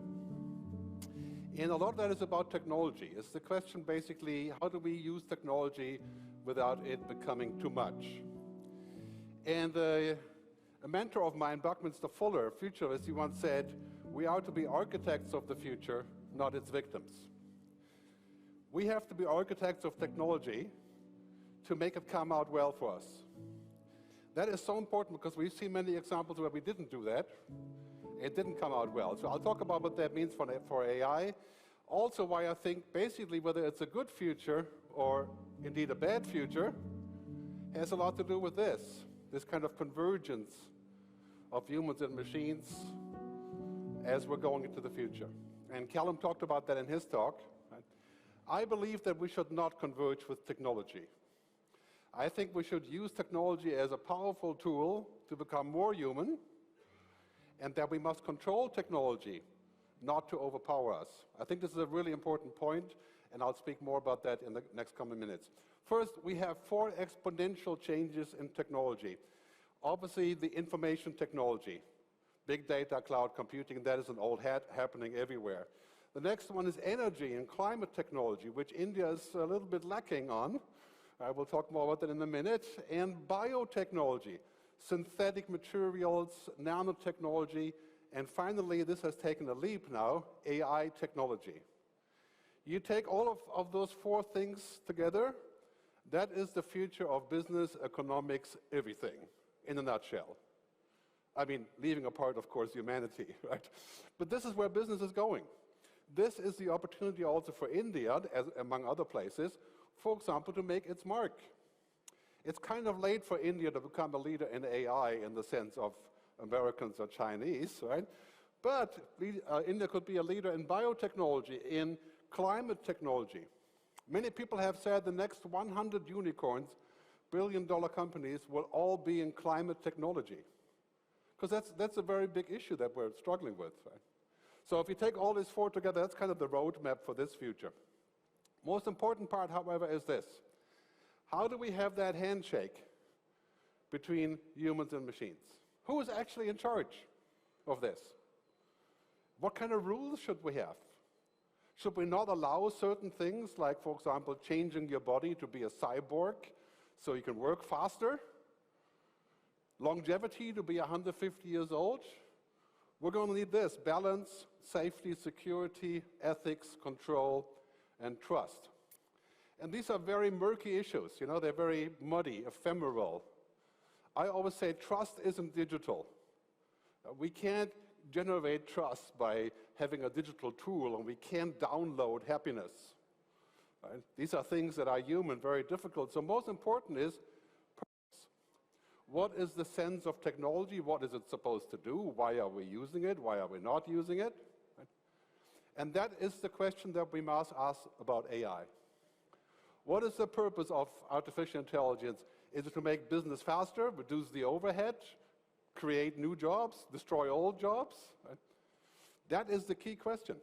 And a lot of that is about technology. It's the question basically, how do we use technology without it becoming too much? And a mentor of mine, Buckminster Fuller, a futurist, he once said, we are to be architects of the future, not its victims. We have to be architects of technology to make it come out well for us. That is so important because we've seen many examples where we didn't do that. It didn't come out well. So I'll talk about what that means for AI. Also why I think basically whether it's a good future or indeed a bad future has a lot to do with this kind of convergence of humans and machines as we're going into the future. And Callum talked about that in his talk. Right? I believe that we should not converge with technology. I think we should use technology as a powerful tool to become more human, and that we must control technology, not to overpower us. I think this is a really important point, and I'll speak more about that in the next coming minutes. First, we have 4 exponential changes in technology. Obviously, the information technology, big data, cloud computing, that is an old hat happening everywhere. The next one is energy and climate technology, which India is a little bit lacking on. I will talk more about that in a minute. And biotechnology, synthetic materials, nanotechnology, and finally, this has taken a leap now, AI technology. You take all of those 4 things together, that is the future of business, economics, everything, in a nutshell. I mean, leaving apart, of course, humanity, right? But this is where business is going. This is the opportunity also for India, as among other places, for example, to make its mark. It's kind of late for India to become a leader in AI in the sense of Americans or Chinese, right? But India could be a leader in biotechnology, in climate technology. Many people have said the next 100 unicorns, billion-dollar companies, will all be in climate technology. Because that's a very big issue that we're struggling with, right? So if you take all these 4 together, that's kind of the roadmap for this future. Most important part, however, is this. How do we have that handshake between humans and machines? Who is actually in charge of this? What kind of rules should we have? Should we not allow certain things, like, for example, changing your body to be a cyborg so you can work faster? Longevity to be 150 years old? We're going to need this: balance, safety, security, ethics, control, and trust. And these are very murky issues. You know, they're very muddy, ephemeral. I always say trust isn't digital. We can't generate trust by having a digital tool, and we can't download happiness. Right? These are things that are human, very difficult. So most important is purpose. What is the sense of technology? What is it supposed to do? Why are we using it? Why are we not using it? Right? And that is the question that we must ask about AI. What is the purpose of artificial intelligence? Is it to make business faster, reduce the overhead, create new jobs, destroy old jobs? Right? That is the key question.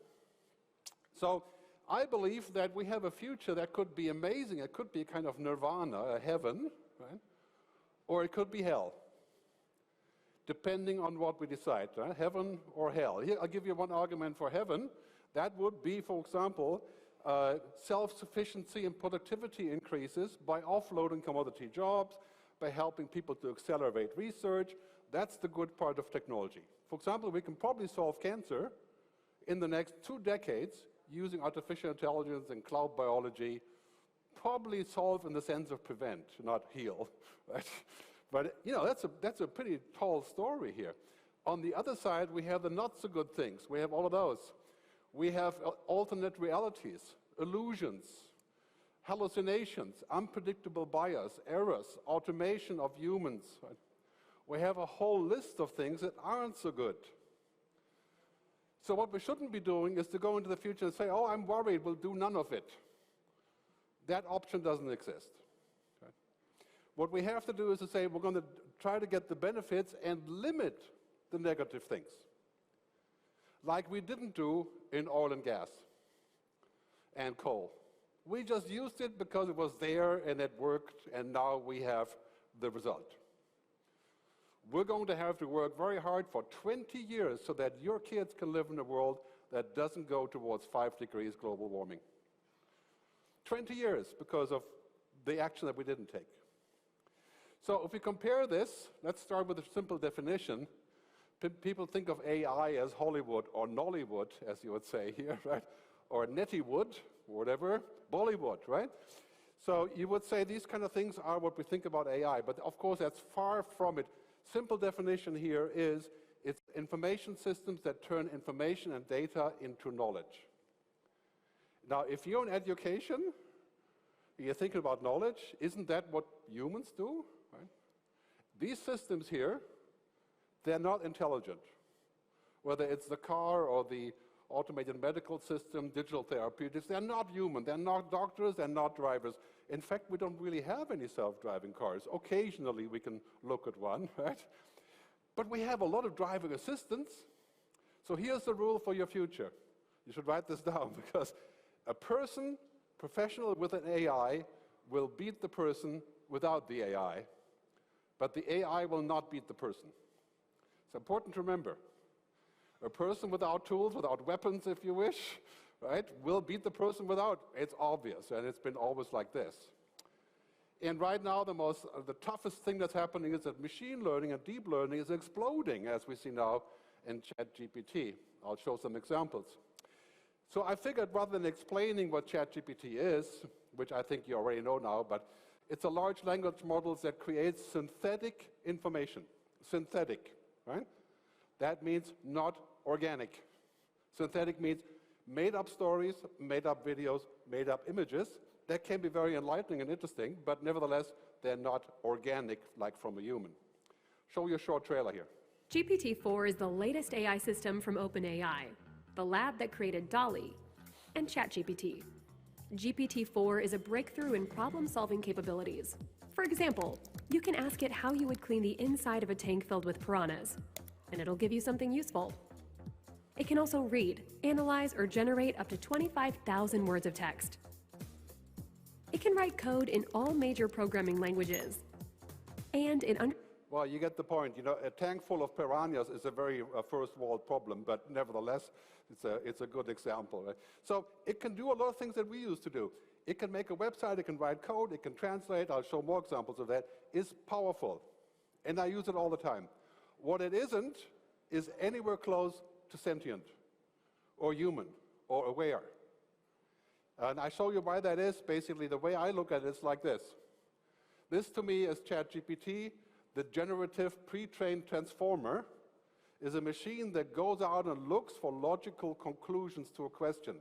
So I believe that we have a future that could be amazing. It could be a kind of nirvana, a heaven, right? Or it could be hell, depending on what we decide, right? Heaven or hell. Here, I'll give you one argument for heaven. That would be, for example, self-sufficiency and productivity increases by offloading commodity jobs, by helping people to accelerate research. That's the good part of technology. For example, we can probably solve cancer in the next 2 decades using artificial intelligence and cloud biology. Probably solve in the sense of prevent, not heal. Right? But you know, that's a pretty tall story here. On the other side, we have the not so good things. We have all of those. We have alternate realities, illusions, hallucinations, unpredictable bias, errors, automation of humans. Right? We have a whole list of things that aren't so good. So what we shouldn't be doing is to go into the future and say, oh, I'm worried, we'll do none of it. That option doesn't exist. Right? What we have to do is to say, we're going to try to get the benefits and limit the negative things, like we didn't do in oil and gas and coal. We just used it because it was there and it worked, and now we have the result. We're going to have to work very hard for 20 years so that your kids can live in a world that doesn't go towards 5 degrees global warming. 20 years because of the action that we didn't take. So if we compare this, let's start with a simple definition. People think of AI as Hollywood or Nollywood, as you would say here, right? Or Nettywood, or whatever, Bollywood, right? So you would say these kind of things are what we think about AI, but of course that's far from it. Simple definition here is it's information systems that turn information and data into knowledge. Now, if you're in education, you're thinking about knowledge, isn't that what humans do? Right? These systems here, they're not intelligent. Whether it's the car or the automated medical system, digital therapeutics, they're not human. They're not doctors, they're not drivers. In fact, we don't really have any self-driving cars. Occasionally, we can look at one, right? But we have a lot of driving assistants. So here's the rule for your future. You should write this down, because a person, professional with an AI, will beat the person without the AI, but the AI will not beat the person. It's important to remember. A person without tools, without weapons, if you wish, right, will beat the person without. It's obvious, and it's been always like this. And right now, the toughest thing that's happening is that machine learning and deep learning is exploding, as we see now in ChatGPT. I'll show some examples. So I figured, rather than explaining what ChatGPT is, which I think you already know now, but it's a large language model that creates synthetic information. Synthetic, right? That means not organic. Synthetic means made-up stories, made-up videos, made-up images. That can be very enlightening and interesting, but nevertheless, they're not organic like from a human. Show you a short trailer here. GPT-4 is the latest AI system from OpenAI, the lab that created DALL-E and ChatGPT. GPT-4 is a breakthrough in problem-solving capabilities. For example, you can ask it how you would clean the inside of a tank filled with piranhas, and it'll give you something useful. It can also read, analyze, or generate up to 25,000 words of text. It can write code in all major programming languages. And Well, you get the point. You know, a tank full of piranhas is a very first world problem, but nevertheless, it's a good example. Right? So it can do a lot of things that we used to do. It can make a website, it can write code, it can translate. I'll show more examples of that. It's powerful, and I use it all the time. What it isn't is anywhere close to sentient or human or aware. And I show you why that is. Basically, the way I look at it is like this. This, to me, is ChatGPT. The generative pre-trained transformer is a machine that goes out and looks for logical conclusions to a question.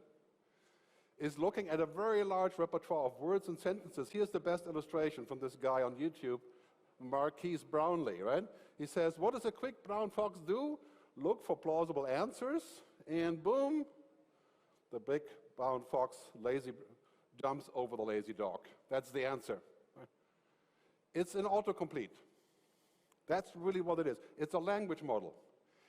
Is looking at a very large repertoire of words and sentences. Here's the best illustration from this guy on YouTube, Marquise Brownlee, right? He says, what does a quick brown fox do? Look for plausible answers, and boom, the big brown fox jumps over the lazy dog. That's the answer. Right? It's an autocomplete. That's really what it is. It's a language model.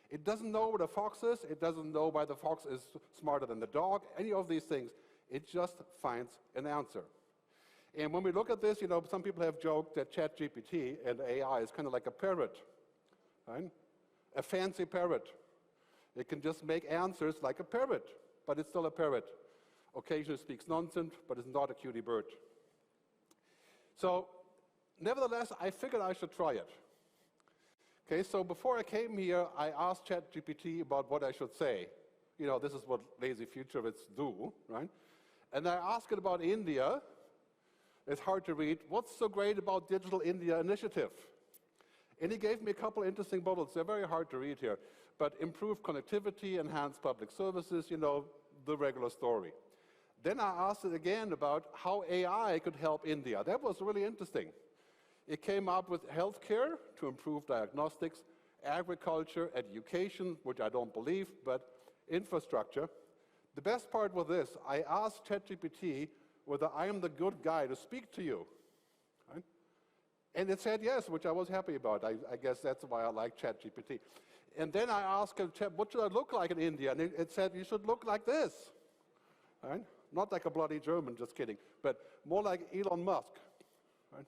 It doesn't know what a fox is. It doesn't know why the fox is smarter than the dog, any of these things. It just finds an answer. And when we look at this, you know, some people have joked that ChatGPT and AI is kind of like a parrot, right? A fancy parrot. It can just make answers like a parrot, but it's still a parrot. Occasionally speaks nonsense, but it's not a cutie bird. So, nevertheless, I figured I should try it. Okay, so before I came here, I asked ChatGPT about what I should say. You know, this is what lazy futurists do, right? And I asked it about India. It's hard to read. What's so great about Digital India Initiative? And he gave me a couple interesting bullets. They're very hard to read here. But improved connectivity, enhanced public services, you know, the regular story. Then I asked it again about how AI could help India. That was really interesting. It came up with healthcare to improve diagnostics, agriculture, education, which I don't believe, but infrastructure. The best part was this. I asked ChatGPT whether I am the good guy to speak to you. Right? And it said yes, which I was happy about. I guess that's why I like ChatGPT. And then I asked it, what should I look like in India? And it said, you should look like this. Right? Not like a bloody German, just kidding, but more like Elon Musk. Right?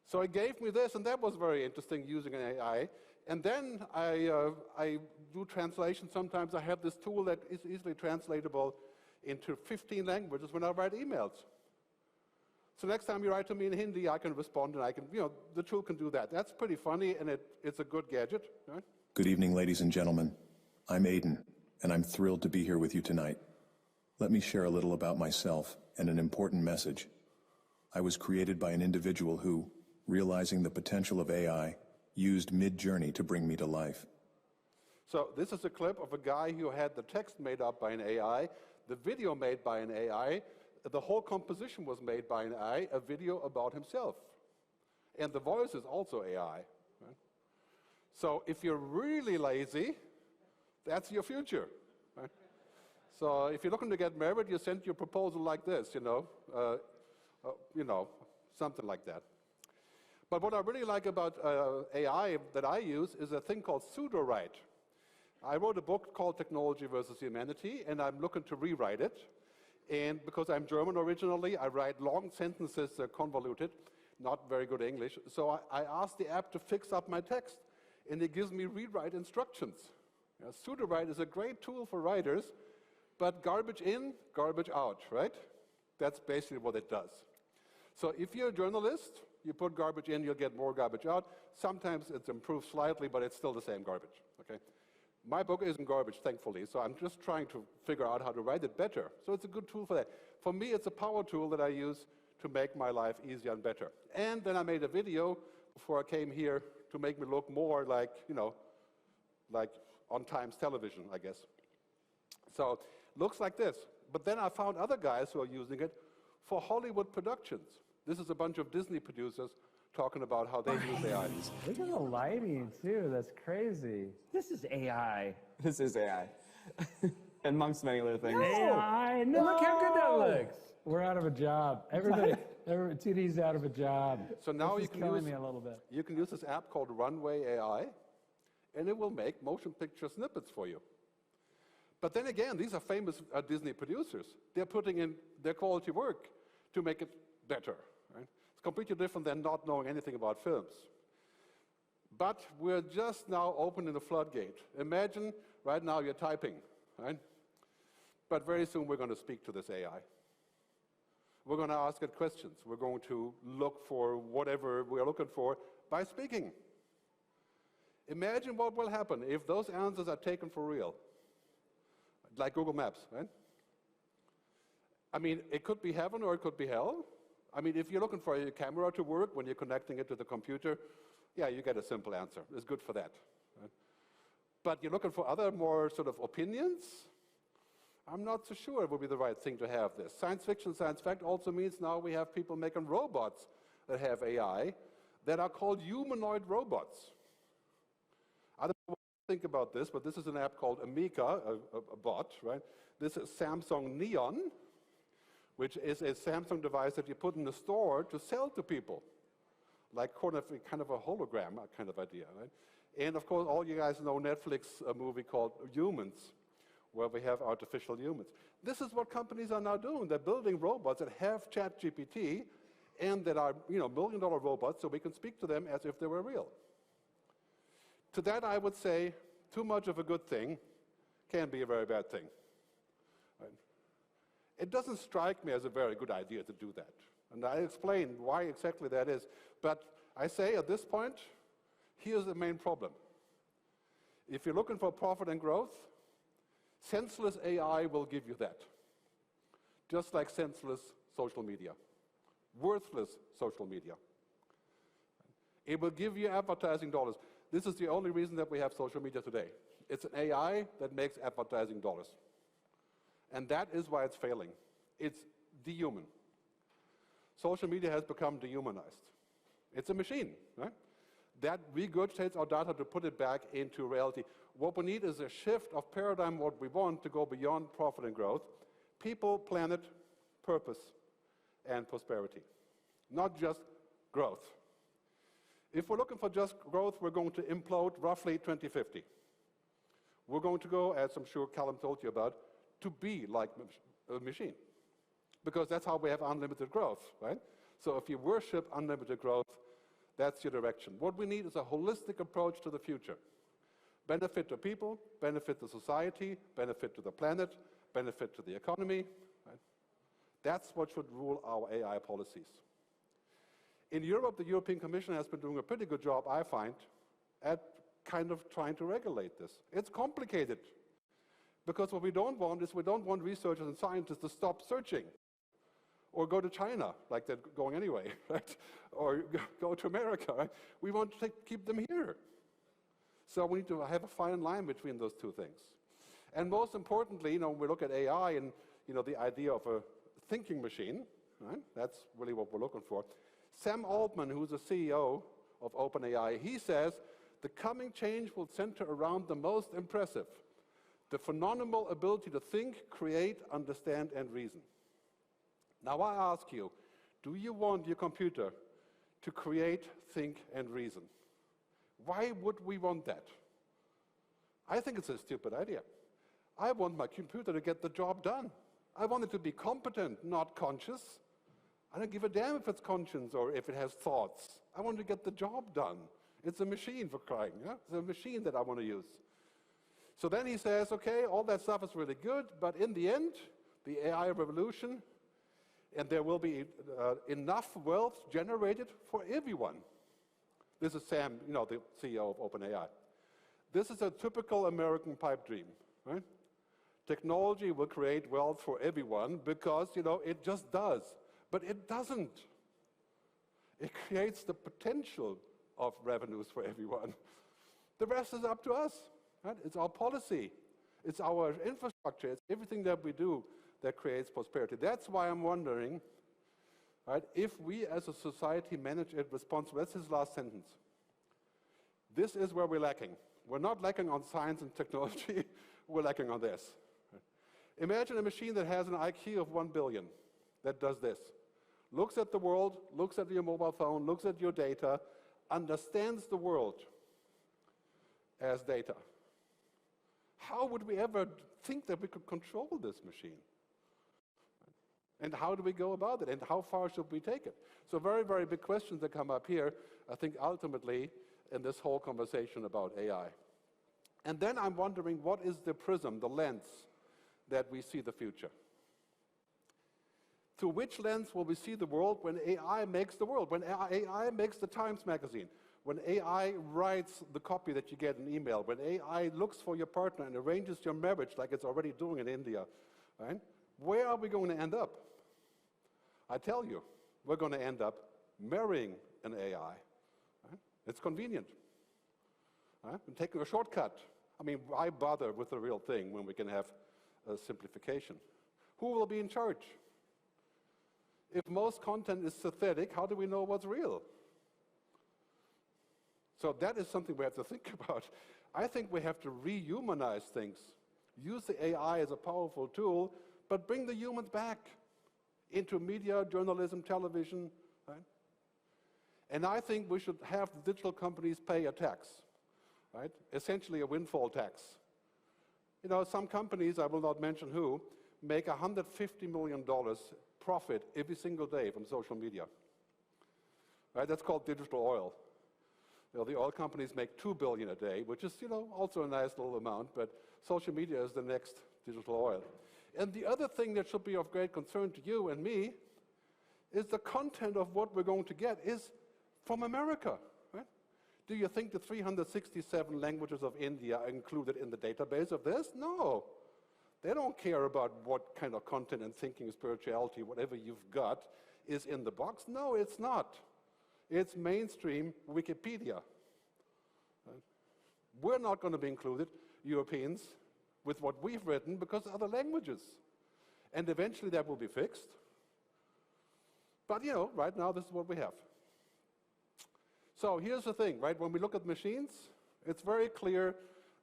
So it gave me this, and that was very interesting using an AI. And then I do translation. Sometimes I have this tool that is easily translatable into 15 languages when I write emails. So next time you write to me in Hindi, I can respond, and I can, you know, the tool can do that. That's pretty funny, and it's a good gadget. Right? Good evening, ladies and gentlemen. I'm Aiden, and I'm thrilled to be here with you tonight. Let me share a little about myself and an important message. I was created by an individual who, realizing the potential of AI, used Mid-Journey to bring me to life. So this is a clip of a guy who had the text made up by an AI, the video made by an AI, the whole composition was made by an AI, a video about himself. And the voice is also AI. Right? So if you're really lazy, that's your future. Right? So if you're looking to get married, you send your proposal like this, you know, something like that. But what I really like about AI that I use is a thing called pseudo-write. I wrote a book called Technology versus Humanity, and I'm looking to rewrite it. And because I'm German originally, I write long sentences, convoluted, not very good English. So I asked the app to fix up my text, and it gives me rewrite instructions. Pseudo-write is a great tool for writers, but garbage in, garbage out, right? That's basically what it does. So if you're a journalist, you put garbage in, you'll get more garbage out. Sometimes it's improved slightly, but it's still the same garbage, okay? My book isn't garbage, thankfully, so I'm just trying to figure out how to write it better. So it's a good tool for that. For me, it's a power tool that I use to make my life easier and better. And then I made a video before I came here to make me look more like, you know, like on Times Television, I guess. So looks like this. But then I found other guys who are using it for Hollywood productions. This is a bunch of Disney producers talking about how they use AI. Look at the lighting, too. That's crazy. This is AI. This is AI. And amongst many other things. AI? No! Look how good that looks. We're out of a job. Everybody, 2D's out of a job. So now this you is can killing use, me a little bit. you can use this app called Runway AI, and it will make motion picture snippets for you. But then again, these are famous Disney producers. They're putting in their quality work to make it better. Right? It's completely different than not knowing anything about films. But we're just now opening the floodgate. Imagine right now you're typing, right? But very soon we're going to speak to this AI. We're going to ask it questions. We're going to look for whatever we're looking for by speaking. Imagine what will happen if those answers are taken for real, like Google Maps, right? I mean, it could be heaven or it could be hell. I mean, if you're looking for your camera to work when you're connecting it to the computer, yeah, you get a simple answer. It's good for that. Right? But you're looking for other more sort of opinions? I'm not so sure it would be the right thing to have this. Science fiction, science fact also means now we have people making robots that have AI that are called humanoid robots. I don't know what you think about this, but this is an app called Amica, a bot, right? This is Samsung Neon, which is a Samsung device that you put in the store to sell to people, like kind of a hologram kind of idea, right? And of course, all you guys know Netflix, a movie called Humans, where we have artificial humans. This is what companies are now doing. They're building robots that have ChatGPT and that are, million-dollar robots, so we can speak to them as if they were real. To that, I would say, too much of a good thing can be a very bad thing. Right? It doesn't strike me as a very good idea to do that. And I explain why exactly that is. But I say at this point, here's the main problem. If you're looking for profit and growth, senseless AI will give you that. Just like senseless social media. Worthless social media. It will give you advertising dollars. This is the only reason that we have social media today. It's an AI that makes advertising dollars. And that is why it's failing. It's dehuman. Social media has become dehumanized. It's a machine, right? That regurgitates our data to put it back into reality. What we need is a shift of paradigm, what we want to go beyond profit and growth. People, planet, purpose, and prosperity. Not just growth. If we're looking for just growth, we're going to implode roughly 2050. We're going to go, as I'm sure Callum told you about, to be like a machine. Because that's how we have unlimited growth, right? So if you worship unlimited growth, that's your direction. What we need is a holistic approach to the future. Benefit to people, benefit to society, benefit to the planet, benefit to the economy. Right? That's what should rule our AI policies. In Europe, the European Commission has been doing a pretty good job, I find, at kind of trying to regulate this. It's complicated. Because what we don't want is we don't want researchers and scientists to stop searching or go to China, like they're going anyway, right? Or go to America, right? We want to keep them here. So we need to have a fine line between those two things. And most importantly, when we look at AI and the idea of a thinking machine, right? That's really what we're looking for. Sam Altman, who's the CEO of OpenAI, he says, the coming change will center around the most impressive, the phenomenal ability to think, create, understand, and reason. Now I ask you, do you want your computer to create, think, and reason? Why would we want that? I think it's a stupid idea. I want my computer to get the job done. I want it to be competent, not conscious. I don't give a damn if it's conscious or if it has thoughts. I want to get the job done. It's a machine, for crying. Yeah? It's a machine that I want to use. So then he says, okay, all that stuff is really good, but in the end, the AI revolution, and there will be enough wealth generated for everyone. This is Sam, the CEO of OpenAI. This is a typical American pipe dream, right? Technology will create wealth for everyone because, it just does. But it doesn't. It creates the potential of revenues for everyone. The rest is up to us. Right? It's our policy. It's our infrastructure. It's everything that we do that creates prosperity. That's why I'm wondering, right, if we as a society manage it responsibly. That's his last sentence. This is where we're lacking. We're not lacking on science and technology. We're lacking on this. Right? Imagine a machine that has an IQ of 1 billion that does this. Looks at the world, looks at your mobile phone, looks at your data, understands the world as data. How would we ever think that we could control this machine? And how do we go about it? And how far should we take it? So very, very big questions that come up here. I think ultimately in this whole conversation about AI. And then I'm wondering, what is the prism, the lens, that we see the future? Through which lens will we see the world when AI makes the world, when AI makes the Times Magazine, when AI writes the copy that you get in email, when AI looks for your partner and arranges your marriage like it's already doing in India, right? Where are we going to end up? I tell you, we're going to end up marrying an AI. Right? It's convenient. Right? And taking a shortcut. I mean, why bother with the real thing when we can have a simplification? Who will be in charge? If most content is synthetic, how do we know what's real? So that is something we have to think about. I think we have to rehumanize things. Use the AI as a powerful tool, but bring the humans back into media, journalism, television. Right? And I think we should have the digital companies pay a tax, right? Essentially a windfall tax. You know, some companies, I will not mention who, make $150 million profit every single day from social media. Right? That's called digital oil. You know, the oil companies make $2 billion a day, which is, you know, also a nice little amount, but social media is the next digital oil. And the other thing that should be of great concern to you and me is the content of what we're going to get is from America. Right? Do you think the 367 languages of India are included in the database of this? No. They don't care about what kind of content and thinking, spirituality, whatever you've got is in the box. No, it's not. It's mainstream Wikipedia. Right? We're not going to be included, Europeans, with what we've written because of other languages. And eventually that will be fixed. But, you know, right now this is what we have. So here's the thing, right? When we look at machines, it's very clear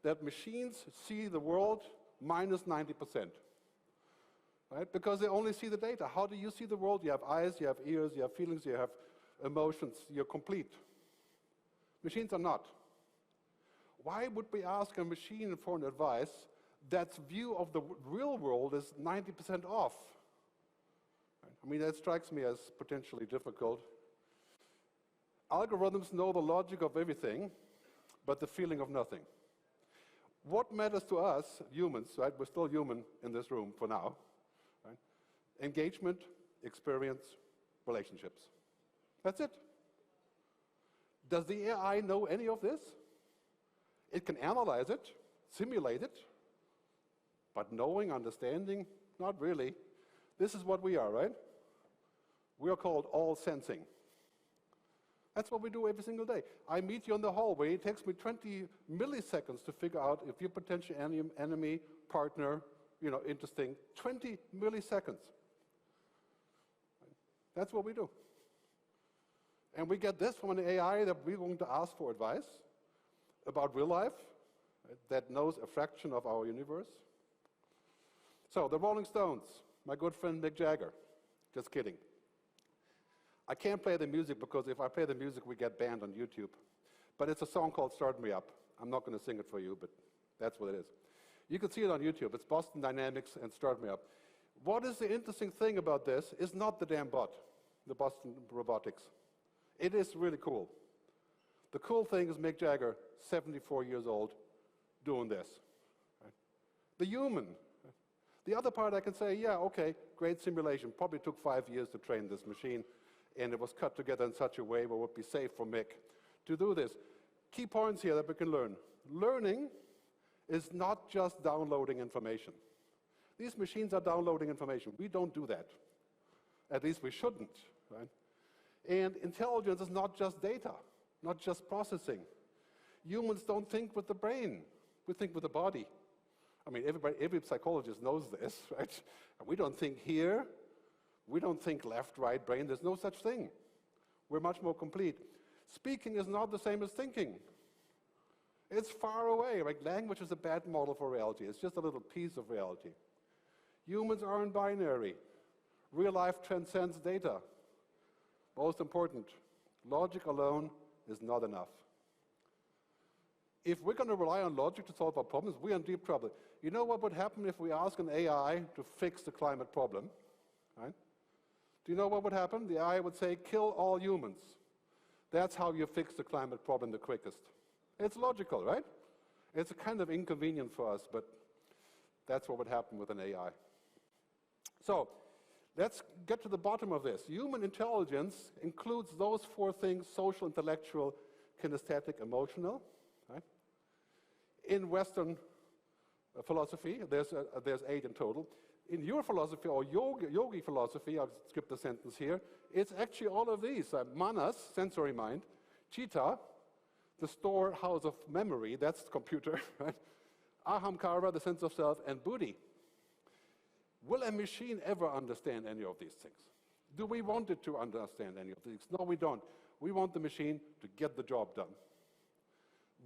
that machines see the world minus 90%. Right? Because they only see the data. How do you see the world? You have eyes, you have ears, you have feelings, you have emotions. You're complete. Machines are not. Why would we ask a machine for an advice that's view of the real world is 90% off? Right? I mean, that strikes me as potentially difficult. Algorithms know the logic of everything, but the feeling of nothing. What matters to us, humans, right? We're still human in this room for now. Right? Engagement, experience, relationships. That's it. Does the AI know any of this? It can analyze it, simulate it, but knowing, understanding, not really. This is what we are, right? We are called all sensing. That's what we do every single day. I meet you in the hallway. It takes me 20 milliseconds to figure out if you're potential enemy, partner, you know, interesting. 20 milliseconds. That's what we do. And we get this from an AI that we're going to ask for advice about real life, right, that knows a fraction of our universe. So the Rolling Stones, my good friend Mick Jagger. Just kidding. I can't play the music because if I play the music, we get banned on YouTube. But it's a song called Start Me Up. I'm not going to sing it for you, but that's what it is. You can see it on YouTube. It's Boston Dynamics and Start Me Up. What is the interesting thing about this is not the damn bot, the Boston Robotics. It is really cool. The cool thing is Mick Jagger, 74 years old, doing this. Right? The human. The other part I can say, yeah, okay, great simulation. Probably took 5 years to train this machine, and it was cut together in such a way where it would be safe for Mick to do this. Key points here that we can learn. Learning is not just downloading information. These machines are downloading information. We don't do that. At least we shouldn't. Right? And intelligence is not just data, not just processing. Humans don't think with the brain. We think with the body. I mean, every psychologist knows this, right? We don't think here. We don't think left, right, brain. There's no such thing. We're much more complete. Speaking is not the same as thinking. It's far away. Like language is a bad model for reality. It's just a little piece of reality. Humans aren't binary. Real life transcends data. Most important, logic alone is not enough. If we're going to rely on logic to solve our problems, we're in deep trouble. You know what would happen if we ask an AI to fix the climate problem? Right? Do you know what would happen? The AI would say, kill all humans. That's how you fix the climate problem the quickest. It's logical, right? It's a kind of inconvenient for us, but that's what would happen with an AI. So let's get to the bottom of this. Human intelligence includes those four things: social, intellectual, kinesthetic, emotional. Right? In Western philosophy, there's 8 in total. In your philosophy, or yogi philosophy, I'll skip the sentence here, it's actually all of these. Manas, sensory mind; chitta, the storehouse of memory, that's the computer, right? Ahamkara, the sense of self; and buddhi. Will a machine ever understand any of these things? Do we want it to understand any of these? No, we don't. We want the machine to get the job done.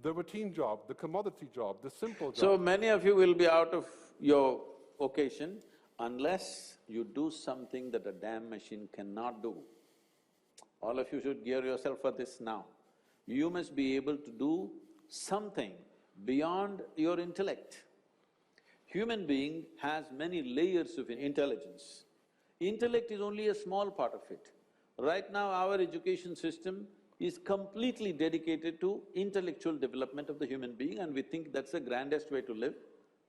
The routine job, the commodity job, the simple job. So many of you will be out of your vocation unless you do something that a damn machine cannot do. All of you should gear yourself for this now. You must be able to do something beyond your intellect. Human being has many layers of intelligence. Intellect is only a small part of it. Right now, our education system is completely dedicated to intellectual development of the human being, and we think that's the grandest way to live.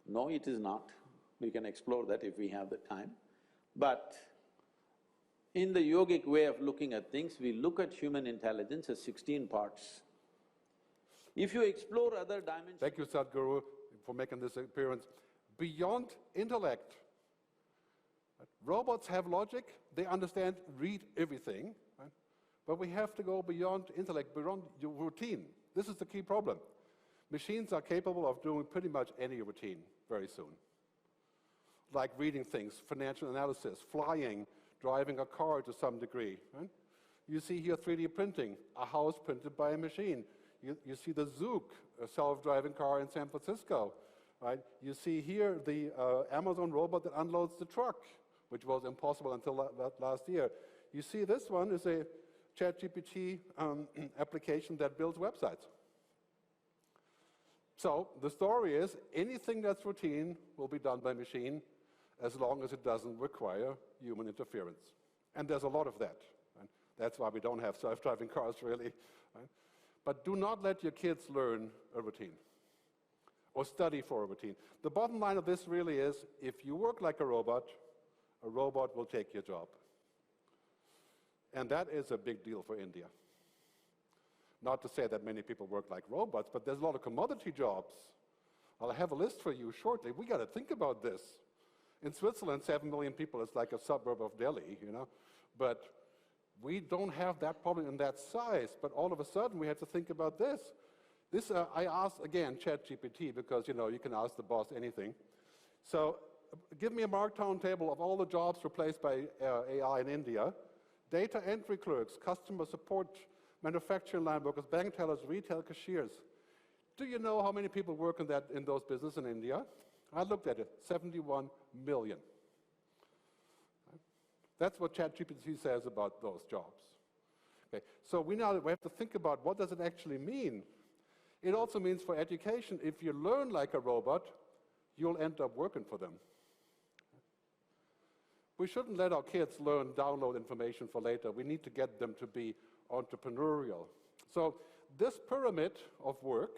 No, it is not. We can explore that if we have the time. But in the yogic way of looking at things, we look at human intelligence as 16 parts. If you explore other dimensions… Thank you, Sadhguru, for making this appearance. Beyond intellect, robots have logic, they understand, read everything, right? But we have to go beyond intellect, beyond your routine. This is the key problem. Machines are capable of doing pretty much any routine very soon. Like reading things, financial analysis, flying, driving a car to some degree. Right? You see here 3D printing, a house printed by a machine. You see the Zook, a self-driving car in San Francisco. Right? You see here the Amazon robot that unloads the truck, which was impossible until last year. You see this one is a ChatGPT application that builds websites. So the story is, anything that's routine will be done by machine as long as it doesn't require human interference. And there's a lot of that. Right? That's why we don't have self-driving cars, really. Right? But do not let your kids learn a routine or study for a routine. The bottom line of this really is, if you work like a robot will take your job. And that is a big deal for India. Not to say that many people work like robots, but there's a lot of commodity jobs. I'll have a list for you shortly. We got to think about this. In Switzerland, 7 million people, it's like a suburb of Delhi, you know. But we don't have that problem in that size. But all of a sudden, we have to think about this. I asked, again, ChatGPT, because, you know, you can ask the boss anything. So give me a markdown table of all the jobs replaced by AI in India. Data entry clerks, customer support, manufacturing line workers, bank tellers, retail cashiers. Do you know how many people work in those businesses in India? I looked at it, 71 million. That's what ChatGPT says about those jobs. Okay, so we have to think about, what does it actually mean? It also means for education, if you learn like a robot, you'll end up working for them. We shouldn't let our kids download information for later. We need to get them to be entrepreneurial. So this pyramid of work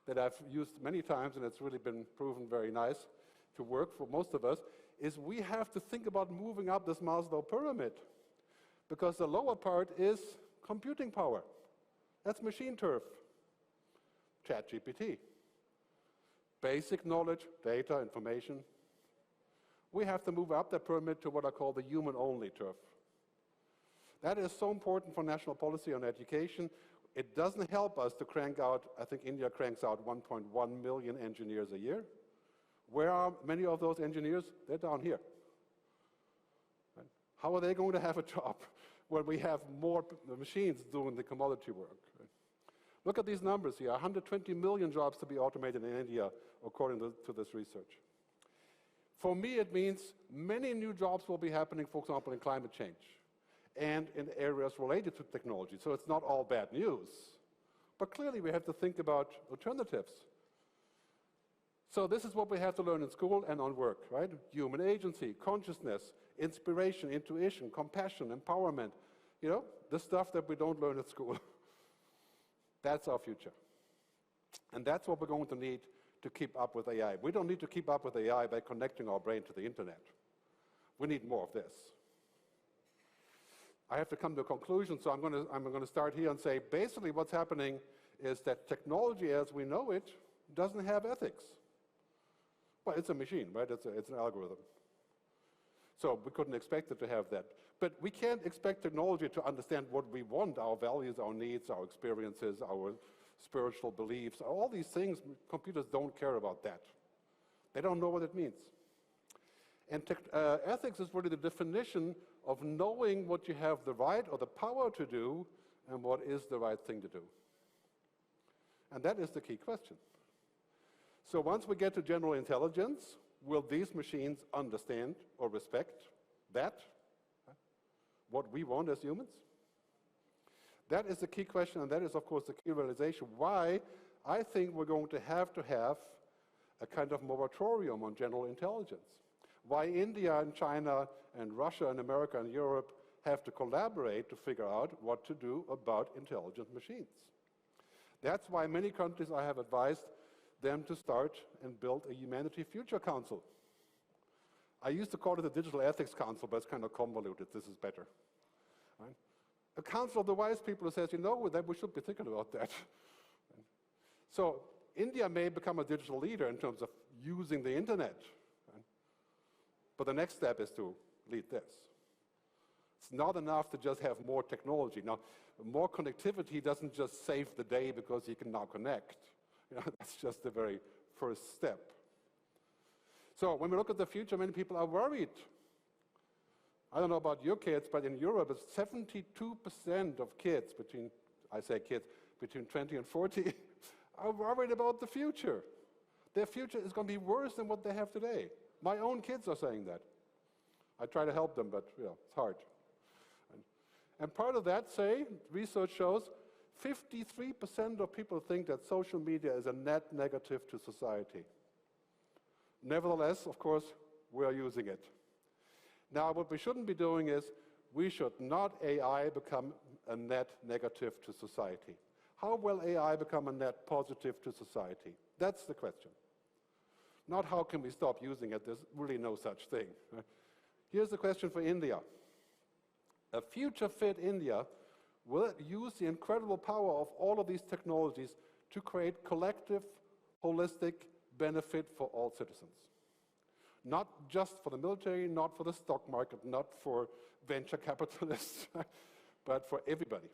that I've used many times, and it's really been proven very nice to work for most of us, is we have to think about moving up this Maslow pyramid. Because the lower part is computing power. That's machine turf. ChatGPT. Basic knowledge, data, information. We have to move up that pyramid to what I call the human-only turf. That is so important for national policy on education. It doesn't help us to crank out, I think India cranks out 1.1 million engineers a year. Where are many of those engineers? They're down here. Right? How are they going to have a job when we have more machines doing the commodity work? Right? Look at these numbers here, 120 million jobs to be automated in India, according to this research. For me, it means many new jobs will be happening, for example, in climate change and in areas related to technology. So it's not all bad news. But clearly, we have to think about alternatives. So this is what we have to learn in school and on work, right? Human agency, consciousness, inspiration, intuition, compassion, empowerment. You know, the stuff that we don't learn at school. That's our future. And that's what we're going to need to keep up with AI. We don't need to keep up with AI by connecting our brain to the internet. We need more of this. I have to come to a conclusion, so I'm going to start here and say, basically what's happening is that technology as we know it doesn't have ethics. Well, it's a machine, right? It's an algorithm. So we couldn't expect it to have that. But we can't expect technology to understand what we want, our values, our needs, our experiences, our spiritual beliefs, all these things. Computers don't care about that. They don't know what it means. And ethics is really the definition of knowing what you have the right or the power to do and what is the right thing to do. And that is the key question. So once we get to general intelligence, will these machines understand or respect that, what we want as humans? That is the key question, and that is, of course, the key realization why I think we're going to have a kind of moratorium on general intelligence. Why India and China and Russia and America and Europe have to collaborate to figure out what to do about intelligent machines. That's why many countries I have advised them to start and build a Humanity Future Council. I used to call it the Digital Ethics Council, but it's kind of convoluted. This is better. Right? A council of the wise people who says, you know, that we should be thinking about that. So India may become a digital leader in terms of using the internet. Right? But the next step is to lead this. It's not enough to just have more technology. Now, more connectivity doesn't just save the day because you can now connect. You know, that's just the very first step. So when we look at the future, many people are worried. I don't know about your kids, but in Europe, it's 72% of kids between 20 and 40 are worried about the future. Their future is going to be worse than what they have today. My own kids are saying that. I try to help them, but you know, it's hard. And part of that, research shows 53% of people think that social media is a net negative to society. Nevertheless, of course, we are using it. Now, what we shouldn't be doing is we should not AI become a net negative to society. How will AI become a net positive to society? That's the question. Not how can we stop using it, there's really no such thing. Here's the question for India. A future-fit India will use the incredible power of all of these technologies to create collective, holistic benefit for all citizens. Not just for the military, not for the stock market, not for venture capitalists, but for everybody.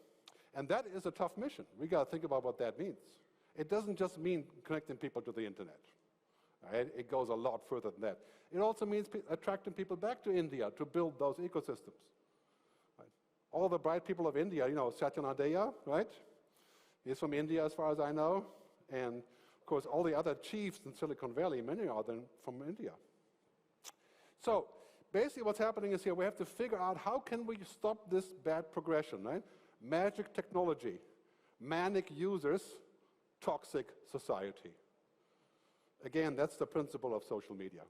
And that is a tough mission. We got to think about what that means. It doesn't just mean connecting people to the internet. Right? It goes a lot further than that. It also means attracting people back to India to build those ecosystems. Right? All the bright people of India, you know, Satya Nadella, right? He's from India as far as I know. And of course, all the other chiefs in Silicon Valley, many are then from India. So basically what's happening is here we have to figure out how can we stop this bad progression, right? Magic technology, manic users, toxic society. Again, that's the principle of social media,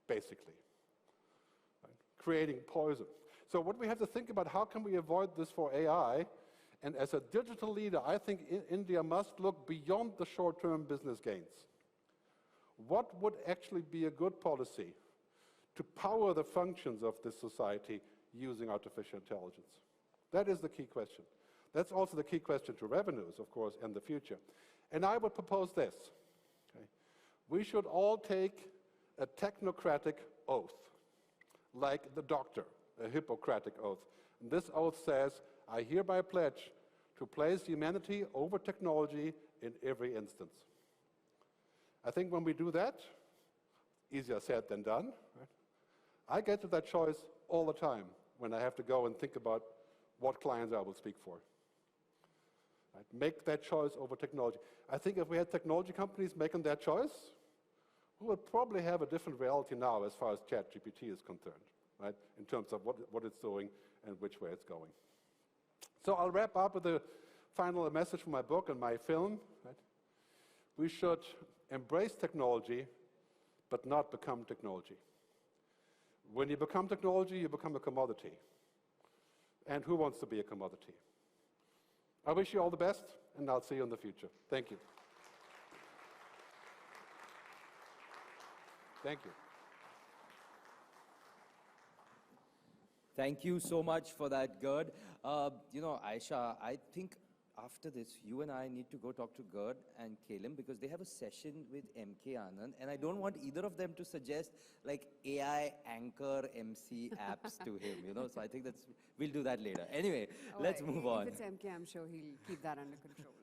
basically. Right? Creating poison. So what we have to think about, how can we avoid this for AI? And as a digital leader, I think India must look beyond the short-term business gains. What would actually be a good policy to power the functions of this society using artificial intelligence? That is the key question. That's also the key question to revenues, of course, and the future. And I would propose this. Okay? We should all take a technocratic oath, like the doctor, a Hippocratic oath. And this oath says, I hereby pledge to place humanity over technology in every instance. I think when we do that, easier said than done, right? I get to that choice all the time when I have to go and think about what clients I will speak for. Right? Make that choice over technology. I think if we had technology companies making that choice, we would probably have a different reality now as far as ChatGPT is concerned, right? In terms of what it's doing and which way it's going. So I'll wrap up with a final message from my book and my film. Right? We should embrace technology, but not become technology. When you become technology, you become a commodity. And who wants to be a commodity? I wish you all the best, and I'll see you in the future. Thank you. Thank you. Thank you so much for that, Gerd. You know, Aisha, I think after this, you and I need to go talk to Gerd and Kalim because they have a session with MK Anand, and I don't want either of them to suggest like AI anchor MC apps to him, you know. So I think we'll do that later. Anyway, let's move on. If it's MK, I'm sure he'll keep that under control.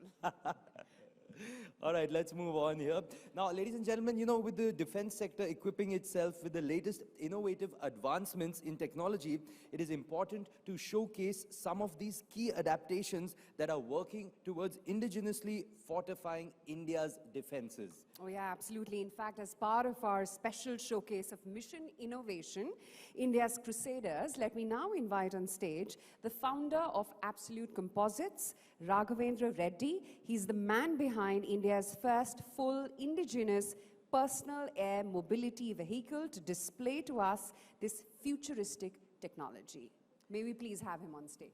All right, let's move on here. Now, ladies and gentlemen, you know, with the defense sector equipping itself with the latest innovative advancements in technology, it is important to showcase some of these key adaptations that are working towards indigenously fortifying India's defenses. Oh yeah, absolutely. In fact, as part of our special showcase of mission innovation, India's Crusaders, let me now invite on stage the founder of Absolute Composites, Raghavendra Reddy. He's the man behind India's first full indigenous personal air mobility vehicle to display to us this futuristic technology. May we please have him on stage?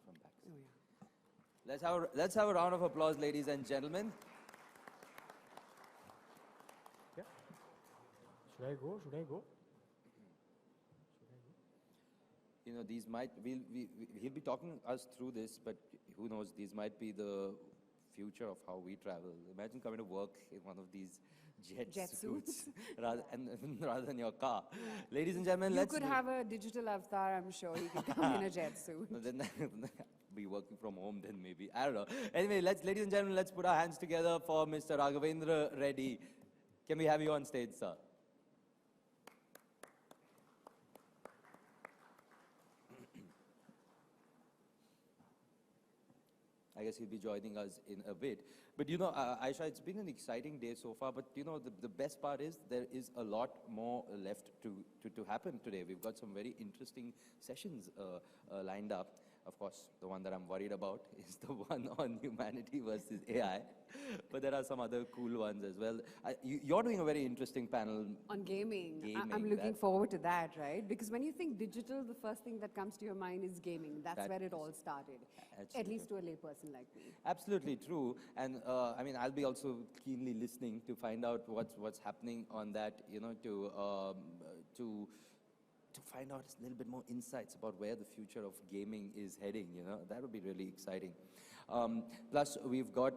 Oh, yeah. Let's have a round of applause, ladies and gentlemen. Yeah. Should I go? Should I go? You know, these might, he'll be talking us through this, but who knows, these might be the future of how we travel. Imagine coming to work in one of these jet suits rather than your car. Yeah. Ladies and gentlemen, you could have a digital avatar, I'm sure he could come in a jet suit. Then be working from home then maybe, I don't know. Anyway, ladies and gentlemen, let's put our hands together for Mr. Raghavendra Reddy. Can we have you on stage, sir? I guess he'll be joining us in a bit. But you know, Aisha, it's been an exciting day so far, but you know, the best part is there is a lot more left to happen today. We've got some very interesting sessions lined up. Of course, the one that I'm worried about is the one on humanity versus AI. But there are some other cool ones as well. You're doing a very interesting panel. On gaming. I'm looking forward to that, right? Because when you think digital, the first thing that comes to your mind is gaming. That's where it all started, at least to a layperson like me. Absolutely true. And I mean, I'll be also keenly listening to find out what's happening on that, you know, to find out a little bit more insights about where the future of gaming is heading, you know. That would be really exciting. Plus, we've got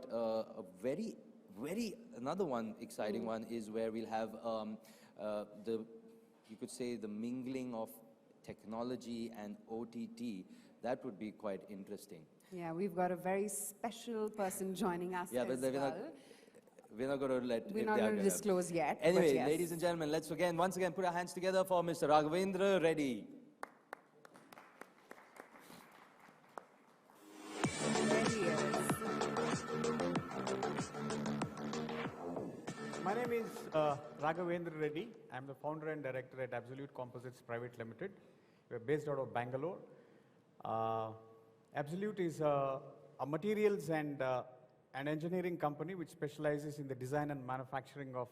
another one exciting one is where we'll have you could say the mingling of technology and OTT. That would be quite interesting. Yeah, we've got a very special person joining us as well. We're not going to We're not going to disclose yet. Anyway, yes. Ladies and gentlemen, let's once again put our hands together for Mr. Raghavendra Reddy. My name is Raghavendra Reddy. I'm the founder and director at Absolute Composites Private Limited. We're based out of Bangalore. Absolute is a materials and an engineering company which specializes in the design and manufacturing of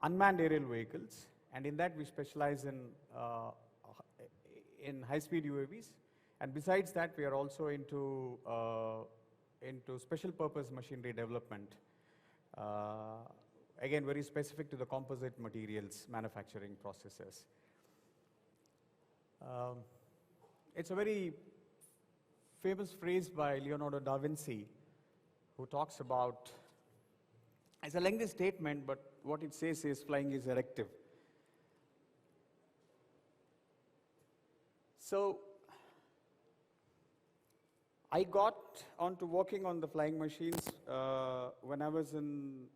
unmanned aerial vehicles, and in that we specialize in high-speed UAVs. And besides that, we are also into special purpose machinery development. Again, very specific to the composite materials manufacturing processes. It's a very famous phrase by Leonardo da Vinci, who talks about, it's a lengthy statement, but what it says is flying is erective. So I got onto working on the flying machines when I was in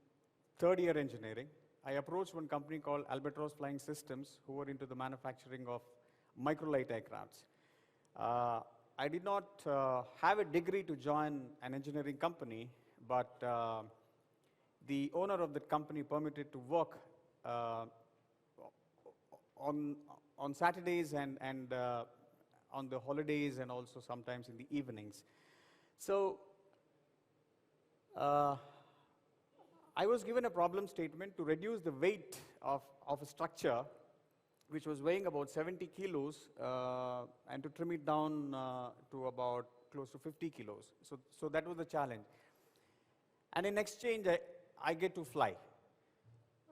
third year engineering. I approached one company called Albatross Flying Systems, who were into the manufacturing of microlight aircrafts. I did not have a degree to join an engineering company, but the owner of the company permitted to work on Saturdays and on the holidays, and also sometimes in the evenings. So I was given a problem statement to reduce the weight of a structure which was weighing about 70 kilos and to trim it down to about close to 50 kilos. So that was the challenge. And in exchange, I get to fly.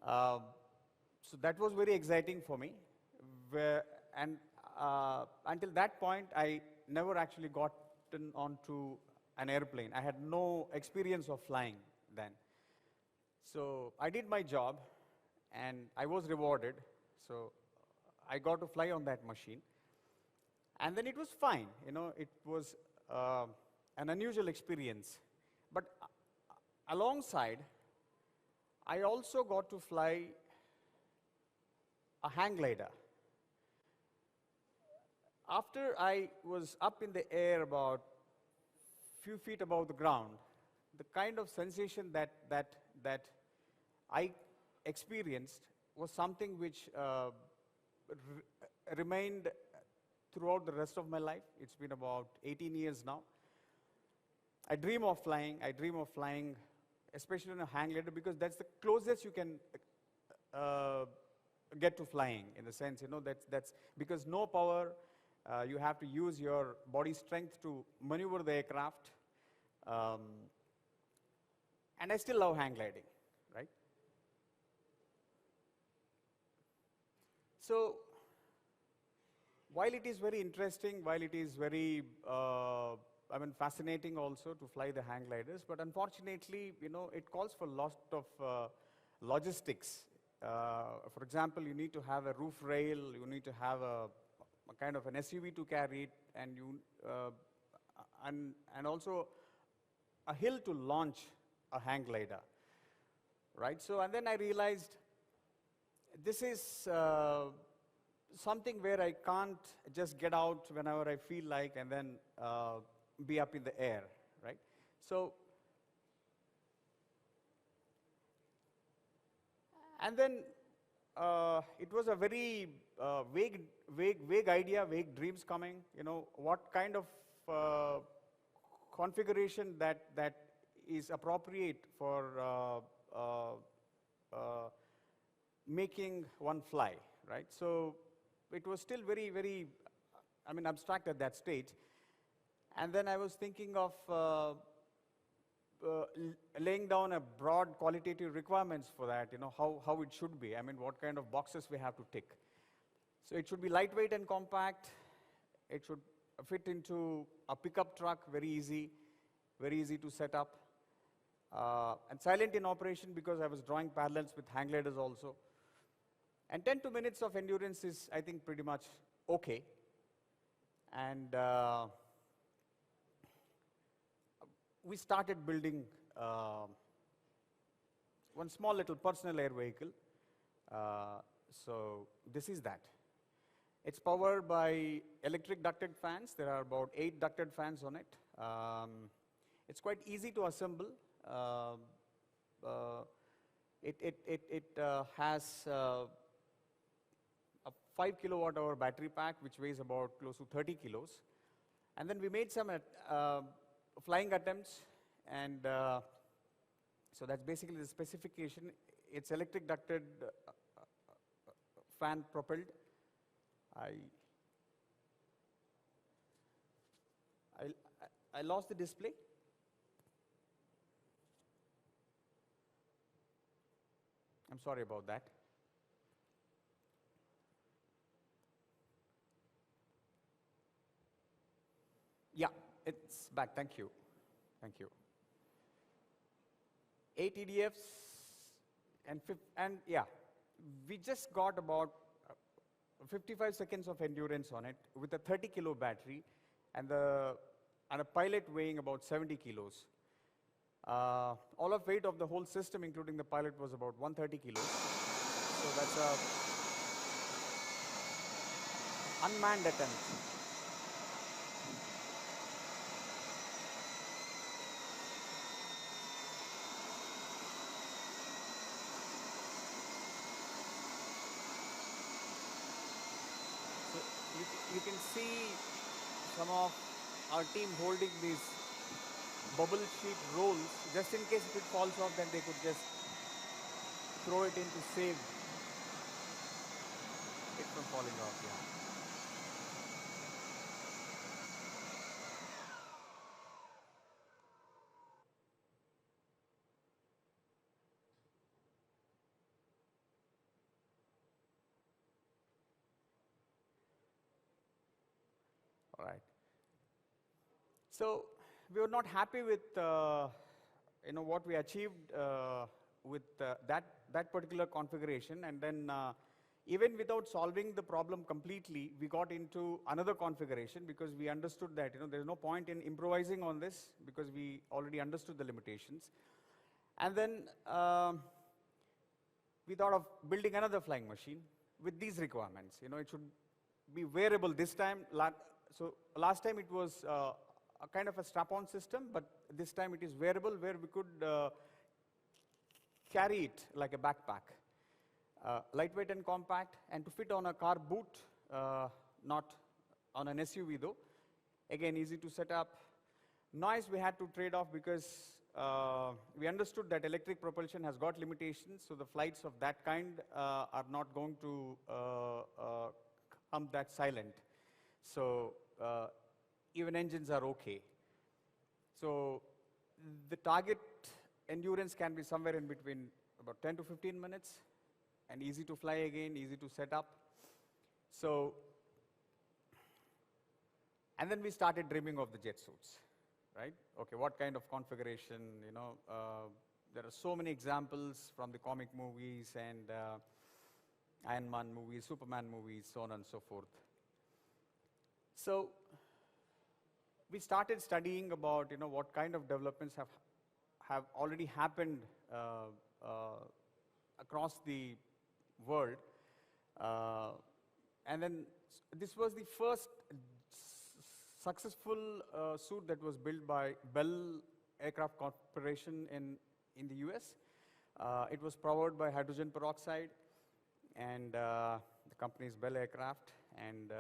So that was very exciting for me. Until that point, I never actually gotten onto an airplane. I had no experience of flying then. So I did my job, and I was rewarded. So I got to fly on that machine. And then it was fine. You know, it was an unusual experience. But alongside, I also got to fly a hang glider. After I was up in the air about few feet above the ground, the kind of sensation that I experienced was something which remained throughout the rest of my life. It's been about 18 years now. I dream of flying. I dream of flying, especially in a hang glider, because that's the closest you can get to flying, in the sense, you know, that's because no power. You have to use your body strength to maneuver the aircraft. And I still love hang gliding, right? So while it is very interesting, while it is very fascinating also to fly the hang gliders, but unfortunately, you know, it calls for a lot of logistics. For example, you need to have a roof rail, you need to have a kind of an SUV to carry it, and and also a hill to launch a hang glider, right? So, and then I realized this is something where I can't just get out whenever I feel like and then be up in the air, right? So, and then it was a very vague idea, vague dreams coming. You know, what kind of configuration that is appropriate for making one fly, right? So it was still very, abstract at that stage. And then I was thinking of laying down a broad qualitative requirements for that, you know, how it should be. I mean, what kind of boxes we have to tick. So it should be lightweight and compact. It should fit into a pickup truck, very easy to set up. And silent in operation, because I was drawing parallels with hang gliders also. And 10 to minutes of endurance is, I think, pretty much okay. And we started building one small little personal air vehicle. So this is that. It's powered by electric ducted fans. There are about 8 ducted fans on it. It's quite easy to assemble. It has a 5 kilowatt hour battery pack, which weighs about close to 30 kilos. And then we made some flying attempts, and so that's basically the specification. It's electric ducted fan propelled. I lost the display. I'm sorry about that. Yeah, it's back. Thank you. Thank you. 8 EDFs and yeah, we just got about 55 seconds of endurance on it with a 30 kilo battery and a pilot weighing about 70 kilos. All of weight of the whole system, including the pilot, was about 130 kilos. So that's a unmanned attempt. You can see some of our team holding these bubble sheet rolls, just in case if it falls off, then they could just throw it in to save it from falling off. Yeah. right. So we were not happy with what we achieved with that particular configuration, and then even without solving the problem completely, we got into another configuration because we understood that there's no point in improvising on this because we already understood the limitations. And then we thought of building another flying machine with these requirements. It should be wearable this time. So last time it was a kind of a strap-on system, but this time it is wearable where we could carry it like a backpack. Lightweight and compact, and to fit on a car boot, not on an SUV though. Again, easy to set up. Noise we had to trade off because we understood that electric propulsion has got limitations, so the flights of that kind are not going to come that silent. So even engines are okay. So the target endurance can be somewhere in between about 10 to 15 minutes, and easy to fly again, easy to set up. So, and then we started dreaming of the jet suits, right? Okay, what kind of configuration, there are so many examples from the comic movies and Iron Man movies, Superman movies, so on and so forth. So we started studying about what kind of developments have already happened across the world, and then this was the first successful suit that was built by Bell Aircraft Corporation in the US. It was powered by hydrogen peroxide, and the company is Bell Aircraft, and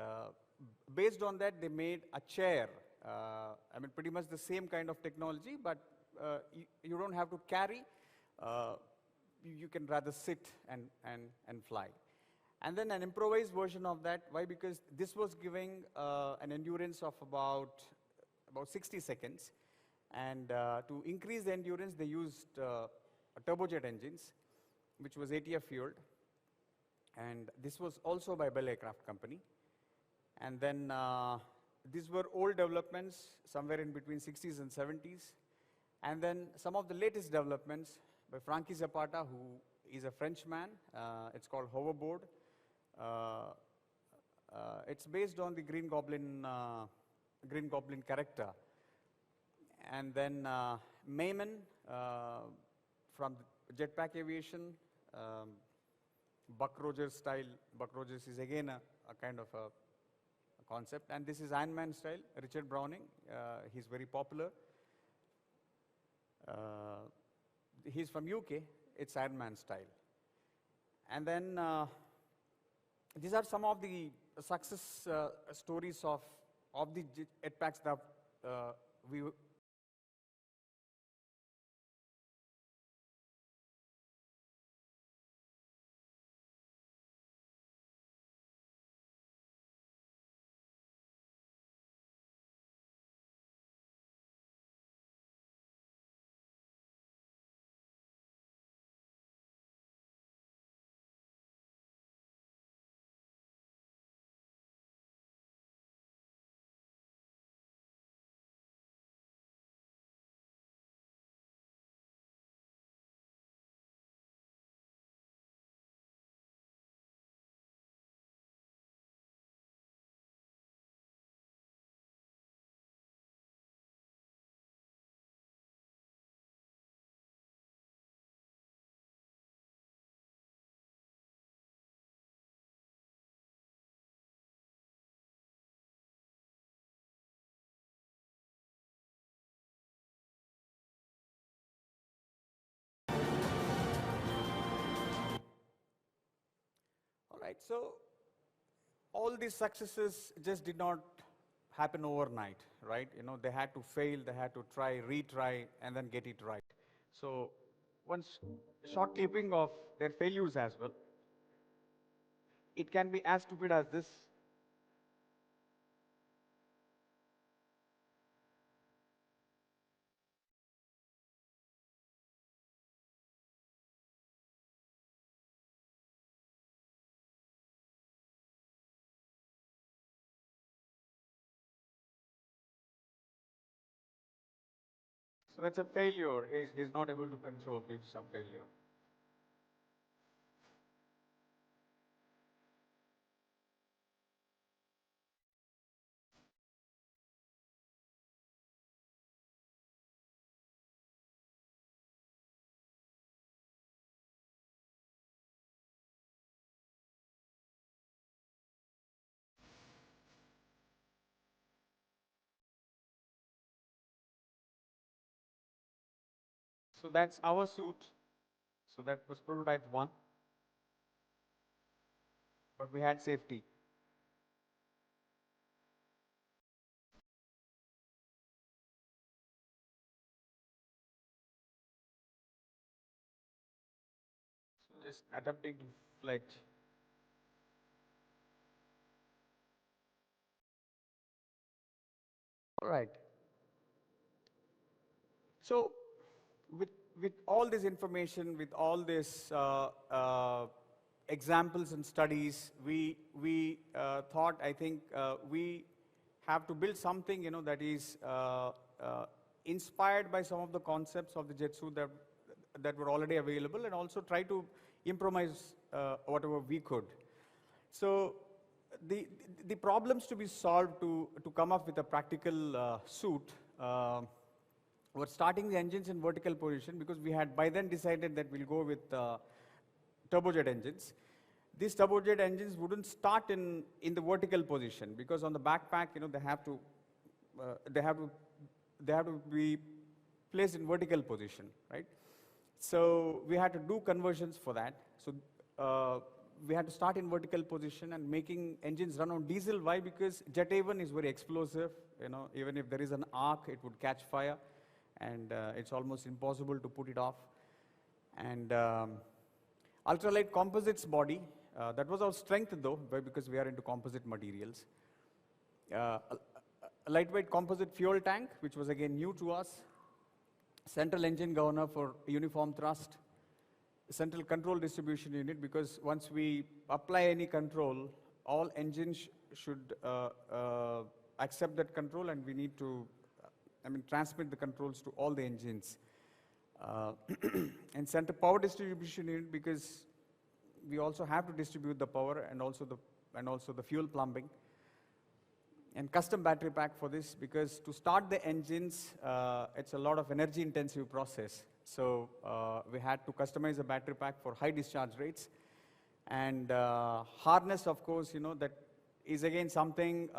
based on that they made a chair. I mean, pretty much the same kind of technology, but you don't have to carry. You can rather sit and fly. And then an improvised version of that. Why? Because this was giving an endurance of about 60 seconds. And to increase the endurance, they used turbojet engines, which was ATF fueled. And this was also by Bell Aircraft Company. And then these were old developments, somewhere in between 60s and 70s. And then some of the latest developments by Frankie Zapata, who is a Frenchman. It's called Hoverboard. It's based on the Green Goblin character. And then Mayman from Jetpack Aviation, Buck Rogers style. Buck Rogers is again a kind of a concept. And this is Iron Man style, Richard Browning. He's very popular. He's from UK. It's Iron Man style. And then these are some of the success stories of the jetpacks that we Right, so all these successes just did not happen overnight, right? They had to fail, they had to try, retry, and then get it right. So one short clipping of their failures as well. It can be as stupid as this. So that's a failure. He's not able to control, it's some failure. So that's our suit. So that was prototype 1. But we had safety. So just attempting to flight. All right. So with, with all this information, with all this examples and studies, we thought, I think, we have to build something, that is inspired by some of the concepts of the jet suit that were already available, and also try to improvise whatever we could. So the problems to be solved to come up with a practical suit were starting the engines in vertical position, because we had by then decided that we'll go with turbojet engines. These turbojet engines wouldn't start in the vertical position, because on the backpack, they have to be placed in vertical position, right? So we had to do conversions for that. So we had to start in vertical position and making engines run on diesel. Why? Because jet A1 is very explosive. Even if there is an arc, it would catch fire, and it's almost impossible to put it off. And ultralight composites body, that was our strength though, because we are into composite materials. A lightweight composite fuel tank, which was again new to us. Central engine governor for uniform thrust. Central control distribution unit, because once we apply any control, all engines should accept that control, and we need to transmit the controls to all the engines. And center power distribution unit, because we also have to distribute the power and also the fuel plumbing. And custom battery pack for this, because to start the engines, it's a lot of energy intensive process. So we had to customize a battery pack for high discharge rates. And harness, of course, that is again something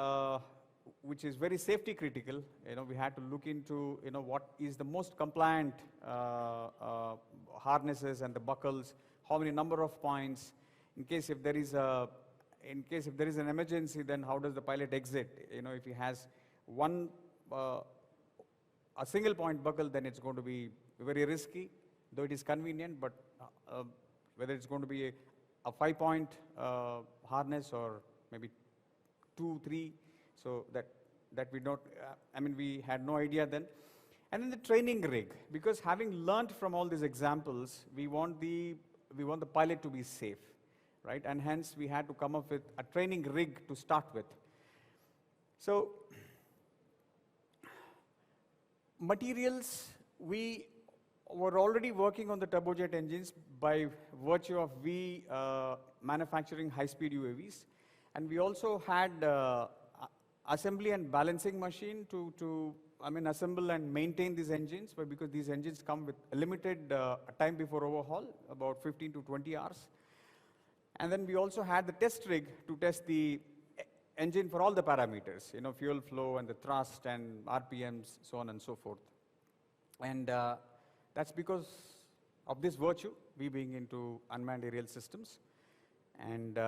which is very safety critical. We had to look into, what is the most compliant harnesses and the buckles, how many number of points, in case if there is an emergency, then how does the pilot exit? If he has a single point buckle, then it's going to be very risky, though it is convenient, but whether it's going to be a 5-point harness or maybe 2, 3, so that we don't, we had no idea then. And then the training rig, because having learned from all these examples, we want the pilot to be safe, right? And hence we had to come up with a training rig to start with. So materials, we were already working on the turbojet engines by virtue of we manufacturing high-speed UAVs. And we also had assembly and balancing machine to assemble and maintain these engines, but because these engines come with a limited time before overhaul, about 15 to 20 hours. And then we also had the test rig to test the engine for all the parameters, fuel flow and the thrust and RPMs, so on and so forth. And that's because of this virtue, we being into unmanned aerial systems. And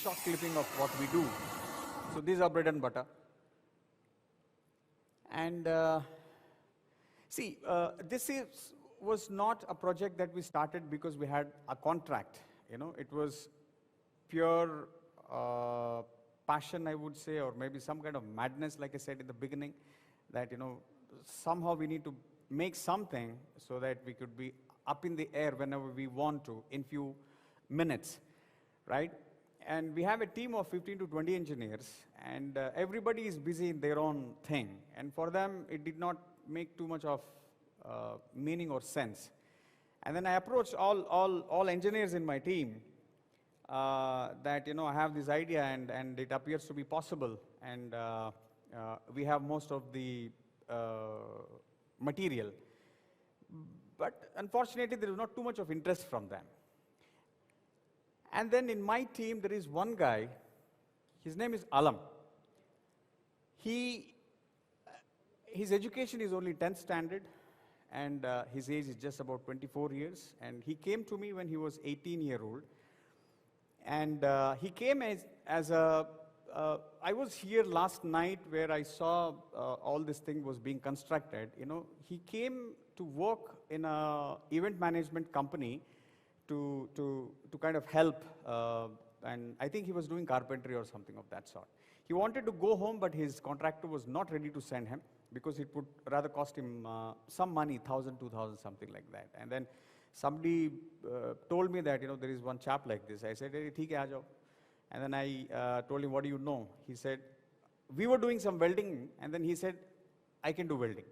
short clipping of what we do. So these are bread and butter. And this was not a project that we started because we had a contract. It was pure passion, I would say, or maybe some kind of madness, like I said in the beginning, that somehow we need to make something so that we could be up in the air whenever we want to in few minutes, right? And we have a team of 15 to 20 engineers, and everybody is busy in their own thing. And for them, it did not make too much of meaning or sense. And then I approached all engineers in my team that, I have this idea and it appears to be possible. And we have most of the material. But unfortunately, there is not too much of interest from them. And then in my team, there is one guy, his name is Alam. His education is only 10th standard, and his age is just about 24 years. And he came to me when he was 18-year-old. And he came as a, I was here last night where I saw all this thing was being constructed. He came to work in an event management company to kind of help, and I think he was doing carpentry or something of that sort. He wanted to go home, but his contractor was not ready to send him because it would rather cost him some money, 1,000, 2,000, something like that. And then somebody told me that, there is one chap like this. I said, hey, theek hai, aa jao. And then I told him, what do you know? He said, we were doing some welding, and then he said, I can do welding,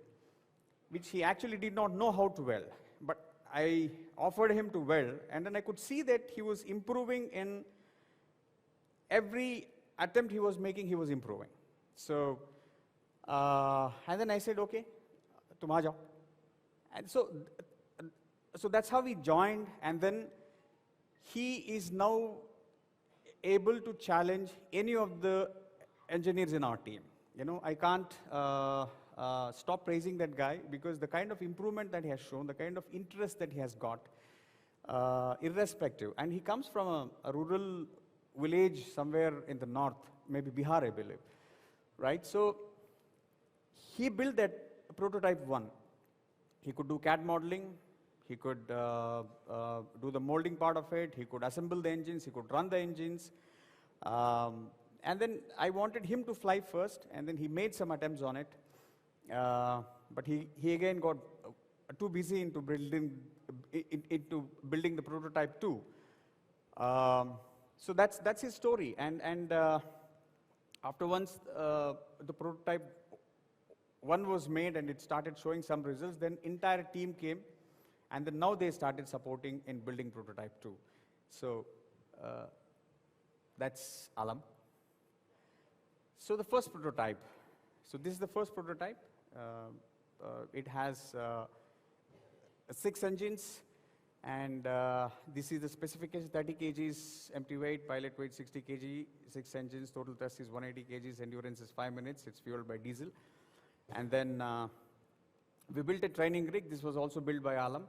which he actually did not know how to weld. But I offered him to weld, and then I could see that he was improving in every attempt he was making, he was improving. So, and then I said, okay, tum aa jao. And so that's how we joined, and then he is now able to challenge any of the engineers in our team. I can't stop praising that guy because the kind of improvement that he has shown, the kind of interest that he has got, irrespective. And he comes from a rural village somewhere in the north, maybe Bihar, I believe, right? So he built that prototype 1. He could do CAD modeling. He could do the molding part of it. He could assemble the engines. He could run the engines. And then I wanted him to fly first, and then he made some attempts on it. But he again got too busy into building the prototype 2. So that's his story. And after once the prototype 1 was made and it started showing some results, then entire team came, and then now they started supporting in building prototype 2. So that's Alam. So the first prototype. So this is the first prototype. It has 6 engines, and this is the specification: 30 kgs empty weight, pilot weight 60 kg, 6 engines, total thrust is 180 kgs, endurance is 5 minutes, it's fueled by diesel. And then we built a training rig. This was also built by Alam.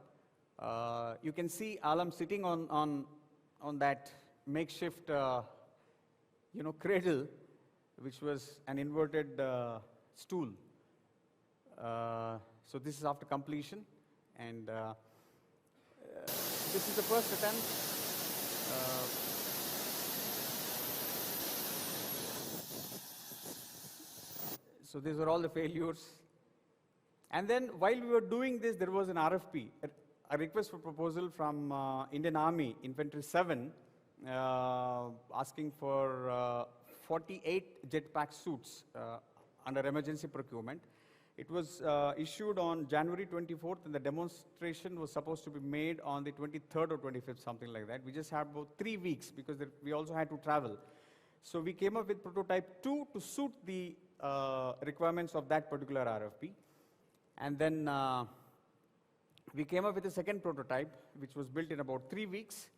You can see Alam sitting on that makeshift cradle, which was an inverted stool. So this is after completion, and this is the first attempt. So these were all the failures. And then while we were doing this, there was an RFP, a request for proposal from Indian Army, Infantry 7, asking for 48 jetpack suits under emergency procurement. It was issued on January 24th, and the demonstration was supposed to be made on the 23rd or 25th, something like that. We just had about 3 weeks because we also had to travel. So we came up with prototype 2 to suit the requirements of that particular RFP. And then we came up with a second prototype, which was built in about 3 weeks.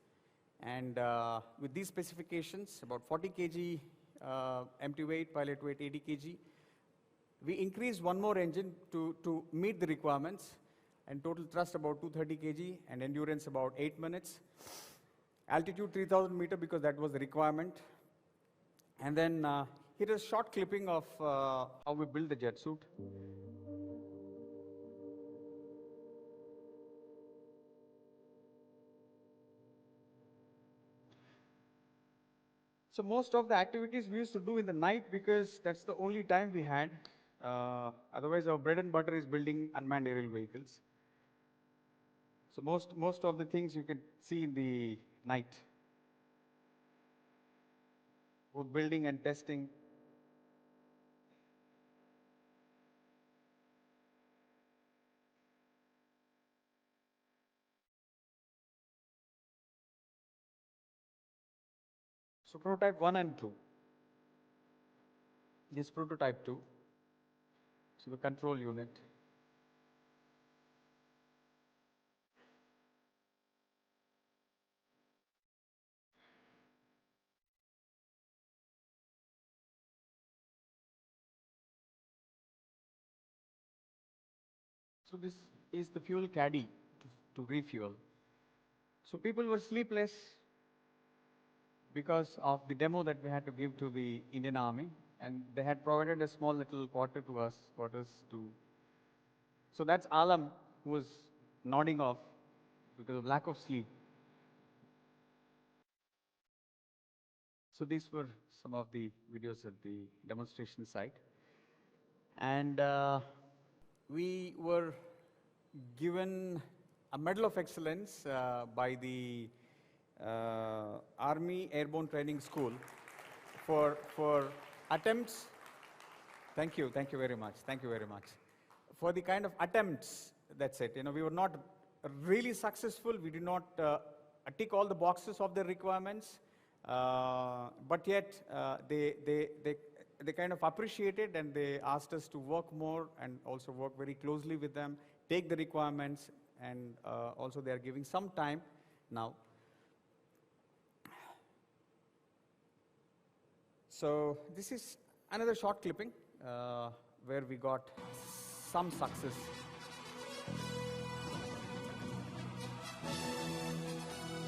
And with these specifications, about 40 kg empty weight, pilot weight 80 kg. We increased one more engine to meet the requirements, and total thrust about 230 kg, and endurance about 8 minutes. Altitude 3,000 meter because that was the requirement. And then here is a short clipping of how we built the jet suit. So most of the activities we used to do in the night because that's the only time we had. Otherwise, our bread and butter is building unmanned aerial vehicles. So most of the things you can see in the night. both building and testing. So prototype 1 and 2. This prototype 2. So the control unit. So this is the fuel caddy to refuel. So people were sleepless because of the demo that we had to give to the Indian Army, and they had provided a small little quarter to us, quarters to. So that's Alam, who was nodding off because of lack of sleep. So these were some of the videos at the demonstration site. And we were given a Medal of Excellence by the Army Airborne Training School for attempts. Thank you very much. Thank you very much. For the kind of attempts, that's it. You know, we were not really successful. We did not tick all the boxes of the requirements, but yet they kind of appreciated, and they asked us to work more and also work very closely with them, take the requirements, and also they are giving some time now. So this is another short clipping where we got some success.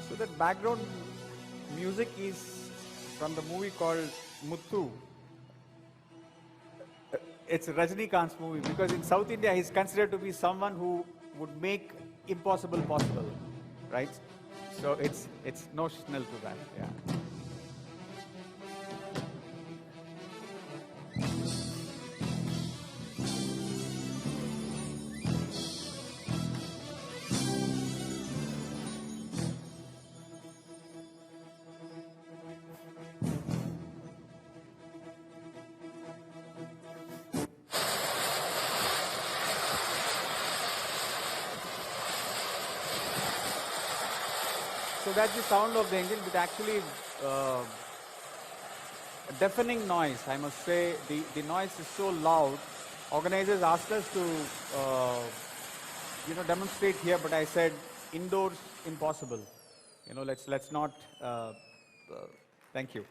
So that background music is from the movie called Muthu. It's Rajnikant's movie, because in South India he's considered to be someone who would make impossible possible, right? So it's notional to that, yeah. So that's the sound of the engine, but actually a deafening noise, I must say. The noise is so loud. Organizers asked us to demonstrate here, but I said indoors impossible. You know, let's not. Thank you.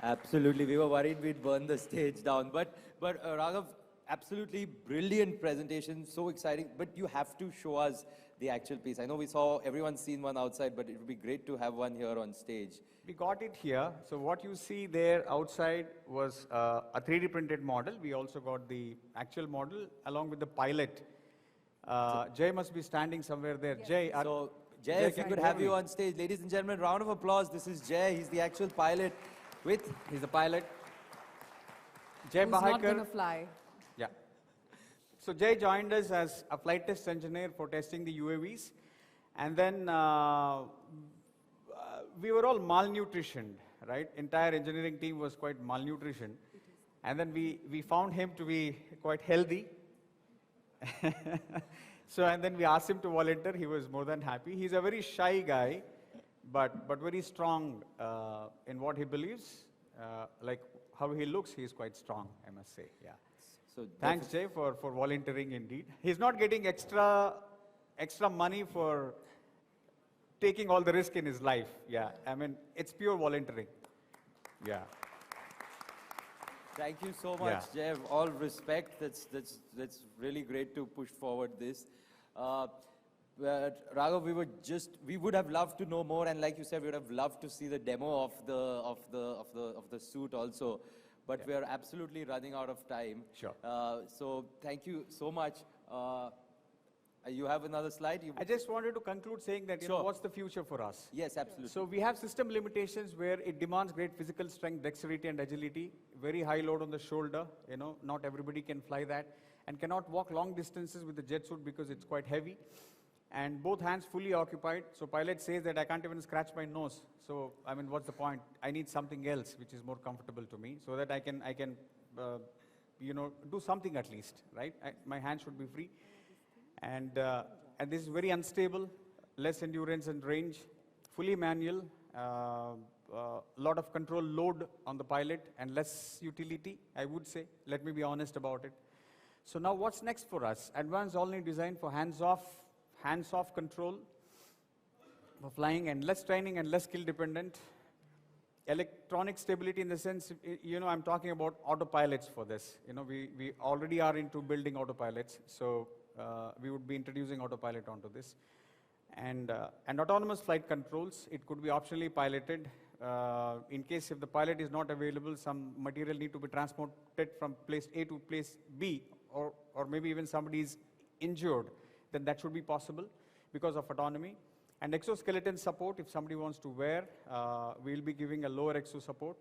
Absolutely, we were worried we'd burn the stage down, but Raghav, absolutely brilliant presentation, so exciting. But you have to show us the actual piece. I know we saw everyone's seen one outside, but it would be great to have one here on stage. We got it here. So what you see there outside was a 3D printed model. We also got the actual model along with the pilot. Jay must be standing somewhere there. Yes. Jay, Jay, if we could have you on stage. Ladies and gentlemen, round of applause. This is Jay. He's the actual pilot. He's the pilot. Jay Who's not Bahakar. going to fly. Yeah. So Jay joined us as a flight test engineer for testing the UAVs. And then we were all malnutritioned, right? Entire engineering team was quite malnutritioned. And then we found him to be quite healthy. So, and then we asked him to volunteer. He was more than happy. He's a very shy guy, but very strong in what he believes. Like how he looks, he's quite strong, I must say, yeah. So thanks, Jay, for volunteering indeed. He's not getting extra money for taking all the risk in his life, yeah. I mean, it's pure volunteering, yeah. Thank you so much, Jeff. All respect. That's really great to push forward this. Raghav, we would have loved to know more, and like you said, we would have loved to see the demo of the suit also. But we are absolutely running out of time. Sure. So thank you so much. You have another slide? I just wanted to conclude saying that, you know, what's the future for us? Yes, absolutely. So we have system limitations where it demands great physical strength, dexterity, and agility, very high load on the shoulder. You know, not everybody can fly that, and cannot walk long distances with the jet suit because it's quite heavy. and both hands fully occupied. So pilot says that I can't even scratch my nose. So, I mean, what's the point? I need something else which is more comfortable to me so that I can you know, do something at least, right? My hand should be free. And this is very unstable, less endurance and range, fully manual, lot of control load on the pilot and less utility, I would say. Let me be honest about it. So now what's next for us? Advanced all-in design for hands-off control for flying and less training and less skill dependent. Electronic stability in the sense, you know, I'm talking about autopilots for this. You know, we already are into building autopilots, so we would be introducing autopilot onto this. And autonomous flight controls, it could be optionally piloted. In case if the pilot is not available, some material need to be transported from place A to place B, or maybe even somebody is injured, then that should be possible because of autonomy. And exoskeleton support, if somebody wants to wear, we'll be giving a lower exo support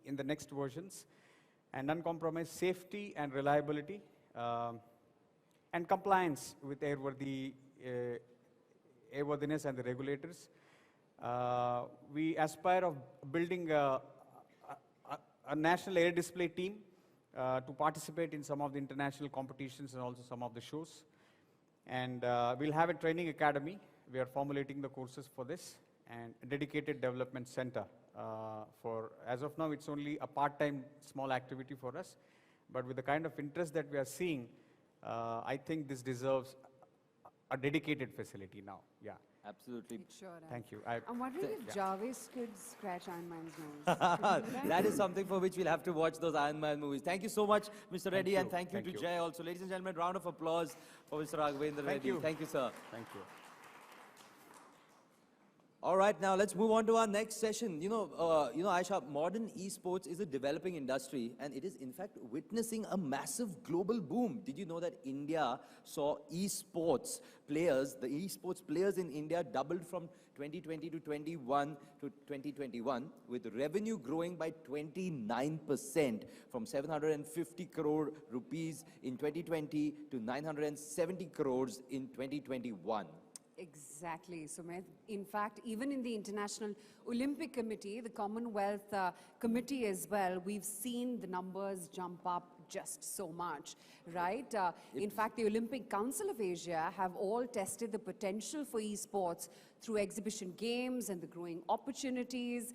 in the next versions. And uncompromised safety and reliability, and compliance with airworthiness and the regulators. We aspire of building a national air display team to participate in some of the international competitions and also some of the shows. And we'll have a training academy. We are formulating the courses for this, and a dedicated development center for, as of now, it's only a part-time small activity for us. But with the kind of interest that we are seeing, I think this deserves a dedicated facility now. Yeah. Absolutely. Sure. Thank you. I'm wondering if Yeah. Jarvis could scratch Iron Man's nose. Could he do That is something for which we'll have to watch those Iron Man movies. Thank you so much, Mr. Reddy, and thank you to Jay also. Ladies and gentlemen, round of applause for Mr. Raghavendra Reddy. Thank you, sir. Thank you. All right, now let's move on to our next session. You know, Aisha, modern esports is a developing industry, and it is in fact witnessing a massive global boom. Did you know that India saw esports players, the esports players in India doubled from 2020 to 2021, with revenue growing by 29% from 750 crore rupees in 2020 to 970 crores in 2021. Exactly, Sumit. In fact, even in the International Olympic Committee, the Commonwealth Committee as well, we've seen the numbers jump up just so much, right? In fact, the Olympic Council of Asia have all tested the potential for esports through exhibition games and the growing opportunities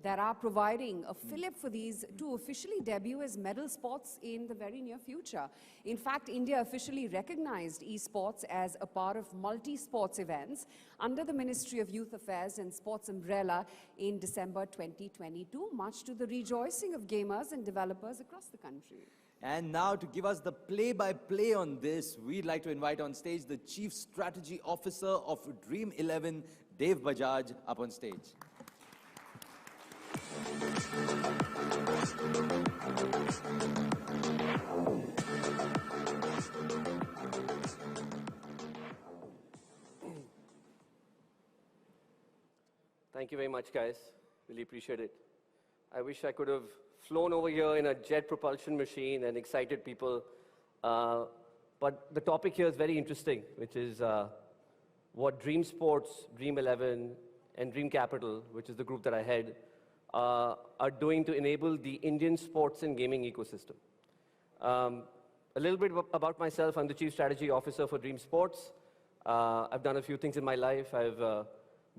that are providing a fillip for these to officially debut as medal sports in the very near future. In fact, India officially recognized esports as a part of multi-sports events under the Ministry of Youth Affairs and Sports umbrella in December 2022, much to the rejoicing of gamers and developers across the country. And now to give us the play-by-play on this, we'd like to invite on stage the Chief Strategy Officer of Dream 11, Dev Bajaj, up on stage. Thank you very much, guys. Really appreciate it. I wish I could have flown over here in a jet propulsion machine and excited people. But the topic here is very interesting, which is what Dream Sports, Dream 11, and Dream Capital, which is the group that I head, are doing to enable the Indian sports and gaming ecosystem. A little bit about myself. I'm the Chief Strategy Officer for Dream Sports. I've done a few things in my life. I've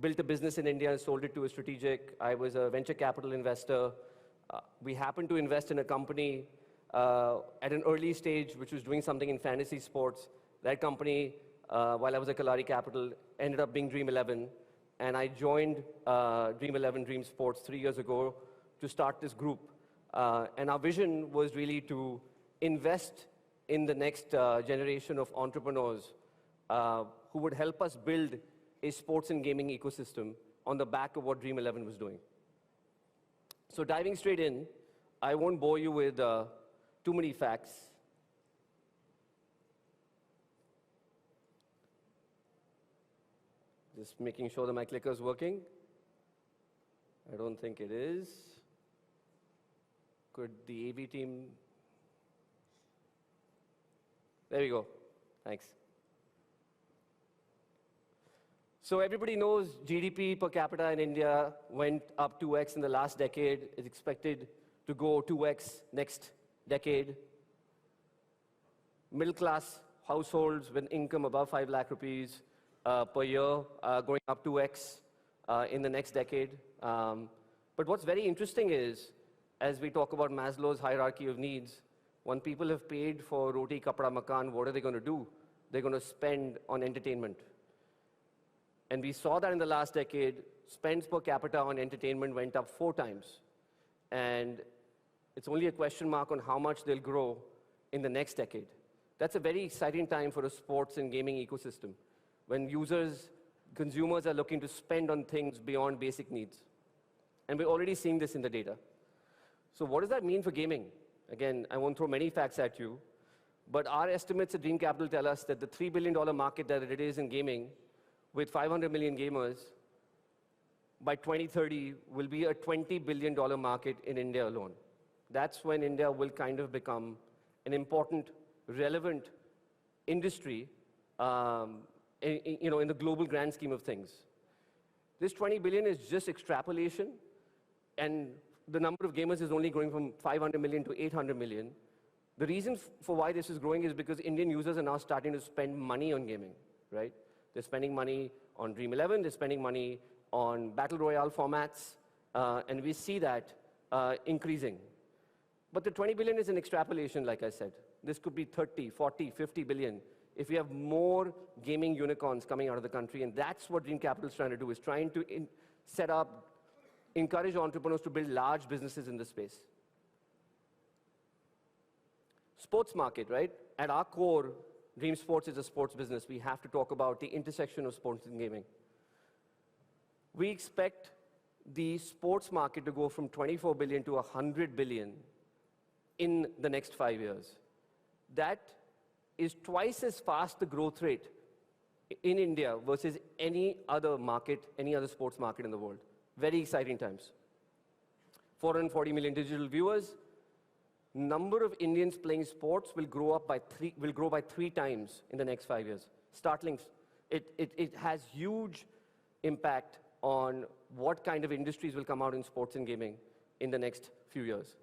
built a business in India and sold it to a strategic. I was a venture capital investor. We happened to invest in a company at an early stage which was doing something in fantasy sports. That company, while I was at Kalari Capital, ended up being Dream 11. And I joined Dream 11, Dream Sports 3 years ago to start this group. And our vision was really to invest in the next generation of entrepreneurs who would help us build a sports and gaming ecosystem on the back of what Dream 11 was doing. So diving straight in, I won't bore you with too many facts. Just making sure that my clicker is working. I don't think it is. Could the AV team? There we go. Thanks. So everybody knows GDP per capita in India went up 2x in the last decade. It's expected to go 2x next decade. Middle-class households with income above 5 lakh rupees per year going up 2x in the next decade. But what's very interesting is, as we talk about Maslow's hierarchy of needs, when people have paid for roti, kapda, makan, what are they going to do? They're going to spend on entertainment. And we saw that in the last decade, spends per capita on entertainment went up 4 times. And it's only a question mark on how much they'll grow in the next decade. That's a very exciting time for a sports and gaming ecosystem, when users, consumers are looking to spend on things beyond basic needs. And we're already seeing this in the data. So what does that mean for gaming? Again, I won't throw many facts at you, but our estimates at Dream Capital tell us that the $3 billion market that it is in gaming, with 500 million gamers, by 2030 will be a $20 billion market in India alone. That's when India will kind of become an important, relevant industry in the global grand scheme of things. This 20 billion is just extrapolation, and the number of gamers is only growing from 500 million to 800 million. The reason for why this is growing is because Indian users are now starting to spend money on gaming, right? They're spending money on Dream 11, they're spending money on Battle Royale formats, and we see that increasing. But the 20 billion is an extrapolation, like I said. This could be 30, 40, 50 billion if we have more gaming unicorns coming out of the country, and that's what Dream Capital is trying to do, is trying to set up, encourage entrepreneurs to build large businesses in this space. Sports market, right? At our core, Dream Sports is a sports business. We have to talk about the intersection of sports and gaming. We expect the sports market to go from 24 billion to 100 billion in the next 5 years. That is twice as fast the growth rate in India versus any other market, any other sports market in the world. Very exciting times. 440 million digital viewers. Number of Indians playing sports will grow by 3 times in the next 5 years. Startling. It has huge impact on what kind of industries will come out in sports and gaming in the next few years.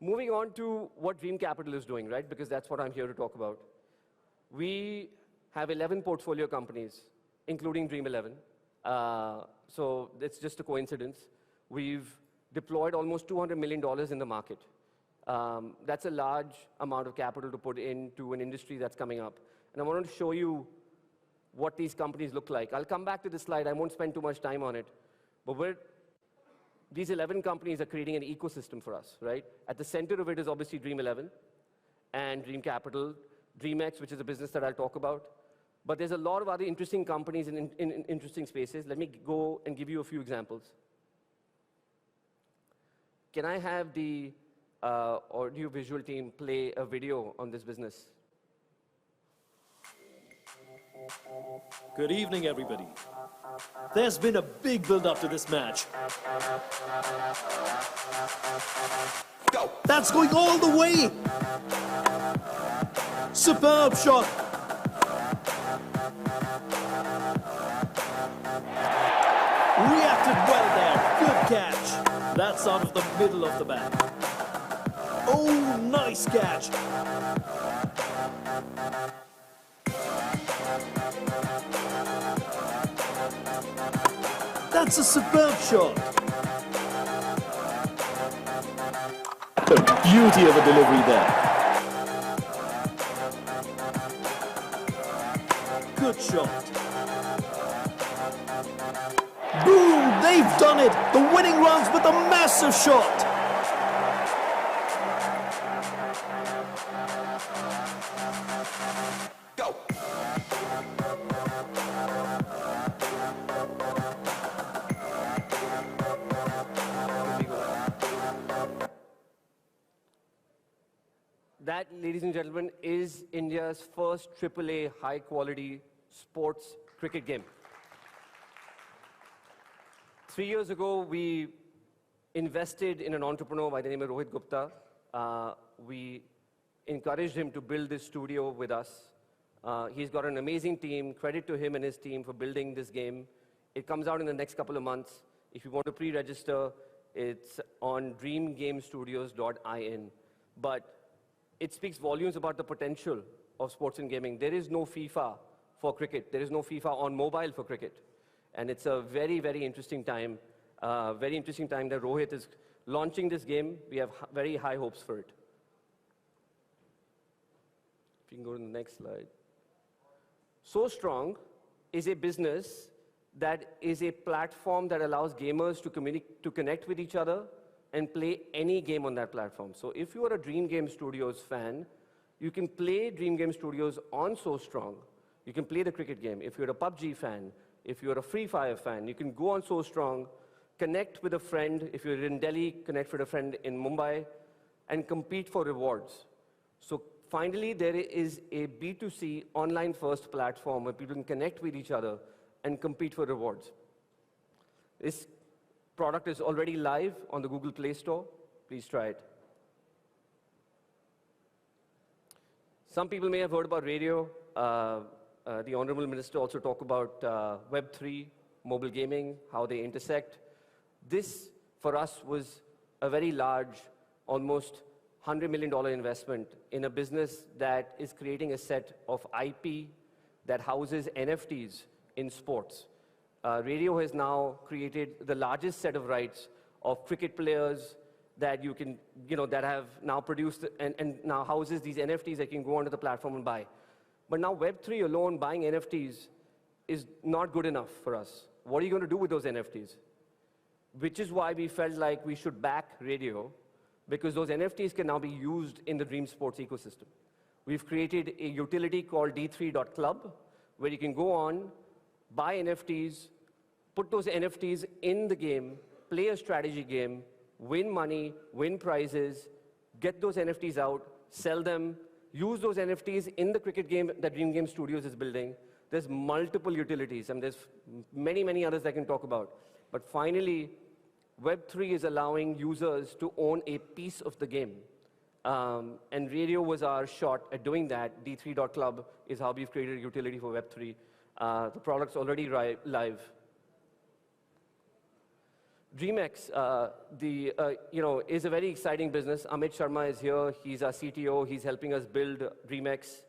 Moving on to what Dream Capital is doing, right? Because that's what I'm here to talk about. We have 11 portfolio companies, including Dream 11. So it's just a coincidence. We've deployed almost $200 million in the market. That's a large amount of capital to put into an industry that's coming up. And I wanted to show you what these companies look like. I'll come back to this slide. I won't spend too much time on it. But these 11 companies are creating an ecosystem for us, right? At the center of it is obviously Dream 11 and Dream Capital, DreamX, which is a business that I'll talk about. But there's a lot of other interesting companies in interesting spaces. Let me go and give you a few examples. Can I have the audio-visual team play a video on this business? Good evening, everybody. There's been a big build-up to this match. Go! That's going all the way! Superb shot! Reacted well there. Good catch. That's out of the middle of the bat. Oh, nice catch. That's a superb shot. The beauty of a delivery there. Good shot. Boom! They've done it! The winning runs with a massive shot! Go! That, ladies and gentlemen, is India's first AAA high-quality sports cricket game. 3 years ago, we invested in an entrepreneur by the name of Rohit Gupta. We encouraged him to build this studio with us. He's got an amazing team. Credit to him and his team for building this game. It comes out in the next couple of months. If you want to pre-register, it's on dreamgamestudios.in. But it speaks volumes about the potential of sports and gaming. There is no FIFA for cricket. There is no FIFA on mobile for cricket. And it's a very, very interesting time. Very interesting time that Rohit is launching this game. We have very high hopes for it. If you can go to the next slide. So Strong is a business that is a platform that allows gamers to connect with each other and play any game on that platform. So if you are a Dream Game Studios fan, you can play Dream Game Studios on So Strong. You can play the cricket game. If you're a PUBG fan, if you're a Free Fire fan, you can go on So Strong, connect with a friend. If you're in Delhi, connect with a friend in Mumbai, and compete for rewards. So finally, there is a B2C online-first platform where people can connect with each other and compete for rewards. This product is already live on the Google Play Store. Please try it. Some people may have heard about radio. The Honorable Minister also talked about Web3, mobile gaming, how they intersect. This, for us, was a very large, almost $100 million investment in a business that is creating a set of IP that houses NFTs in sports. Radio has now created the largest set of rights of cricket players that you can, that have now produced and now houses these NFTs that you can go onto the platform and buy. But now Web3 alone, buying NFTs, is not good enough for us. What are you going to do with those NFTs? Which is why we felt like we should back radio, because those NFTs can now be used in the Dream Sports ecosystem. We've created a utility called d3.club, where you can go on, buy NFTs, put those NFTs in the game, play a strategy game, win money, win prizes, get those NFTs out, sell them, use those NFTs in the cricket game that Dream Game Studios is building. There's multiple utilities, and there's many, many others I can talk about. But finally, Web3 is allowing users to own a piece of the game. And radio was our shot at doing that. D3.club is how we've created a utility for Web3. The product's already live. DreamX, is a very exciting business. Amit Sharma is here. He's our CTO. He's helping us build DreamX.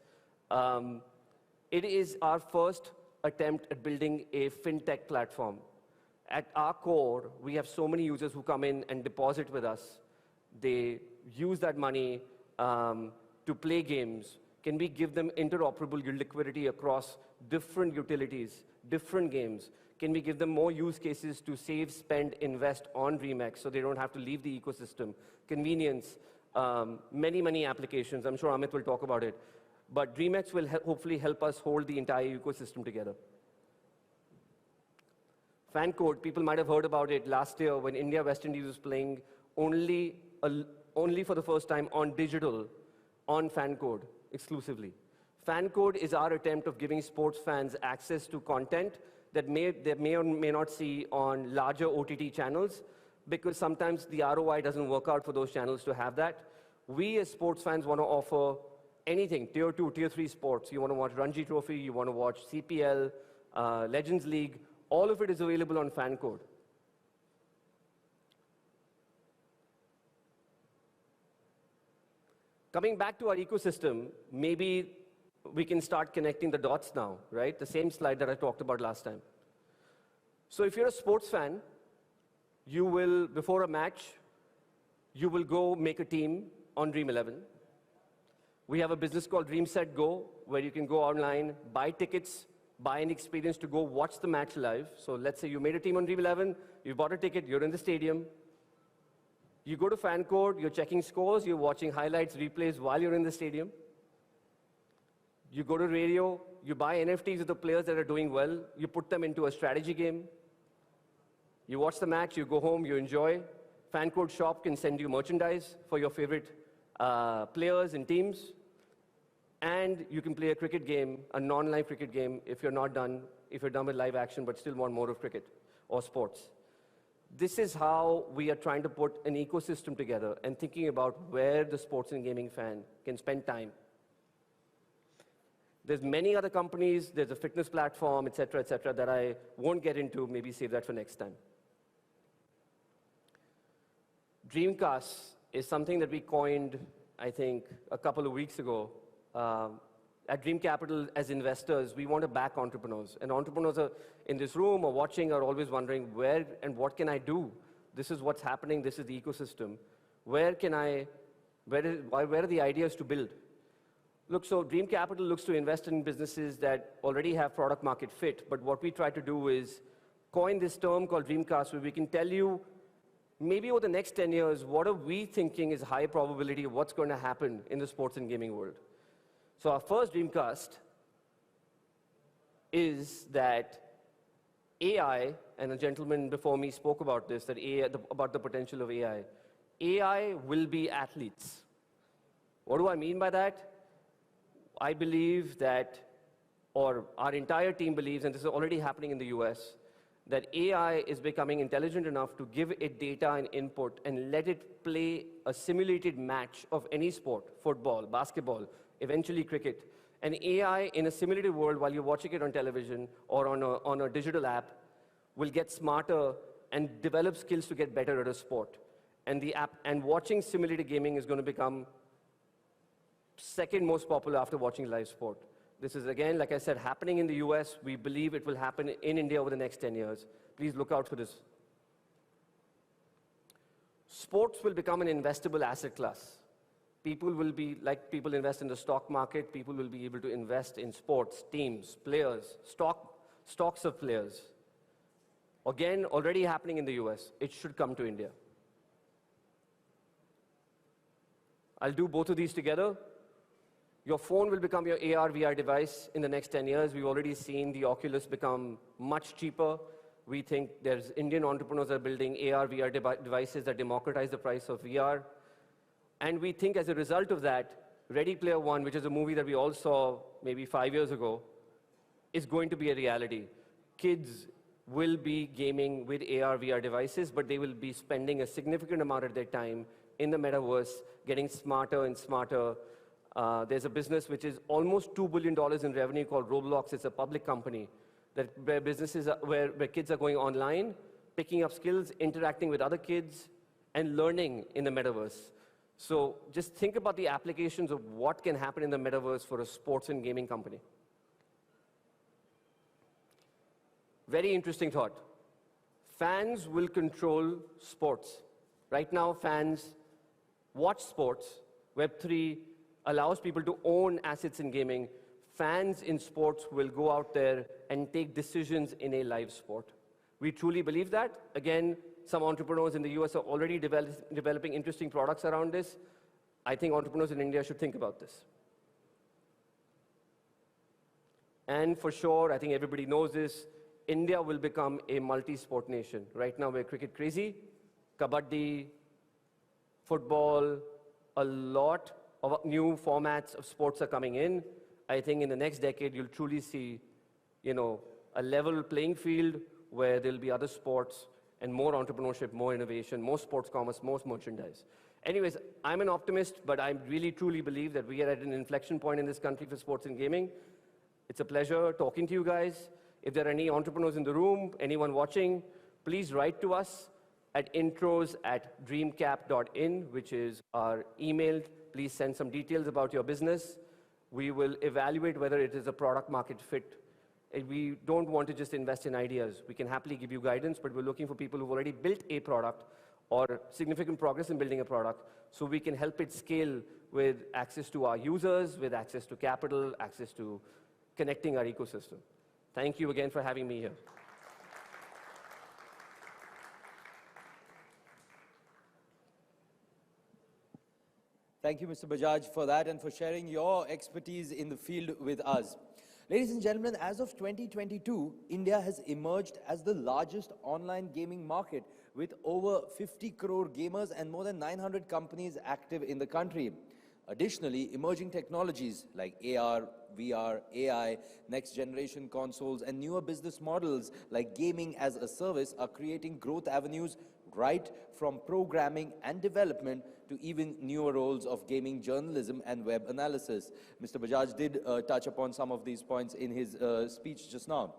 It is our first attempt at building a fintech platform. At our core, we have so many users who come in and deposit with us. They use that money to play games. Can we give them interoperable liquidity across different utilities, different games? Can we give them more use cases to save, spend, invest on DreamX so they don't have to leave the ecosystem? Convenience, many, many applications. I'm sure Amit will talk about it. But DreamX will hopefully help us hold the entire ecosystem together. Fan code, people might have heard about it last year when India West Indies was playing only for the first time on digital, on fan code exclusively. Fan code is our attempt of giving sports fans access to content that they may or may not see on larger OTT channels, because sometimes the ROI doesn't work out for those channels to have that. We as sports fans want to offer anything, tier 2, tier 3 sports. You want to watch Ranji Trophy, you want to watch CPL, Legends League, all of it is available on fan code. Coming back to our ecosystem, maybe we can start connecting the dots now, right? The same slide that I talked about last time. So if you're a sports fan, you will, before a match, you will go make a team on Dream 11. We have a business called Dream Set Go, where you can go online, buy tickets, buy an experience to go watch the match live. So let's say you made a team on Dream 11, you bought a ticket, you're in the stadium. You go to fan code, you're checking scores, you're watching highlights, replays while you're in the stadium. You go to radio, you buy NFTs of the players that are doing well, you put them into a strategy game. You watch the match, you go home, you enjoy. Fan code shop can send you merchandise for your favorite players and teams. And you can play a cricket game, a non-live cricket game, if you're done with live action, but still want more of cricket or sports. This is how we are trying to put an ecosystem together and thinking about where the sports and gaming fan can spend time. There's many other companies, there's a fitness platform, et cetera, that I won't get into, maybe save that for next time. Dreamcast is something that we coined, I think, a couple of weeks ago. At Dream Capital, as investors, we want to back entrepreneurs. And entrepreneurs are in this room or watching are always wondering, where and what can I do? This is what's happening, this is the ecosystem. Where are the ideas to build? Look, so Dream Capital looks to invest in businesses that already have product market fit, but what we try to do is coin this term called Dreamcast, where we can tell you, maybe over the next 10 years, what are we thinking is high probability of what's going to happen in the sports and gaming world? So our first Dreamcast is that AI, and a gentleman before me spoke about this, that AI, about the potential of AI. AI will be athletes. What do I mean by that? I believe that, or our entire team believes, and this is already happening in the US, that AI is becoming intelligent enough to give it data and input and let it play a simulated match of any sport, football, basketball, eventually cricket. And AI in a simulated world while you're watching it on television or on a digital app will get smarter and develop skills to get better at a sport. And watching simulated gaming is going to become second most popular after watching live sport. This is, again, like I said, happening in the US. We believe it will happen in India over the next 10 years. Please look out for this. Sports will become an investable asset class. People will be, like people invest in the stock market, people will be able to invest in sports, teams, players, stocks of players. Again, already happening in the US. It should come to India. I'll do both of these together. Your phone will become your AR, VR device in the next 10 years. We've already seen the Oculus become much cheaper. We think there's Indian entrepreneurs are building AR, VR devices that democratize the price of VR. And we think as a result of that, Ready Player One, which is a movie that we all saw maybe 5 years ago, is going to be a reality. Kids will be gaming with AR, VR devices, but they will be spending a significant amount of their time in the metaverse, getting smarter and smarter. There's a business which is almost $2 billion in revenue called Roblox. It's a public company where kids are going online, picking up skills, interacting with other kids, and learning in the metaverse. So just think about the applications of what can happen in the metaverse for a sports and gaming company. Very interesting thought. Fans will control sports. Right now, fans watch sports. Web3 allows people to own assets in gaming. Fans in sports will go out there and take decisions in a live sport. We truly believe that. Again, some entrepreneurs in the US are already developing interesting products around this. I think entrepreneurs in India should think about this. And for sure, I think everybody knows this, India will become a multi-sport nation. Right now, we're cricket crazy, kabaddi, football, a lot of new formats of sports are coming in. I think in the next decade, you'll truly see, a level playing field where there'll be other sports and more entrepreneurship, more innovation, more sports commerce, more merchandise. Anyways, I'm an optimist, but I really truly believe that we are at an inflection point in this country for sports and gaming. It's a pleasure talking to you guys. If there are any entrepreneurs in the room, anyone watching, please write to us at intros@dreamcap.in, which is our email. Please send some details about your business. We will evaluate whether it is a product market fit. We don't want to just invest in ideas. We can happily give you guidance, but we're looking for people who've already built a product or significant progress in building a product so we can help it scale with access to our users, with access to capital, access to connecting our ecosystem. Thank you again for having me here. Thank you, Mr. Bajaj, for that and for sharing your expertise in the field with us. Ladies and gentlemen, as of 2022, India has emerged as the largest online gaming market with over 50 crore gamers and more than 900 companies active in the country. Additionally, emerging technologies like AR, VR, AI, next-generation consoles, and newer business models like gaming as a service are creating growth avenues right from programming and development to even newer roles of gaming journalism and web analysis. Mr. Bajaj did touch upon some of these points in his speech just now.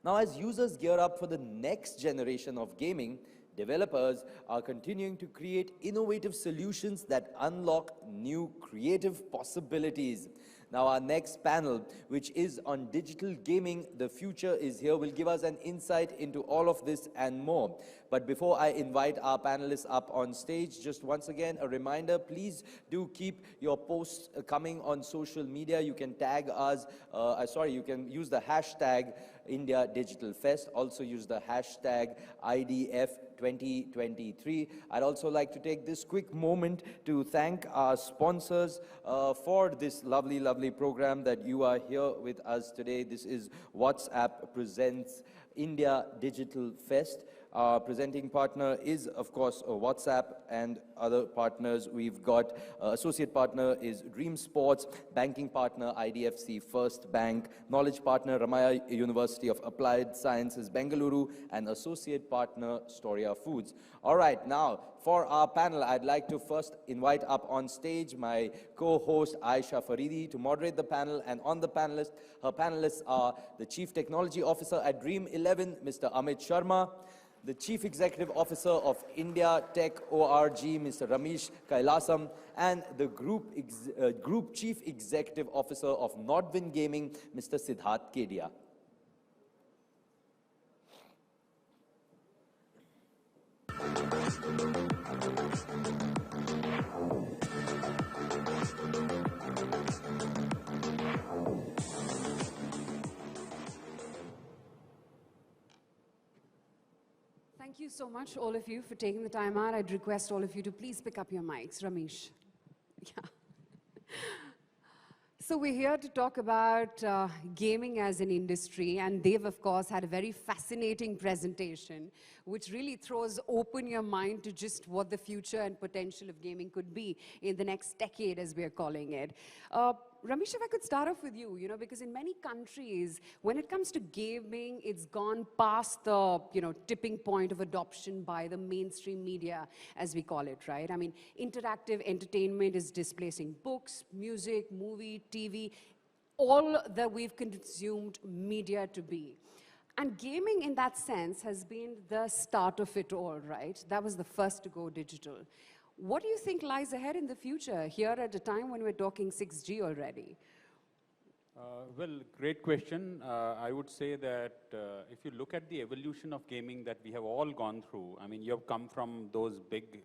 Now, as users gear up for the next generation of gaming, developers are continuing to create innovative solutions that unlock new creative possibilities. Now, our next panel, which is on digital gaming, the future is here, will give us an insight into all of this and more. But before I invite our panelists up on stage, just once again, a reminder, please do keep your posts coming on social media. You can tag us, you can use the hashtag India Digital Fest. Also use the hashtag IDF2023. I'd also like to take this quick moment to thank our sponsors for this lovely program that you are here with us today. This is WhatsApp Presents India Digital Fest. Our presenting partner is, of course, WhatsApp and other partners. We've got associate partner is Dream Sports, banking partner IDFC First Bank, knowledge partner Ramaya University of Applied Sciences Bengaluru, and associate partner Storia Foods. All right, now for our panel, I'd like to first invite up on stage my co-host Aisha Faridi to moderate the panel. And on the panelist, her panelists are the Chief Technology Officer at Dream 11, Mr. Amit Sharma, the Chief Executive Officer of India Tech ORG, Mr. Ramesh Kailasam, and the Group Chief Executive Officer of Nodwin Gaming, Mr. Siddharth Kedia. Thank you so much, all of you, for taking the time out. I'd request all of you to please pick up your mics. Ramesh. Yeah. So we're here to talk about gaming as an industry, and they've, of course, had a very fascinating presentation, which really throws open your mind to just what the future and potential of gaming could be in the next decade, as we're calling it. Ramesh, if I could start off with you, because in many countries, when it comes to gaming, it's gone past the, tipping point of adoption by the mainstream media, as we call it, right? I mean, interactive entertainment is displacing books, music, movie, TV, all that we've consumed media to be. And gaming, in that sense, has been the start of it all, right? That was the first to go digital. What do you think lies ahead in the future, here at a time when we're talking 6G already? Well, great question. I would say that if you look at the evolution of gaming that we have all gone through, I mean, you have come from those big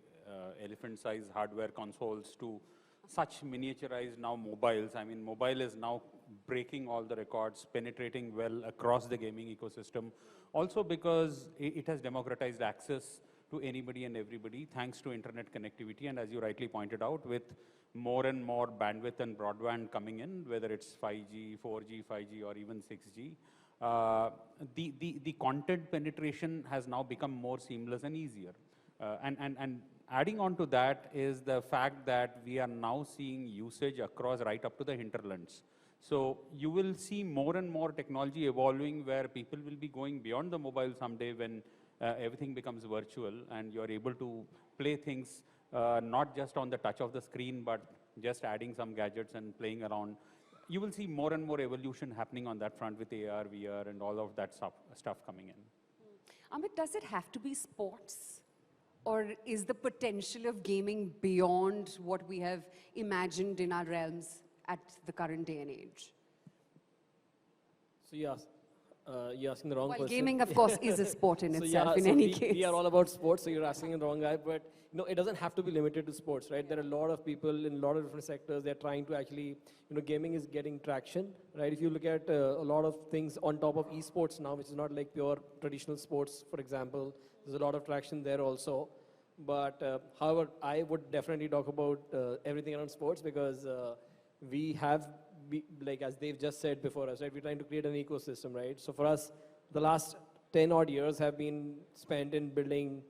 elephant-sized hardware consoles to such miniaturized now mobiles. I mean, mobile is now breaking all the records, penetrating well across the gaming ecosystem. Also because it has democratized access to anybody and everybody, thanks to internet connectivity. And as you rightly pointed out, with more and more bandwidth and broadband coming in, whether it's 5G, 4G, 5G, or even 6G, the content penetration has now become more seamless and easier. And adding on to that is the fact that we are now seeing usage across right up to the hinterlands. So you will see more and more technology evolving where people will be going beyond the mobile someday when everything becomes virtual and you're able to play things not just on the touch of the screen, but just adding some gadgets and playing around. You will see more and more evolution happening on that front with AR, VR, and all of that stuff coming in. Amit, does it have to be sports? Or is the potential of gaming beyond what we have imagined in our realms at the current day and age? So yes. You're asking the wrong person. Gaming, of course, is a sport in itself, in any case. We are all about sports, so you're asking the wrong guy. But it doesn't have to be limited to sports, right? There are a lot of people in a lot of different sectors. They're trying to actually, gaming is getting traction, right? If you look at a lot of things on top of esports now, which is not like pure traditional sports, for example, there's a lot of traction there also. But however, I would definitely talk about everything around sports because we have, like as they've just said before us, right? We're trying to create an ecosystem, right? So for us, the last 10 odd years have been spent in building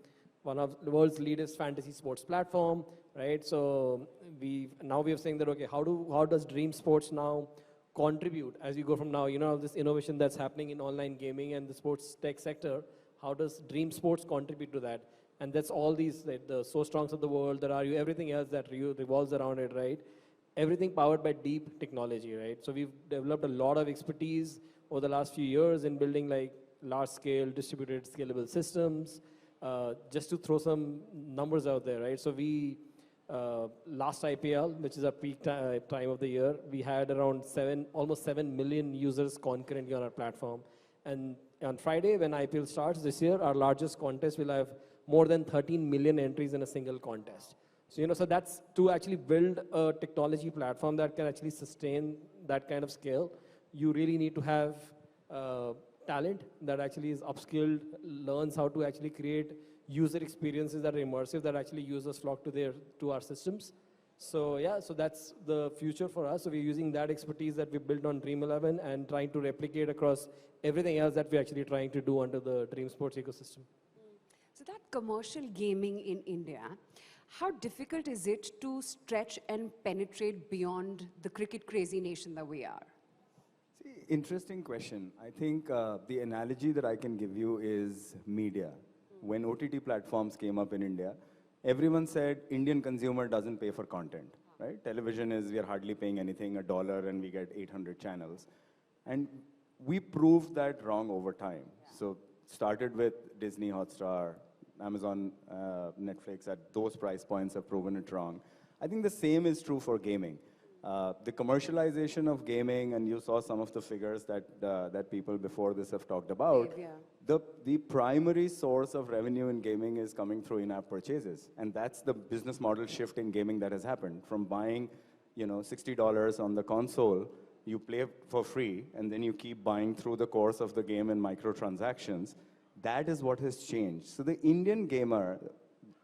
one of the world's leadest fantasy sports platform, right? So we are saying that, okay, how does Dream Sports now contribute as you go from now, this innovation that's happening in online gaming and the sports tech sector, how does Dream Sports contribute to that? And that's all these, like, the So Strongs of the world, the RU, everything else that revolves around it, right? Everything powered by deep technology, right? So we've developed a lot of expertise over the last few years in building like large-scale distributed scalable systems. Just to throw some numbers out there, right? So we, last IPL, which is our peak time of the year, we had around almost 7 million users concurrently on our platform. And on Friday, when IPL starts this year, our largest contest will have more than 13 million entries in a single contest. So, you know, so that's to actually build a technology platform that can actually sustain that kind of scale. You really need to have talent that actually is upskilled, learns how to actually create user experiences that are immersive, that actually users flock to our systems. So yeah, so that's the future for us. So we're using that expertise that we built on Dream11 and trying to replicate across everything else that we're actually trying to do under the Dream Sports ecosystem. So that commercial gaming in India, how difficult is it to stretch and penetrate beyond the cricket crazy nation that we are? See, interesting question. I think the analogy that I can give you is media. When OTT platforms came up in India, everyone said Indian consumer doesn't pay for content, right? Television is, we are hardly paying anything, $1, and we get 800 channels. And we proved that wrong over time. So started with Disney Hotstar, Amazon, Netflix, at those price points have proven it wrong. I think the same is true for gaming. The commercialization of gaming, and you saw some of the figures that people before this have talked about, the primary source of revenue in gaming is coming through in-app purchases. And that's the business model shift in gaming that has happened. From buying, you know, $60 on the console, you play for free, and then you keep buying through the course of the game in microtransactions. That is what has changed. So the Indian gamer,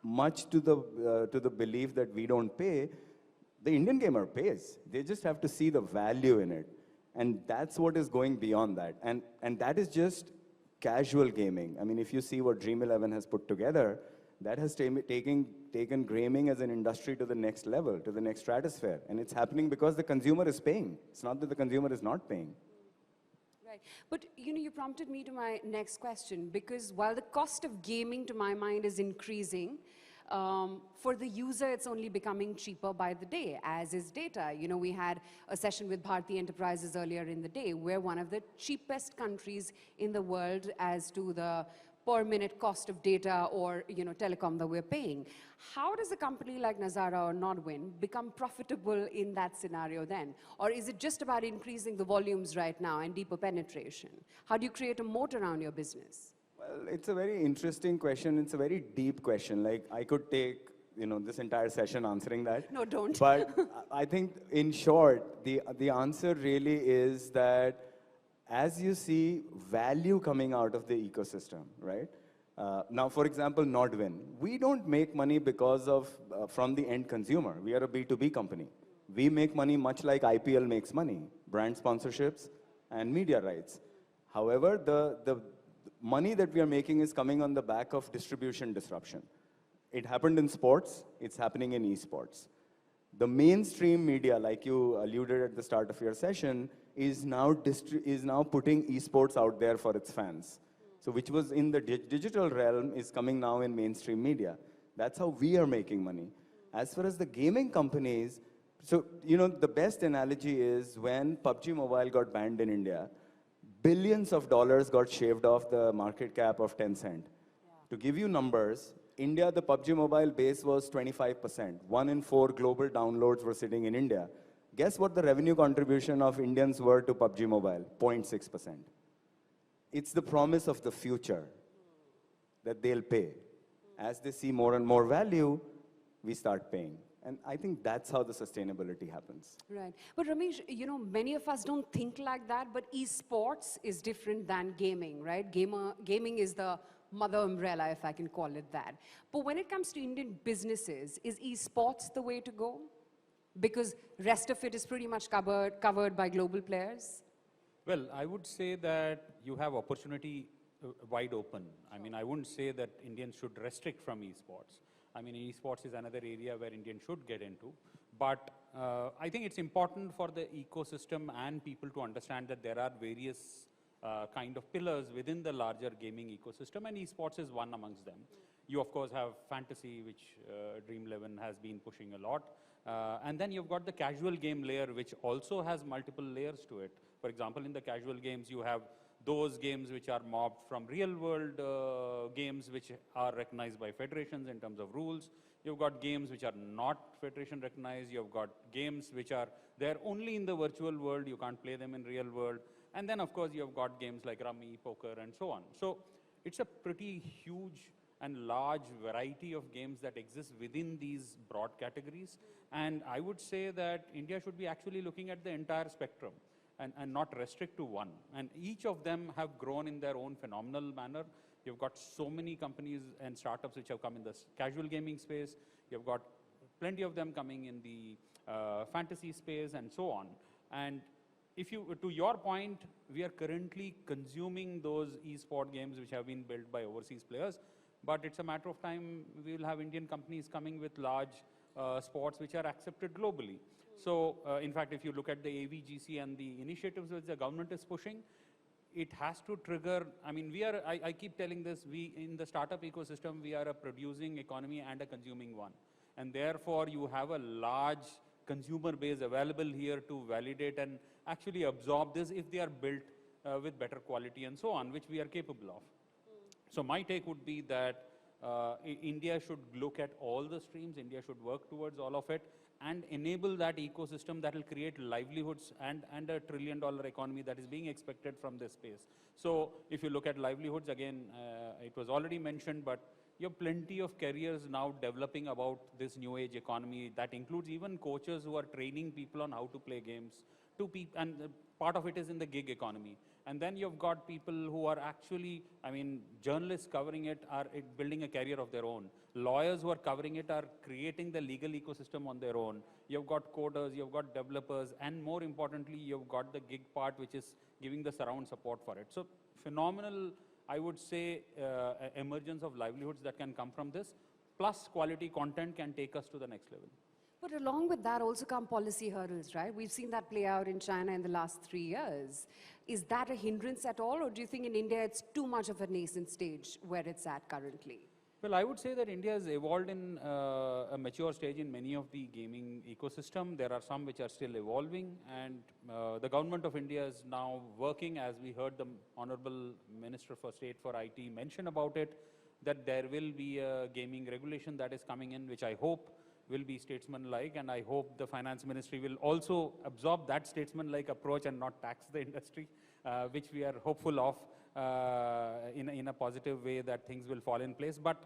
much to the belief that we don't pay, the Indian gamer pays. They just have to see the value in it. And that's what is going beyond that. And that is just casual gaming. I mean, if you see what Dream11 has put together, that has taken gaming as an industry to the next level, to the next stratosphere. And it's happening because the consumer is paying. It's not that the consumer is not paying. Right. But, you know, you prompted me to my next question, because while the cost of gaming, to my mind, is increasing, for the user, it's only becoming cheaper by the day, as is data. You know, we had a session with Bharti Enterprises earlier in the day. We're one of the cheapest countries in the world as to the per minute cost of data or, you know, telecom that we're paying. How does a company like Nazara or Nodwin become profitable in that scenario then? Or is it just about increasing the volumes right now and deeper penetration? How do you create a moat around your business? Well, it's a very interesting question. It's a very deep question. Like, I could take, you know, this entire session answering that. No, don't. But I think, in short, the answer really is that as you see value coming out of the ecosystem, right? Now, for example, Nodwin, we don't make money because of, from the end consumer. We are a B2B company. We make money much like IPL makes money, brand sponsorships and media rights. However, the money that we are making is coming on the back of distribution disruption. It happened in sports, it's happening in esports. The mainstream media, like you alluded at the start of your session, is now putting esports out there for its fans. So which was in the digital realm is coming now in mainstream media. That's how we are making money. As far as the gaming companies, so, you know, the best analogy is when PUBG Mobile got banned in India, billions of dollars got shaved off the market cap of Tencent. To give you numbers, India, the PUBG Mobile base was 25%. 1 in 4 global downloads were sitting in India. Guess what the revenue contribution of Indians were to PUBG Mobile? 0.6%. It's the promise of the future that they'll pay. As they see more and more value, we start paying. And I think that's how the sustainability happens. Right. But Ramesh, you know, many of us don't think like that, but esports is different than gaming, right? Gaming is the mother umbrella, if I can call it that. But when it comes to Indian businesses, is esports the way to go? Because rest of it is pretty much covered by global players? Well, I would say that you have opportunity wide open. I mean, I wouldn't say that Indians should restrict from esports. I mean, esports is another area where Indians should get into. But I think it's important for the ecosystem and people to understand that there are various kind of pillars within the larger gaming ecosystem, and esports is one amongst them. You, of course, have fantasy, which Dream11 has been pushing a lot. And then you've got the casual game layer, which also has multiple layers to it. For example, in the casual games, you have those games which are mobbed from real-world games, which are recognized by federations in terms of rules. You've got games which are not federation recognized. You've got games which are there only in the virtual world. You can't play them in real world. And then, of course, you've got games like Rummy, Poker, and so on. So it's a pretty huge and large variety of games that exist within these broad categories. And I would say that India should be actually looking at the entire spectrum and not restrict to one. And each of them have grown in their own phenomenal manner. You've got so many companies and startups which have come in the casual gaming space. You've got plenty of them coming in the fantasy space and so on. And if you, to your point, we are currently consuming those e-sport games which have been built by overseas players. But it's a matter of time we will have Indian companies coming with large sports which are accepted globally. So, in fact, if you look at the AVGC and the initiatives which the government is pushing, it has to trigger, I mean, we are, I keep telling this, we, in the startup ecosystem, we are a producing economy and a consuming one. And therefore, you have a large consumer base available here to validate and actually absorb this if they are built with better quality and so on, which we are capable of. So my take would be that India should look at all the streams, India should work towards all of it, and enable that ecosystem that will create livelihoods and a $1 trillion economy that is being expected from this space. So if you look at livelihoods, again, it was already mentioned, but you have plenty of careers now developing about this new age economy that includes even coaches who are training people on how to play games. And part of it is in the gig economy. And then you've got people who are actually, I mean, journalists covering it are building a career of their own. Lawyers who are covering it are creating the legal ecosystem on their own. You've got coders, you've got developers, and more importantly, you've got the gig part, which is giving the surround support for it. So phenomenal, I would say, emergence of livelihoods that can come from this, plus quality content can take us to the next level. But along with that also come policy hurdles, right? We've seen that play out in China in the last 3 years. Is that a hindrance at all, or do you think in India it's too much of a nascent stage where it's at currently? Well, I would say that India has evolved in a mature stage in many of the gaming ecosystem. There are some which are still evolving, and the government of India is now working, as we heard the Honorable Minister for State for IT mention about it, that there will be a gaming regulation that is coming in, which I hope will be statesman-like, and I hope the finance ministry will also absorb that statesman-like approach and not tax the industry, which we are hopeful of in a positive way that things will fall in place. But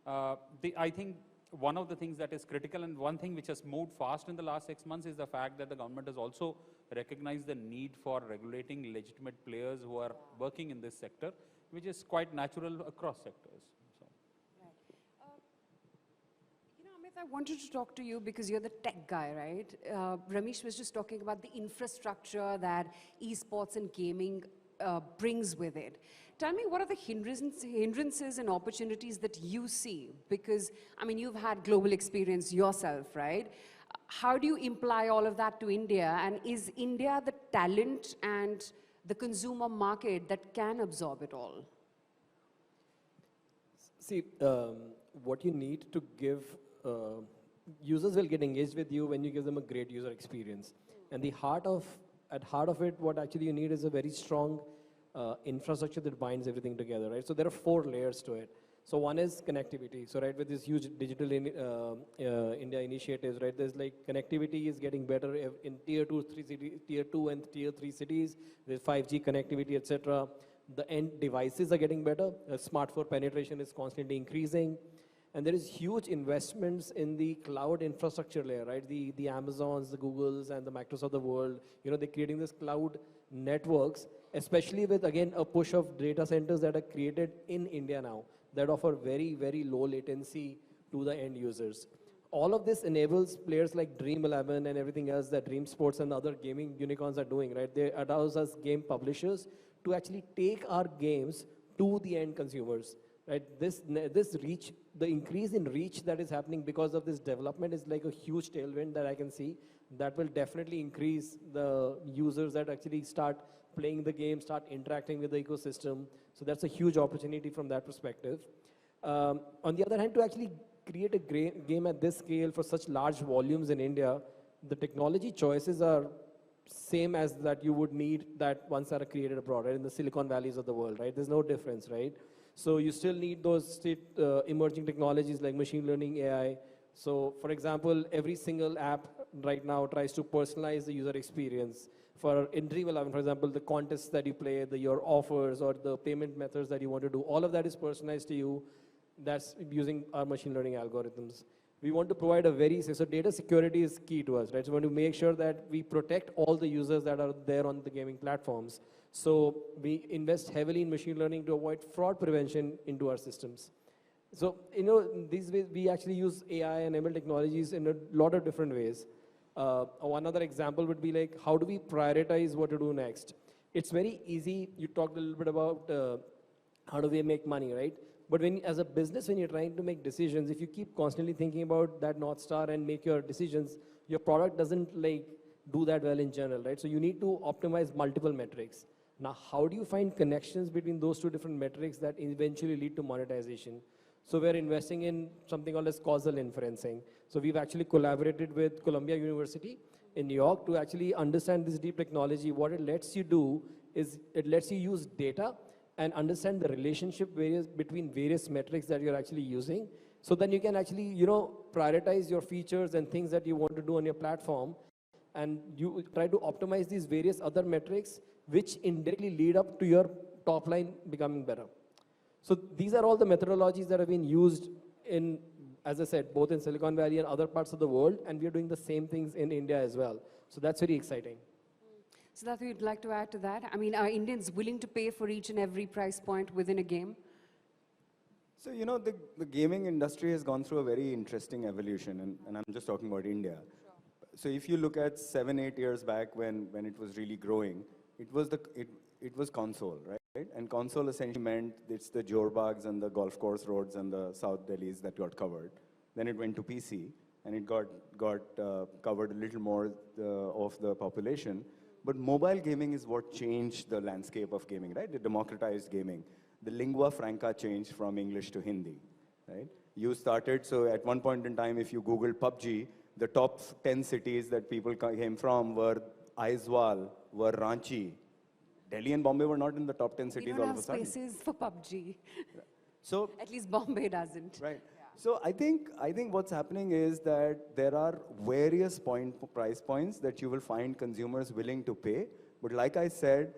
I think one of the things that is critical and one thing which has moved fast in the last 6 months is the fact that the government has also recognized the need for regulating legitimate players who are working in this sector, which is quite natural across sectors. I wanted to talk to you because you're the tech guy, right? Ramesh was just talking about the infrastructure that esports and gaming brings with it. Tell me, what are the hindrances and opportunities that you see? Because, I mean, you've had global experience yourself, right? How do you imply all of that to India? And is India the talent and the consumer market that can absorb it all? See, what you need to give users will get engaged with you when you give them a great user experience. And at heart of it, what actually you need is a very strong infrastructure that binds everything together, right? So there are 4 layers to it. So one is connectivity. So right, with this huge digital India initiatives, right, there's like connectivity is getting better in tier 2 and tier 3 cities. There's 5G connectivity, etc. The end devices are getting better. Smartphone penetration is constantly increasing. And there is huge investments in the cloud infrastructure layer, right? The Amazons, the Googles, and the Microsofts of the world, you know, they're creating this cloud networks, especially with, again, a push of data centers that are created in India now that offer very, very low latency to the end users. All of this enables players like Dream11 and everything else that Dream Sports and other gaming unicorns are doing, right? They allows us game publishers to actually take our games to the end consumers. Right, this reach, the increase in reach that is happening because of this development is like a huge tailwind that I can see. That will definitely increase the users that actually start playing the game, start interacting with the ecosystem. So that's a huge opportunity from that perspective. On the other hand, to actually create a game at this scale for such large volumes in India, the technology choices are same as that you would need that ones that are created abroad, right, in the Silicon Valleys of the world, right? There's no difference, right? So you still need those emerging technologies like machine learning, AI. So for example, every single app right now tries to personalize the user experience. In Dream 11, for example, the contests that you play, your offers or the payment methods that you want to do, all of that is personalized to you. That's using our machine learning algorithms. We want to provide so data security is key to us, right? So we want to make sure that we protect all the users that are there on the gaming platforms. So we invest heavily in machine learning to avoid fraud prevention into our systems. So, these ways we actually use AI and ML technologies in a lot of different ways. One other example would be like, how do we prioritize what to do next? It's very easy. You talked a little bit about how do we make money, right? But as a business, when you're trying to make decisions, if you keep constantly thinking about that North Star and make your decisions, your product doesn't do that well in general, right? So you need to optimize multiple metrics. Now, how do you find connections between those two different metrics that eventually lead to monetization? So we're investing in something called as causal inferencing. So we've actually collaborated with Columbia University in New York to actually understand this deep technology. What it lets you do is it lets you use data and understand the relationship between various metrics that you're actually using. So then you can actually, prioritize your features and things that you want to do on your platform. And you try to optimize these various other metrics, which indirectly lead up to your top line becoming better. So these are all the methodologies that have been used in, as I said, both in Silicon Valley and other parts of the world. And we are doing the same things in India as well. So that's very exciting. Siddharth, you'd like to add to that? I mean, are Indians willing to pay for each and every price point within a game? So, the gaming industry has gone through a very interesting evolution, and I'm just talking about India. Sure. So if you look at 7-8 years back when it was really growing, it was console, right? And console essentially meant it's the Jorbags and the golf course roads and the South Delhis that got covered. Then it went to PC, and it got covered a little more of the population. But mobile gaming is what changed the landscape of gaming, right? It democratized gaming. The lingua franca changed from English to Hindi, right? So at one point in time, if you Google PUBG, the top 10 cities that people came from were Aizawl, were Ranchi. Delhi and Bombay were not in the top 10 cities all of a sudden. We don't have spaces for PUBG. So at least Bombay doesn't. Right. So I think what's happening is that there are various price points that you will find consumers willing to pay. But like I said,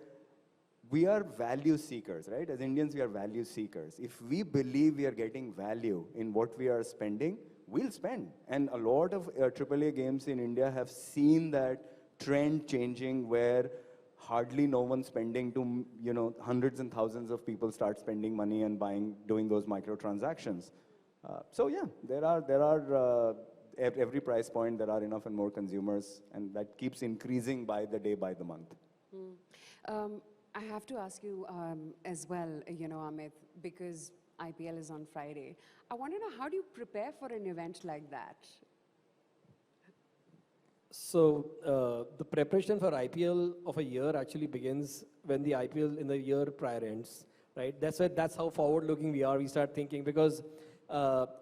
we are value seekers, right? As Indians, we are value seekers. If we believe we are getting value in what we are spending, we'll spend. And a lot of AAA games in India have seen that trend changing where hardly no one spending to, hundreds and thousands of people start spending money and doing those microtransactions. So yeah, there are every price point, there are enough and more consumers, and that keeps increasing by the day, by the month. I have to ask you as well, Amit, because IPL is on Friday. I want to know, how do you prepare for an event like that? So the preparation for IPL of a year actually begins when the IPL in the year prior ends, right? That's how forward-looking we are. We start thinking because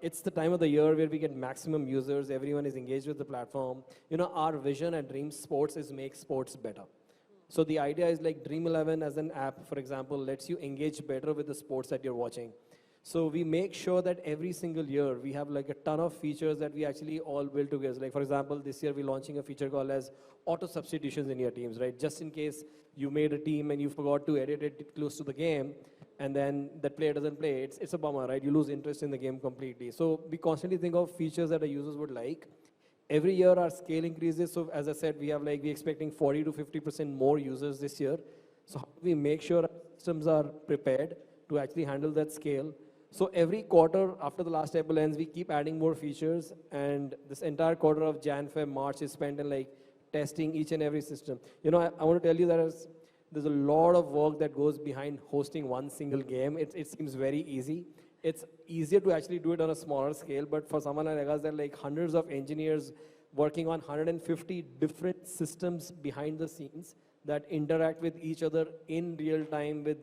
it's the time of the year where we get maximum users. Everyone is engaged with the platform. Our vision at Dream Sports is make sports better. So the idea is like Dream 11 as an app, for example, lets you engage better with the sports that you're watching. So we make sure that every single year we have like a ton of features that we actually all build together. Like for example, this year we're launching a feature called as auto substitutions in your teams, right? Just in case you made a team and you forgot to edit it close to the game, and then that player doesn't play, it's a bummer, right? You lose interest in the game completely. So we constantly think of features that our users would like. Every year our scale increases. So as I said, we're expecting 40 to 50% more users this year. So how do we make sure our systems are prepared to actually handle that scale? So every quarter after the last Apple ends, we keep adding more features, and this entire quarter of Jan, Feb, March is spent in testing each and every system. I want to tell you that there's a lot of work that goes behind hosting one single game. It seems very easy. It's easier to actually do it on a smaller scale, but for someone like us, there are hundreds of engineers working on 150 different systems behind the scenes that interact with each other in real time with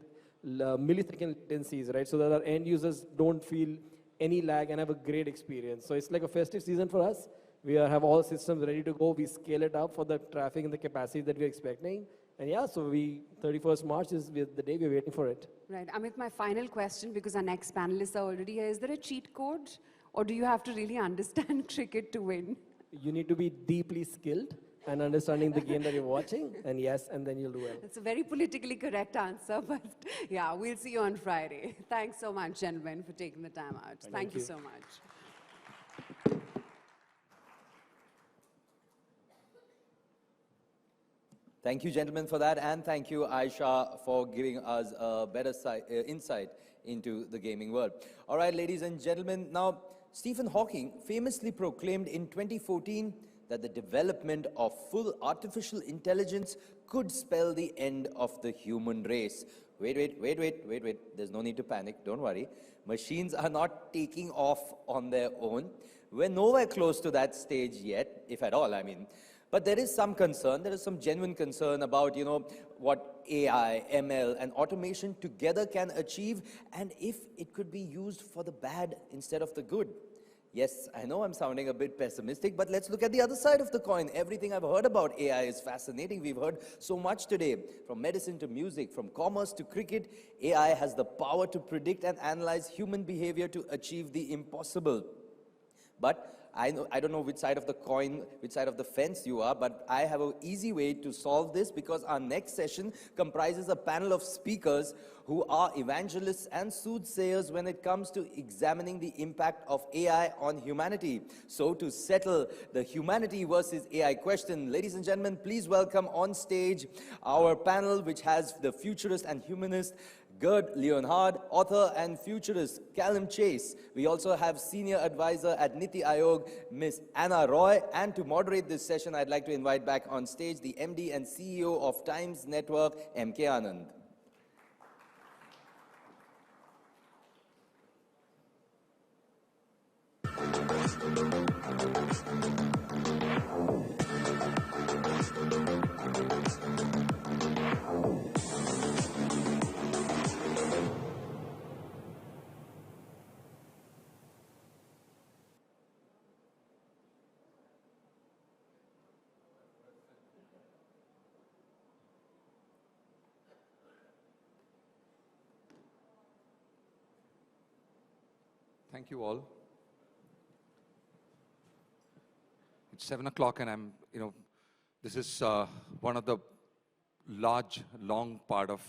millisecond latencies, right? So that our end users don't feel any lag and have a great experience. So it's like a festive season for us. We have all systems ready to go. We scale it up for the traffic and the capacity that we're expecting. And yeah, so 31st March is the day we're waiting for it. Right. Amit, my final question, because our next panelists are already here. Is there a cheat code? Or do you have to really understand cricket to win? You need to be deeply skilled and understanding the game that you're watching. And yes, and then you'll do well. It's a very politically correct answer, but yeah, we'll see you on Friday. Thanks so much, gentlemen, for taking the time out. Thank you so much. Thank you, gentlemen, for that, and thank you, Aisha, for giving us a better insight into the gaming world. All right, ladies and gentlemen, now, Stephen Hawking famously proclaimed in 2014 that the development of full artificial intelligence could spell the end of the human race. Wait, there's no need to panic, don't worry. Machines are not taking off on their own. We're nowhere close to that stage yet, if at all, I mean. But there is some concern, there is some genuine concern about, what AI, ML, and automation together can achieve, and if it could be used for the bad instead of the good. Yes, I know I'm sounding a bit pessimistic, but let's look at the other side of the coin. Everything I've heard about AI is fascinating. We've heard so much today, from medicine to music, from commerce to cricket. AI has the power to predict and analyze human behavior to achieve the impossible. But I don't know which side of the coin, which side of the fence you are, but I have an easy way to solve this, because our next session comprises a panel of speakers who are evangelists and soothsayers when it comes to examining the impact of AI on humanity. So to settle the humanity versus AI question, ladies and gentlemen, please welcome on stage our panel, which has the futurist and humanist Gerd Leonhard, author and futurist Callum Chase. We also have senior advisor at Niti Aayog, Ms. Anna Roy. And to moderate this session, I'd like to invite back on stage the MD and CEO of Times Network, M.K. Anand. Thank you all. It's 7 o'clock and this is one of the long part of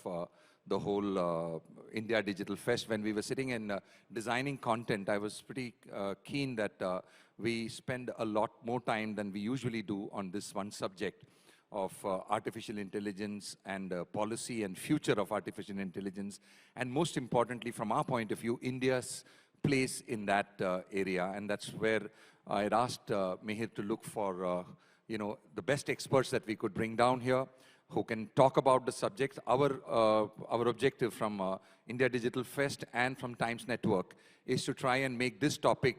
the whole India Digital Fest. When we were sitting and designing content, I was pretty keen that we spend a lot more time than we usually do on this one subject of artificial intelligence and policy and future of artificial intelligence. And most importantly, from our point of view, India's place in that area. And that's where I had asked Mihir to look for the best experts that we could bring down here who can talk about the subject. Our objective from India Digital Fest and from Times Network is to try and make this topic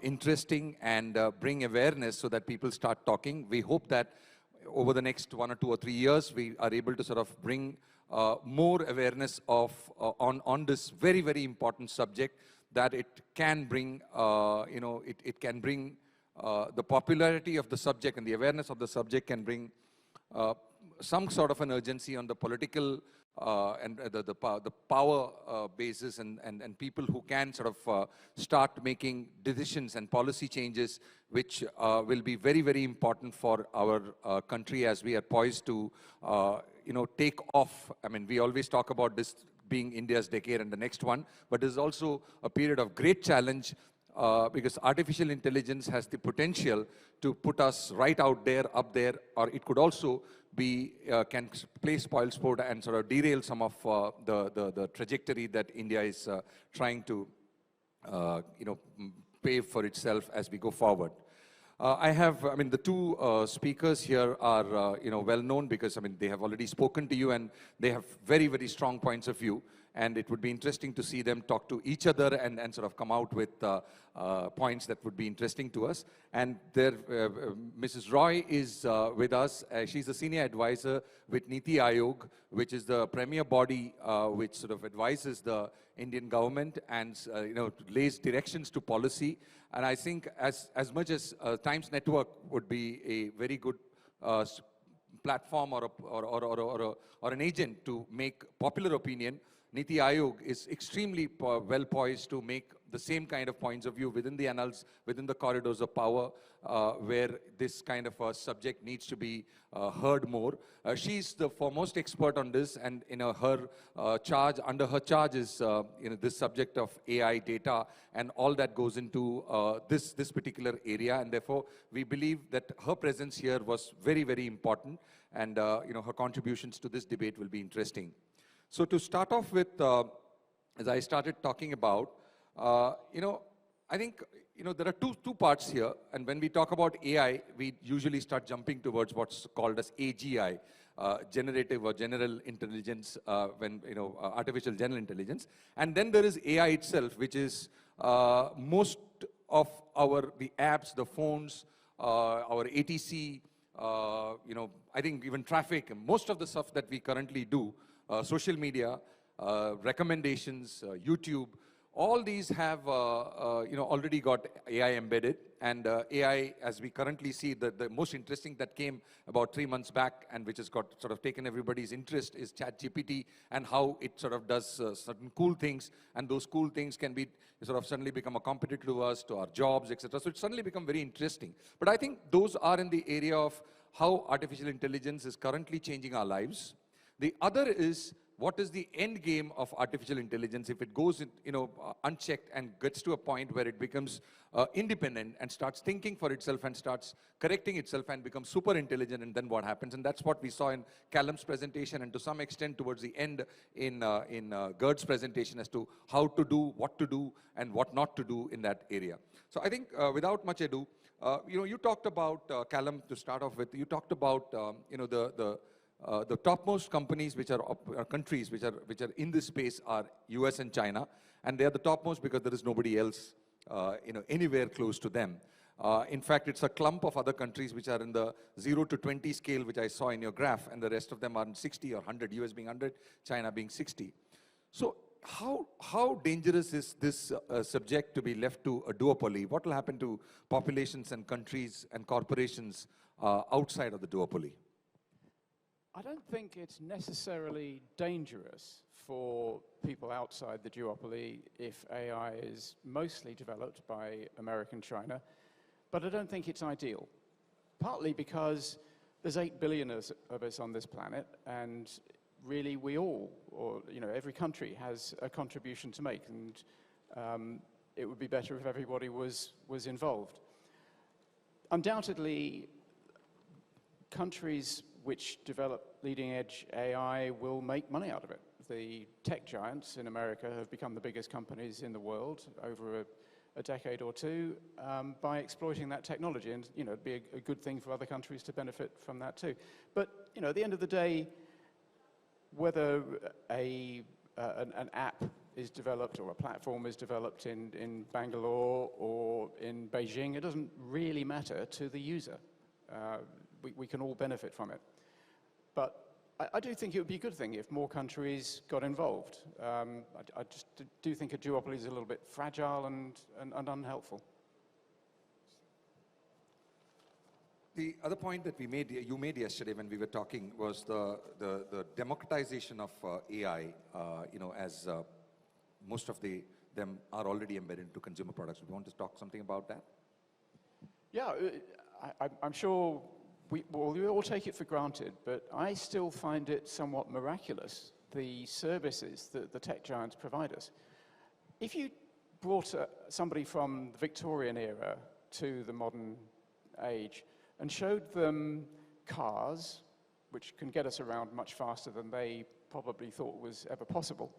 interesting and bring awareness so that people start talking. We hope that over the next 1 or 2 or 3 years, we are able to sort of bring more awareness of on this very, very important subject, that it can bring, it can bring the popularity of the subject and the awareness of the subject can bring some sort of an urgency on the political and the power basis and people who can sort of start making decisions and policy changes which will be very, very important for our country as we are poised to, take off. I mean, we always talk about this being India's decade and the next one, but there's also a period of great challenge because artificial intelligence has the potential to put us right out there, up there, or it could also be, can play spoilsport and sort of derail some of the trajectory that India is trying to, pave for itself as we go forward. The two speakers here are, well known because, they have already spoken to you and they have very, very strong points of view. And it would be interesting to see them talk to each other and sort of come out with points that would be interesting to us. And there, Mrs. Roy is with us. She's a senior advisor with Niti Aayog, which is the premier body which sort of advises the Indian government and lays directions to policy. And I think as much as Times Network would be a very good platform or an agent to make popular opinion, Niti Aayog is extremely well poised to make the same kind of points of view within the annals, within the corridors of power, where this kind of a subject needs to be heard more. She's the foremost expert on this, and under her charge is this subject of AI data and all that goes into this particular area, and therefore we believe that her presence here was very, very important, and her contributions to this debate will be interesting. So to start off with, as I started talking about, I think there are two parts here, and when we talk about AI, we usually start jumping towards what's called as AGI, generative or general intelligence, artificial general intelligence, and then there is AI itself, which is most of the apps, the phones, our ATC, I think even traffic, most of the stuff that we currently do. Social media, recommendations, YouTube, all these have already got AI embedded, and AI, as we currently see, the most interesting that came about 3 months back and which has got sort of taken everybody's interest is ChatGPT and how it sort of does certain cool things, and those cool things can be sort of suddenly become a competitor to us, to our jobs, etc. So it's suddenly become very interesting. But I think those are in the area of how artificial intelligence is currently changing our lives. The other is, what is the end game of artificial intelligence if it goes unchecked and gets to a point where it becomes independent and starts thinking for itself and starts correcting itself and becomes super intelligent, and then what happens? And that's what we saw in Callum's presentation, and to some extent towards the end in Gerd's presentation as to how to do, what to do, and what not to do in that area. So I think without much ado, you talked about, Callum, to start off with, you talked about the topmost companies which are countries which are in this space are US and China, and they are the topmost because there is nobody else anywhere close to them. In fact, it's a clump of other countries which are in the 0 to 20 scale, which I saw in your graph, and the rest of them are in 60 or 100, US being 100, China being 60. So how dangerous is this subject to be left to a duopoly? What will happen to populations and countries and corporations outside of the duopoly? I don't think it's necessarily dangerous for people outside the duopoly if AI is mostly developed by America and China, but I don't think it's ideal. Partly because there's 8 billion of us on this planet, and really we all, or every country has a contribution to make, and it would be better if everybody was involved. Undoubtedly, countries which develop leading-edge AI will make money out of it. The tech giants in America have become the biggest companies in the world over a decade or two by exploiting that technology, and it'd be a good thing for other countries to benefit from that too. But at the end of the day, whether an app is developed or a platform is developed in Bangalore or in Beijing, it doesn't really matter to the user. We can all benefit from it. But I do think it would be a good thing if more countries got involved. I just do think a duopoly is a little bit fragile and unhelpful. The other point that you made yesterday when we were talking was the democratization of AI, as most of them are already embedded into consumer products. Do you want to talk something about that? Yeah, I'm sure we all take it for granted, but I still find it somewhat miraculous, the services that the tech giants provide us. If you brought somebody from the Victorian era to the modern age and showed them cars, which can get us around much faster than they probably thought was ever possible,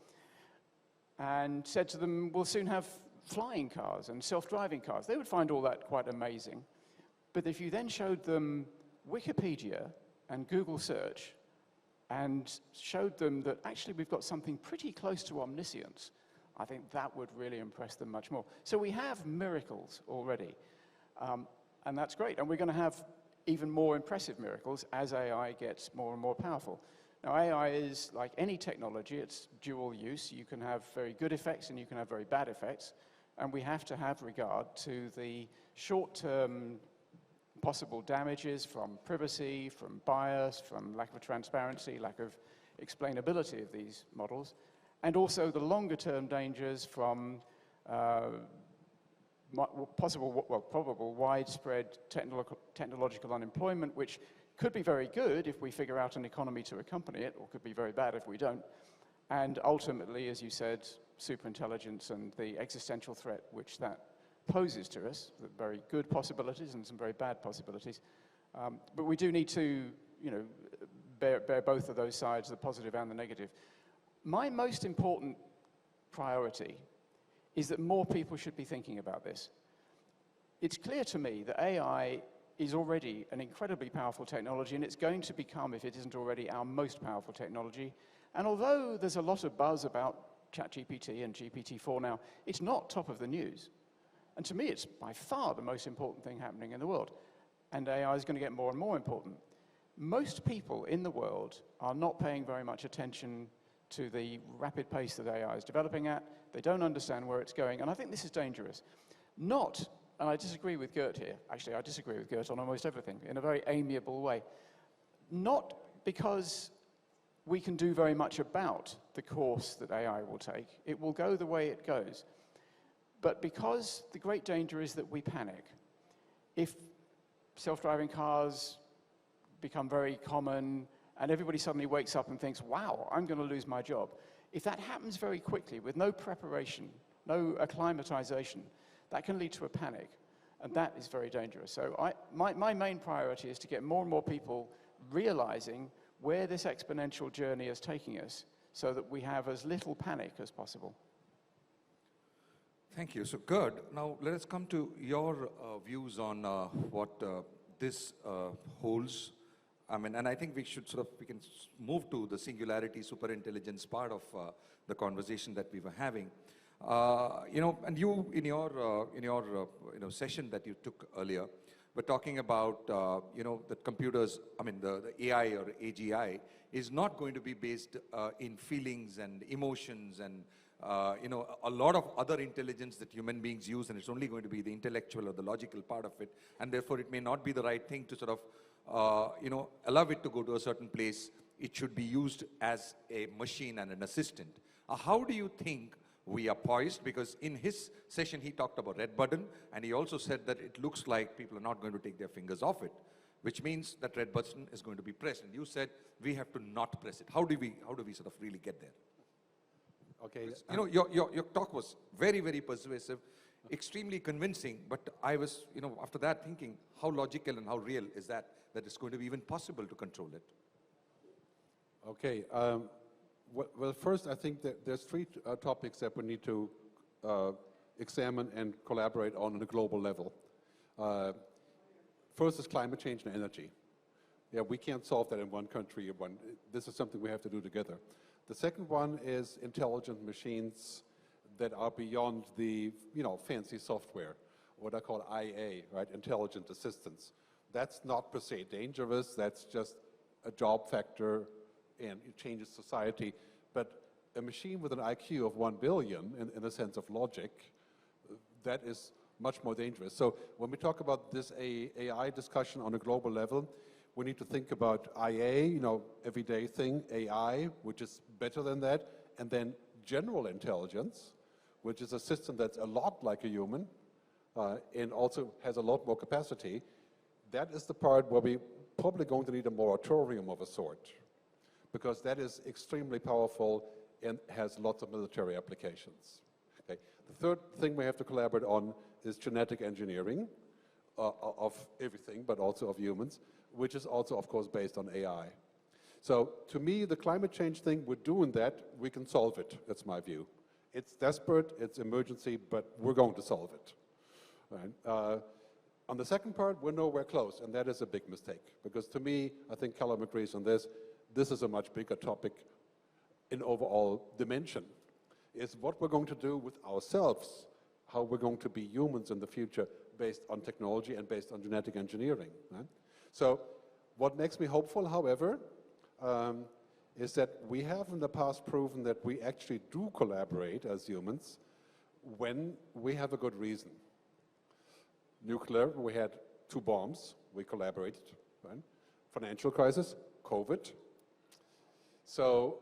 and said to them, we'll soon have flying cars and self-driving cars, they would find all that quite amazing. But if you then showed them Wikipedia and Google search, and showed them that actually we've got something pretty close to omniscience, I think that would really impress them much more. So we have miracles already, and that's great. And we're going to have even more impressive miracles as AI gets more and more powerful. Now, AI is like any technology, it's dual use. You can have very good effects and you can have very bad effects, and we have to have regard to the short-term possible damages from privacy, from bias, from lack of transparency, lack of explainability of these models, and also the longer-term dangers from probable widespread technological unemployment, which could be very good if we figure out an economy to accompany it, or could be very bad if we don't. And ultimately, as you said, superintelligence and the existential threat which that poses to us, the very good possibilities and some very bad possibilities. But we do need to, bear both of those sides, the positive and the negative. My most important priority is that more people should be thinking about this. It's clear to me that AI is already an incredibly powerful technology, and it's going to become, if it isn't already, our most powerful technology. And although there's a lot of buzz about ChatGPT and GPT-4 now, it's not top of the news. And to me, it's by far the most important thing happening in the world. And AI is going to get more and more important. Most people in the world are not paying very much attention to the rapid pace that AI is developing at. They don't understand where it's going, and I think this is dangerous. Not, and I disagree with Gert here, actually I disagree with Gert on almost everything, in a very amiable way. Not because we can do very much about the course that AI will take. It will go the way it goes. But because the great danger is that we panic. If self-driving cars become very common, and everybody suddenly wakes up and thinks, wow, I'm going to lose my job. If that happens very quickly with no preparation, no acclimatization, that can lead to a panic, and that is very dangerous. So my main priority is to get more and more people realizing where this exponential journey is taking us so that we have as little panic as possible. Thank you. So, Gerd, now let us come to your views on what this holds. I mean, and I think we can move to the singularity, superintelligence part of the conversation that we were having. And you, in your session that you took earlier, were talking about, that computers, the AI or AGI is not going to be based in feelings and emotions and a lot of other intelligence that human beings use, and it's only going to be the intellectual or the logical part of it, and therefore it may not be the right thing to allow it to go to a certain place. It should be used as a machine and an assistant. How do you think we are poised? Because in his session, he talked about red button, and he also said that it looks like people are not going to take their fingers off it, which means that red button is going to be pressed. And you said we have to not press it. How do we really get there? Okay. Your talk was very, very persuasive, extremely convincing, but I was, after that thinking, how logical and how real is that it's going to be even possible to control it? Okay. Well, first, I think that there's three topics that we need to examine and collaborate on a global level. First is climate change and energy. Yeah, we can't solve that in one country. This is something we have to do together. The second one is intelligent machines that are beyond the fancy software, what I call IA, right? Intelligent assistants. That's not per se dangerous. That's just a job factor, and it changes society. But a machine with an IQ of 1 billion, in the sense of logic, that is much more dangerous. So when we talk about this AI discussion on a global level, we need to think about IA, everyday thing, AI, which is better than that, and then general intelligence, which is a system that's a lot like a human, and also has a lot more capacity. That is the part where we're probably going to need a moratorium of a sort, because that is extremely powerful and has lots of military applications. Okay. The third thing we have to collaborate on is genetic engineering of everything, but also of humans, which is also, of course, based on AI. So to me, the climate change thing, we're doing that, we can solve it. That's my view. It's desperate, it's emergency, but we're going to solve it. Right? On the second part, we're nowhere close, and that is a big mistake. Because to me, I think Callum agrees on this, this is a much bigger topic in overall dimension, is what we're going to do with ourselves, how we're going to be humans in the future based on technology and based on genetic engineering. Right? So what makes me hopeful, however, is that we have in the past proven that we actually do collaborate as humans when we have a good reason. Nuclear, we had 2 bombs, we collaborated. Right? Financial crisis, COVID. So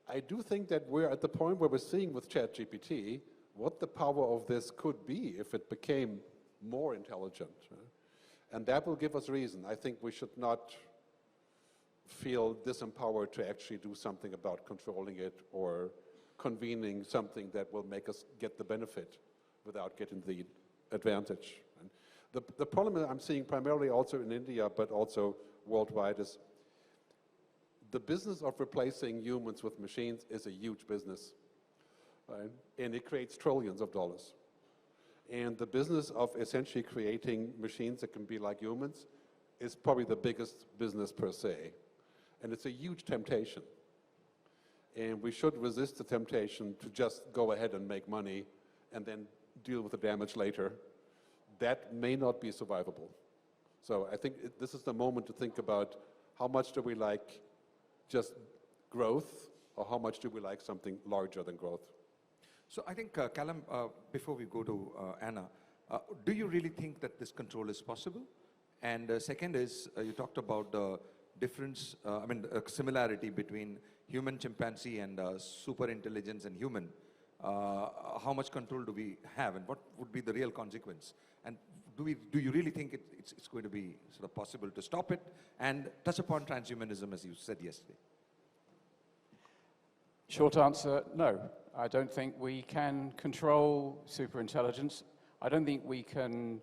I do think that we're at the point where we're seeing with ChatGPT what the power of this could be if it became more intelligent. Right? And that will give us reason. I think we should not feel disempowered to actually do something about controlling it or convening something that will make us get the benefit without getting the advantage. And the problem that I'm seeing primarily also in India, but also worldwide, is the business of replacing humans with machines is a huge business, right? And it creates trillions of dollars. And the business of essentially creating machines that can be like humans is probably the biggest business per se. And it's a huge temptation. And we should resist the temptation to just go ahead and make money and then deal with the damage later. That may not be survivable. So I think this is the moment to think about how much do we like just growth, or how much do we like something larger than growth? So I think, Callum, before we go to Anna, do you really think that this control is possible? And second is, you talked about the difference, similarity between human, chimpanzee, and super intelligence and human. How much control do we have, and what would be the real consequence? And do you really think it's going to be sort of possible to stop it? And touch upon transhumanism, as you said yesterday. Short answer, no. I don't think we can control superintelligence. I don't think we can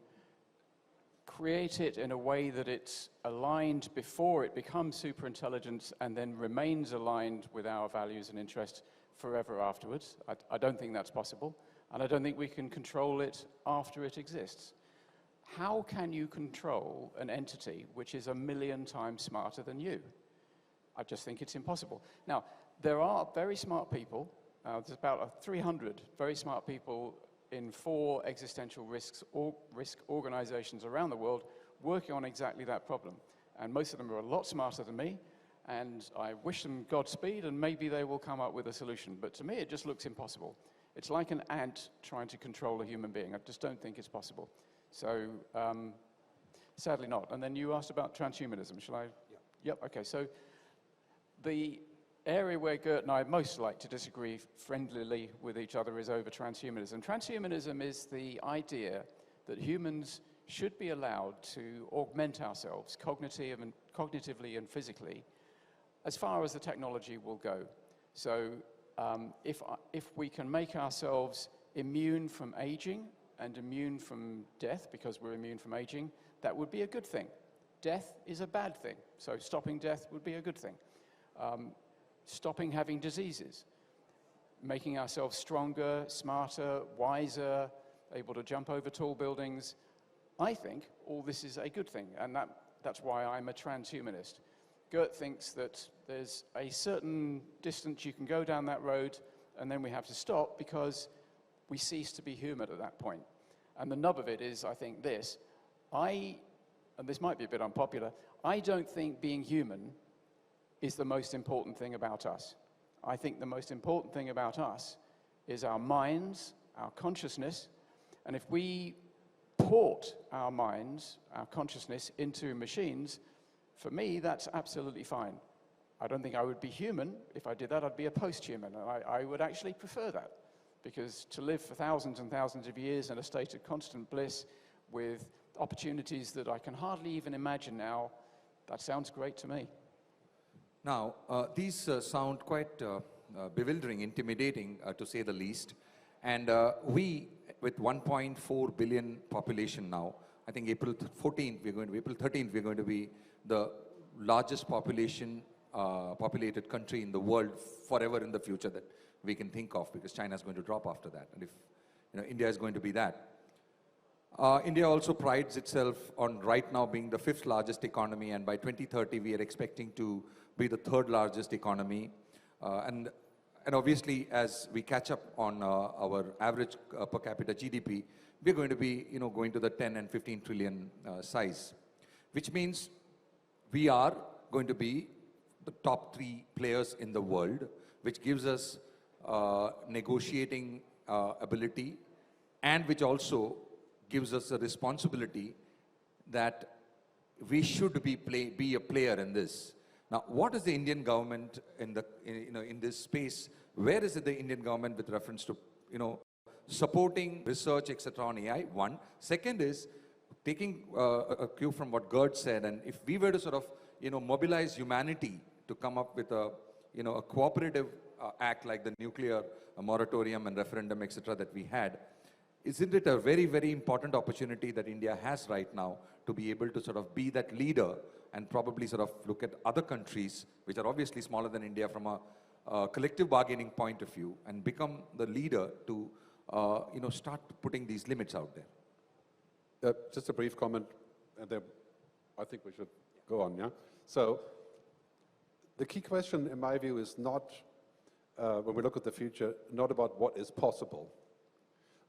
create it in a way that it's aligned before it becomes superintelligence and then remains aligned with our values and interests forever afterwards. I don't think that's possible. And I don't think we can control it after it exists. How can you control an entity which is 1,000,000 times smarter than you? I just think it's impossible. Now, there are very smart people. There's about 300 very smart people in 4 existential risk organizations around the world working on exactly that problem. And most of them are a lot smarter than me. And I wish them Godspeed, and maybe they will come up with a solution. But to me, it just looks impossible. It's like an ant trying to control a human being. I just don't think it's possible. So, sadly not. And then you asked about transhumanism. Shall I? Yeah. Yep, okay. So the area where Gert and I most like to disagree friendlily with each other is over transhumanism. Transhumanism is the idea that humans should be allowed to augment ourselves cognitively and physically as far as the technology will go. So if we can make ourselves immune from aging and immune from death because we're immune from aging, that would be a good thing. Death is a bad thing, so stopping death would be a good thing. Stopping having diseases, making ourselves stronger, smarter, wiser, able to jump over tall buildings. I think all this is a good thing, and that's why I'm a transhumanist. Gert thinks that there's a certain distance you can go down that road, and then we have to stop because we cease to be human at that point. And the nub of it is, I think, this. And this might be a bit unpopular, I don't think being human is the most important thing about us. I think the most important thing about us is our minds, our consciousness, and if we port our minds, our consciousness into machines, for me, that's absolutely fine. I don't think I would be human. If I did that, I'd be a post-human, and I would actually prefer that, because to live for thousands and thousands of years in a state of constant bliss with opportunities that I can hardly even imagine now, that sounds great to me. Now, these sound quite bewildering, intimidating, to say the least. And we, with 1.4 billion population now, I think April 13th, we're going to be the largest populated country in the world forever in the future that we can think of, because China is going to drop after that. And if India is going to be that. India also prides itself on right now being the 5th largest economy, and by 2030 we are expecting to be the third largest economy. And obviously, as we catch up on our average per capita GDP, we're going to be, going to the 10 and 15 trillion size, which means we are going to be the top 3 players in the world, which gives us negotiating ability, and which also gives us a responsibility that we should be a player in this. Now, what is the Indian government in this space? Where is it the Indian government with reference to, supporting research, etc. on AI? One. Second is taking a cue from what Gerd said, and if we were to sort of, mobilize humanity to come up with a cooperative act like the nuclear moratorium and referendum, etc. that we had, isn't it a very, very important opportunity that India has right now to be able to sort of be that leader and probably sort of look at other countries, which are obviously smaller than India from a collective bargaining point of view, and become the leader to, start putting these limits out there? Just a brief comment, and then I think we should go on, yeah? So, the key question, in my view, is not, when we look at the future, not about what is possible.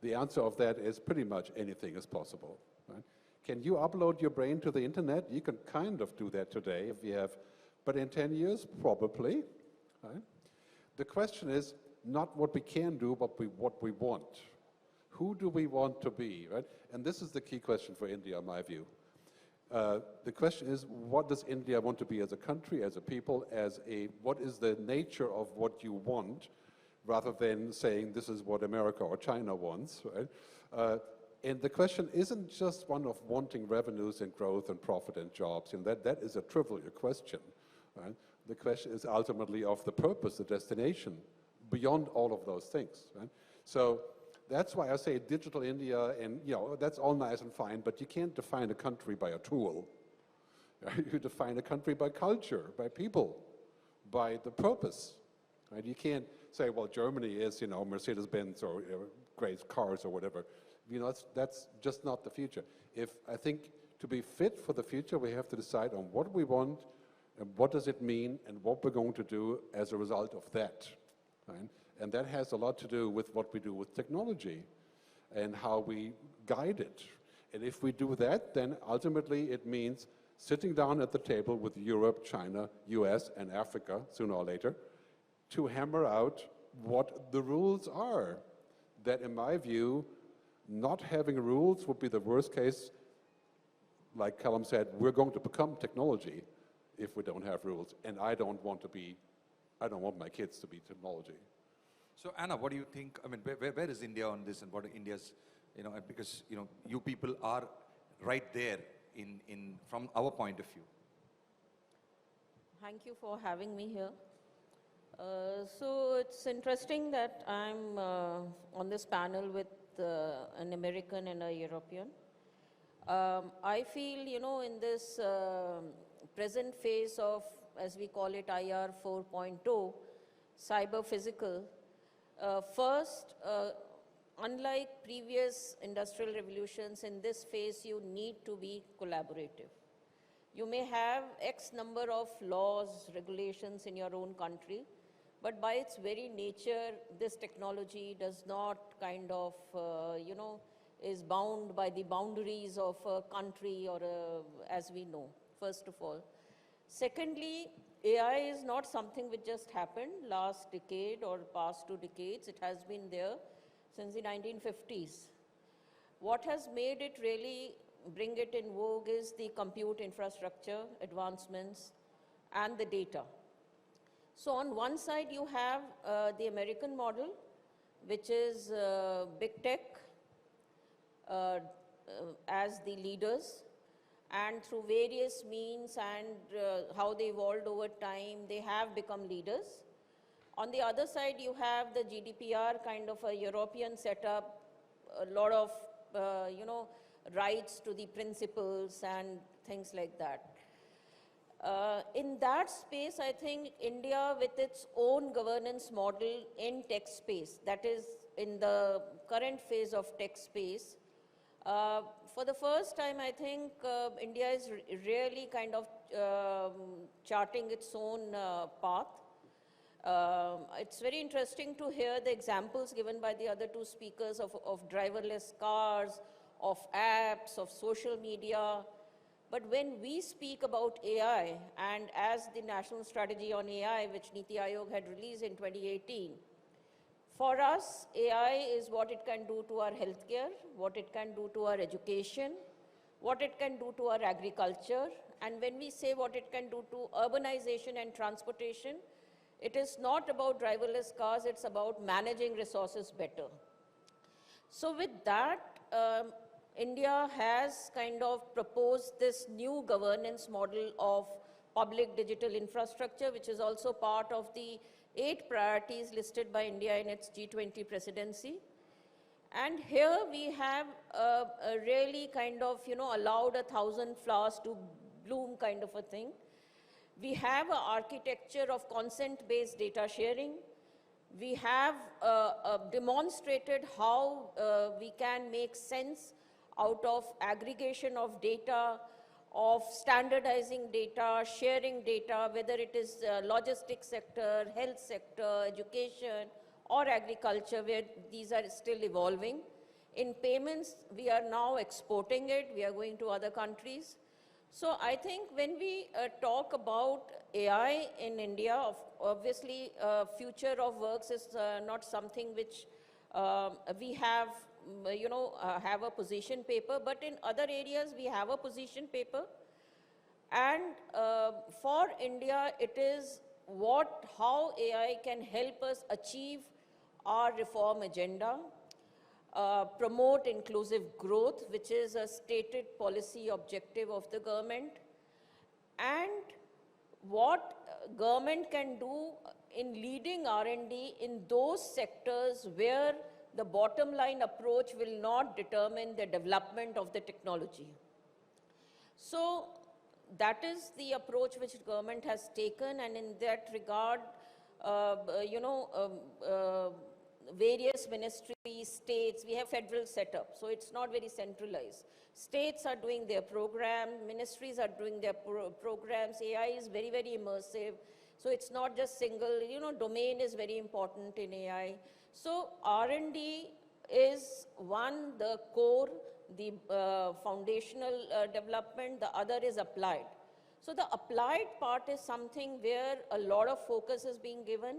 The answer of that is pretty much anything is possible. Right? Can you upload your brain to the internet? You can kind of do that today if you have, but in 10 years, probably. Right? The question is not what we can do, but what we want. Who do we want to be? Right? And this is the key question for India, in my view. The question is, what does India want to be as a country, as a people, what is the nature of what you want, rather than saying this is what America or China wants, right? And the question isn't just one of wanting revenues and growth and profit and jobs, and that is a trivial question, right? The question is ultimately of the purpose, the destination, beyond all of those things, right? So that's why I say digital India, and that's all nice and fine, but you can't define a country by a tool. You define a country by culture, by people, by the purpose, right? You can't say, well, Germany is, Mercedes-Benz or great cars or whatever. That's just not the future. I think to be fit for the future, we have to decide on what we want and what does it mean and what we're going to do as a result of that, right? And that has a lot to do with what we do with technology and how we guide it. And if we do that, then ultimately it means sitting down at the table with Europe, China, US, and Africa, sooner or later, to hammer out what the rules are. That, in my view, not having rules would be the worst case. Like Callum said, we're going to become technology if we don't have rules. And I don't want my kids to be technology. So Anna, what do you think? I mean, where is India on this, and what are India's, because, you people are right there from our point of view. Thank you for having me here. So it's interesting that I'm on this panel with an American and a European. I feel, in this present phase of, as we call it, IR 4.0, cyber-physical, first, unlike previous industrial revolutions, in this phase you need to be collaborative. You may have X number of laws, regulations in your own country, but by its very nature, this technology does not kind of, is bound by the boundaries of a country or as we know, first of all. Secondly, AI is not something which just happened last decade or past 2 decades. It has been there since the 1950s. What has made it really bring it in vogue is the compute infrastructure advancements and the data. So on one side you have the American model, which is big tech as the leaders, and through various means and how they evolved over time, they have become leaders. On the other side, you have the GDPR kind of a European setup, a lot of, rights to the principles and things like that. In that space, I think India, with its own governance model in tech space, that is in the current phase of tech space, For the first time, I think India is really kind of charting its own path. It's very interesting to hear the examples given by the other two speakers of driverless cars, of apps, of social media. But when we speak about AI, and as the National Strategy on AI, which Niti Aayog had released in 2018, for us, AI is what it can do to our healthcare, what it can do to our education, what it can do to our agriculture. And when we say what it can do to urbanization and transportation, it is not about driverless cars, it's about managing resources better. So with that, India has kind of proposed this new governance model of public digital infrastructure, which is also part of the 8 priorities listed by India in its G20 presidency. And here we have really kind of, allowed 1,000 flowers to bloom kind of a thing. We have an architecture of consent-based data sharing. We have demonstrated how we can make sense out of aggregation of data, of standardizing data, sharing data, whether it is logistics sector, health sector, education, or agriculture, where these are still evolving. In payments, we are now exporting it. We are going to other countries. So I think when we talk about AI in India, obviously future of works is not something which we have, have a position paper, but in other areas we have a position paper. And for India, it is how AI can help us achieve our reform agenda, promote inclusive growth, which is a stated policy objective of the government, and what government can do in leading R&D in those sectors where the bottom line approach will not determine the development of the technology. So that is the approach which government has taken, and in that regard, various ministries, states, we have federal setup, so it's not very centralized. States are doing their program, ministries are doing their programs. AI is very, very immersive. So it's not just single, domain is very important in AI. So R&D is one, the core, the foundational development, the other is applied. So the applied part is something where a lot of focus is being given,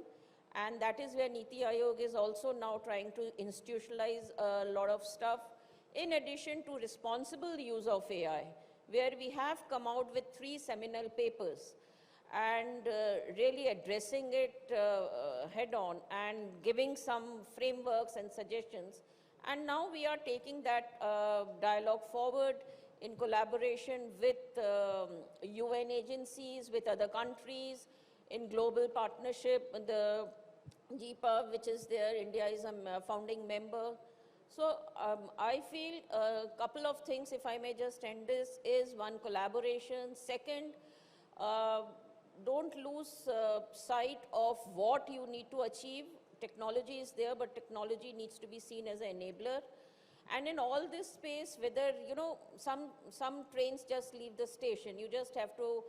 and that is where Niti Aayog is also now trying to institutionalize a lot of stuff, in addition to responsible use of AI, where we have come out with 3 seminal papers and really addressing it head on and giving some frameworks and suggestions. And now we are taking that dialogue forward in collaboration with UN agencies, with other countries, in global partnership, the GPA, which is there, India is a founding member. So I feel a couple of things, if I may just end this, is one, collaboration. Second, don't lose sight of what you need to achieve. Technology is there, but technology needs to be seen as an enabler. And in all this space, whether, some trains just leave the station, you just have to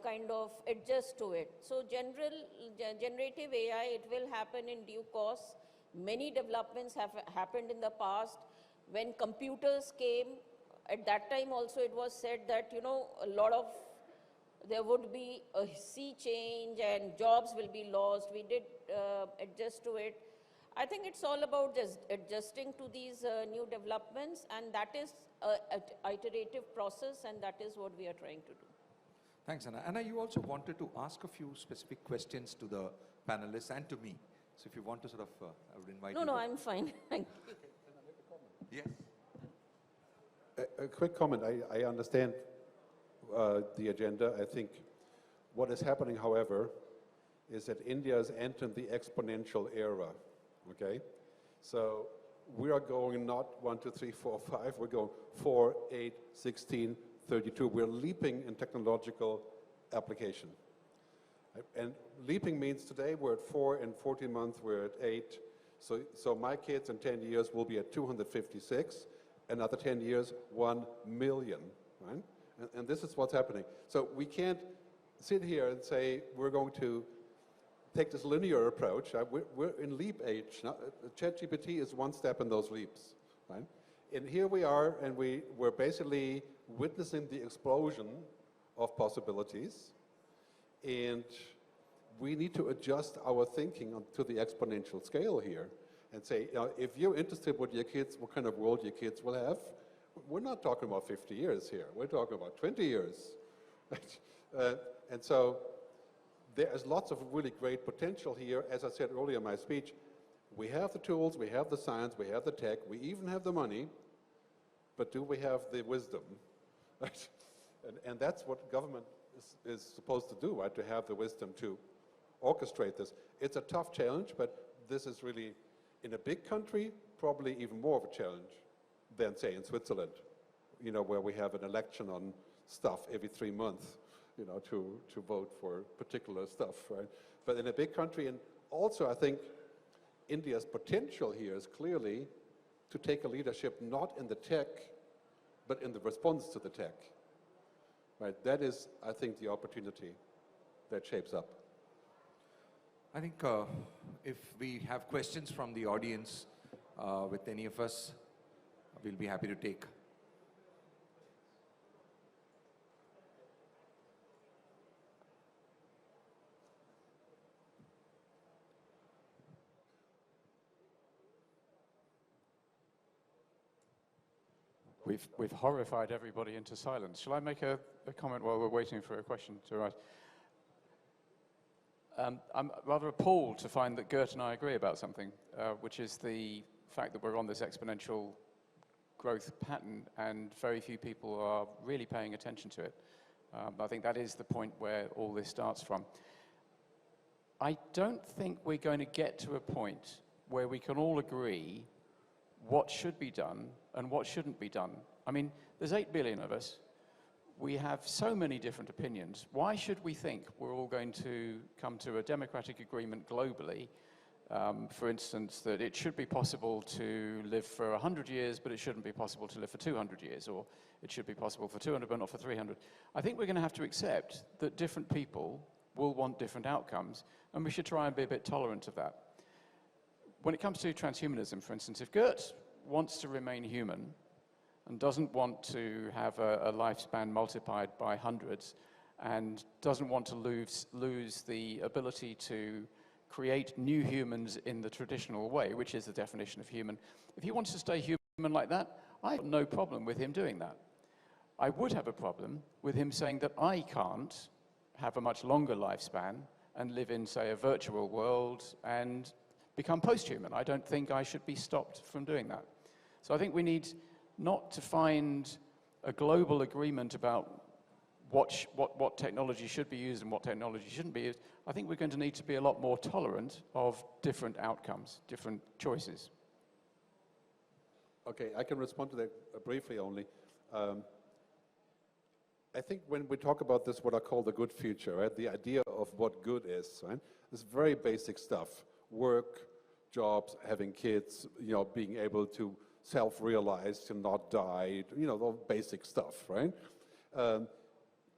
kind of adjust to it. So generative AI, it will happen in due course. Many developments have happened in the past. When computers came, at that time also it was said that, there would be a sea change and jobs will be lost. We did adjust to it. I think it's all about just adjusting to these new developments, and that is an iterative process, and that is what we are trying to do. Thanks, Anna. Anna, you also wanted to ask a few specific questions to the panelists and to me. So if you want to sort of, I would invite you. No, I'm fine. Thank you. Yes. A quick comment. I understand the agenda. I think what is happening, however, is that India has entered the exponential era, okay? So we are going not 1, 2, 3, 4, 5, we're going 4, 8, 16, 32. We're leaping in technological application. And leaping means today we're at 4, in 14 months we're at 8. So my kids in 10 years will be at 256, Another 10 years, 1 million, right? And this is what's happening. So we can't sit here and say we're going to take this linear approach. We're in leap age. Now, ChatGPT is one step in those leaps, right? And here we are, and we're basically witnessing the explosion of possibilities. And we need to adjust our thinking to the exponential scale here and say, you know, if you're interested with your kids, what kind of world your kids will have, we're not talking about 50 years here. We're talking about 20 years. And so there's lots of really great potential here. As I said earlier in my speech, we have the tools, we have the science, we have the tech, we even have the money, but do we have the wisdom? Right? And that's what government is supposed to do, right? To have the wisdom to orchestrate this. It's a tough challenge, but this is really, in a big country, probably even more of a challenge than, say, in Switzerland, you know, where we have an election on stuff every 3 months, you know, to vote for particular stuff, right? But in a big country, and also I think India's potential here is clearly to take a leadership not in the tech, but in the response to the tech, right? That is, I think, the opportunity that shapes up. I think if we have questions from the audience with any of us, we'll be happy to take. We've horrified everybody into silence. Shall I make a comment while we're waiting for a question to arise? I'm rather appalled to find that Gert and I agree about something, which is the fact that we're on this exponential growth pattern and very few people are really paying attention to it. I think that is the point where all this starts from. I don't think we're going to get to a point where we can all agree what should be done and what shouldn't be done. I mean, there's 8 billion of us. We have so many different opinions. Why should we think we're all going to come to a democratic agreement globally, for instance, that it should be possible to live for 100 years, but it shouldn't be possible to live for 200 years, or it should be possible for 200, but not for 300. I think we're going to have to accept that different people will want different outcomes, and we should try and be a bit tolerant of that. When it comes to transhumanism, for instance, if Gert wants to remain human and doesn't want to have a lifespan multiplied by hundreds and doesn't want to lose the ability to create new humans in the traditional way, which is the definition of human, if he wants to stay human like that, I have no problem with him doing that. I would have a problem with him saying that I can't have a much longer lifespan and live in, say, a virtual world and become post-human. I don't think I should be stopped from doing that. So I think we need not to find a global agreement about what technology should be used and what technology shouldn't be used. I think we're going to need to be a lot more tolerant of different outcomes, different choices. Okay, I can respond to that briefly only. I think when we talk about this, what I call the good future, right? The idea of what good is, right? This very basic stuff. Work, jobs, having kids, you know, being able to self-realize, to not die, you know, the basic stuff, right?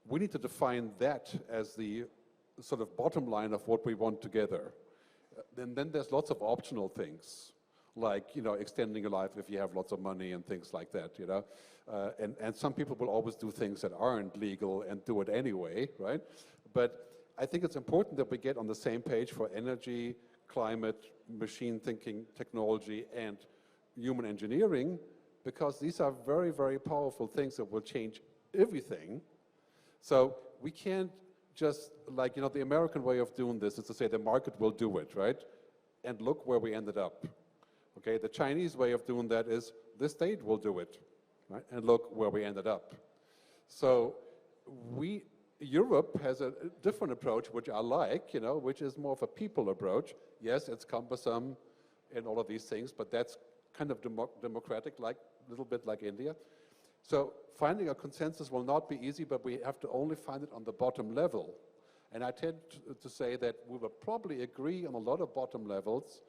We need to define that as the sort of bottom line of what we want together. And then there's lots of optional things, like, you know, extending your life if you have lots of money and things like that, you know. And some people will always do things that aren't legal and do it anyway, right? But I think it's important that we get on the same page for energy, climate, machine thinking, technology, and human engineering, because these are very, very powerful things that will change everything. So we can't just, like, you know, the American way of doing this is to say the market will do it, right? And look where we ended up. Okay, the Chinese way of doing that is the state will do it, right? And look where we ended up. So Europe has a different approach, which I like, you know, which is more of a people approach. Yes, it's cumbersome and all of these things, but that's kind of democratic, like a little bit like India. So finding a consensus will not be easy, but we have to only find it on the bottom level. And I tend to say that we will probably agree on a lot of bottom levels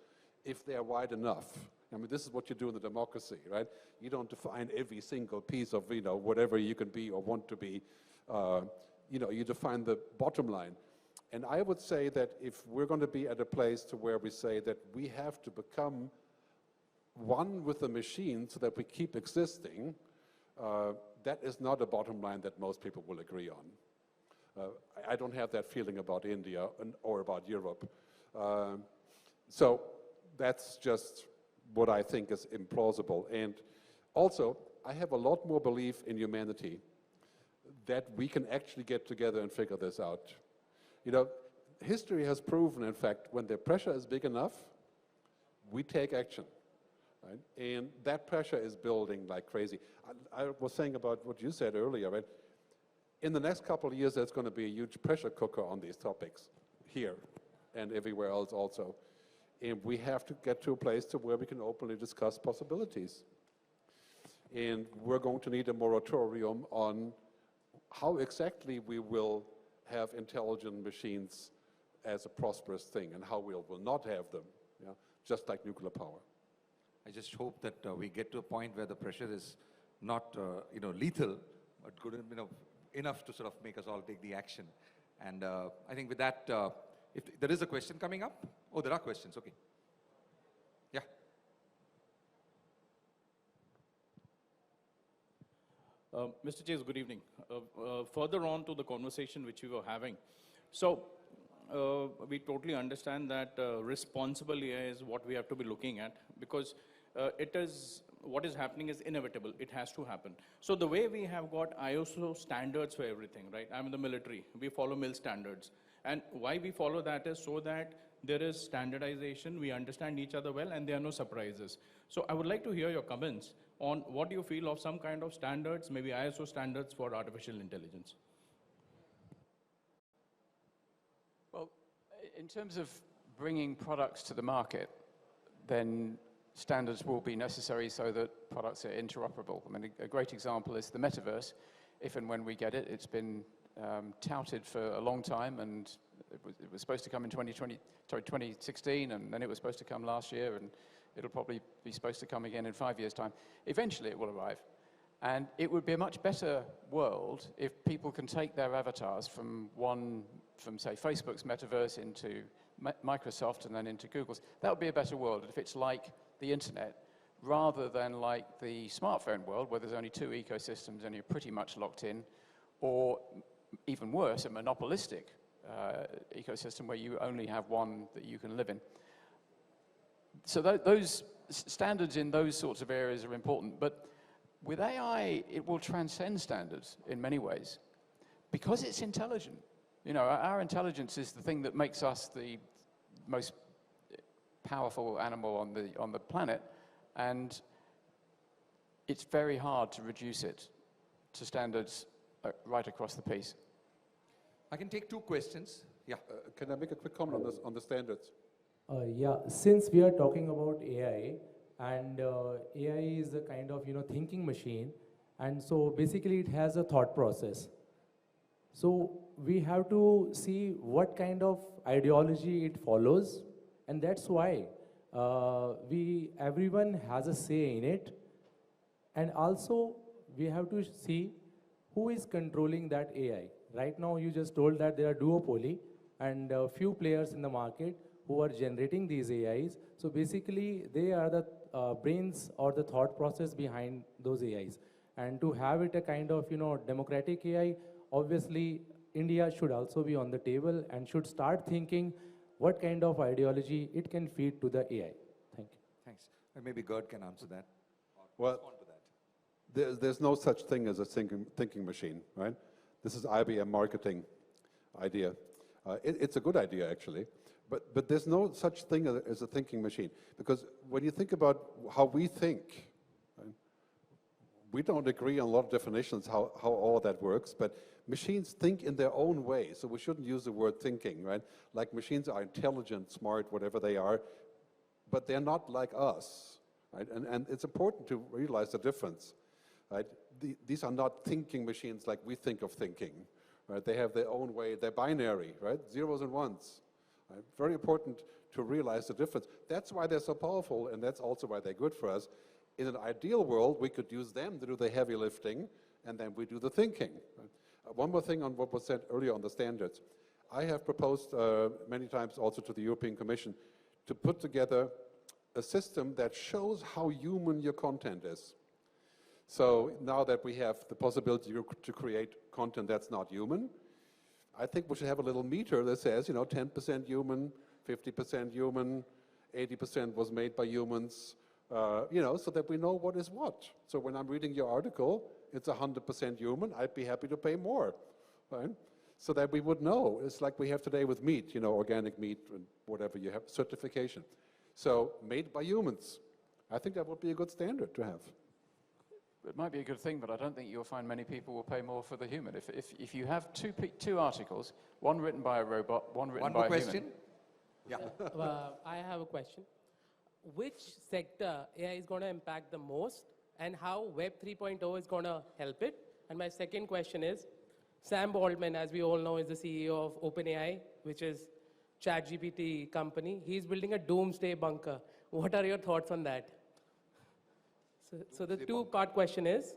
if they are wide enough. I mean, this is what you do in the democracy, right? You don't define every single piece of, whatever you can be or want to be. You define the bottom line. And I would say that if we're going to be at a place to where we say that we have to become one with the machine so that we keep existing, that is not a bottom line that most people will agree on. I don't have that feeling about India or about Europe. So that's just what I think is implausible. And also, I have a lot more belief in humanity that we can actually get together and figure this out. History has proven, in fact, when the pressure is big enough, we take action. Right? And that pressure is building like crazy. I was saying about what you said earlier, right? In the next couple of years, there's going to be a huge pressure cooker on these topics here and everywhere else also. And we have to get to a place to where we can openly discuss possibilities. And we're going to need a moratorium on how exactly we will have intelligent machines as a prosperous thing and how we will not have them, just like nuclear power. I just hope that we get to a point where the pressure is not, lethal, but good, enough to sort of make us all take the action. And I think with that, if there is a question coming up. Oh, there are questions. Okay. Yeah. Mr. Chase, good evening. Further on to the conversation which we were having. So we totally understand that responsible AI is what we have to be looking at, because what is happening is inevitable. It has to happen. So the way we have got ISO standards for everything, right? I'm in the military. We follow MIL standards. And why we follow that is so that there is standardization, we understand each other well, and there are no surprises. So I would like to hear your comments on what you feel of some kind of standards, maybe ISO standards for artificial intelligence. Well, in terms of bringing products to the market, then standards will be necessary so that products are interoperable. I mean, a great example is the metaverse. If and when we get it, it's been touted for a long time, and it was supposed to come in 2016, and then it was supposed to come last year, and it'll probably be supposed to come again in 5 years' time. Eventually it will arrive. And it would be a much better world if people can take their avatars from say, Facebook's metaverse into Microsoft and then into Google's. That would be a better world if it's like the internet, rather than like the smartphone world, where there's only two ecosystems and you're pretty much locked in, or even worse, a monopolistic ecosystem where you only have one that you can live in. So those standards in those sorts of areas are important. But with AI, it will transcend standards in many ways because it's intelligent. Our intelligence is the thing that makes us the most powerful animal on the planet, and it's very hard to reduce it to standards right across the piece. I can take two questions. Yeah. Can I make a quick comment on the standards? Yeah, since we are talking about AI, and AI is a kind of, thinking machine, and so basically it has a thought process. So we have to see what kind of ideology it follows, and that's why everyone has a say in it. And also we have to see who is controlling that AI. Right now you just told that there are duopoly and a few players in the market who are generating these AIs. So basically they are the brains or the thought process behind those AIs. And to have it a kind of, democratic AI, obviously India should also be on the table and should start thinking what kind of ideology it can feed to the AI. Thank you. Thanks. And maybe Gerd can answer that. Well, respond to that. there's no such thing as a thinking machine, right? This is IBM marketing idea. It's a good idea, actually. But there's no such thing as a thinking machine. Because when you think about how we think, right, we don't agree on a lot of definitions how all that works, but machines think in their own way, so we shouldn't use the word thinking, right? Like machines are intelligent, smart, whatever they are, but they're not like us, right? And it's important to realize the difference, right? These are not thinking machines like we think of thinking, right? They have their own way, they're binary, right? Zeros and ones. Right? Very important to realize the difference. That's why they're so powerful, and that's also why they're good for us. In an ideal world, we could use them to do the heavy lifting, and then we do the thinking. One more thing on what was said earlier on the standards. I have proposed many times also to the European Commission to put together a system that shows how human your content is. So now that we have the possibility to create content that's not human, I think we should have a little meter that says, 10% human, 50% human, 80% was made by humans, so that we know what is what. So when I'm reading your article, it's 100% human, I'd be happy to pay more, right? So that we would know. It's like we have today with meat, organic meat and whatever you have, certification. So made by humans. I think that would be a good standard to have. It might be a good thing, but I don't think you'll find many people will pay more for the human. If you have two articles, one written by a robot, one written by a human. One more question? Yeah. I have a question. Which sector AI is going to impact the most, and how Web 3.0 is going to help it? And my second question is, Sam Altman, as we all know, is the CEO of OpenAI, which is ChatGPT company. He's building a doomsday bunker. What are your thoughts on that? So the two-part question is,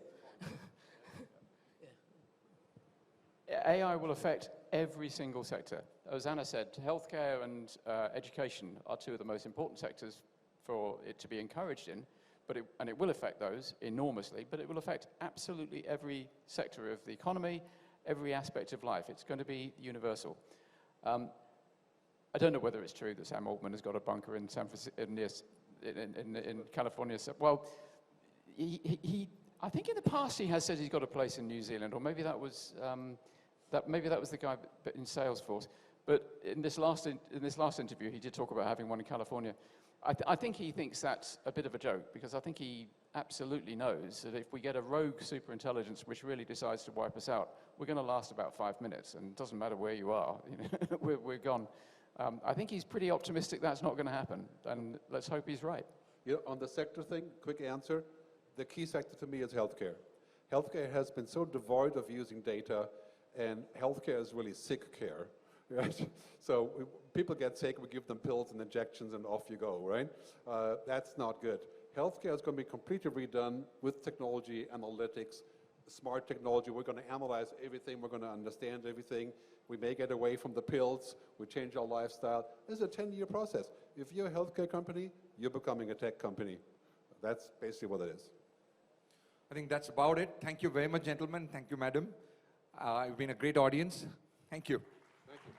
AI will affect every single sector. As Anna said, healthcare and education are two of the most important sectors for it to be encouraged in, and it will affect those enormously, but it will affect absolutely every sector of the economy, every aspect of life. It's going to be universal. I don't know whether it's true that Sam Altman has got a bunker in San Francisco, in California. Well, I think in the past he has said he's got a place in New Zealand, or maybe that was the guy in Salesforce. But in this last interview, he did talk about having one in California. I think he thinks that's a bit of a joke, because I think he absolutely knows that if we get a rogue superintelligence which really decides to wipe us out, we're going to last about 5 minutes, and it doesn't matter where you are, we're gone. I think he's pretty optimistic that's not going to happen, and let's hope he's right. On the sector thing, quick answer. The key sector to me is healthcare. Healthcare has been so devoid of using data, and healthcare is really sick care, right? So people get sick, we give them pills and injections, and off you go, right? That's not good. Healthcare is going to be completely redone with technology, analytics, smart technology. We're going to analyze everything. We're going to understand everything. We may get away from the pills. We change our lifestyle. This is a 10-year process. If you're a healthcare company, you're becoming a tech company. That's basically what it is. I think that's about it. Thank you very much, gentlemen. Thank you, madam. You've been a great audience. Thank you. Thank you.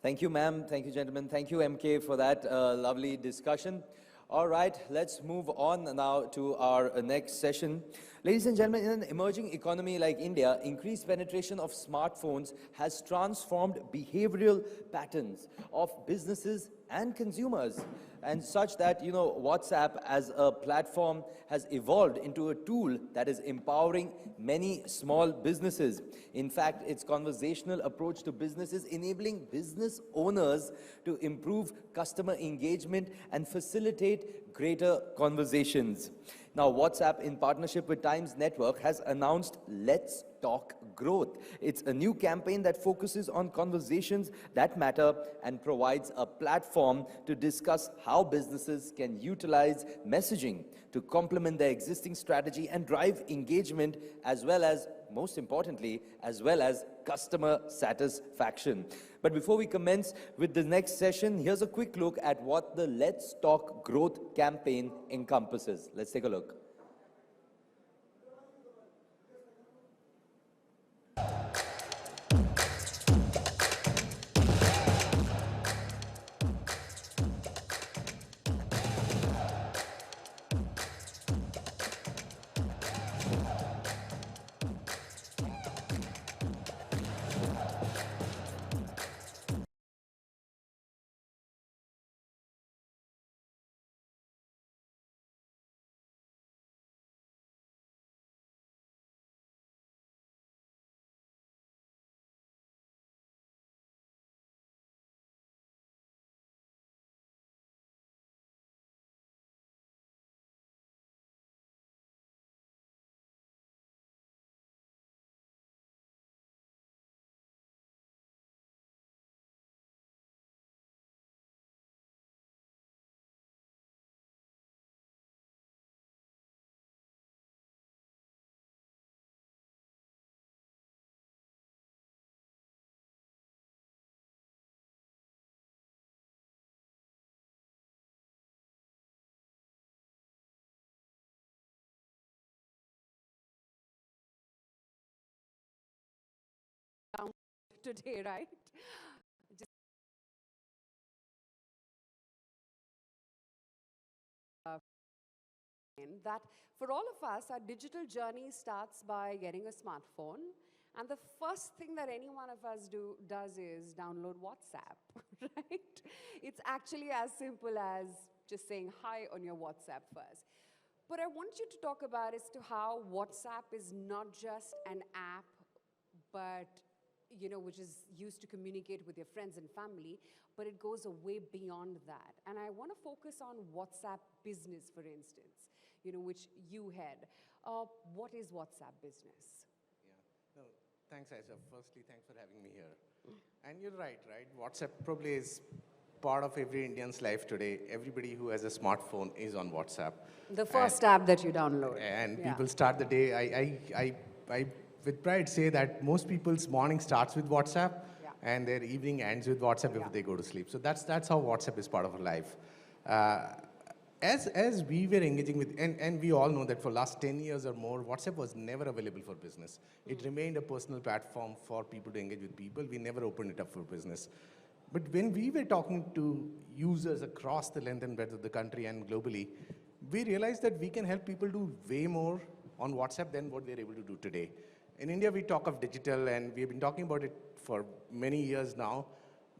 Thank you, ma'am. Thank you, gentlemen. Thank you, MK, for that lovely discussion. All right, let's move on now to our next session. Ladies and gentlemen, in an emerging economy like India, increased penetration of smartphones has transformed behavioral patterns of businesses and consumers, and such that, WhatsApp as a platform has evolved into a tool that is empowering many small businesses. In fact, its conversational approach to business is enabling business owners to improve customer engagement and facilitate greater conversations. Now, WhatsApp, in partnership with Times Network, has announced Let's Talk Growth. It's a new campaign that focuses on conversations that matter and provides a platform to discuss how businesses can utilize messaging to complement their existing strategy and drive engagement, as well as, most importantly, as well as customer satisfaction. But before we commence with the next session, here's a quick look at what the Let's Talk Growth campaign encompasses. Let's take a look. down today, right? Just, that for all of us, our digital journey starts by getting a smartphone. And the first thing that any one of us does is download WhatsApp, right? It's actually as simple as just saying hi on your WhatsApp first. But I want you to talk about as to how WhatsApp is not just an app, but which is used to communicate with your friends and family, but it goes way beyond that. And I want to focus on WhatsApp Business, for instance, which you head. What is WhatsApp Business? No, thanks, Aisha. Firstly, thanks for having me here. And you're right? WhatsApp probably is part of every Indian's life today. Everybody who has a smartphone is on WhatsApp. The first app that you download. And Yeah. people start the day. I with pride say that most people's morning starts with WhatsApp, and their evening ends with WhatsApp before they go to sleep. So that's how WhatsApp is part of our life. As we were engaging with, and we all know that for last 10 years or more, WhatsApp was never available for business. It remained a personal platform for people to engage with people. We never opened it up for business. But when we were talking to users across the length and breadth of the country and globally, we realized that we can help people do way more on WhatsApp than what they're able to do today. In India, we talk of digital, and we've been talking about it for many years now.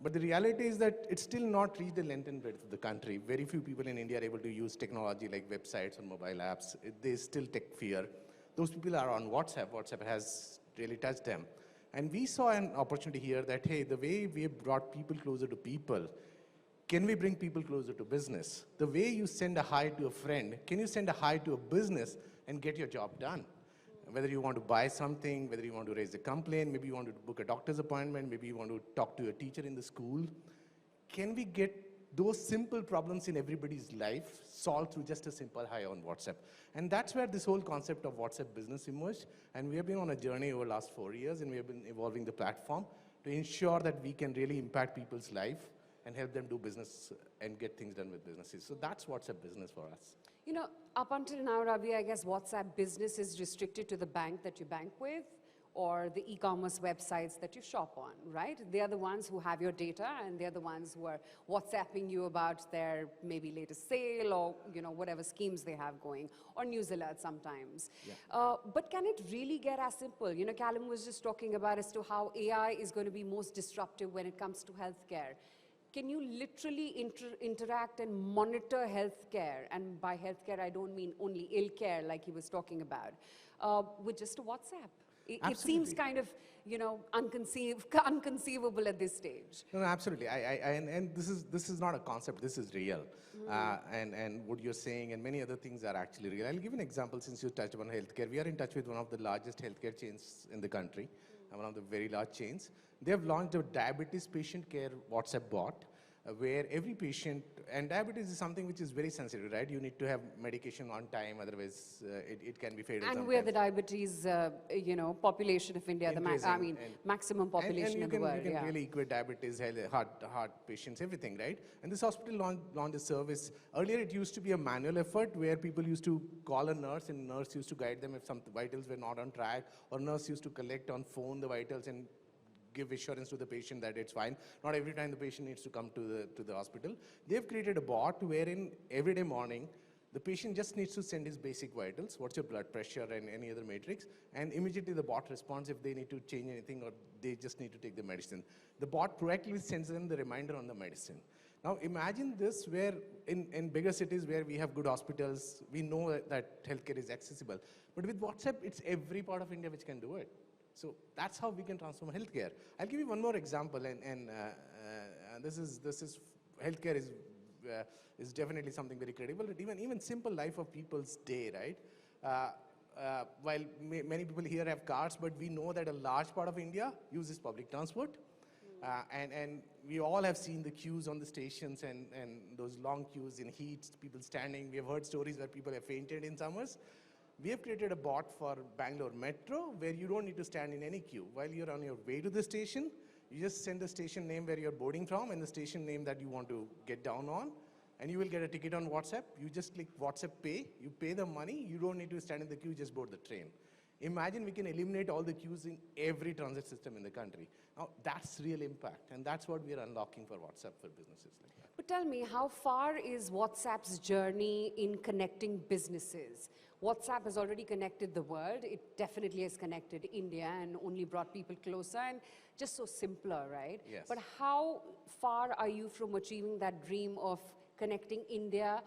But the reality is that it's still not reached the length and breadth of the country. Very few people in India are able to use technology like websites or mobile apps. There's still tech fear. Those people are on WhatsApp. WhatsApp has really touched them. And we saw an opportunity here that, hey, the way we have brought people closer to people, can we bring people closer to business? The way you send a hi to a friend, can you send a hi to a business and get your job done? Whether you want to buy something, whether you want to raise a complaint, maybe you want to book a doctor's appointment, maybe you want to talk to a teacher in the school. Can we get those simple problems in everybody's life solved through just a simple hi on WhatsApp? And that's where this whole concept of WhatsApp Business emerged. And we have been on a journey over the last 4 years, and we have been evolving the platform to ensure that we can really impact people's life and help them do business and get things done with businesses. So that's WhatsApp Business for us. Up until now, Ravi, I guess WhatsApp Business is restricted to the bank that you bank with or the e-commerce websites that you shop on, right? They are the ones who have your data, and they're the ones who are WhatsApping you about their maybe latest sale or whatever schemes they have going, or news alerts sometimes. Yeah. But can it really get as simple? Callum was just talking about as to how AI is going to be most disruptive when it comes to healthcare. Can you literally interact and monitor healthcare? And by healthcare, I don't mean only ill care like he was talking about, with just a WhatsApp. It seems kind of, unconceivable at this stage. No, absolutely. And this is not a concept. This is real. And what you're saying and many other things are actually real. I'll give an example since you touched on healthcare. We are in touch with one of the largest healthcare chains in the country, one of the very large chains. They have launched a diabetes patient care WhatsApp bot where every patient, and diabetes is something which is very sensitive, right? You need to have medication on time, otherwise it can be fatal And sometimes. we're the diabetes, population of India, maximum population of the world. You can really equate diabetes, heart patients, everything, right? And this hospital launched a service. Earlier it used to be a manual effort where people used to call a nurse, and nurse used to guide them if some vitals were not on track, or nurse used to collect on phone the vitals and give assurance to the patient that it's fine. Not every time the patient needs to come to the hospital. They've created a bot wherein every day morning, the patient just needs to send his basic vitals, what's your blood pressure and any other matrix, and immediately the bot responds if they need to change anything or they just need to take the medicine. The bot proactively sends them the reminder on the medicine. Now imagine this where in bigger cities where we have good hospitals, we know that healthcare is accessible. But with WhatsApp, it's every part of India which can do it. So that's how we can transform healthcare. I'll give you one more example, and this is healthcare is definitely something very credible. But even simple life of people's day, right? While many people here have cars, but we know that a large part of India uses public transport, and we all have seen the queues on the stations and those long queues in heat, people standing. We have heard stories where people have fainted in summers. We have created a bot for Bangalore Metro where you don't need to stand in any queue. While you're on your way to the station, you just send the station name where you're boarding from and the station name that you want to get down on, and you will get a ticket on WhatsApp. You just click WhatsApp Pay, you pay the money, you don't need to stand in the queue, just board the train. Imagine we can eliminate all the queues in every transit system in the country. Now, that's real impact, and that's what we are unlocking for WhatsApp for businesses like that. But tell me, how far is WhatsApp's journey in connecting businesses? WhatsApp has already connected the world. It definitely has connected India and only brought people closer and just so simpler, right? Yes. But how far are you from achieving that dream of connecting India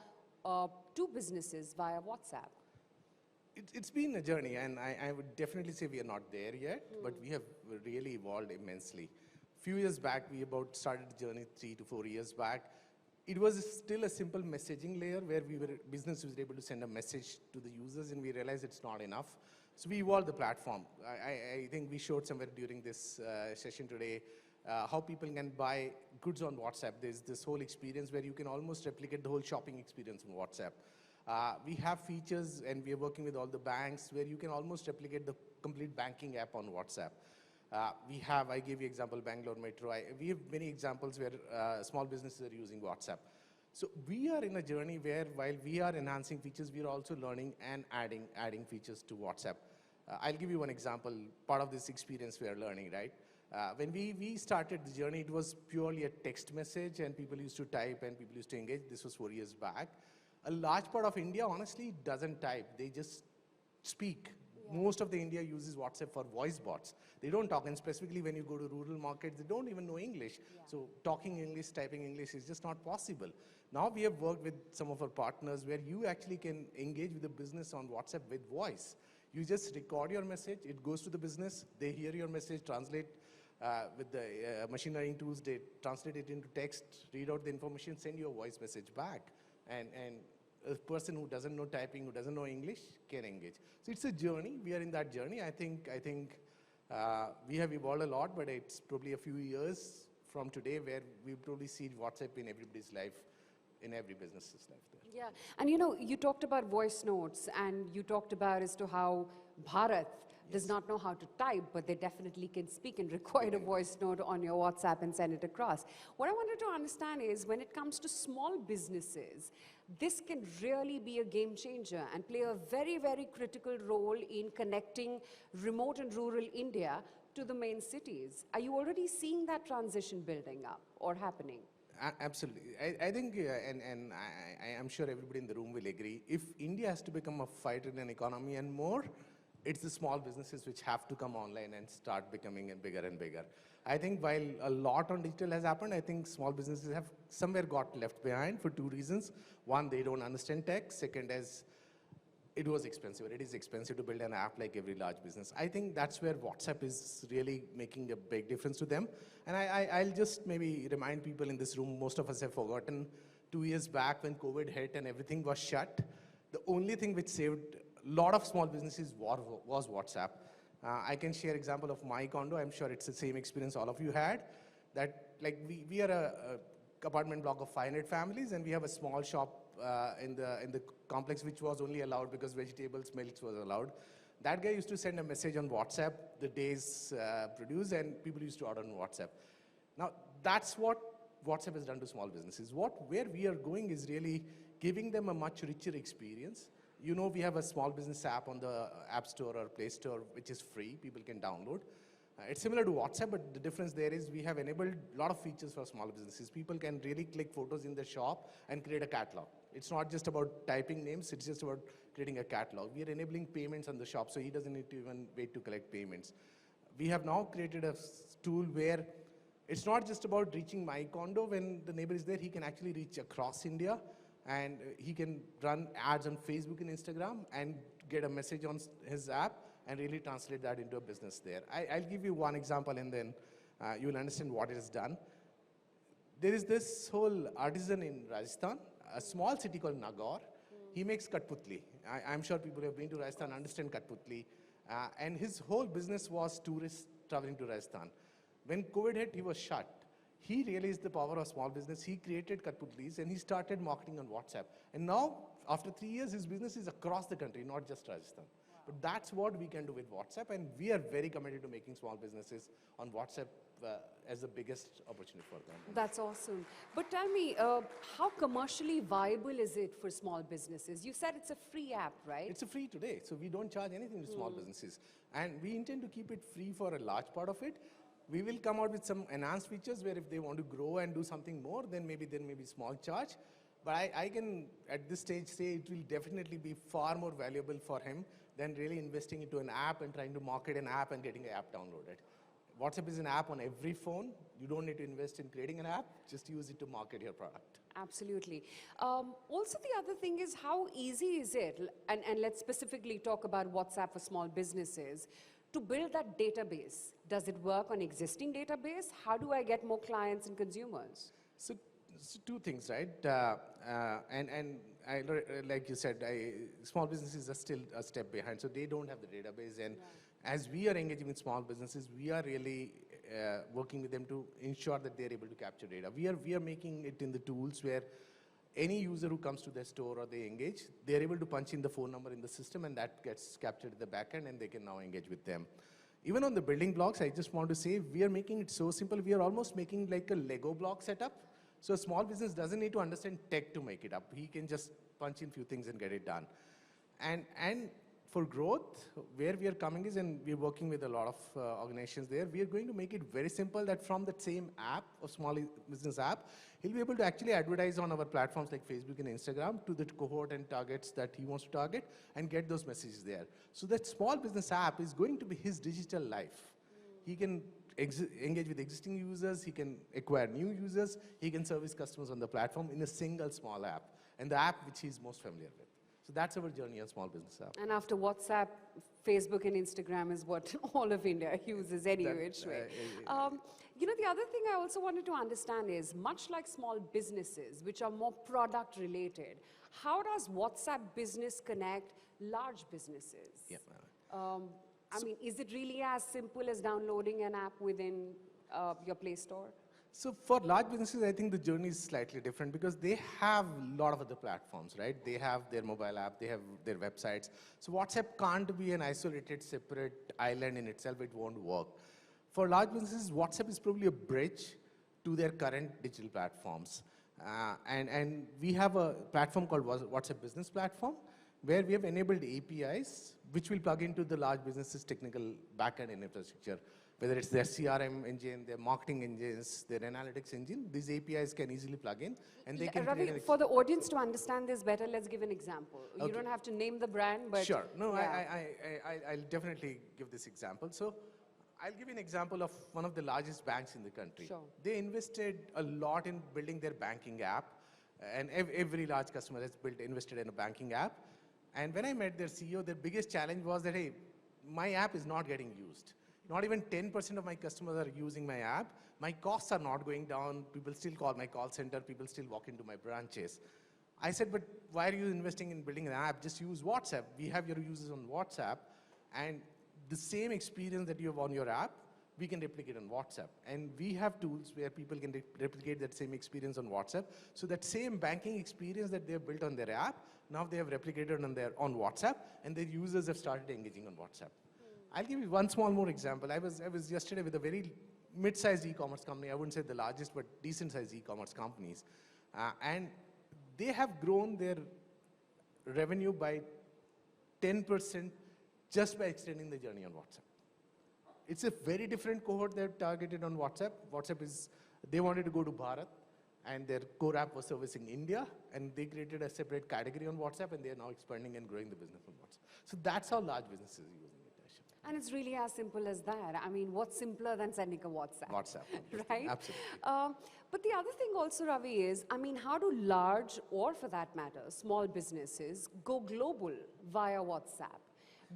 to businesses via WhatsApp? It's been a journey, and I would definitely say we are not there yet, but we have really evolved immensely. A few years back, we about started the journey 3 to 4 years back. It was still a simple messaging layer where business was able to send a message to the users, and we realized it's not enough. So we evolved the platform. I think we showed somewhere during this session today how people can buy goods on WhatsApp. There's this whole experience where you can almost replicate the whole shopping experience on WhatsApp. We have features, and we are working with all the banks, where you can almost replicate the complete banking app on WhatsApp. I gave you example, Bangalore Metro. We have many examples where small businesses are using WhatsApp. So we are in a journey where while we are enhancing features, we are also learning and adding features to WhatsApp. I'll give you one example, part of this experience we are learning, right? When we started the journey, it was purely a text message, and people used to type and people used to engage. This was 4 years back. A large part of India, honestly, doesn't type. They just speak. Most of the India uses WhatsApp for voice bots. They don't talk, and specifically when you go to rural markets, they don't even know English. So talking English, typing English is just not possible. Now we have worked with some of our partners where you actually can engage with the business on WhatsApp with voice. You just record your message, it goes to the business, they hear your message, translate with the machine learning tools, they translate it into text, read out the information, send you a voice message back. And a person who doesn't know typing, who doesn't know English, can engage. So it's a journey. We are in that journey. I think we have evolved a lot, but it's probably a few years from today where we probably see WhatsApp in everybody's life, in every business's life there. Yeah, and you talked about voice notes, and you talked about as to how Bharat does not know how to type, but they definitely can speak and record a voice note on your WhatsApp and send it across. What I wanted to understand is when it comes to small businesses, this can really be a game changer and play a very, very critical role in connecting remote and rural India to the main cities. Are you already seeing that transition building up or happening? Absolutely. I think, and I'm sure everybody in the room will agree, if India has to become a $5 trillion economy and more, it's the small businesses which have to come online and start becoming bigger and bigger. I think while a lot on digital has happened, I think small businesses have somewhere got left behind for 2 reasons. One, they don't understand tech. Second is, it was expensive. It is expensive to build an app like every large business. I think that's where WhatsApp is really making a big difference to them. And I'll just maybe remind people in this room, most of us have forgotten 2 years back when COVID hit and everything was shut. The only thing which saved a lot of small businesses was WhatsApp. I can share example of my condo. I'm sure it's the same experience all of you had. That like we are a apartment block of 500 families, and we have a small shop in the complex which was only allowed because vegetables, milks was allowed. That guy used to send a message on WhatsApp the day's produce, and people used to order on WhatsApp. Now that's what WhatsApp has done to small businesses. Where we are going is really giving them a much richer experience. You know, we have a small business app on the App Store or Play Store, which is free. People can download. It's similar to WhatsApp, but the difference there is we have enabled a lot of features for small businesses. People can really click photos in the shop and create a catalog. It's not just about typing names. It's just about creating a catalog. We are enabling payments on the shop, so he doesn't need to even wait to collect payments. We have now created a tool where it's not just about reaching my condo. When the neighbor is there, he can actually reach across India. And he can run ads on Facebook and Instagram and get a message on his app and really translate that into a business there. I'll give you one example, and then you'll understand what it has done. There is this whole artisan in Rajasthan, a small city called Nagaur. He makes Katputli. I'm sure people who have been to Rajasthan understand Katputli. And his whole business was tourists traveling to Rajasthan. When COVID hit, he was shut. He realized the power of small business. He created Katputlis, and he started marketing on WhatsApp. And now, after 3 years, his business is across the country, not just Rajasthan. Wow. But that's what we can do with WhatsApp, and we are very committed to making small businesses on WhatsApp as the biggest opportunity for them. That's awesome. But tell me, how commercially viable is it for small businesses? You said it's a free app, right? It's a free today, so we don't charge anything to small businesses. And we intend to keep it free for a large part of it. We will come out with some enhanced features where if they want to grow and do something more, then maybe there may be small charge. But I can, at this stage, say it will definitely be far more valuable for him than really investing into an app and trying to market an app and getting an app downloaded. WhatsApp is an app on every phone. You don't need to invest in creating an app. Just use it to market your product. Absolutely. Also, the other thing is, how easy is it, and let's specifically talk about WhatsApp for small businesses, to build that database? Does it work on existing database? How do I get more clients and consumers? So two things, right? Like you said, small businesses are still a step behind, so they don't have the database. And as we are engaging with small businesses, we are really working with them to ensure that they're able to capture data. We are making it in the tools where any user who comes to their store or they engage, they're able to punch in the phone number in the system, and that gets captured in the backend, and they can now engage with them. Even on the building blocks, I just want to say, we are making it so simple. We are almost making like a Lego block setup. So a small business doesn't need to understand tech to make it up. He can just punch in a few things and get it done. And for growth, where we are coming is, and we're working with a lot of organizations there, we are going to make it very simple that from that same app, or small business app, he'll be able to actually advertise on our platforms like Facebook and Instagram to the cohort and targets that he wants to target and get those messages there. So that small business app is going to be his digital life. He can engage with existing users, he can acquire new users, he can service customers on the platform in a single small app, and the app which he's most familiar with. So that's our journey on small business app. And after WhatsApp, Facebook and Instagram is what all of India uses any which way. You know, the other thing I also wanted to understand is, much like small businesses, which are more product related, how does WhatsApp Business connect large businesses? Yeah. I mean, is it really as simple as downloading an app within your Play Store? So for large businesses, I think the journey is slightly different because they have a lot of other platforms, right? They have their mobile app, they have their websites. So WhatsApp can't be an isolated, separate island in itself. It won't work. For large businesses, WhatsApp is probably a bridge to their current digital platforms. And we have a platform called WhatsApp Business Platform, where we have enabled APIs, which will plug into the large businesses' technical backend infrastructure. Whether it's their CRM engine, their marketing engines, their analytics engine, these APIs can easily plug in, and they can Ravi, for the audience to understand this better, let's give an example. Okay. You don't have to name the brand, but... Sure. No, yeah. I'll definitely give this example. So I'll give you an example of one of the largest banks in the country. Sure. They invested a lot in building their banking app, and every large customer has invested in a banking app. And when I met their CEO, their biggest challenge was that, hey, my app is not getting used. Not even 10% of my customers are using my app. My costs are not going down. People still call my call center. People still walk into my branches. I said, but why are you investing in building an app? Just use WhatsApp. We have your users on WhatsApp. And the same experience that you have on your app, we can replicate on WhatsApp. And we have tools where people can replicate that same experience on WhatsApp. So that same banking experience that they have built on their app, now they have replicated on WhatsApp, and their users have started engaging on WhatsApp. I'll give you one small more example. I was yesterday with a very mid-sized e-commerce company. I wouldn't say the largest, but decent-sized e-commerce companies. And they have grown their revenue by 10% just by extending the journey on WhatsApp. It's a very different cohort they've targeted on WhatsApp. WhatsApp is, they wanted to go to Bharat, and their core app was servicing India, and they created a separate category on WhatsApp, and they are now expanding and growing the business on WhatsApp. So that's how large businesses are using it. And it's really as simple as that. I mean, what's simpler than sending a WhatsApp? WhatsApp. Right? Absolutely. But the other thing also, Ravi, is, I mean, how do large, or for that matter, small businesses go global via WhatsApp?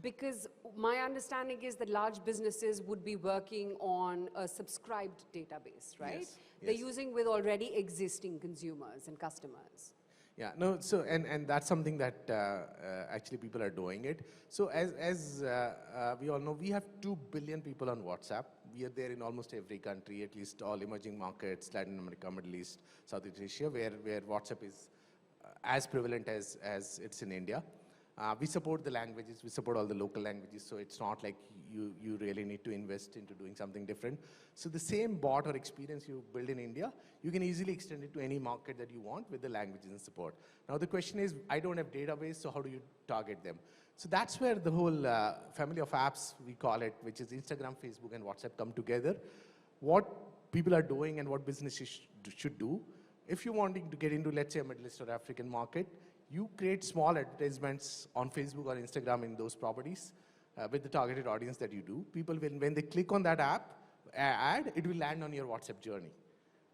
Because my understanding is that large businesses would be working on a subscribed database, right? Yes. They're Yes. using with already existing consumers and customers. Yeah, no, so, and that's something that actually people are doing it. So as we all know, we have 2 billion people on WhatsApp. We are there in almost every country, at least all emerging markets, Latin America, Middle East, Southeast Asia, where WhatsApp is as prevalent as it's in India. We support the languages, we support all the local languages, so it's not like you really need to invest into doing something different. So the same bot or experience you build in India, you can easily extend it to any market that you want with the languages and support. Now the question is, I don't have database, so how do you target them? So that's where the whole family of apps, we call it, which is Instagram, Facebook, and WhatsApp come together. What people are doing and what businesses should do. If you're wanting to get into, let's say, a Middle East or African market, you create small advertisements on Facebook or Instagram in those properties with the targeted audience that you do. People will, when they click on that ad, it will land on your WhatsApp journey.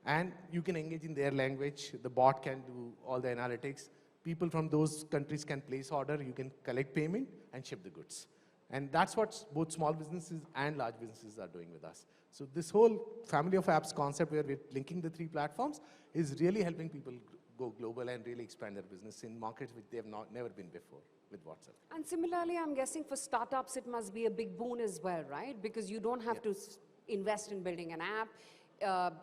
And you can engage in their language. The bot can do all the analytics. People from those countries can place order. You can collect payment and ship the goods. And that's what both small businesses and large businesses are doing with us. So this whole family of apps concept where we're linking the 3 platforms is really helping people go global and really expand their business in markets which they have never been before with WhatsApp. And similarly, I'm guessing for startups, it must be a big boon as well, right? Because you don't have to invest in building an app,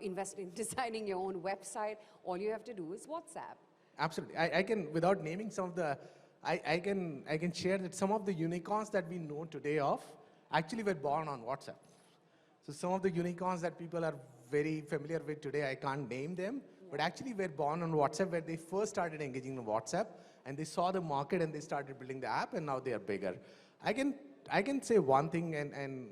invest in designing your own website. All you have to do is WhatsApp. Absolutely. I can, without naming some of the, I can share that some of the unicorns that we know today of actually were born on WhatsApp. So some of the unicorns that people are very familiar with today, I can't name them, but actually were born on WhatsApp where they first started engaging on WhatsApp and they saw the market and they started building the app and now they are bigger. I can say one thing and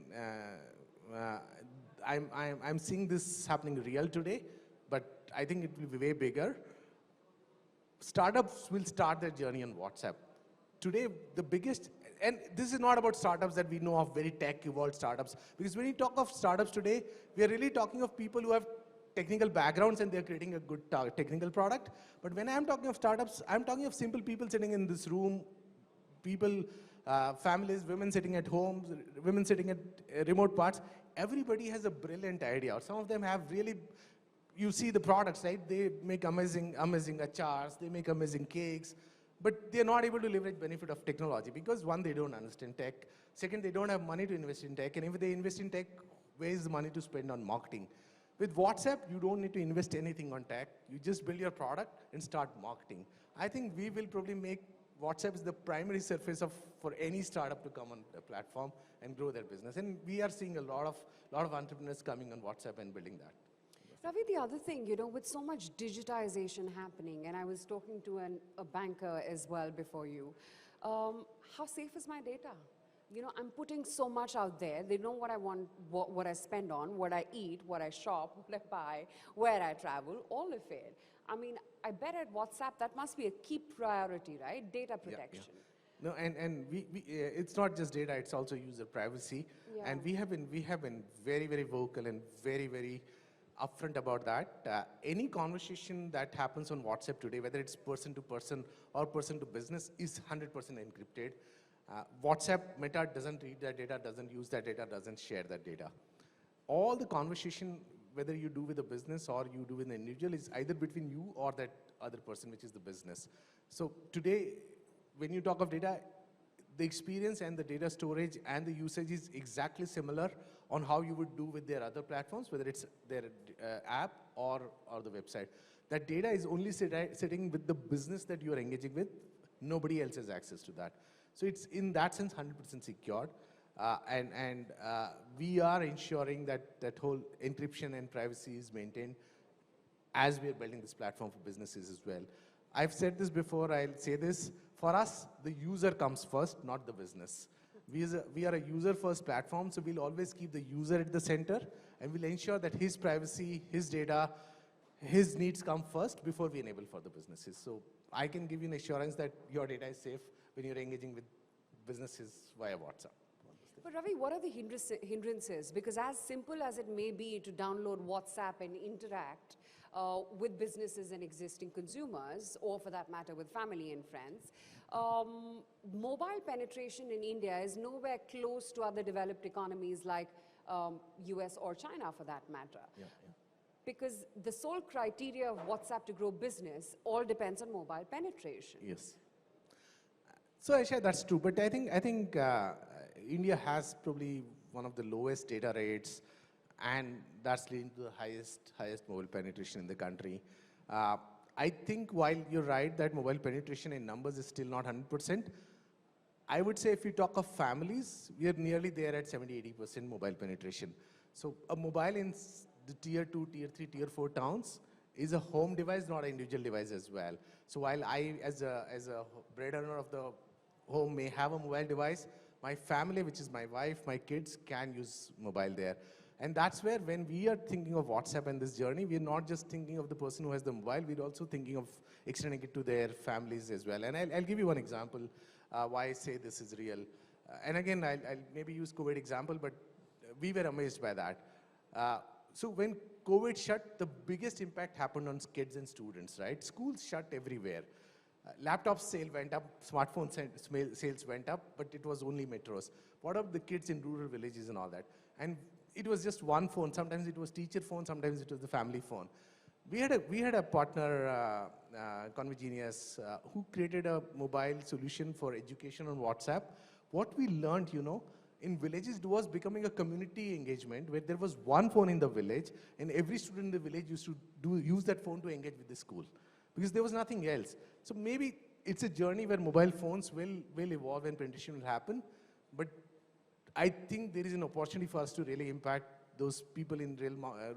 I'm seeing this happening real today, but I think it will be way bigger. Startups will start their journey on WhatsApp. Today, the biggest, and this is not about startups that we know of, very tech-evolved startups, because when you talk of startups today, we are really talking of people who have technical backgrounds and they're creating a good technical product. But when I'm talking of startups, I'm talking of simple people sitting in this room, people, families, women sitting at home, women sitting at remote parts. Everybody has a brilliant idea, or some of them have really, you see the products, right? They make amazing achars, they make amazing cakes, but they're not able to leverage benefit of technology because one, they don't understand tech. Second, they don't have money to invest in tech. And if they invest in tech, where is the money to spend on marketing? With WhatsApp, you don't need to invest anything on tech. You just build your product and start marketing. I think we will probably make WhatsApp the primary surface for any startup to come on the platform and grow their business. And we are seeing a lot of entrepreneurs coming on WhatsApp and building that. Ravi, the other thing, with so much digitization happening, and I was talking to a banker as well before you, how safe is my data? I'm putting so much out there. They know what I want, what I spend on, what I eat, what I shop, what I buy, where I travel, all of it. I mean, I bet at WhatsApp that must be a key priority, right? Data protection. Yeah. No, and it's not just data; it's also user privacy. Yeah. And we have been very, very vocal and very, very upfront about that. Any conversation that happens on WhatsApp today, whether it's person to person or person to business, is 100% encrypted. WhatsApp Meta doesn't read that data, doesn't use that data, doesn't share that data. All the conversation, whether you do with a business or you do with an individual, is either between you or that other person, which is the business. So today, when you talk of data, the experience and the data storage and the usage is exactly similar on how you would do with their other platforms, whether it's their app or the website. That data is only sitting with the business that you are engaging with. Nobody else has access to that. So it's, in that sense, 100% secured. And we are ensuring that whole encryption and privacy is maintained as we are building this platform for businesses as well. I've said this before, I'll say this. For us, the user comes first, not the business. We are a user-first platform, so we'll always keep the user at the center, and we'll ensure that his privacy, his data, his needs come first before we enable for the businesses. So I can give you an assurance that your data is safe when you're engaging with businesses via WhatsApp. But Ravi, what are the hindrances? Because as simple as it may be to download WhatsApp and interact with businesses and existing consumers, or for that matter with family and friends, mobile penetration in India is nowhere close to other developed economies like US or China for that matter. Yeah. Because the sole criteria of WhatsApp to grow business all depends on mobile penetration. Yes. So Aisha, that's true, but I think India has probably one of the lowest data rates, and that's leading to the highest mobile penetration in the country. I think while you're right that mobile penetration in numbers is still not 100%, I would say if you talk of families, we are nearly there at 70–80% mobile penetration. So a mobile in the tier 2, tier 3, tier 4 towns is a home device, not an individual device as well. So while I, as a bread earner of the home, may have a mobile device, my family, which is my wife, my kids, can use mobile there. And that's where when we are thinking of WhatsApp and this journey, we're not just thinking of the person who has the mobile, we're also thinking of extending it to their families as well. And I'll give you one example why I say this is real. And again, I'll maybe use COVID example, but we were amazed by that. So when COVID shut, the biggest impact happened on kids and students, right? Schools shut everywhere. Laptop sale went up, smartphone sales went up, but it was only metros. What of the kids in rural villages and all that? And it was just one phone. Sometimes it was teacher phone, sometimes it was the family phone. We had a partner, Convegenius, who created a mobile solution for education on WhatsApp. What we learned, in villages, it was becoming a community engagement where there was one phone in the village, and every student in the village used to use that phone to engage with the school, because there was nothing else. So maybe it's a journey where mobile phones will evolve and penetration will happen, but I think there is an opportunity for us to really impact those people in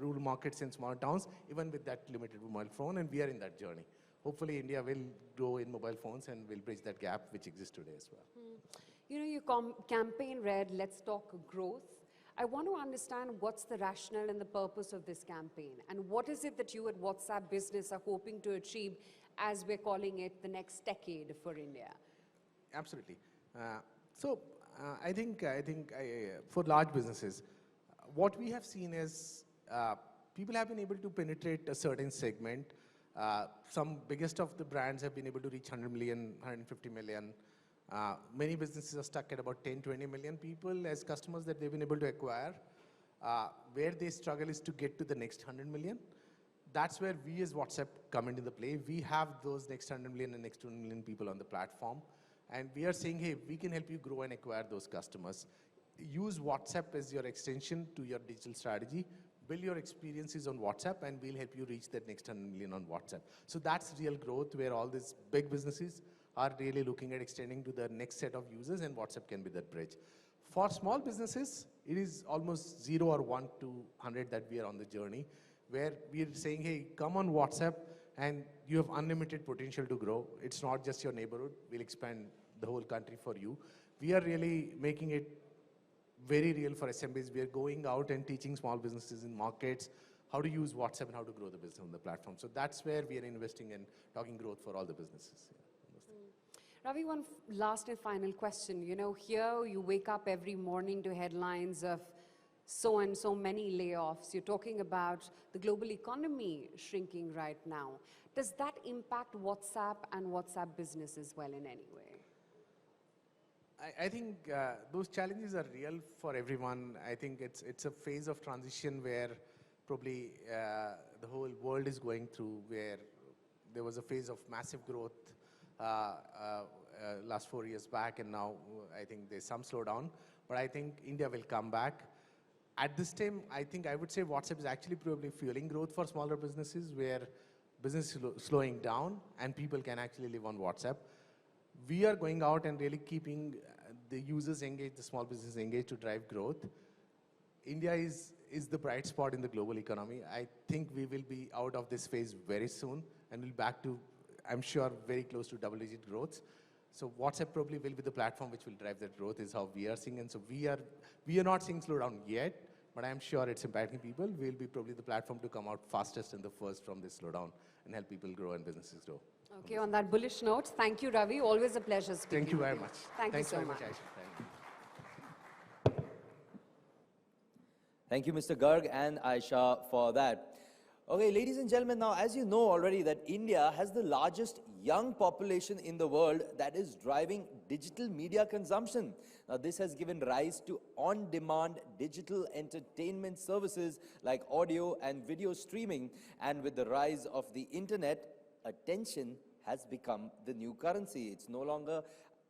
rural markets and small towns, even with that limited mobile phone, and we are in that journey. Hopefully, India will grow in mobile phones and will bridge that gap which exists today as well. Your campaign read, "Let's talk growth." I want to understand what's the rationale and the purpose of this campaign, and what is it that you at WhatsApp Business are hoping to achieve as we're calling it the next decade for India? Absolutely. I think for large businesses, what we have seen is people have been able to penetrate a certain segment. Some biggest of the brands have been able to reach 100 million, 150 million. Many businesses are stuck at about 10–20 million people as customers that they've been able to acquire. Where they struggle is to get to the next 100 million. That's where we as WhatsApp come into the play. We have those next 100 million and next 200 million people on the platform. And we are saying, hey, we can help you grow and acquire those customers. Use WhatsApp as your extension to your digital strategy. Build your experiences on WhatsApp, and we'll help you reach that next 100 million on WhatsApp. So that's real growth, where all these big businesses are really looking at extending to the next set of users, and WhatsApp can be that bridge. For small businesses, it is almost 0 or 1 to 100 that we are on the journey, where we are saying, hey, come on WhatsApp, and you have unlimited potential to grow. It's not just your neighborhood. We'll expand the whole country for you. We are really making it very real for SMBs. We are going out and teaching small businesses in markets how to use WhatsApp and how to grow the business on the platform. So that's where we are investing in talking growth for all the businesses. Ravi, one last and final question. Here you wake up every morning to headlines of so and so many layoffs. You're talking about the global economy shrinking right now. Does that impact WhatsApp and WhatsApp Business as well in any way? I think those challenges are real for everyone. I think it's a phase of transition where probably the whole world is going through, where there was a phase of massive growth last 4 years back, and now I think there's some slowdown. But I think India will come back. At this time, I would say WhatsApp is actually probably fueling growth for smaller businesses, where business is slowing down and people can actually live on WhatsApp. We are going out and really keeping the users engaged, the small businesses engaged to drive growth. India is the bright spot in the global economy. I think we will be out of this phase very soon and we'll back to, I'm sure, very close to double-digit growth. So WhatsApp probably will be the platform which will drive that growth, is how we are seeing. And so we are not seeing slowdown yet, but I'm sure it's impacting people. We'll be probably the platform to come out fastest and the first from this slowdown and help people grow and businesses grow. Okay, on that bullish note, thank you, Ravi. Always a pleasure speaking Thank you with very much. Thank Thanks you so very much, much. Aisha. Thank you. Thank you, Mr. Garg and Aisha, for that. Okay, ladies and gentlemen, now as you know already that India has the largest young population in the world that is driving digital media consumption. Now this has given rise to on-demand digital entertainment services like audio and video streaming, and with the rise of the internet, attention has become the new currency. It's no longer,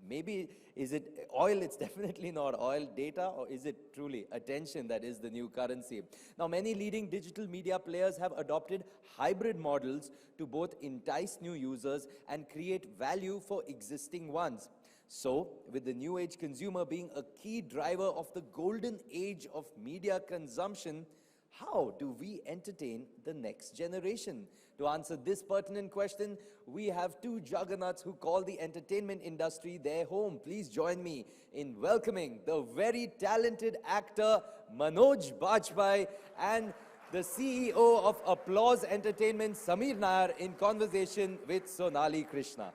maybe, is it oil? It's definitely not oil. Data, or is it truly attention that is the new currency? Now, many leading digital media players have adopted hybrid models to both entice new users and create value for existing ones. So, with the new age consumer being a key driver of the golden age of media consumption, how do we entertain the next generation? To answer this pertinent question, we have two juggernauts who call the entertainment industry their home. Please join me in welcoming the very talented actor Manoj Bajpayee and the CEO of Applause Entertainment, Samir Nair, in conversation with Sonali Krishna.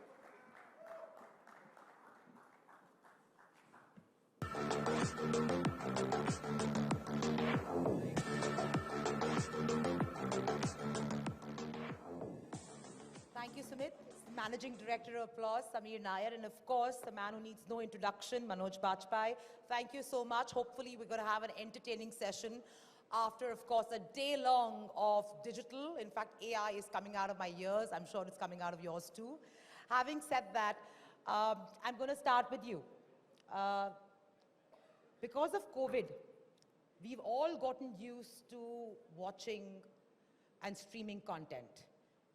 Thank you, Sumit. Managing Director of Applause, Samir Nair, and of course, the man who needs no introduction, Manoj Bajpayee. Thank you so much. Hopefully, we're going to have an entertaining session after, of course, a day long of digital. In fact, AI is coming out of my ears. I'm sure it's coming out of yours too. Having said that, I'm going to start with you. Because of COVID, we've all gotten used to watching and streaming content,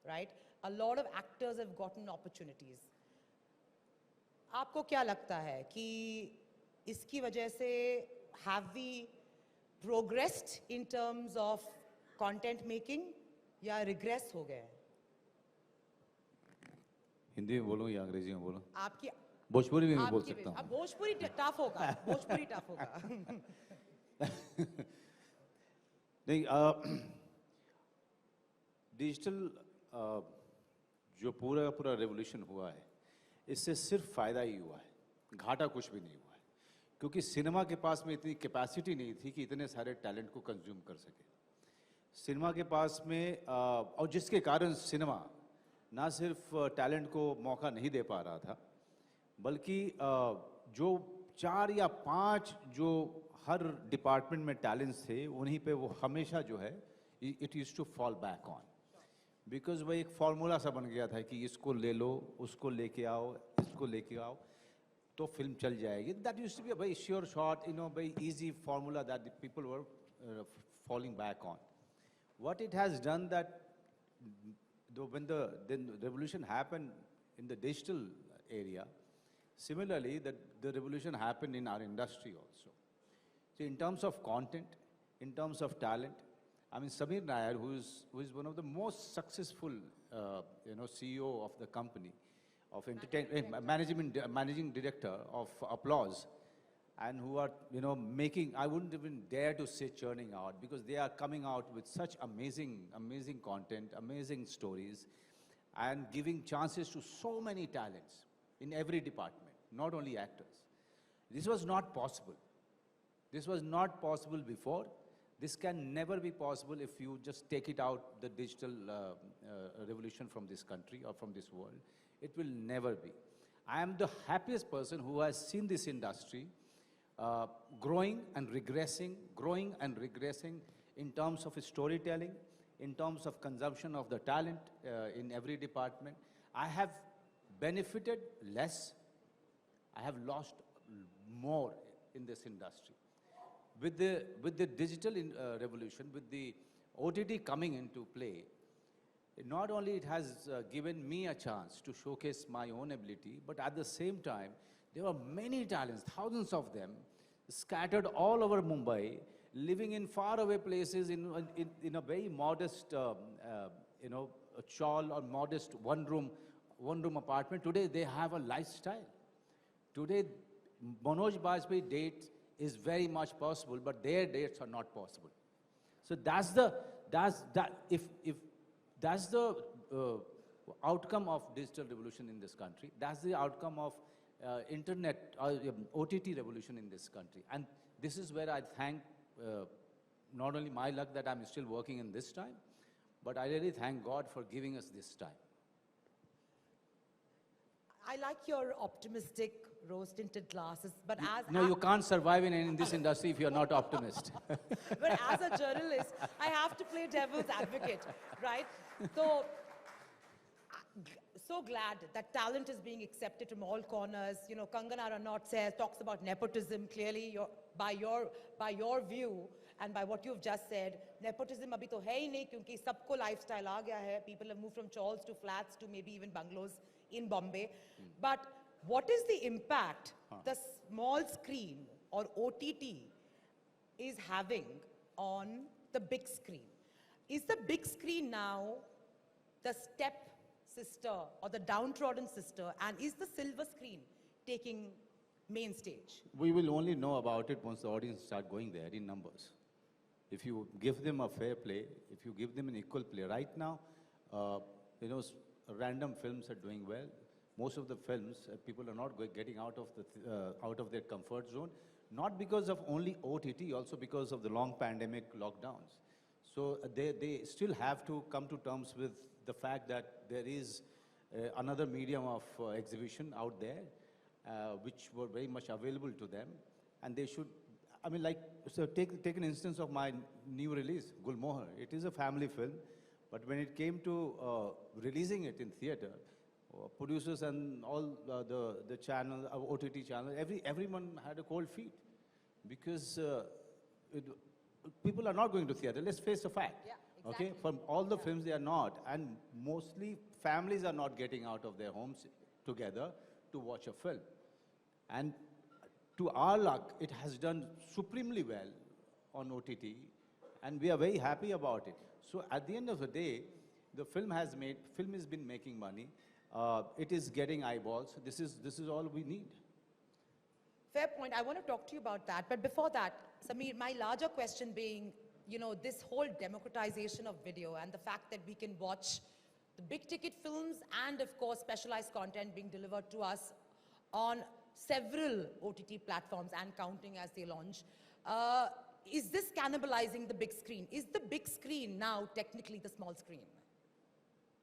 right? A lot of actors have gotten opportunities. आपको क्या लगता है कि इसकी वजह से have we progressed in terms of content making या regress हो गए? हिंदी में बोलूं या अंग्रेजी में बोलूं? आपकी भोजपुरी में भी बोल सकता हूं। अब भोजपुरी टफ होगा, भोजपुरी टफ होगा। नहीं, डिजिटल जो पूरा का पूरा रेवोल्यूशन हुआ है, इससे सिर्फ फायदा ही हुआ है, घाटा कुछ भी नहीं हुआ है, क्योंकि सिनेमा के पास में इतनी कैपेसिटी नहीं थी कि इतने सारे टैलेंट को कंज्यूम कर सके। सिनेमा के पास में और जिसके कारण सिनेमा ना सिर्फ टैलेंट को मौका नहीं दे पा रहा था, बल्कि जो 4 या 5 जो हर डिपार्टमेंट में टैलेंट्स थे, उन्हीं पे वो हमेशा जो है it used to fall back on, because वह एक फार्मूला सा बन गया था कि इसको ले लो, उसको लेके आओ, इसको लेके आओ तो फिल्म चल जाएगी. That used to be a very sure shot, very easy formula that the people were falling back on. What it has done that when the revolution happened in the digital area, similarly the revolution happened in our industry also. So in terms of content, in terms of talent, I mean Samir Nair, who is one of the most successful CEO of the company, of managing director of Applause, and who are making, I wouldn't even dare to say churning out, because they are coming out with such amazing content, amazing stories, and giving chances to so many talents in every department, not only actors. This was not possible. This was not possible before. This can never be possible if you just take it out, the digital revolution from this country or from this world. It will never be. I am the happiest person who has seen this industry growing and regressing in terms of storytelling, in terms of consumption of the talent in every department. I have benefited less. I have lost more in this industry. With the digital revolution, with the OTT coming into play, not only it has given me a chance to showcase my own ability, but at the same time, there were many talents, thousands of them, scattered all over Mumbai, living in faraway places in a very modest, chawl or modest one-room apartment. Today, they have a lifestyle. Today, Manoj Bajpayee date is very much possible, but their dates are not possible. So that's the outcome of digital revolution in this country. That's the outcome of internet, OTT revolution in this country. And this is where I thank not only my luck that I'm still working in this time, but I really thank God for giving us this time. I like your optimistic rose-tinted glasses, but No, you can't survive in this industry if you're not optimist. But as a journalist, I have to play devil's advocate, right? So glad that talent is being accepted from all corners. Kangana Ranaut talks about nepotism. Clearly, by your view and by what you've just said, nepotism abhi to hai hi nahi, kyunki sabko lifestyle aa gaya hai. People have moved from chawls to flats to maybe even bungalows in Bombay. But what is the impact the small screen or OTT is having on the big screen? Is the big screen now the step sister or the downtrodden sister, and is the silver screen taking main stage? We will only know about it once the audience start going there in numbers. If you give them a fair play, if you give them an equal play. Right now, random films are doing well. Most of the films, people are not getting out of their comfort zone, not because of only OTT, also because of the long pandemic lockdowns. So they still have to come to terms with the fact that there is another medium of exhibition out there, which were very much available to them, and they should. I mean, so take an instance of my new release, Gulmohar. It is a family film, but when it came to releasing it in theater, producers and all the channel, OTT channel, everyone had a cold feet, because people are not going to theater. Let's face the fact. Yeah, exactly. Okay, from all the films they are not, and mostly families are not getting out of their homes together to watch a film. And to our luck, it has done supremely well on OTT, and we are very happy about it. So at the end of the day, the film has been making money. It is getting eyeballs. This is all we need. Fair point. I want to talk to you about that. But before that, Sameer, my larger question being, this whole democratization of video and the fact that we can watch the big ticket films and, of course, specialized content being delivered to us on several OTT platforms and counting as they launch. Is this cannibalizing the big screen? Is the big screen now technically the small screen?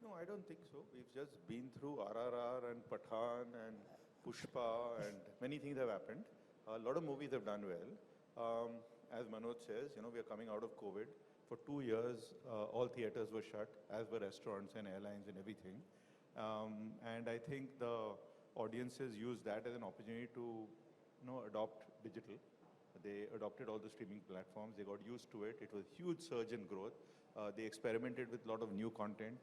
No, I don't think so. We've just been through RRR and Pathan and Pushpa, and many things have happened. A lot of movies have done well. As Manoj says, we are coming out of COVID. For 2 years, all theaters were shut, as were restaurants and airlines and everything. And I think the audiences used that as an opportunity to, adopt digital. They adopted all the streaming platforms. They got used to it. It was a huge surge in growth. They experimented with a lot of new content.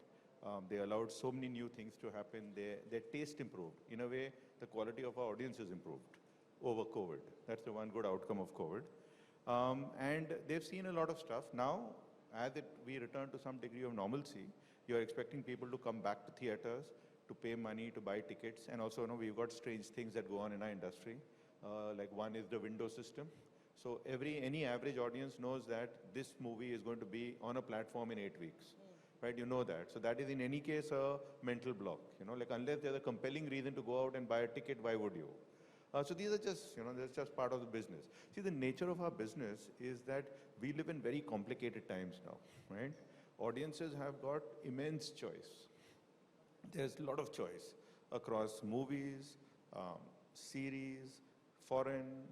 They allowed so many new things to happen. Their taste improved. In a way, the quality of our audiences improved over COVID. That's the one good outcome of COVID. And they've seen a lot of stuff. Now, as we return to some degree of normalcy, you're expecting people to come back to theaters, to pay money, to buy tickets. And also, we've got strange things that go on in our industry. Like one is the window system. So any average audience knows that this movie is going to be on a platform in 8 weeks. Right, you know that. So that is in any case a mental block. Unless there's a compelling reason to go out and buy a ticket, why would you? So these are just, that's just part of the business. See, the nature of our business is that we live in very complicated times now, right? Audiences have got immense choice. There's a lot of choice across movies, series, foreign,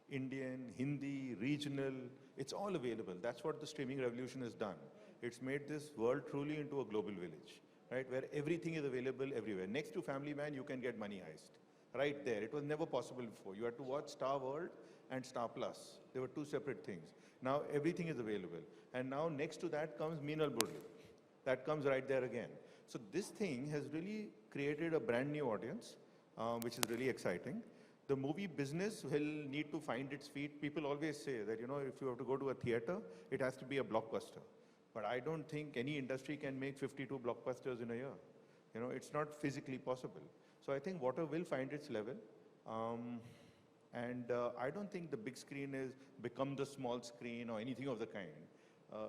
Indian, Hindi, regional. It's all available. That's what the streaming revolution has done. It's made this world truly into a global village, right? Where everything is available everywhere. Next to Family Man, you can get Money Heist. Right there. It was never possible before. You had to watch Star World and Star Plus. They were two separate things. Now everything is available. And now next to that comes Meenal Burli. That comes right there again. So this thing has really created a brand new audience, which is really exciting. The movie business will need to find its feet. People always say that, if you have to go to a theater, it has to be a blockbuster. But I don't think any industry can make 52 blockbusters in a year. It's not physically possible. So I think water will find its level. And I don't think the big screen is become the small screen or anything of the kind.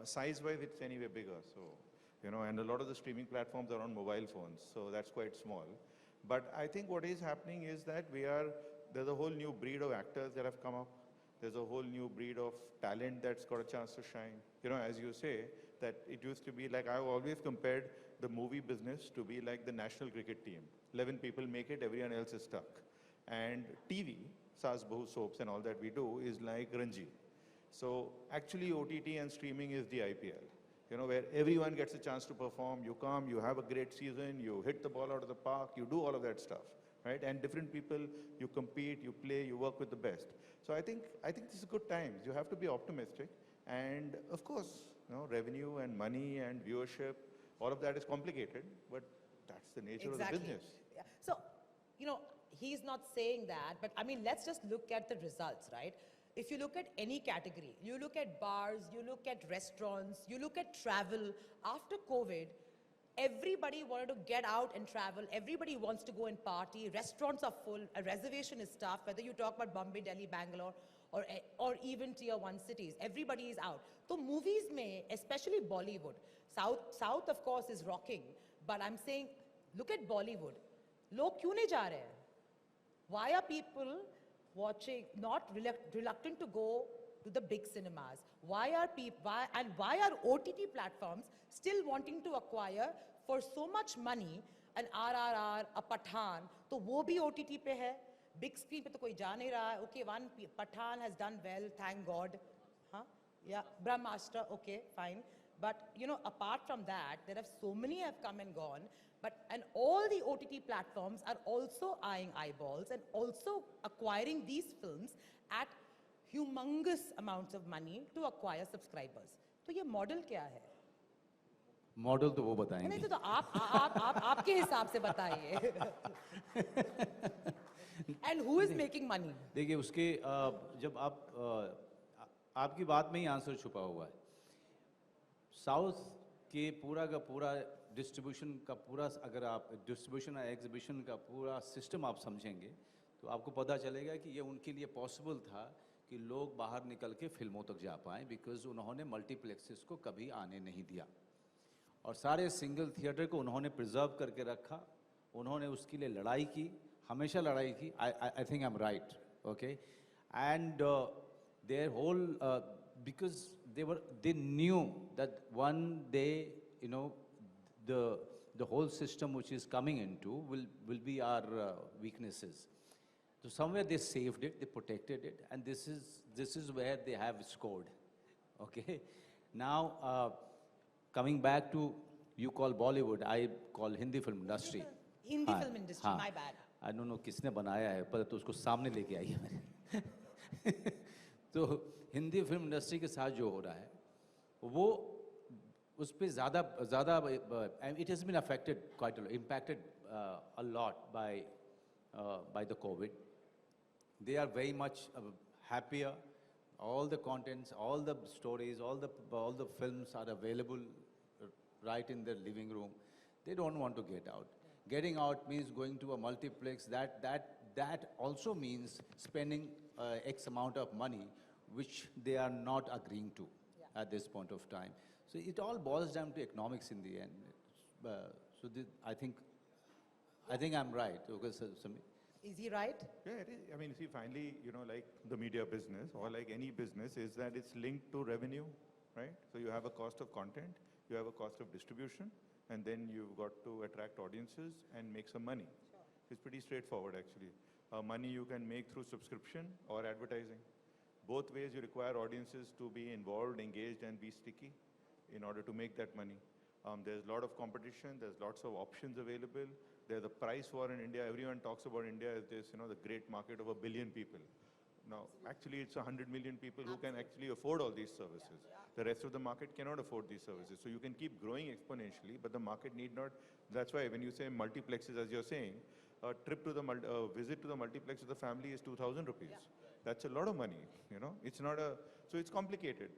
Size-wise, it's anyway bigger. So, and a lot of the streaming platforms are on mobile phones. So that's quite small. But I think what is happening is that there's a whole new breed of actors that have come up. There's a whole new breed of talent that's got a chance to shine. As you say, that it used to be like, I've always compared the movie business to be like the national cricket team. 11 people make it, everyone else is stuck. And TV, Saas Bahu soaps and all that we do is like Ranji. So actually OTT and streaming is the IPL, where everyone gets a chance to perform. You come, you have a great season, you hit the ball out of the park, you do all of that stuff, right? And different people, you compete, you play, you work with the best. So I think this is good times. You have to be optimistic. And of course, revenue and money and viewership, all of that is complicated, but that's the nature of the business. Yeah. So, he's not saying that, but I mean, let's just look at the results, right? If you look at any category, you look at bars, you look at restaurants, you look at travel, after COVID, everybody wanted to get out and travel. Everybody wants to go and party. Restaurants are full. A reservation is tough, whether you talk about Bombay, Delhi, Bangalore, or even tier 1 cities. Everybody is out. So movies may, especially Bollywood, South of course is rocking, but I'm saying, look at Bollywood. Log kyun nahi ja rahe hain? Why are people watching, not reluctant to go to the big cinemas? Why are OTT platforms still wanting to acquire for so much money an RRR, a Pathan? तो वो भी OTT पे है. Big screen पे तो कोई जा नहीं रहा है. Okay, one Pathan has done well, thank God. Huh? Yeah, Brahmastra, okay, fine. But you know, apart from that, there are so many have come and gone. And all the OTT platforms are also eyeing eyeballs and also acquiring these films at humongous amounts of money to acquire subscribers. तो ये model क्या है? Model तो वो बताएंगे. नहीं तो आप आपके हिसाब से बताइए. And who is making money? देखिए उसके जब आपकी बात में ही आंसर छुपा हुआ है. साउथ के पूरा का पूरा डिस्ट्रीब्यूशन का पूरा, अगर आप डिस्ट्रीब्यूशन और एग्जीबिशन का पूरा सिस्टम आप समझेंगे तो आपको पता चलेगा कि ये उनके लिए पॉसिबल था कि लोग बाहर निकल के फिल्मों तक जा पाएँ, बिकॉज उन्होंने मल्टीप्लेक्सेस को कभी आने नहीं दिया और सारे सिंगल थिएटर को उन्होंने प्रिजर्व करके रखा. उन्होंने उसके लिए लड़ाई की, हमेशा लड़ाई की. I think I am right, okay. And their whole because they knew that one day, you know, the whole system which is coming into will be our weaknesses. So somewhere they saved it, they protected it, and this is where they have scored. Okay. Now coming back to, you call Bollywood, I call Hindi film industry. Hindi film industry, my bad. I don't know किसने बनाया है, पर तो उसको सामने लेके आई है मैंने. तो हिंदी फिल्म इंडस्ट्री के साथ जो हो रहा है वो उस पर ज़्यादा it has been affected quite a lot, impacted a lot by the COVID. They are very much happier. All the contents, all the stories, all the films are available right in their living room. They don't want to get out. Getting out means going to a multiplex. That also means spending X amount of money, which they are not agreeing to at this point of time. So it all boils down to economics in the end. I think I'm right. Is he right? Yeah, it is. I mean, see, finally, you know, like the media business or like any business is that it's linked to revenue, right? So you have a cost of content, you have a cost of distribution, and then you've got to attract audiences and make some money. Sure. It's pretty straightforward, actually. Money you can make through subscription or advertising. Both ways you require audiences to be involved, engaged, and be sticky in order to make that money. There's a lot of competition, there's lots of options available. There's a price war in India. Everyone talks about India as this, you know, the great market of 1 billion people. Now, actually, it's 100 million people who can actually afford all these services. The rest of the market cannot afford these services. So you can keep growing exponentially, but the market need not. That's why when you say multiplexes, as you're saying, a trip to the visit to the multiplex with the family is 2,000 rupees. That's a lot of money, you know. It's not so it's complicated.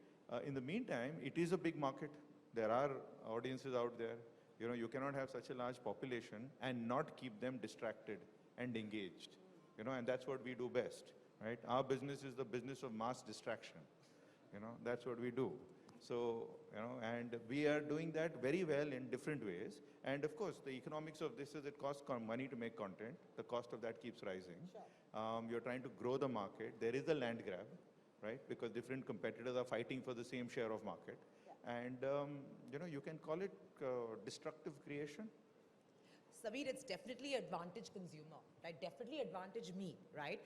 In the meantime, it is a big market. There are audiences out there. You know, you cannot have such a large population and not keep them distracted and engaged. You know, and that's what we do best, right? Our business is the business of mass distraction. You know, that's what we do. So, you know, and we are doing that very well in different ways. And of course, the economics of this is it costs money to make content. The cost of that keeps rising. Sure. You're trying to grow the market. There is a land grab, right? Because different competitors are fighting for the same share of market. And, you know, you can call it destructive creation. Sameer, it's definitely advantage consumer, right? Definitely advantage me, right?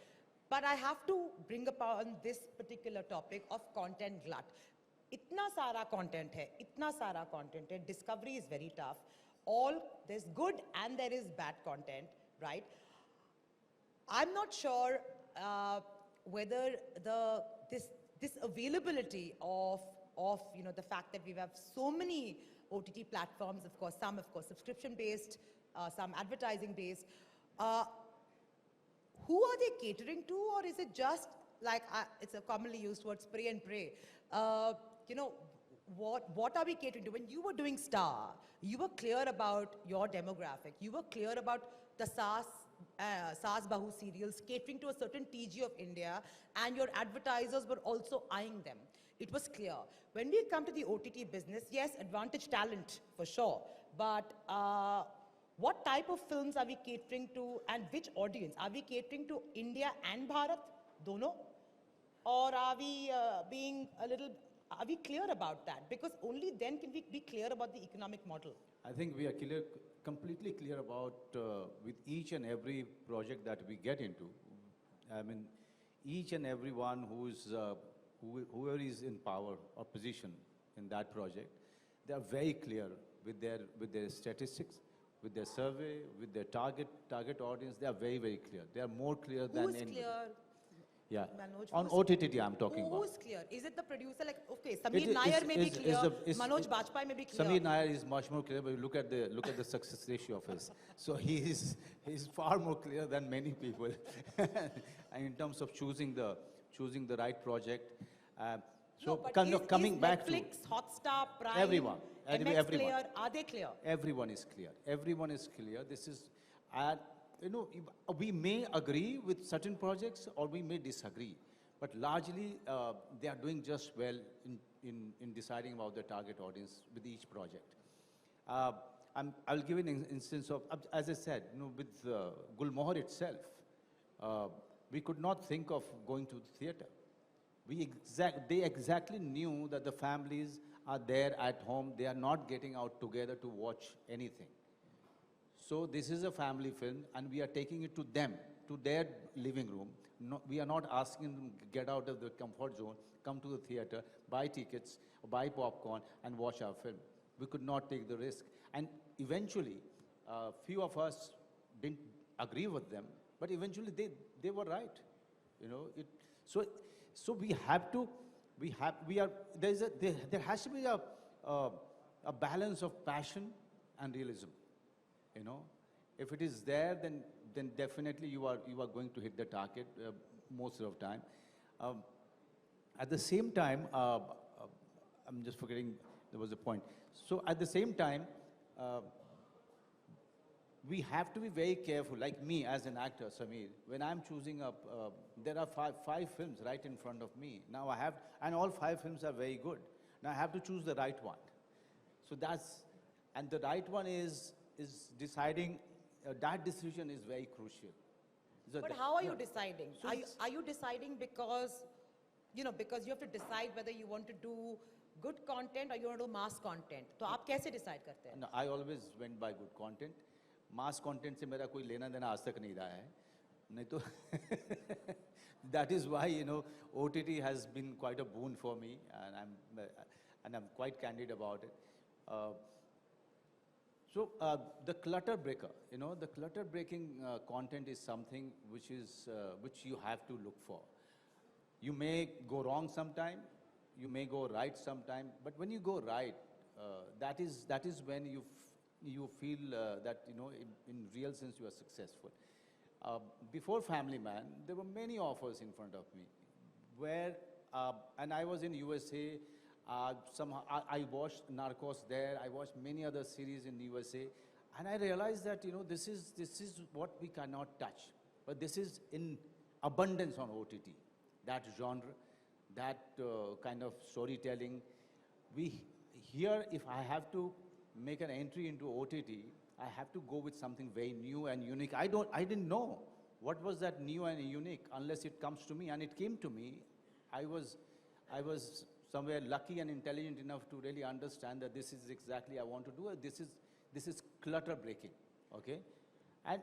But I have to bring upon this particular topic of content glut. Itna sara content hai, itna sara content hai. Discovery is very tough. There's good and there is bad content, right? I'm not sure whether this availability of you know, the fact that we have so many OTT platforms, of course, some, of course, subscription-based, some advertising-based. who are they catering to, or is it just like, it's a commonly used word, spray and pray? You know, what are we catering to? When you were doing Star, you were clear about your demographic. You were clear about the Saas Bahu serials catering to a certain TG of India, and your advertisers were also eyeing them. It was clear. When we come to the OTT business, yes, advantage talent for sure, but what type of films are we catering to, and which audience? Are we catering to India and Bharat, dono? Or are we are we clear about that? Because only then can we be clear about the economic model. I think we are completely clear about with each and every project that we get into. I mean, each and everyone whoever is in power or position in that project, they are very clear with their statistics, with their survey, with their target audience. They are very, very clear. They are more clear than Who's anybody. clear? Yeah. Manoj, On OTT, I'm talking about. Who's clear? Is it the producer? Like, okay, Sameer Nair may be clear, Manoj Bajpaiah may be clear. Sameer Nair is much more clear, but you look at the success ratio of his. So he's far more clear than many people. And in terms of choosing the right project. So no, coming is back Netflix, to Hotstar, Prime, everyone, MX Player, are they clear? Everyone is clear. Everyone is clear. This is, you know, we may agree with certain projects or we may disagree, but largely they are doing just well in deciding about their target audience with each project. I'll give an instance of, as I said, you know, with Gulmohar itself, we could not think of going to the theater. They exactly knew that the families are there at home. They are not getting out together to watch anything. So this is a family film, and we are taking it to them, to their living room. No, we are not asking them to get out of the comfort zone, come to the theater, buy tickets, buy popcorn, and watch our film. We could not take the risk. And eventually, few of us didn't agree with them, but eventually they were right. You know, so we have to, there has to be a balance of passion and realism. You know, if it is there, then definitely you are going to hit the target most of the time. At the same time, I'm just forgetting there was a point. So at the same time, we have to be very careful. Like me as an actor, Sameer, when I'm choosing there are five films right in front of me. Now and all 5 films are very good. Now I have to choose the right one. So and the right one is deciding, that decision is very crucial. But how are you deciding? Are you deciding because you have to decide whether you want to do good content or you want to do mass content? So आप कैसे decide करते हैं? No, I always went by good content. Mass content से मेरा कोई लेना देना आज तक नहीं रहा है. नहीं तो that is why, you know, OTT has been quite a boon for me, and I'm quite candid about it. So the clutter breaker, you know, the clutter breaking content is something which you have to look for. You may go wrong sometime, you may go right sometime, but when you go right, that is when you feel that, you know, in real sense you are successful. Before Family Man, there were many offers in front of me, where and I was in USA. Somehow I watched Narcos there. I watched many other series in USA, and I realized that, you know, this is what we cannot touch, but this is in abundance on OTT. That genre, that kind of storytelling. Here, if I have to make an entry into OTT, I have to go with something very new and unique. I didn't know what was that new and unique unless it comes to me, and it came to me. I was somewhere lucky and intelligent enough to really understand that this is exactly I want to do. This is clutter breaking, okay? And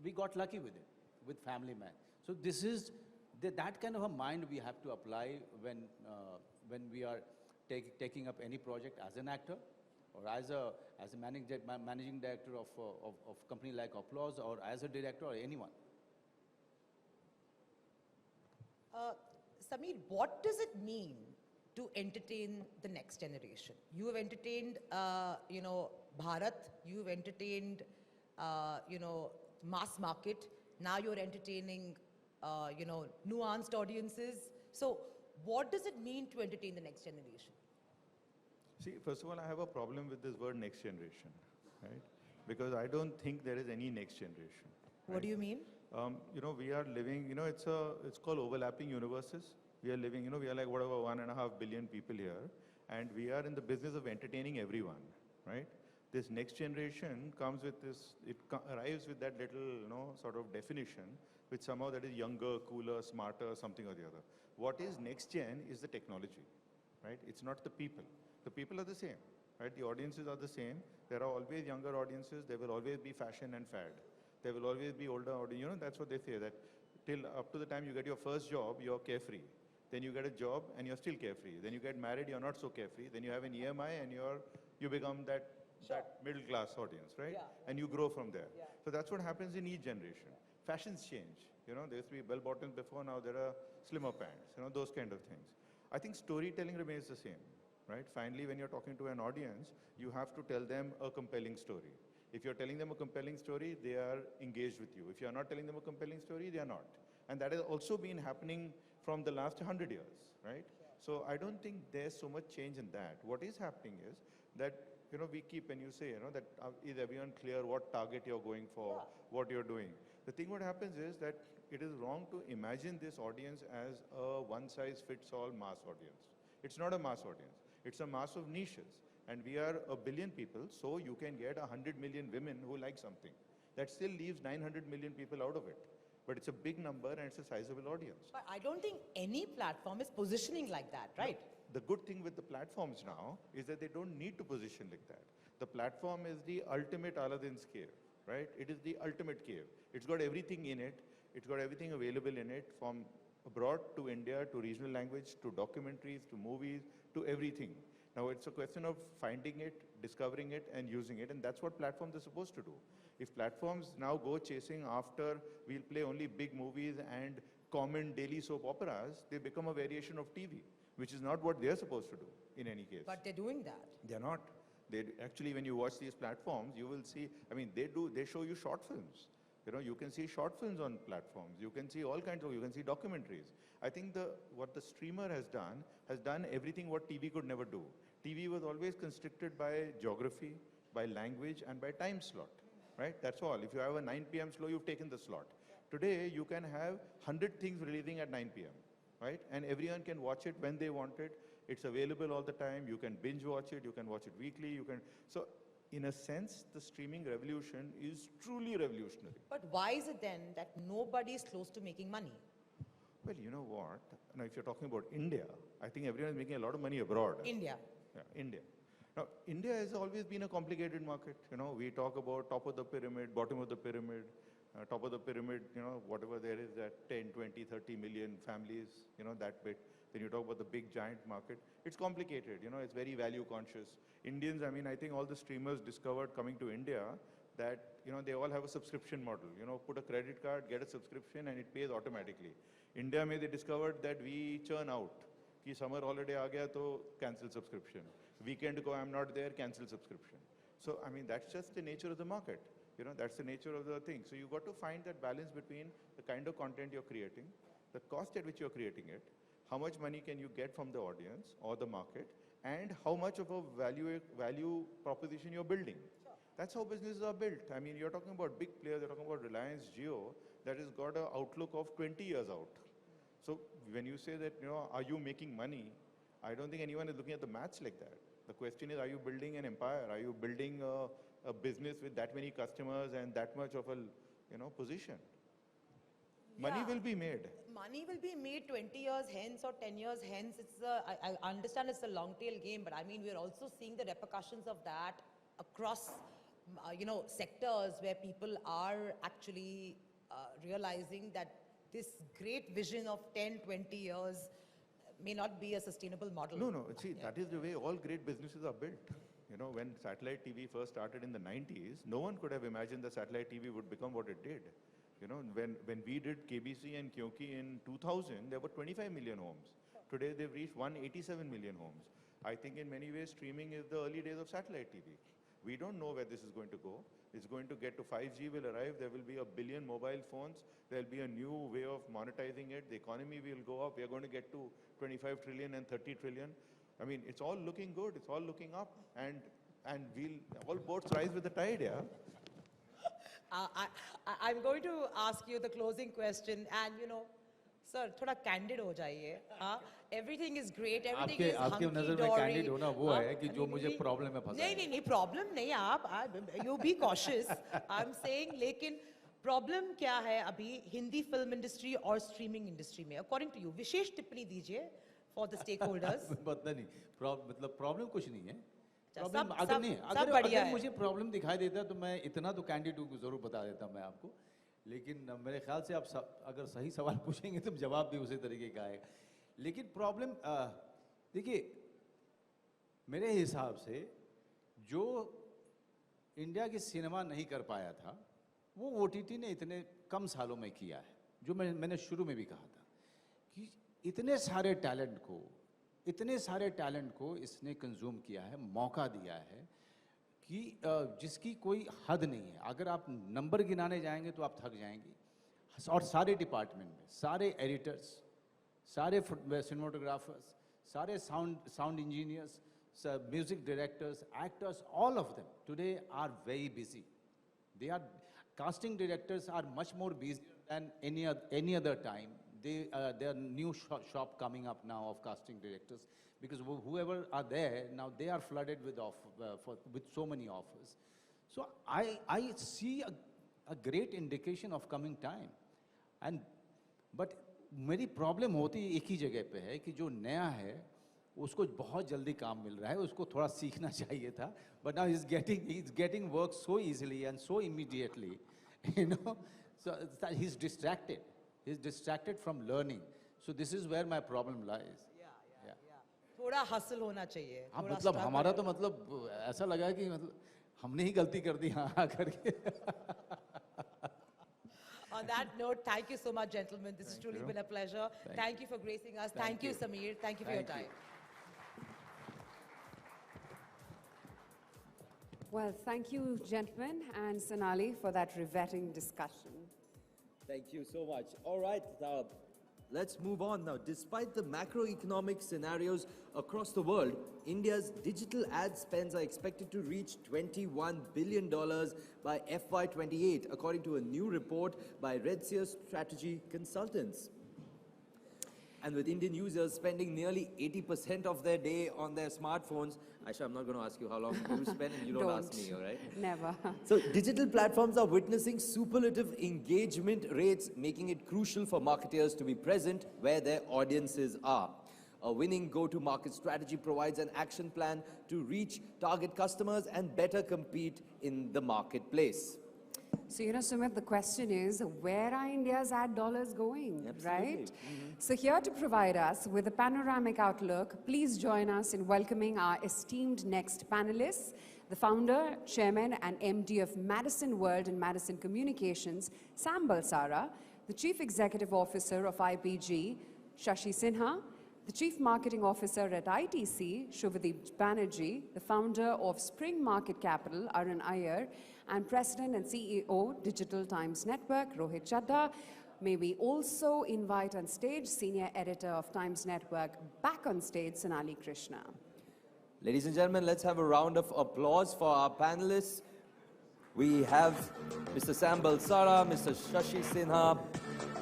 we got lucky with it, with Family Man. So this is that kind of a mind we have to apply when we are taking up any project as an actor, or as a managing director of a company like Applause, or as a director, or anyone. Sameer, what does it mean to entertain the next generation? You have entertained, Bharat. You've entertained, mass market. Now you're entertaining, nuanced audiences. So what does it mean to entertain the next generation? See, first of all, I have a problem with this word next generation, right? Because I don't think there is any next generation. What do you mean? We are living, it's called overlapping universes. We are living, we are like whatever 1.5 billion people here, and we are in the business of entertaining everyone, right? This next generation comes with this, arrives with that little, sort of definition, which somehow that is younger, cooler, smarter, something or the other. What is next gen is the technology, right? It's not the people. The people are the same, right? The audiences are the same. There are always younger audiences. There will always be fashion and fad. There will always be older audience. That's what they say, that till up to the time you get your first job, you're carefree. Then you get a job and you're still carefree. Then you get married, you're not so carefree. Then you have an EMI and you become that middle class audience, right? Yeah. And you grow from there. Yeah. So that's what happens in each generation. Fashions change. There used to be bell bottoms before, now there are slimmer pants, those kind of things. I think storytelling remains the same, right? Finally, when you're talking to an audience, you have to tell them a compelling story. If you're telling them a compelling story, they are engaged with you. If you're not telling them a compelling story, they are not. And that has also been happening from the last 100 years, right? So I don't think there's so much change in that. What is happening is that, we keep, when you say, that is everyone clear what target you're going for, what you're doing. The thing what happens is that it is wrong to imagine this audience as a one-size-fits-all mass audience. It's not a mass audience. It's a mass of niches. And we are 1 billion people, so you can get 100 million women who like something. That still leaves 900 million people out of it. But it's a big number and it's a sizable audience. But I don't think any platform is positioning like that, right? No, the good thing with the platforms now is that they don't need to position like that. The platform is the ultimate Aladdin's cave, right? It is the ultimate cave. It's got everything in it. It's got everything available in it, from abroad to India, to regional language, to documentaries, to movies, to everything. Now it's a question of finding it, discovering it, and using it, and that's what platforms are supposed to do. If platforms now go chasing after, we'll play only big movies and common daily soap operas, they become a variation of TV, which is not what they're supposed to do in any case. But they're doing that. They're not. Actually, when you watch these platforms, you will see, they show you short films. You can see short films on platforms. You can see all kinds of, you can see documentaries. I think what the streamer has done everything what TV could never do. TV was always constricted by geography, by language, and by time slot, right? That's all. If you have a 9 p.m. slow, you've taken the slot. Today, you can have 100 things releasing at 9 p.m., right? And everyone can watch it when they want it. It's available all the time. You can binge watch it. You can watch it weekly. So in a sense, the streaming revolution is truly revolutionary. But why is it then that nobody is close to making money? Well, you know what? Now, if you're talking about India, I think everyone is making a lot of money abroad. India. Yeah, India. Now, India has always been a complicated market. We talk about top of the pyramid, bottom of the pyramid. Top of the pyramid, whatever there is, that 10, 20, 30 million families, that bit. Then you talk about the big giant market. It's complicated, it's very value conscious. Indians, I think all the streamers discovered coming to India that, they all have a subscription model. Put a credit card, get a subscription, and it pays automatically. India, they discovered that we churn out. Ki summer holiday aa gaya, to cancel subscription. Weekend ko I'm not there, cancel subscription. So, that's just the nature of the market. That's the nature of the thing. So you've got to find that balance between the kind of content you're creating, the cost at which you're creating it, how much money can you get from the audience or the market, and how much of a value proposition you're building. Sure. That's how businesses are built. You're talking about big players, you're talking about Reliance Jio, that has got an outlook of 20 years out. So when you say that, are you making money, I don't think anyone is looking at the maths like that. The question is, are you building an empire? Are you building a business with that many customers and that much of a, position? Money will be made. Money will be made 20 years hence or 10 years hence. I understand it's a long tail game, but we're also seeing the repercussions of that across, sectors where people are actually realizing that this great vision of 10, 20 years may not be a sustainable model. No. See, that is the way all great businesses are built. When satellite TV first started in the 90s, no one could have imagined that satellite TV would become what it did. When we did KBC and Kyonki in 2000, there were 25 million homes. Today, they've reached 187 million homes. I think in many ways, streaming is the early days of satellite TV. We don't know where this is going to go. It's going to get to 5G will arrive. There will be 1 billion mobile phones. There'll be a new way of monetizing it. The economy will go up. We are going to get to 25 trillion and 30 trillion. I mean, it's all looking good. It's all looking up. And all boats rise with the tide, yeah? I'm going to ask you the closing question, and sir, थोड़ा candid हो जाइए. Everything is great, everything is आपके hunky नजर में dory. candid होना वो है कि जो मुझे problem में फंसा है. नहीं, problem नहीं आप. You be cautious. I'm saying, लेकिन problem क्या है अभी हिंदी film industry और streaming industry में? According to you, विशेष टिप्पणी दीजिए for the stakeholders. पता नहीं, मतलब problem कुछ नहीं है. सब अगर मुझे प्रॉब्लम दिखाई देता तो मैं इतना तो कैंडिड हूँ जरूर बता देता मैं आपको, लेकिन मेरे ख्याल से आप अगर सही सवाल पूछेंगे तो जवाब भी उसी तरीके का आएगा. लेकिन प्रॉब्लम देखिए, मेरे हिसाब से जो इंडिया की सिनेमा नहीं कर पाया था वो ओटीटी ने इतने कम सालों में किया है. जो मैंने शुरू में भी कहा था कि इतने सारे टैलेंट को इसने कंज्यूम किया है, मौका दिया है कि जिसकी कोई हद नहीं है. अगर आप नंबर गिनाने जाएंगे तो आप थक जाएंगे. और सारे डिपार्टमेंट में सारे एडिटर्स, सारे सिनेमाटोग्राफर्स, सारे sound engineers, music directors, actors, all of them today are very busy. Casting directors are much more busy than any other time. There are new shop coming up now of casting directors, because whoever are there now, they are flooded with so many offers. So I see a great indication of coming time. But मेरी problem होती एक ही जगह पे है कि जो नया है उसको बहुत जल्दी काम मिल रहा है, उसको थोड़ा सीखना चाहिए था. But now he's getting work so easily and so immediately, so he's distracted. He's distracted from learning. So this is where my problem lies. थोड़ा hustle होना चाहिए. हाँ, मतलब हमारा तो मतलब ऐसा लगा कि मतलब हमने ही गलती कर दी हाँ करके. On that note, thank you so much, gentlemen. This has truly been a pleasure. Thank you for gracing us. Thank you, Sameer. Thank you for your time. Well, thank you, gentlemen, and Sonali, for that riveting discussion. Thank you so much. All right, let's move on now. Despite the macroeconomic scenarios across the world, India's digital ad spends are expected to reach $21 billion by FY28, according to a new report by Redseer Strategy Consultants. And with Indian users spending nearly 80% of their day on their smartphones, Aisha, I'm not going to ask you how long you spend, and you don't ask me, all right? Never. So digital platforms are witnessing superlative engagement rates, making it crucial for marketers to be present where their audiences are. A winning go-to-market strategy provides an action plan to reach target customers and better compete in the marketplace. So, Sumit, the question is, where are India's ad dollars going, right? So here to provide us with a panoramic outlook, please join us in welcoming our esteemed next panelists, the founder, chairman, and MD of Madison World and Madison Communications, Sam Balsara, the chief executive officer of IPG, Shashi Sinha, the Chief Marketing Officer at ITC, Shubhadeep Banerjee, the founder of Spring Market Capital, Arun Iyer, and President and CEO, Digital Times Network, Rohit Chadha. May we also invite on stage Senior Editor of Times Network, back on stage, Sonali Krishna. Ladies and gentlemen, let's have a round of applause for our panelists. We have Mr. Sam Balsara, Mr. Shashi Sinha,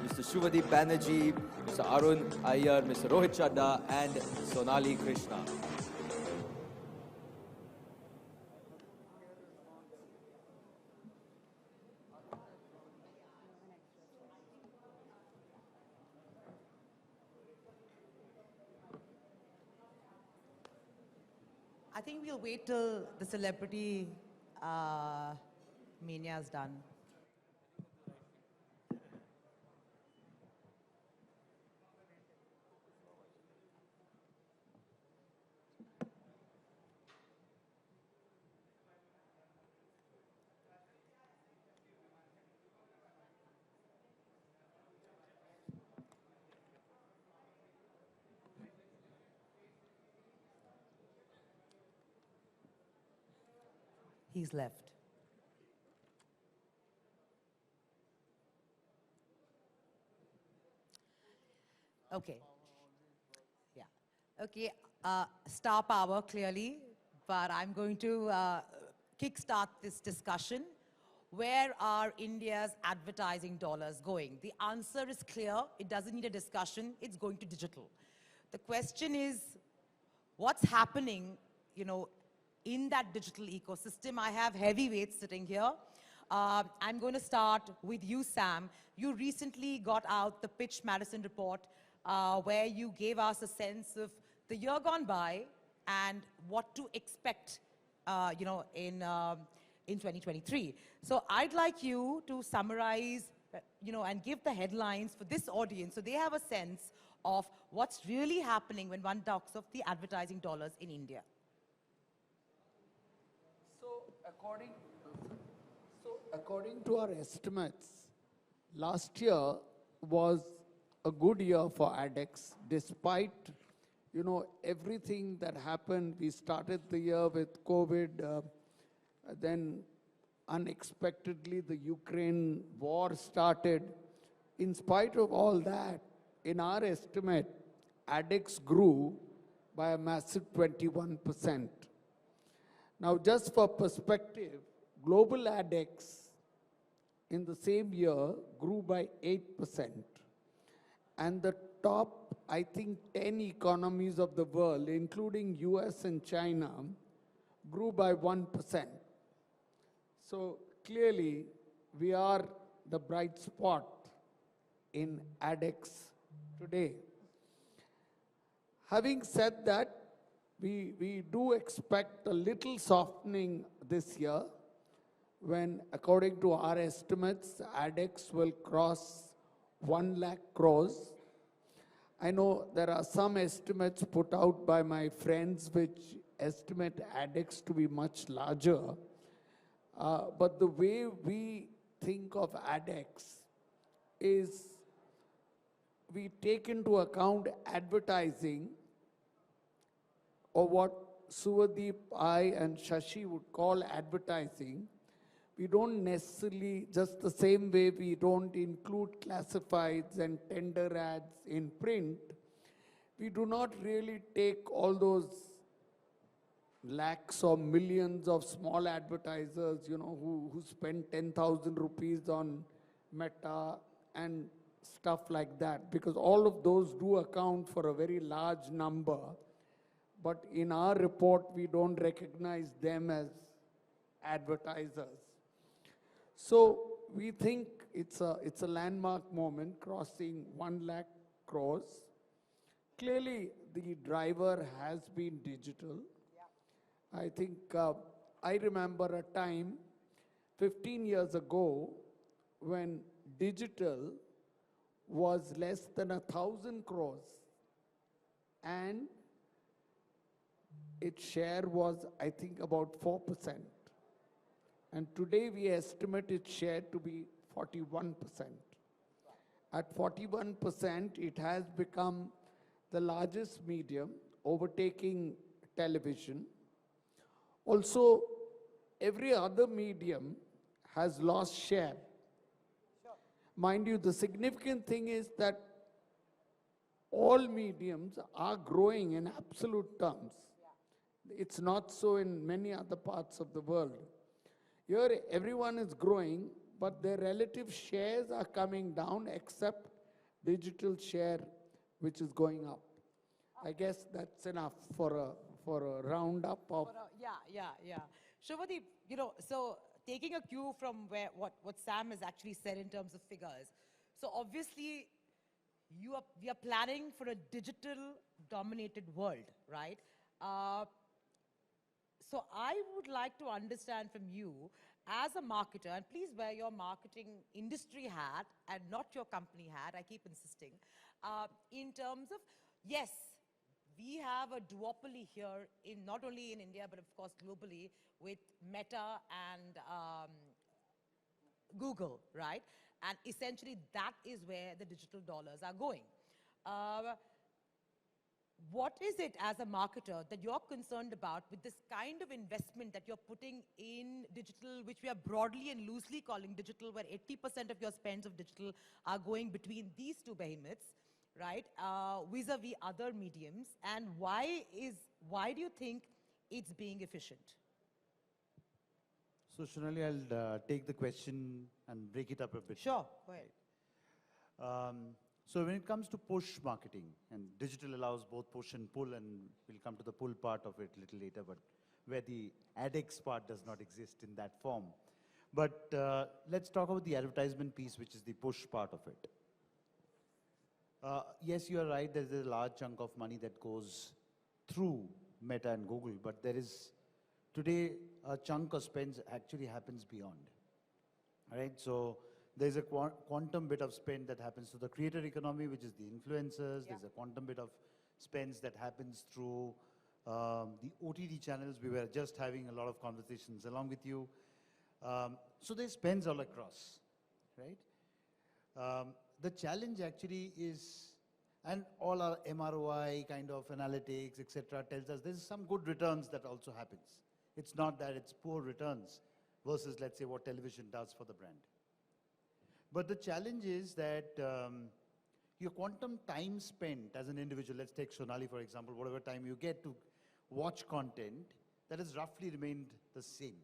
Mr. Shubhadeep Banerjee, Mr. Arun Iyer, Mr. Rohit Chadha, and Sonali Krishna. I think we'll wait till the celebrity mania is done. He's left. Okay. Yeah. Okay. Star power, clearly. But I'm going to kickstart this discussion. Where are India's advertising dollars going? The answer is clear. It doesn't need a discussion. It's going to digital. The question is, what's happening, in that digital ecosystem? I have heavyweights sitting here. I'm going to start with you, Sam. You recently got out the Pitch Madison report, where you gave us a sense of the year gone by and what to expect, in 2023. So I'd like you to summarize, and give the headlines for this audience so they have a sense of what's really happening when one talks of the advertising dollars in India. According to our estimates, last year was a good year for ADEX, despite everything that happened. We started the year with COVID, then unexpectedly the Ukraine war started. In spite of all that, in our estimate, ADEX grew by a massive 21%. Now, just for perspective, global ADEX in the same year grew by 8%. And the top, I think, 10 economies of the world, including US and China, grew by 1%. So clearly, we are the bright spot in ADEX today. Having said that, we do expect a little softening this year when, according to our estimates, ADEX will cross 1 lakh crores. I know there are some estimates put out by my friends which estimate ADEX to be much larger. But the way we think of ADEX is we take into account advertising, or what Suvadeep, I, and Shashi would call advertising. We don't necessarily, just the same way we don't include classifieds and tender ads in print, we do not really take all those lakhs or millions of small advertisers, who spend 10,000 rupees on Meta and stuff like that, because all of those do account for a very large number. But in our report, we don't recognize them as advertisers. So we think it's a landmark moment, crossing 1 lakh crores. Clearly, the driver has been digital. Yeah. I think I remember a time 15 years ago when digital was less than 1,000 crores and its share was, I think, about 4%. And today we estimate its share to be 41%. At 41%, it has become the largest medium, overtaking television. Also, every other medium has lost share. Sure. Mind you, the significant thing is that all mediums are growing in absolute terms. Yeah. It's not so in many other parts of the world. Here, everyone is growing, but their relative shares are coming down, except digital share, which is going up. I guess that's enough for a roundup of... Yeah. Shubhadeep, so taking a cue from what Sam has actually said in terms of figures. So obviously, we are planning for a digital-dominated world, right? So I would like to understand from you, as a marketer, and please wear your marketing industry hat and not your company hat, I keep insisting, in terms of, yes, we have a duopoly here, not only in India, but of course globally, with Meta and Google, right? And essentially that is where the digital dollars are going. What is it as a marketer that you're concerned about with this kind of investment that you're putting in digital, which we are broadly and loosely calling digital, where 80% of your spends of digital are going between these two behemoths, right, vis-a-vis other mediums, and why do you think it's being efficient? So Shonali, I'll take the question and break it up a bit. Sure, go ahead. So when it comes to push marketing, and digital allows both push and pull, and we'll come to the pull part of it a little later, but where the AdX part does not exist in that form. But let's talk about the advertisement piece, which is the push part of it. Yes, you are right, there's a large chunk of money that goes through Meta and Google, but there is today a chunk of spends actually happens beyond. All right, so there's a quantum bit of spend that happens through the creator economy, which is the influencers. Yeah. There's a quantum bit of spends that happens through the OTT channels. We were just having a lot of conversations along with you. So there's spends all across, right? The challenge actually is, and all our MROI kind of analytics, etc., tells us there's some good returns that also happens. It's not that it's poor returns versus, let's say, what television does for the brand. But the challenge is that your quantum time spent as an individual, let's take Sonali for example, whatever time you get to watch content, that has roughly remained the same.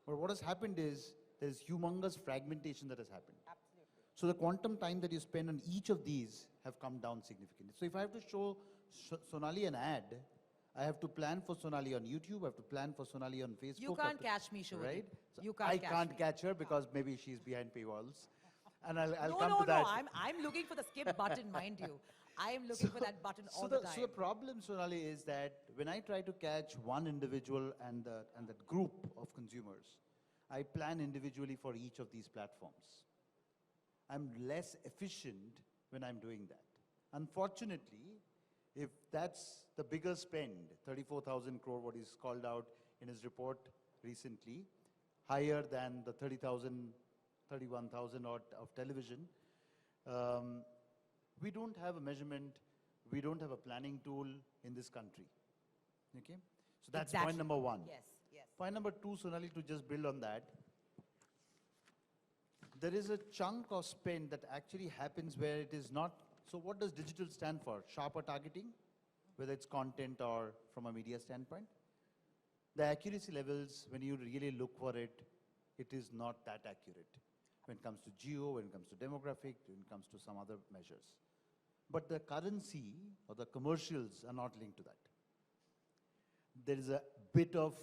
But what has happened is there's humongous fragmentation that has happened. Absolutely. So the quantum time that you spend on each of these have come down significantly. So if I have to show Sonali an ad, I have to plan for Sonali on YouTube, I have to plan for Sonali on Facebook. You can't catch me, Shubhadeep. Right? So You can't I catch can't me. catch her because maybe she's behind paywalls. And I'll No, come no, to that. no, I'm looking for the skip button, mind you. I am looking for that button all the time. So the problem, Sonali, is that when I try to catch one individual and that group of consumers, I plan individually for each of these platforms. I'm less efficient when I'm doing that. Unfortunately, if that's the bigger spend, 34,000 crore, what he's called out in his report recently, higher than the 30,000, 31,000 odd of television, we don't have a measurement, we don't have a planning tool in this country. Okay? So that's Exactly. point number one. Yes, yes. Point number two, Sonali, to just build on that, there is a chunk of spend that actually happens where it is not. So what does digital stand for? Sharper targeting, whether it's content or from a media standpoint. The accuracy levels, when you really look for it, it is not that accurate. When it comes to geo, when it comes to demographic, when it comes to some other measures. But the currency or the commercials are not linked to that. There is a bit of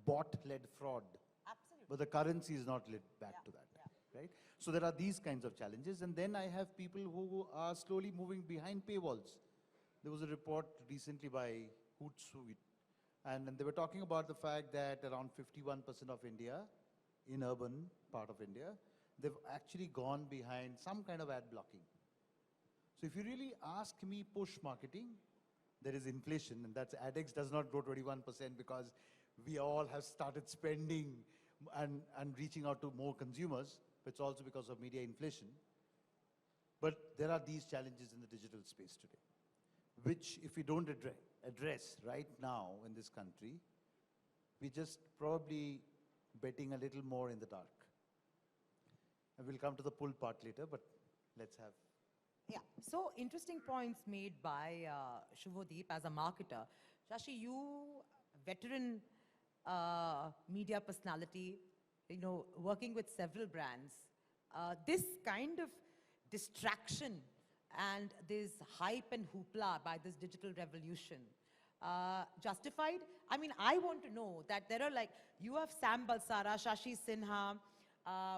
bot-led fraud. Absolutely. But the currency is not led back to that. Right? So there are these kinds of challenges. And then I have people who are slowly moving behind paywalls. There was a report recently by Hootsuite, and they were talking about the fact that around 51% of India, in urban part of India, they've actually gone behind some kind of ad blocking. So if you really ask me push marketing, there is inflation, and that's AdX does not grow 21% because we all have started spending and reaching out to more consumers. But it's also because of media inflation. But there are these challenges in the digital space today, which if we don't address right now in this country, we're just probably betting a little more in the dark. And we'll come to the pull part later, but let's have. Yeah, so interesting points made by Shubhadeep as a marketer. Shashi, you, veteran media personality, you know, working with several brands, this kind of distraction and this hype and hoopla by this digital revolution, justified? I mean, I want to know that there are like, you have Sam Balsara, Shashi Sinha,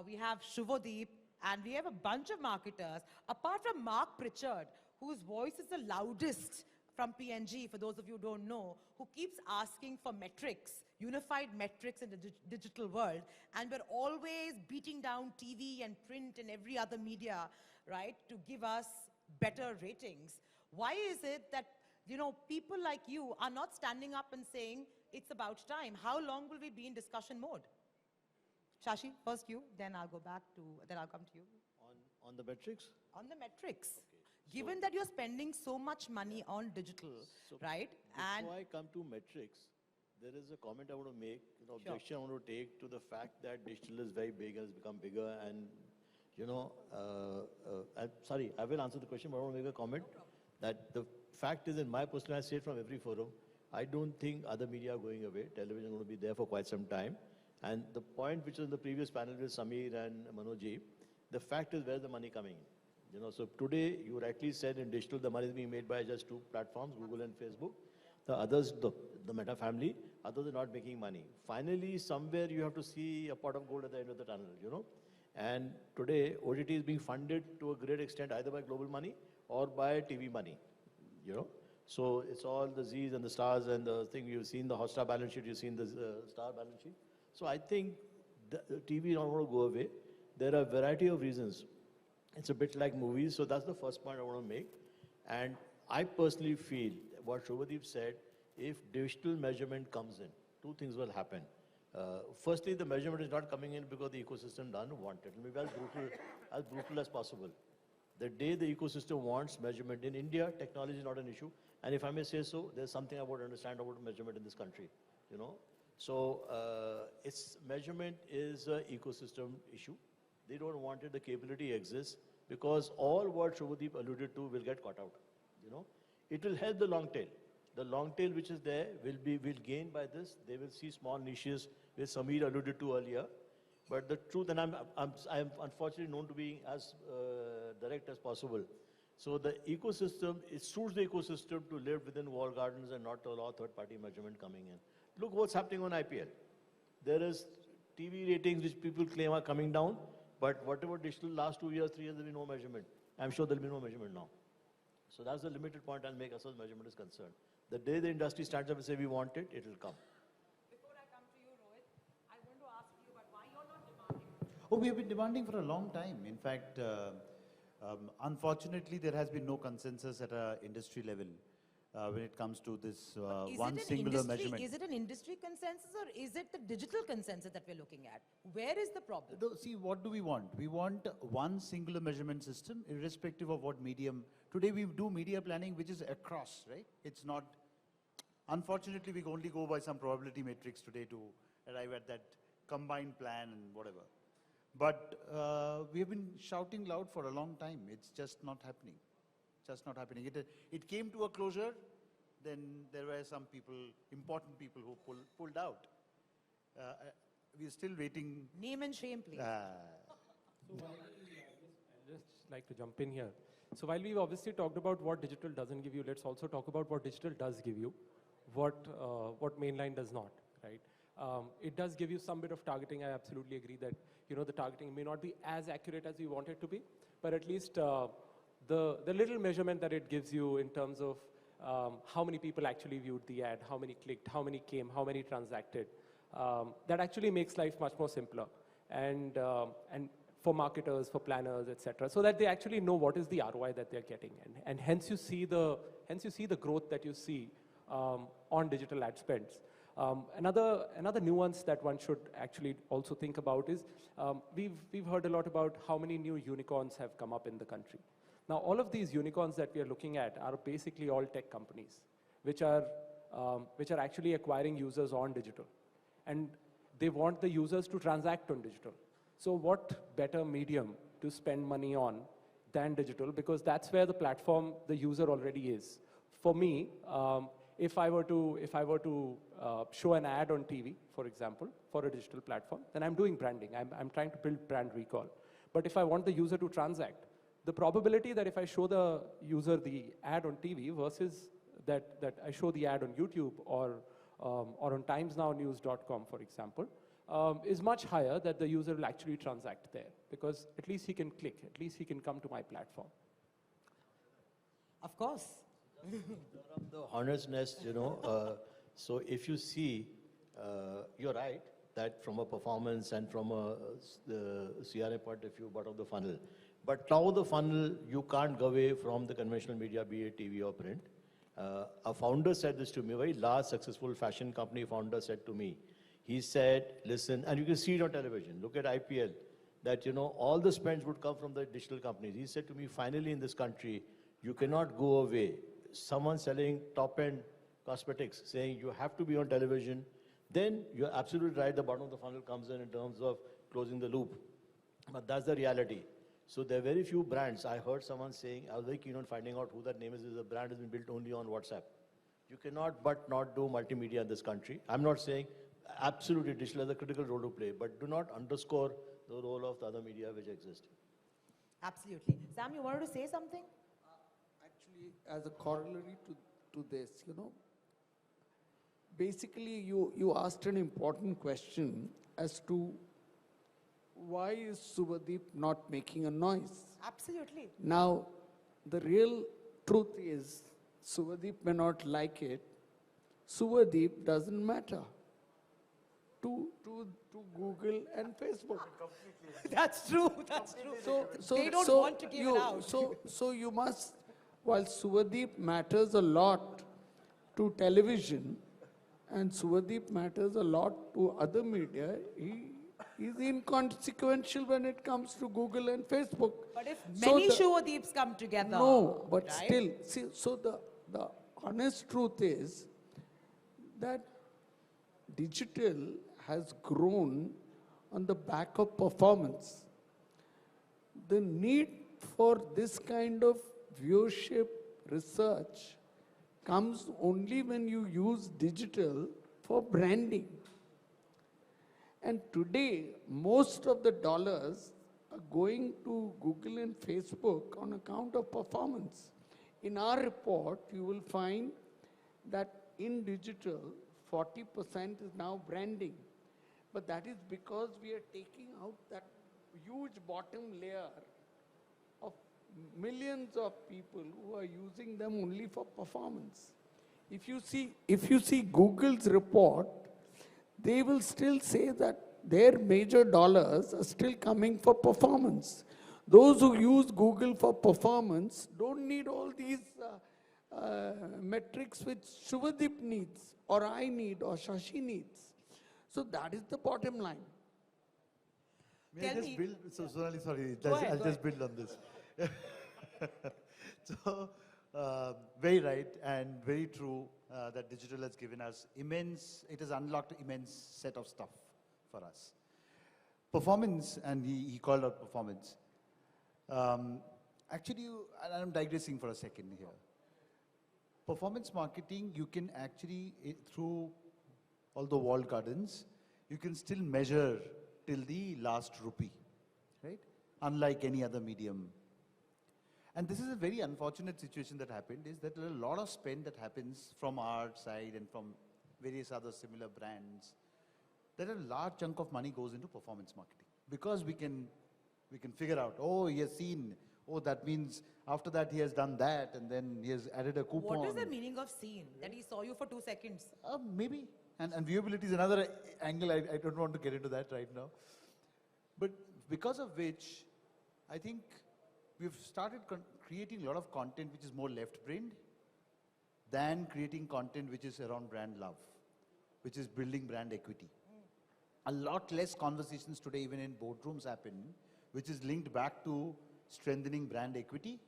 we have Shubhadeep, and we have a bunch of marketers, apart from Mark Pritchard, whose voice is the loudest from P&G, for those of you who don't know, who keeps asking for metrics, unified metrics in the digital world, and we're always beating down TV and print and every other media, right, to give us better ratings. Why is it that, you know, people like you are not standing up and saying, it's about time? How long will we be in discussion mode? Shashi, first you, then I'll go back to, then I'll come to you. On the metrics? On the metrics. Okay. Given that you're spending so much money on digital, right? And Before I come to metrics, there is a comment I want to make, Sure. objection I want to take to the fact that digital is very big and has become bigger and, you know, sorry, I will answer the question, but I want to make a comment that the fact is, in my personal, I say it from every forum, I don't think other media are going away. Television is going to be there for quite some time. And the point which was in the previous panel with Samir and Manoj, the fact is, where's the money coming in? You know, so today, you rightly said in digital, the money is being made by just two platforms, Google and Facebook. The others, the Meta family, others are not making money. Finally, somewhere you have to see a pot of gold at the end of the tunnel, you know. And today, OTT is being funded to a great extent either by global money or by TV money, you know. So it's all the Z's and the stars and the thing. You've seen the Hotstar balance sheet, you've seen the Star balance sheet. So I think the TV is not going to go away. There are a variety of reasons. It's a bit like movies, so that's the first point I want to make. And I personally feel what Shobhadeep said, if digital measurement comes in, two things will happen. Firstly, the measurement is not coming in because the ecosystem doesn't want it. Let me be as brutal as possible. The day the ecosystem wants measurement in India, technology is not an issue. And if I may say so, there's something I would understand about measurement in this country, you know. So its measurement is an ecosystem issue. They don't want it, the capability exists, because all what Shobhadeep alluded to will get caught out, you know. It will help the long tail. The long tail which is there will gain by this. They will see small niches, which Samir alluded to earlier. But the truth, and I'm unfortunately known to be as direct as possible. So the ecosystem, it suits the ecosystem to live within walled gardens and not to allow third-party measurement coming in. Look what's happening on IPL. There is TV ratings which people claim are coming down, but whatever digital last 2 years, 3 years, there will be no measurement. I'm sure there will be no measurement now. So that's the limited point I'll make as far as measurement is concerned. The day the industry stands up and say we want it, it will come. Before I come to you, Rohit, I want to ask you about why you're not demanding. Oh, we have been demanding for a long time. In fact, unfortunately, there has been no consensus at an industry level when it comes to this one singular measurement. Is it an industry consensus or is it the digital consensus that we're looking at? Where is the problem? See, what do we want? We want one singular measurement system, irrespective of what medium. Today, we do media planning, which is across, right? It's not. Unfortunately, we only go by some probability matrix today to arrive at that combined plan and whatever. But we have been shouting loud for a long time. It's just not happening. Just not happening. It came to a closure, then there were some people, important people who pulled out. We're still waiting. Name and shame, please. I'd just like to jump in here. So while we've obviously talked about what digital doesn't give you, let's also talk about what digital does give you, what mainline does not, right? It does give you some bit of targeting. I absolutely agree that, you know, the targeting may not be as accurate as we want it to be, but at least the little measurement that it gives you in terms of how many people actually viewed the ad, how many clicked, how many came, how many transacted, that actually makes life much more simpler. And for marketers, for planners, etc., so that they actually know what is the ROI that they're getting, and hence you see the growth that you see on digital ad spends. Another nuance that one should actually also think about is we've heard a lot about how many new unicorns have come up in the country. Now, all of these unicorns that we are looking at are basically all tech companies, which are actually acquiring users on digital, and they want the users to transact on digital. So what better medium to spend money on than digital, because that's where the platform, the user already is. For me, if I were to show an ad on TV, for example, for a digital platform, then I'm doing branding. I'm trying to build brand recall. But if I want the user to transact, the probability that if I show the user the ad on TV versus that I show the ad on YouTube or on timesnownews.com, for example, is much higher that the user will actually transact there, because at least he can click, at least he can come to my platform. Of course. The hornet's nest, you know. So if you see, you're right, that from a performance and from the CRA point of view, bottom of the funnel. But top of the funnel, you can't go away from the conventional media, be it TV or print. A founder said this to me, a very large, successful fashion company founder said to me, he said, listen, and you can see it on television, look at IPL, that, you know, all the spends would come from the digital companies. He said to me, finally in this country, You cannot go away. Someone selling top-end cosmetics saying you have to be on television, then you're absolutely right, the bottom of the funnel comes in terms of closing the loop. But that's the reality. So there are very few brands. I heard someone saying, I was very keen on finding out who that name is. The brand has been built only on WhatsApp. You cannot but not do multimedia in this country. I'm not saying absolutely digital has a critical role to play, but do not underscore the role of the other media which exist. Absolutely. Sam, you wanted to say something? Actually, as a corollary to this, you know, basically you asked an important question as to why is Subhadeep not making a noise? Absolutely. Now, the real truth is, Subhadeep may not like it. Subhadeep doesn't matter to Google and Facebook. That's true. That's true. They don't so want to give it out. So you must, while Subhadeep matters a lot to television, and Subhadeep matters a lot to other media, he is inconsequential when it comes to Google and Facebook. But if many Subhadeeps come together. No, but right? still, see, so the honest truth is that digital has grown on the back of performance. The need for this kind of viewership research comes only when you use digital for branding. And today, most of the dollars are going to Google and Facebook on account of performance. In our report, you will find that in digital, 40% is now branding. But that is because we are taking out that huge bottom layer of millions of people who are using them only for performance. If you see Google's report, they will still say that their major dollars are still coming for performance. Those who use Google for performance don't need all these metrics which Subhadeep needs, or I need, or Shashi needs. So that is the bottom line. May I just build? So, Sonali, sorry, I'll just build on this. So, very right and very true that digital has given us it has unlocked immense set of stuff for us. Performance, and he called out performance. Actually, and I'm digressing for a second here. Performance marketing, you can actually, through all the walled gardens, you can still measure till the last rupee, right? Unlike any other medium. And this is a very unfortunate situation that happened, is that a lot of spend that happens from our side and from various other similar brands, that a large chunk of money goes into performance marketing. Because we can figure out, oh, he has seen, oh, that means after that he has done that, and then he has added a coupon. What is the meaning of seen? That he saw you for 2 seconds? Maybe. And viewability is another angle. I don't want to get into that right now. But because of which, I think we've started creating a lot of content which is more left-brained than creating content which is around brand love, which is building brand equity. A lot less conversations today, even in boardrooms, happen, which is linked back to strengthening brand equity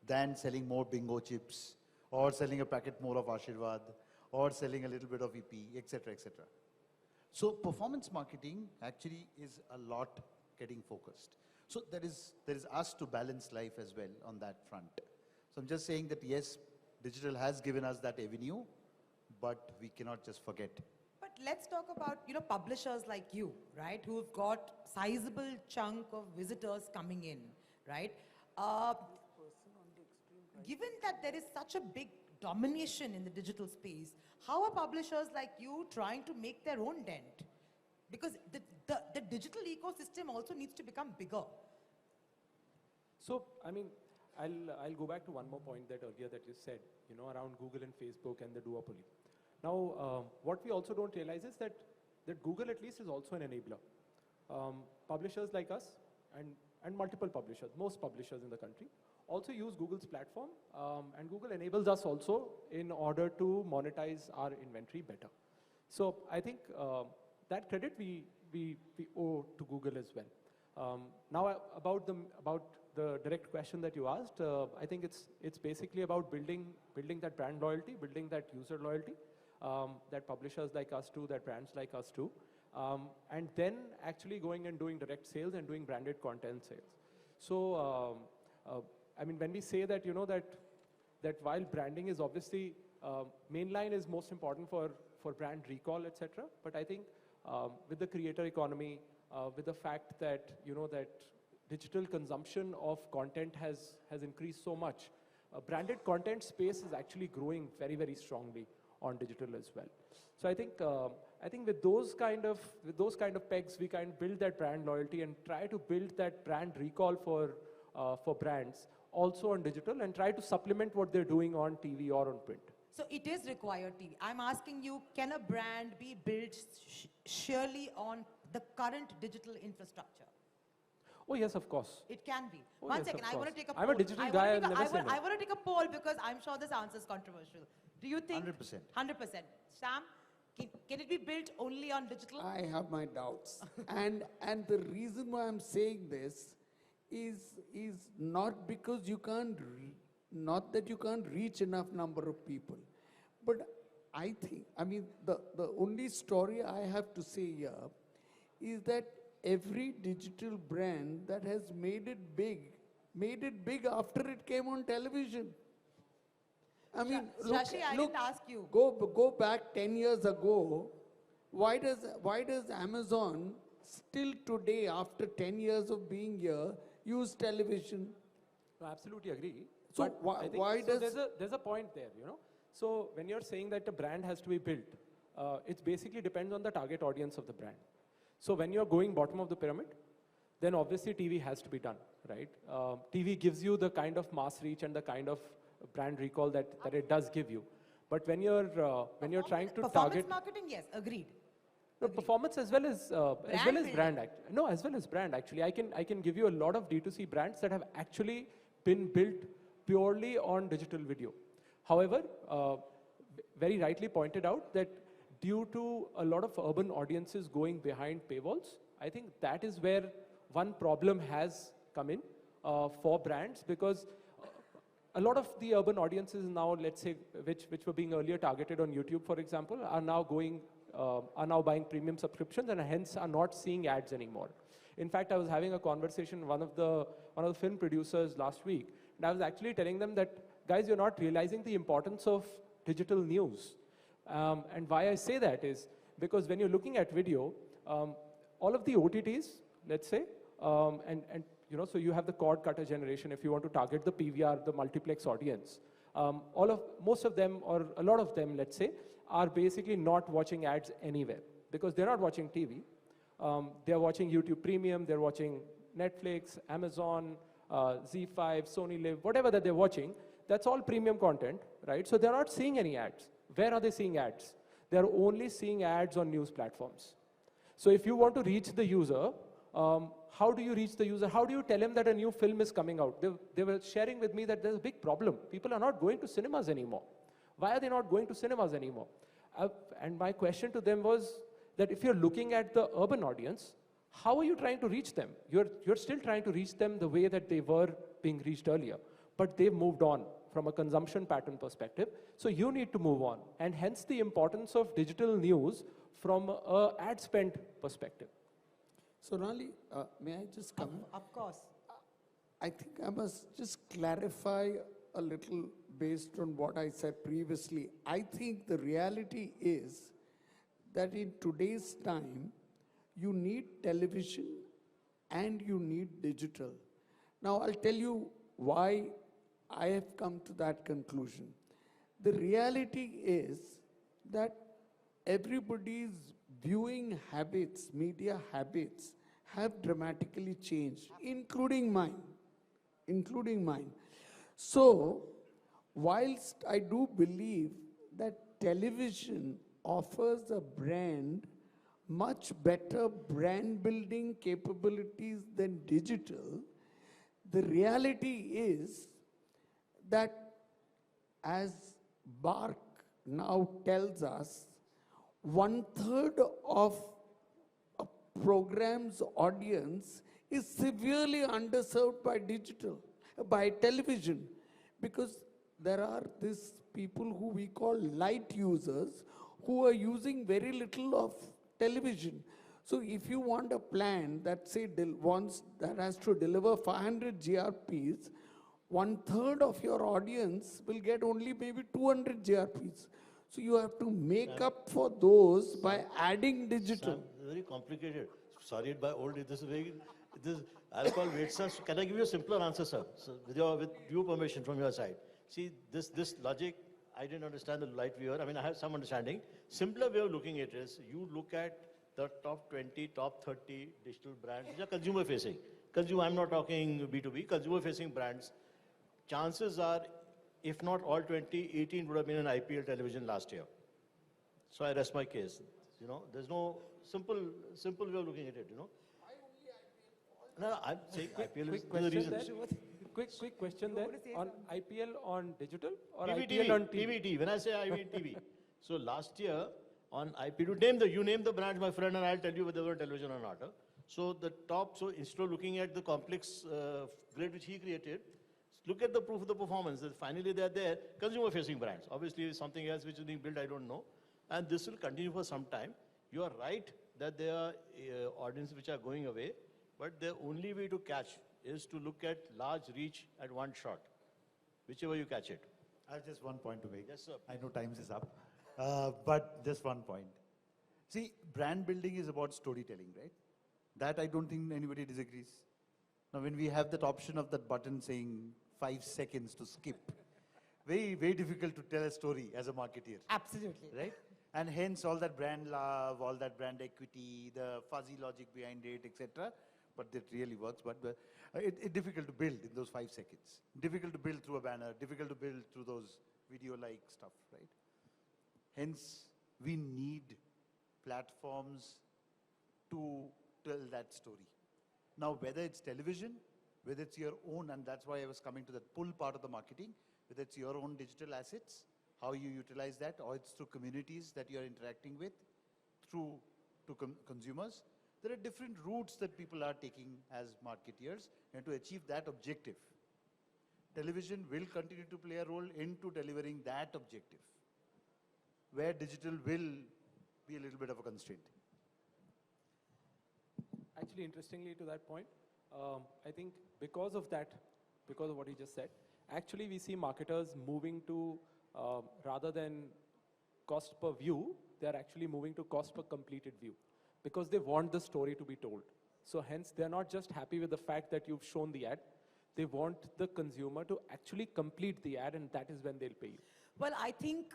than selling more bingo chips or selling a packet more of Ashirwad or selling a little bit of EP, etc., etc. So performance marketing actually is a lot getting focused. So there is us to balance life as well on that front. So I'm just saying that yes, digital has given us that avenue, but we cannot just forget. But let's talk about, publishers like you, right, who've got sizable chunk of visitors coming in, right? Given that there is such a big domination in the digital space, how are publishers like you trying to make their own dent? Because the digital ecosystem also needs to become bigger. So, I mean, I'll go back to one more point that earlier that you said, around Google and Facebook and the duopoly. Now, what we also don't realize is that Google at least is also an enabler. Publishers like us and multiple publishers, most publishers in the country, also use Google's platform, and Google enables us also in order to monetize our inventory better. So I think that credit we owe to Google as well. Now about the direct question that you asked, I think it's basically about building that brand loyalty, building that user loyalty, that publishers like us do, that brands like us do, and then actually going and doing direct sales and doing branded content sales. So, I mean, when we say that, you know, that while branding is obviously, mainline is most important for brand recall, etc. But I think with the creator economy, with the fact that, you know, that digital consumption of content has increased so much, branded content space is actually growing very, very strongly on digital as well. So I think with those kind of pegs, we can build that brand loyalty and try to build that brand recall for brands also on digital, and try to supplement what they're doing on TV or on print. So it is required TV. I'm asking you, can a brand be built surely on the current digital infrastructure? Oh yes, of course. It can be. Oh, One yes, second, of I want to course. take a poll. I'm a digital guy, I've never seen it. I want to take a poll because I'm sure this answer is controversial. Do you think? 100%. 100%. Sam, can it be built only on digital? I have my doubts. and the reason why I'm saying this is not because you can't, not that you can't reach enough number of people, but I think, I mean, the only story I have to say here is that every digital brand that has made it big after it came on television. I mean, Shashi, I didn't ask you. Go back 10 years ago. Why does Amazon still today, after 10 years of being here, use television? I absolutely agree. So But why does there's a point there, you know? So when you're saying that a brand has to be built, it basically depends on the target audience of the brand. So when you're going bottom of the pyramid, then obviously TV has to be done, right? TV gives you the kind of mass reach and the kind of brand recall that it does give you. But when you're trying to Performance target marketing, yes, agreed. no, performance as well as brand. No, as well as brand. Actually, I can give you a lot of D2C brands that have actually been built purely on digital video. However, very rightly pointed out that due to a lot of urban audiences going behind paywalls, I think that is where one problem has come in for brands, because a lot of the urban audiences now, let's say, which were being earlier targeted on YouTube, for example, are now buying premium subscriptions and hence are not seeing ads anymore. In fact, I was having a conversation with one of the film producers last week, and I was actually telling them that, guys, you're not realizing the importance of digital news. And why I say that is because when you're looking at video, all of the OTTs, let's say, and you know, so you have the cord cutter generation if you want to target the PVR, the multiplex audience. Most of them, or a lot of them, let's say, are basically not watching ads anywhere because they're not watching TV. They're watching YouTube Premium, they're watching Netflix, Amazon, Z5, Sony Live, whatever that they're watching, that's all premium content, right? So they're not seeing any ads. Where are they seeing ads? They're only seeing ads on news platforms. So if you want to reach the user, how do you reach the user? How do you tell him that a new film is coming out? They were sharing with me that there's a big problem. People are not going to cinemas anymore. Why are they not going to cinemas anymore? And my question to them was that if you're looking at the urban audience, how are you trying to reach them? You're still trying to reach them the way that they were being reached earlier, but they've moved on from a consumption pattern perspective. So you need to move on, and hence the importance of digital news from an ad spend perspective. So Rali, may I just come in? Of course. I think I must just clarify a little based on what I said previously. I think the reality is that in today's time, you need television and you need digital. Now, I'll tell you why I have come to that conclusion. The reality is that everybody's viewing habits, media habits, have dramatically changed, including mine. So, whilst I do believe that television offers a brand much better brand building capabilities than digital, the reality is that, as Bark now tells us, 1/3 of a program's audience is severely underserved by digital, by television, because there are these people who we call light users who are using very little of television. So if you want a plan that say that has to deliver 500 GRPs, 1/3 of your audience will get only maybe 200 GRPs. So you have to make up for those by adding digital. Sam, very complicated. Sorry, by old, this is very, I'll call wait, sir. Can I give you a simpler answer, sir? So with due permission from your side. See, this logic, I didn't understand the light viewer. I mean, I have some understanding. Simpler way of looking at it is, you look at the top 20, top 30 digital brands, which are consumer facing. I'm not talking B2B, consumer facing brands. Chances are, if not all 20, 18 would have been an IPL television last year. So I rest my case. You know, there's no simple way of looking at it, you know. No, I'm saying IPL is the reason. Quick question there. On IPL on digital or TV, IPL on TV? TV. When I say I mean TV. So last year on IPL, you name the brands, my friend, and I'll tell you whether they were on television or not. Huh? So the top, so instead of looking at the complex grid which he created, look at the proof of the performance. Finally, they're there. Consumer-facing brands. Obviously, something else which is being built, I don't know. And this will continue for some time. You are right that there are audiences which are going away, but the only way to catch is to look at large reach at one shot, whichever you catch it. I have just one point to make. Yes, sir. I know times is up, but just one point. See, brand building is about storytelling, right? That I don't think anybody disagrees. Now, when we have that option of that button saying 5 seconds to skip, very, very difficult to tell a story as a marketeer. Absolutely. Right? And hence all that brand love, all that brand equity, the fuzzy logic behind it, etc. But it really works. But it's difficult to build in those 5 seconds. Difficult to build through a banner. Difficult to build through those video-like stuff, right? Hence, we need platforms to tell that story. Now, whether it's television, whether it's your own, and that's why I was coming to that pull part of the marketing, whether it's your own digital assets, how you utilize that, or it's through communities that you're interacting with, through to consumers. There are different routes that people are taking as marketeers and to achieve that objective. Television will continue to play a role into delivering that objective, where digital will be a little bit of a constraint. Actually, interestingly to that point, I think because of that, because of what he just said, actually we see marketers moving to, rather than cost per view, they're actually moving to cost per completed view because they want the story to be told. So hence, they're not just happy with the fact that you've shown the ad, they want the consumer to actually complete the ad, and that is when they'll pay you. Well, I think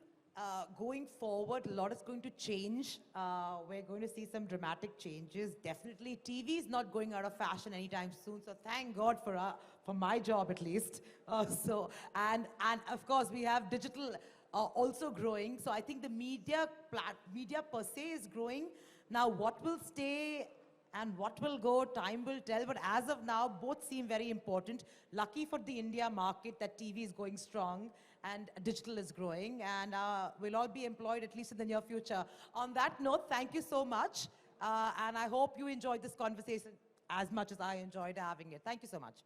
going forward, a lot is going to change. We're going to see some dramatic changes. Definitely, TV is not going out of fashion anytime soon. So thank God for my job at least. And of course, we have digital also growing. So I think the media per se is growing. Now, what will stay and what will go, time will tell. But as of now, both seem very important. Lucky for the India market that TV is going strong and digital is growing, and we'll all be employed at least in the near future. On that note, thank you so much, and I hope you enjoyed this conversation as much as I enjoyed having it. Thank you so much.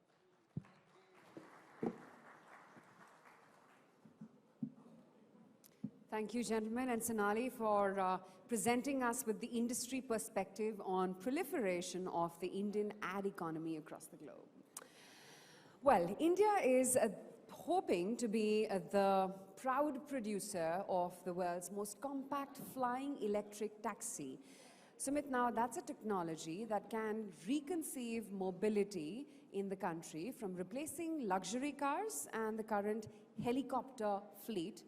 Thank you, gentlemen, and Sonali for presenting us with the industry perspective on proliferation of the Indian ad economy across the globe. Well, India is hoping to be the proud producer of the world's most compact flying electric taxi. Sumit, now that's a technology that can reconceive mobility in the country from replacing luxury cars and the current helicopter fleet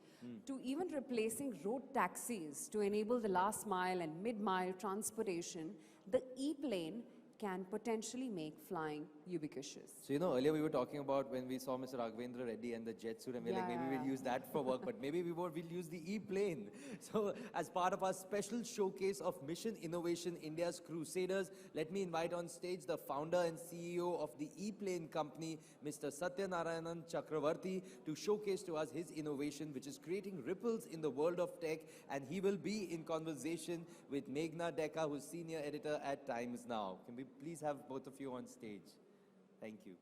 to even replacing road taxis to enable the last mile and mid-mile transportation. The e-plane can potentially make flying ubiquitous. So, you know, earlier we were talking about when we saw Mr. Raghavendra Reddy and the jet suit, and we're like, maybe we'll use that for work, but maybe we'll use the e-plane. So, as part of our special showcase of Mission Innovation India's Crusaders, let me invite on stage the founder and CEO of the e-plane company, Mr. Satyanarayanan Chakravarti, to showcase to us his innovation, which is creating ripples in the world of tech, and he will be in conversation with Meghna Dekka, who's senior editor at Times Now. Can we Please have both of you on stage. Thank you.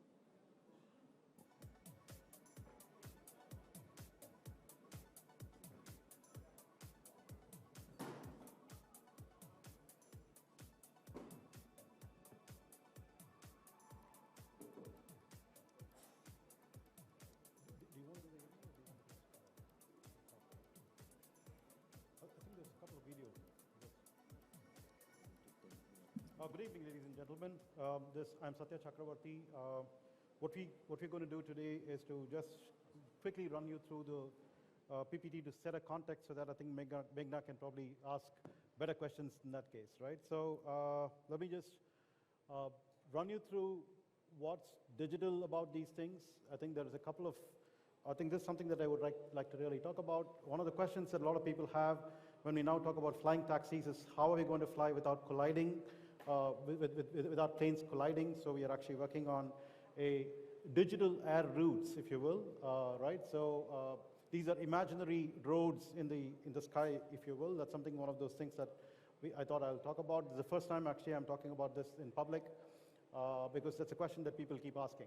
Good evening, ladies and gentlemen. I'm Satya Chakravarti. What we're going to do today is to just quickly run you through the PPT to set a context so that I think Meghna can probably ask better questions in that case, right? So let me just run you through what's digital about these things. I think there is a couple of, I think this is something that I would like to really talk about. One of the questions that a lot of people have when we now talk about flying taxis is how are we going to fly without colliding? Without planes colliding. So we are actually working on a digital air routes, if you will, right? So these are imaginary roads in the sky, if you will. That's something, one of those things that I thought I'll talk about. This is the first time actually I'm talking about this in public because that's a question that people keep asking.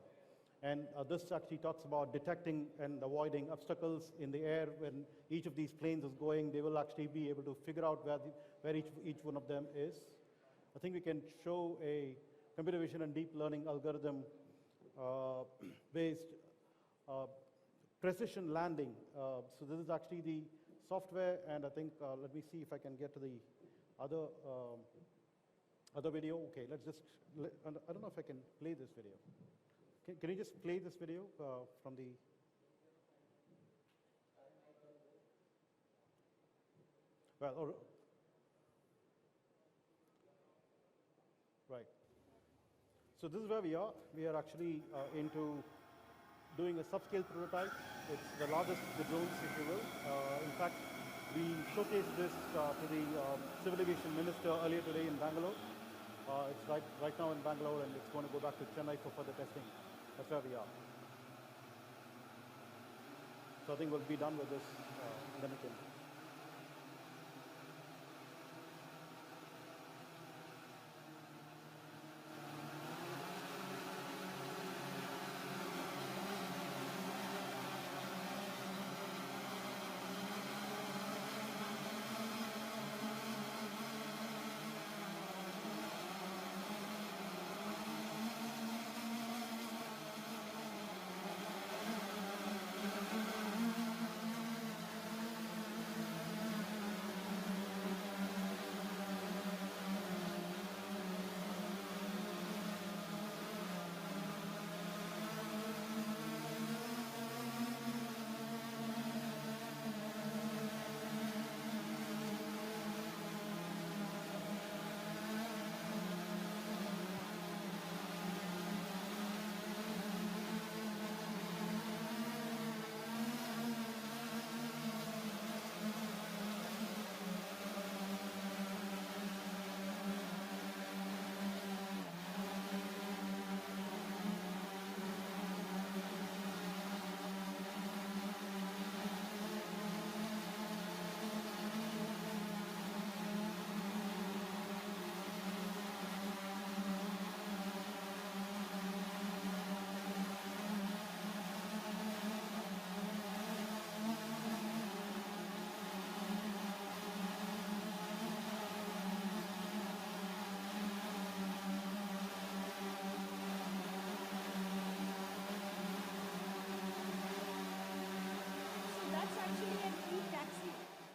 And this actually talks about detecting and avoiding obstacles in the air. When each of these planes is going, they will actually be able to figure out where each one of them is. I think we can show a computer vision and deep learning algorithm based precision landing. So this is actually the software, and I think, let me see if I can get to the other video. Okay, let's just, I don't know if I can play this video. Can you just play this video from the... Well, right. So this is where we are. We are actually into doing a subscale prototype. It's the largest of the drones, if you will. In fact, we showcased this to the Civil Aviation Minister earlier today in Bangalore. It's right now in Bangalore, and it's going to go back to Chennai for further testing. That's where we are. So I think we'll be done with this, and then we can...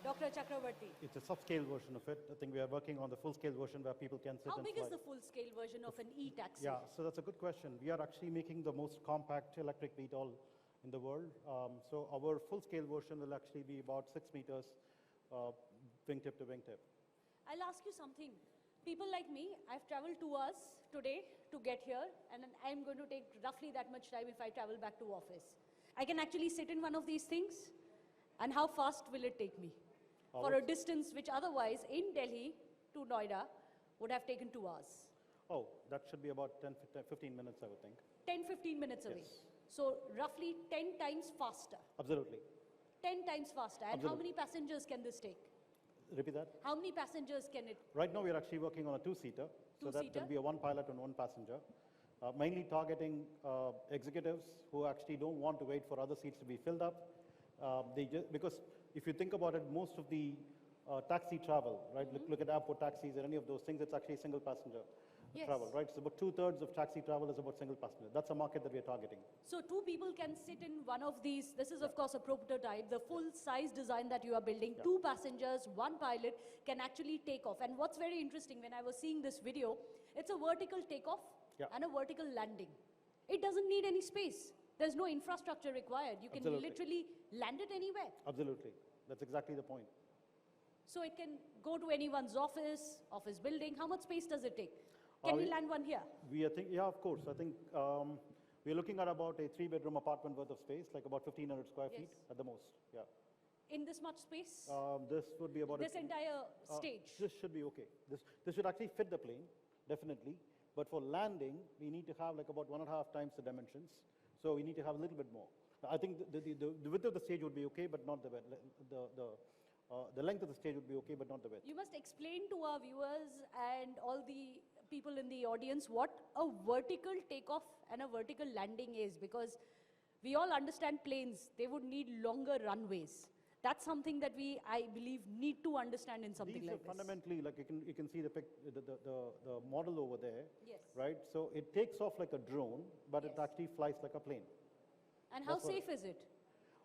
Dr. Chakravarti. It's a subscale version of it. I think we are working on the full-scale version where people can sit How and big fly. is the full-scale version of an e-taxi? Yeah, so that's a good question. We are actually making the most compact electric VTOL in the world. So our full-scale version will actually be about 6 meters wingtip to wingtip. I'll ask you something. People like me, I've traveled 2 hours today to get here, and then I'm going to take roughly that much time if I travel back to office. I can actually sit in one of these things, and how fast will it take me? For a distance which otherwise in Delhi to Noida would have taken 2 hours. Oh, that should be about 15 minutes, I would think. 10-15 minutes away. Yes. So roughly 10 times faster. Absolutely. 10 times faster. And Absolutely. how many passengers can this take? Repeat that. How many passengers can it? Right now, we're actually working on a two-seater. So that Two-seater? will be a one pilot and one passenger. Mainly targeting executives who actually don't want to wait for other seats to be filled up. Because if you think about it, most of the taxi travel, right? Look at airport taxis or any of those things, it's actually single passenger travel, right? So about 2/3 of taxi travel is about single passenger. That's a market that we're targeting. So two people can sit in one of these. This is, of course, a prototype. The full size design that you are building, two passengers, one pilot can actually take off. And what's very interesting, when I was seeing this video, it's a vertical takeoff and a vertical landing. It doesn't need any space. There's no infrastructure required. You can literally land it anywhere. Absolutely. That's exactly the point. So it can go to anyone's office building. How much space does it take? Can we land one here? We are yeah, of course. I think we're looking at about a 3-bedroom apartment worth of space, like about 1,500 square feet at the most. Yeah. In this much space? This would be about this entire stage. This should be okay. This should actually fit the plane, definitely. But for landing, we need to have like about 1.5 times the dimensions. So we need to have a little bit more. I think the width of the stage would be okay, but not the width. The length of the stage would be okay, but not the width. You must explain to our viewers and all the people in the audience what a vertical takeoff and a vertical landing is, because we all understand planes. They would need longer runways. That's something that we, I believe, need to understand in something These like are this. fundamentally, like you can see the model over there, right? So it takes off like a drone, but it actually flies like a plane. And how safe is it?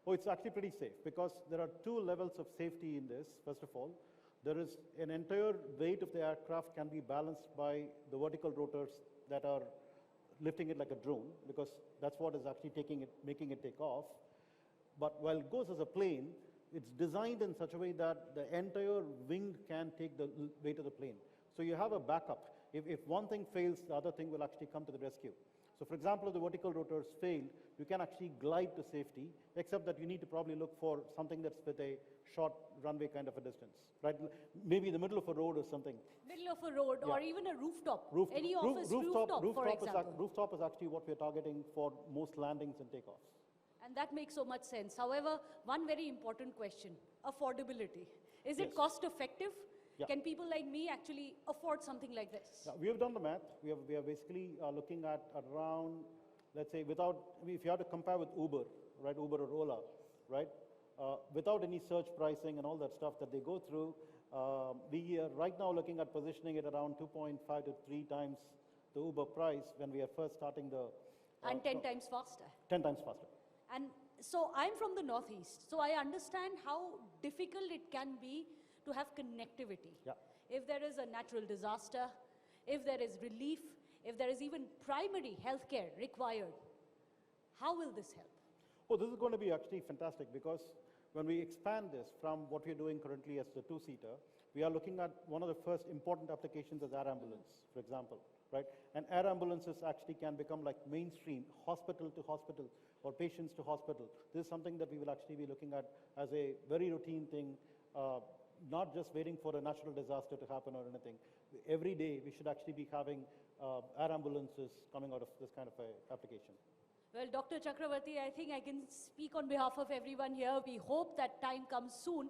Oh, it's actually pretty safe because there are 2 levels of safety in this. First of all, there is an entire weight of the aircraft can be balanced by the vertical rotors that are lifting it like a drone, because that's what is actually making it take off. But while it goes as a plane, it's designed in such a way that the entire wing can take the weight of the plane. So you have a backup. If one thing fails, the other thing will actually come to the rescue. So for example, if the vertical rotors fail, you can actually glide to safety, except that you need to probably look for something that's with a short runway kind of a distance, right? Maybe in the middle of a road or something. Middle of a road or even a rooftop. Any Rooftop, office rooftop, for example. Rooftop is actually what we're targeting for most landings and takeoffs. And that makes so much sense. However, one very important question, affordability. Is it cost effective? Yeah. Can people like me actually afford something like this? We have done the math. We are basically looking at around, let's say, if you have to compare with Uber, right, Uber or Ola, right, without any surge pricing and all that stuff that they go through, we are right now looking at positioning it around 2.5 to 3 times the Uber price when we are first starting the... and 10 times faster. 10 times faster. And so I'm from the Northeast, so I understand how difficult it can be to have connectivity. Yeah. If there is a natural disaster, if there is relief, if there is even primary healthcare required, how will this help? Oh, this is going to be actually fantastic, because when we expand this from what we're doing currently as the 2-seater, we are looking at one of the first important applications as air ambulance, for example, right? And air ambulances actually can become like mainstream, hospital to hospital or patients to hospital. This is something that we will actually be looking at as a very routine thing, not just waiting for a natural disaster to happen or anything. Every day we should actually be having air ambulances coming out of this kind of a application. Well, Dr. Chakravarti, I think I can speak on behalf of everyone here. We hope that time comes soon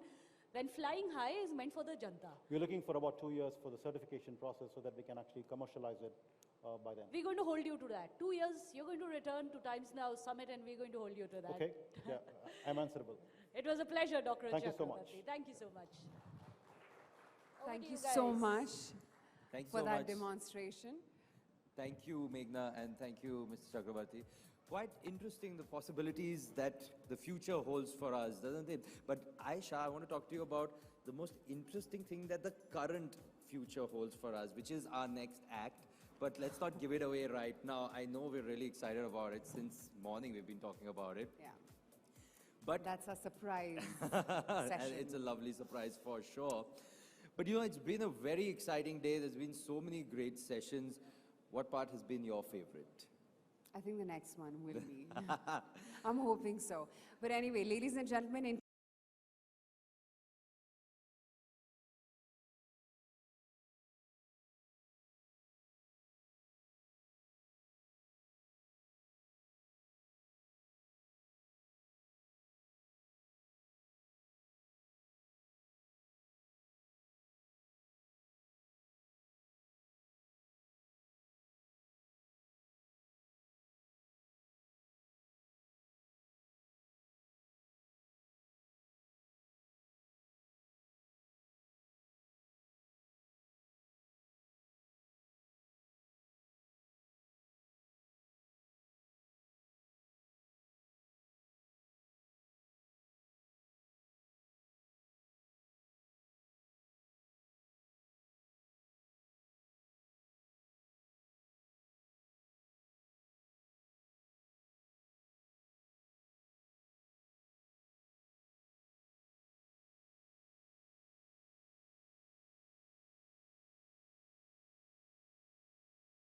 when flying high is meant for the janta. We're looking for about 2 years for the certification process so that we can actually commercialize it by then. We're going to hold you to that. 2 years, you're going to return to Times Now Summit and we're going to hold you to that. Okay, yeah, I'm answerable. It was a pleasure, Dr. Thank you so Chakravarti. much. Thank you so much. Thank to you you so guys. much Thanks for so that much. demonstration. Thank you, Meghna, and thank you, Mr. Chakrabarti. Quite interesting, the possibilities that the future holds for us, doesn't it? But Aisha, I want to talk to you about the most interesting thing that the current future holds for us, which is our next act. But let's not give it away right now. I know we're really excited about it. Since morning we've been talking about it. Yeah. But that's a surprise and session. it's a lovely surprise for sure. But you know, it's been a very exciting day. There's been so many great sessions. What part has been your favorite? I think the next one will be. I'm hoping so. But anyway, ladies and gentlemen, in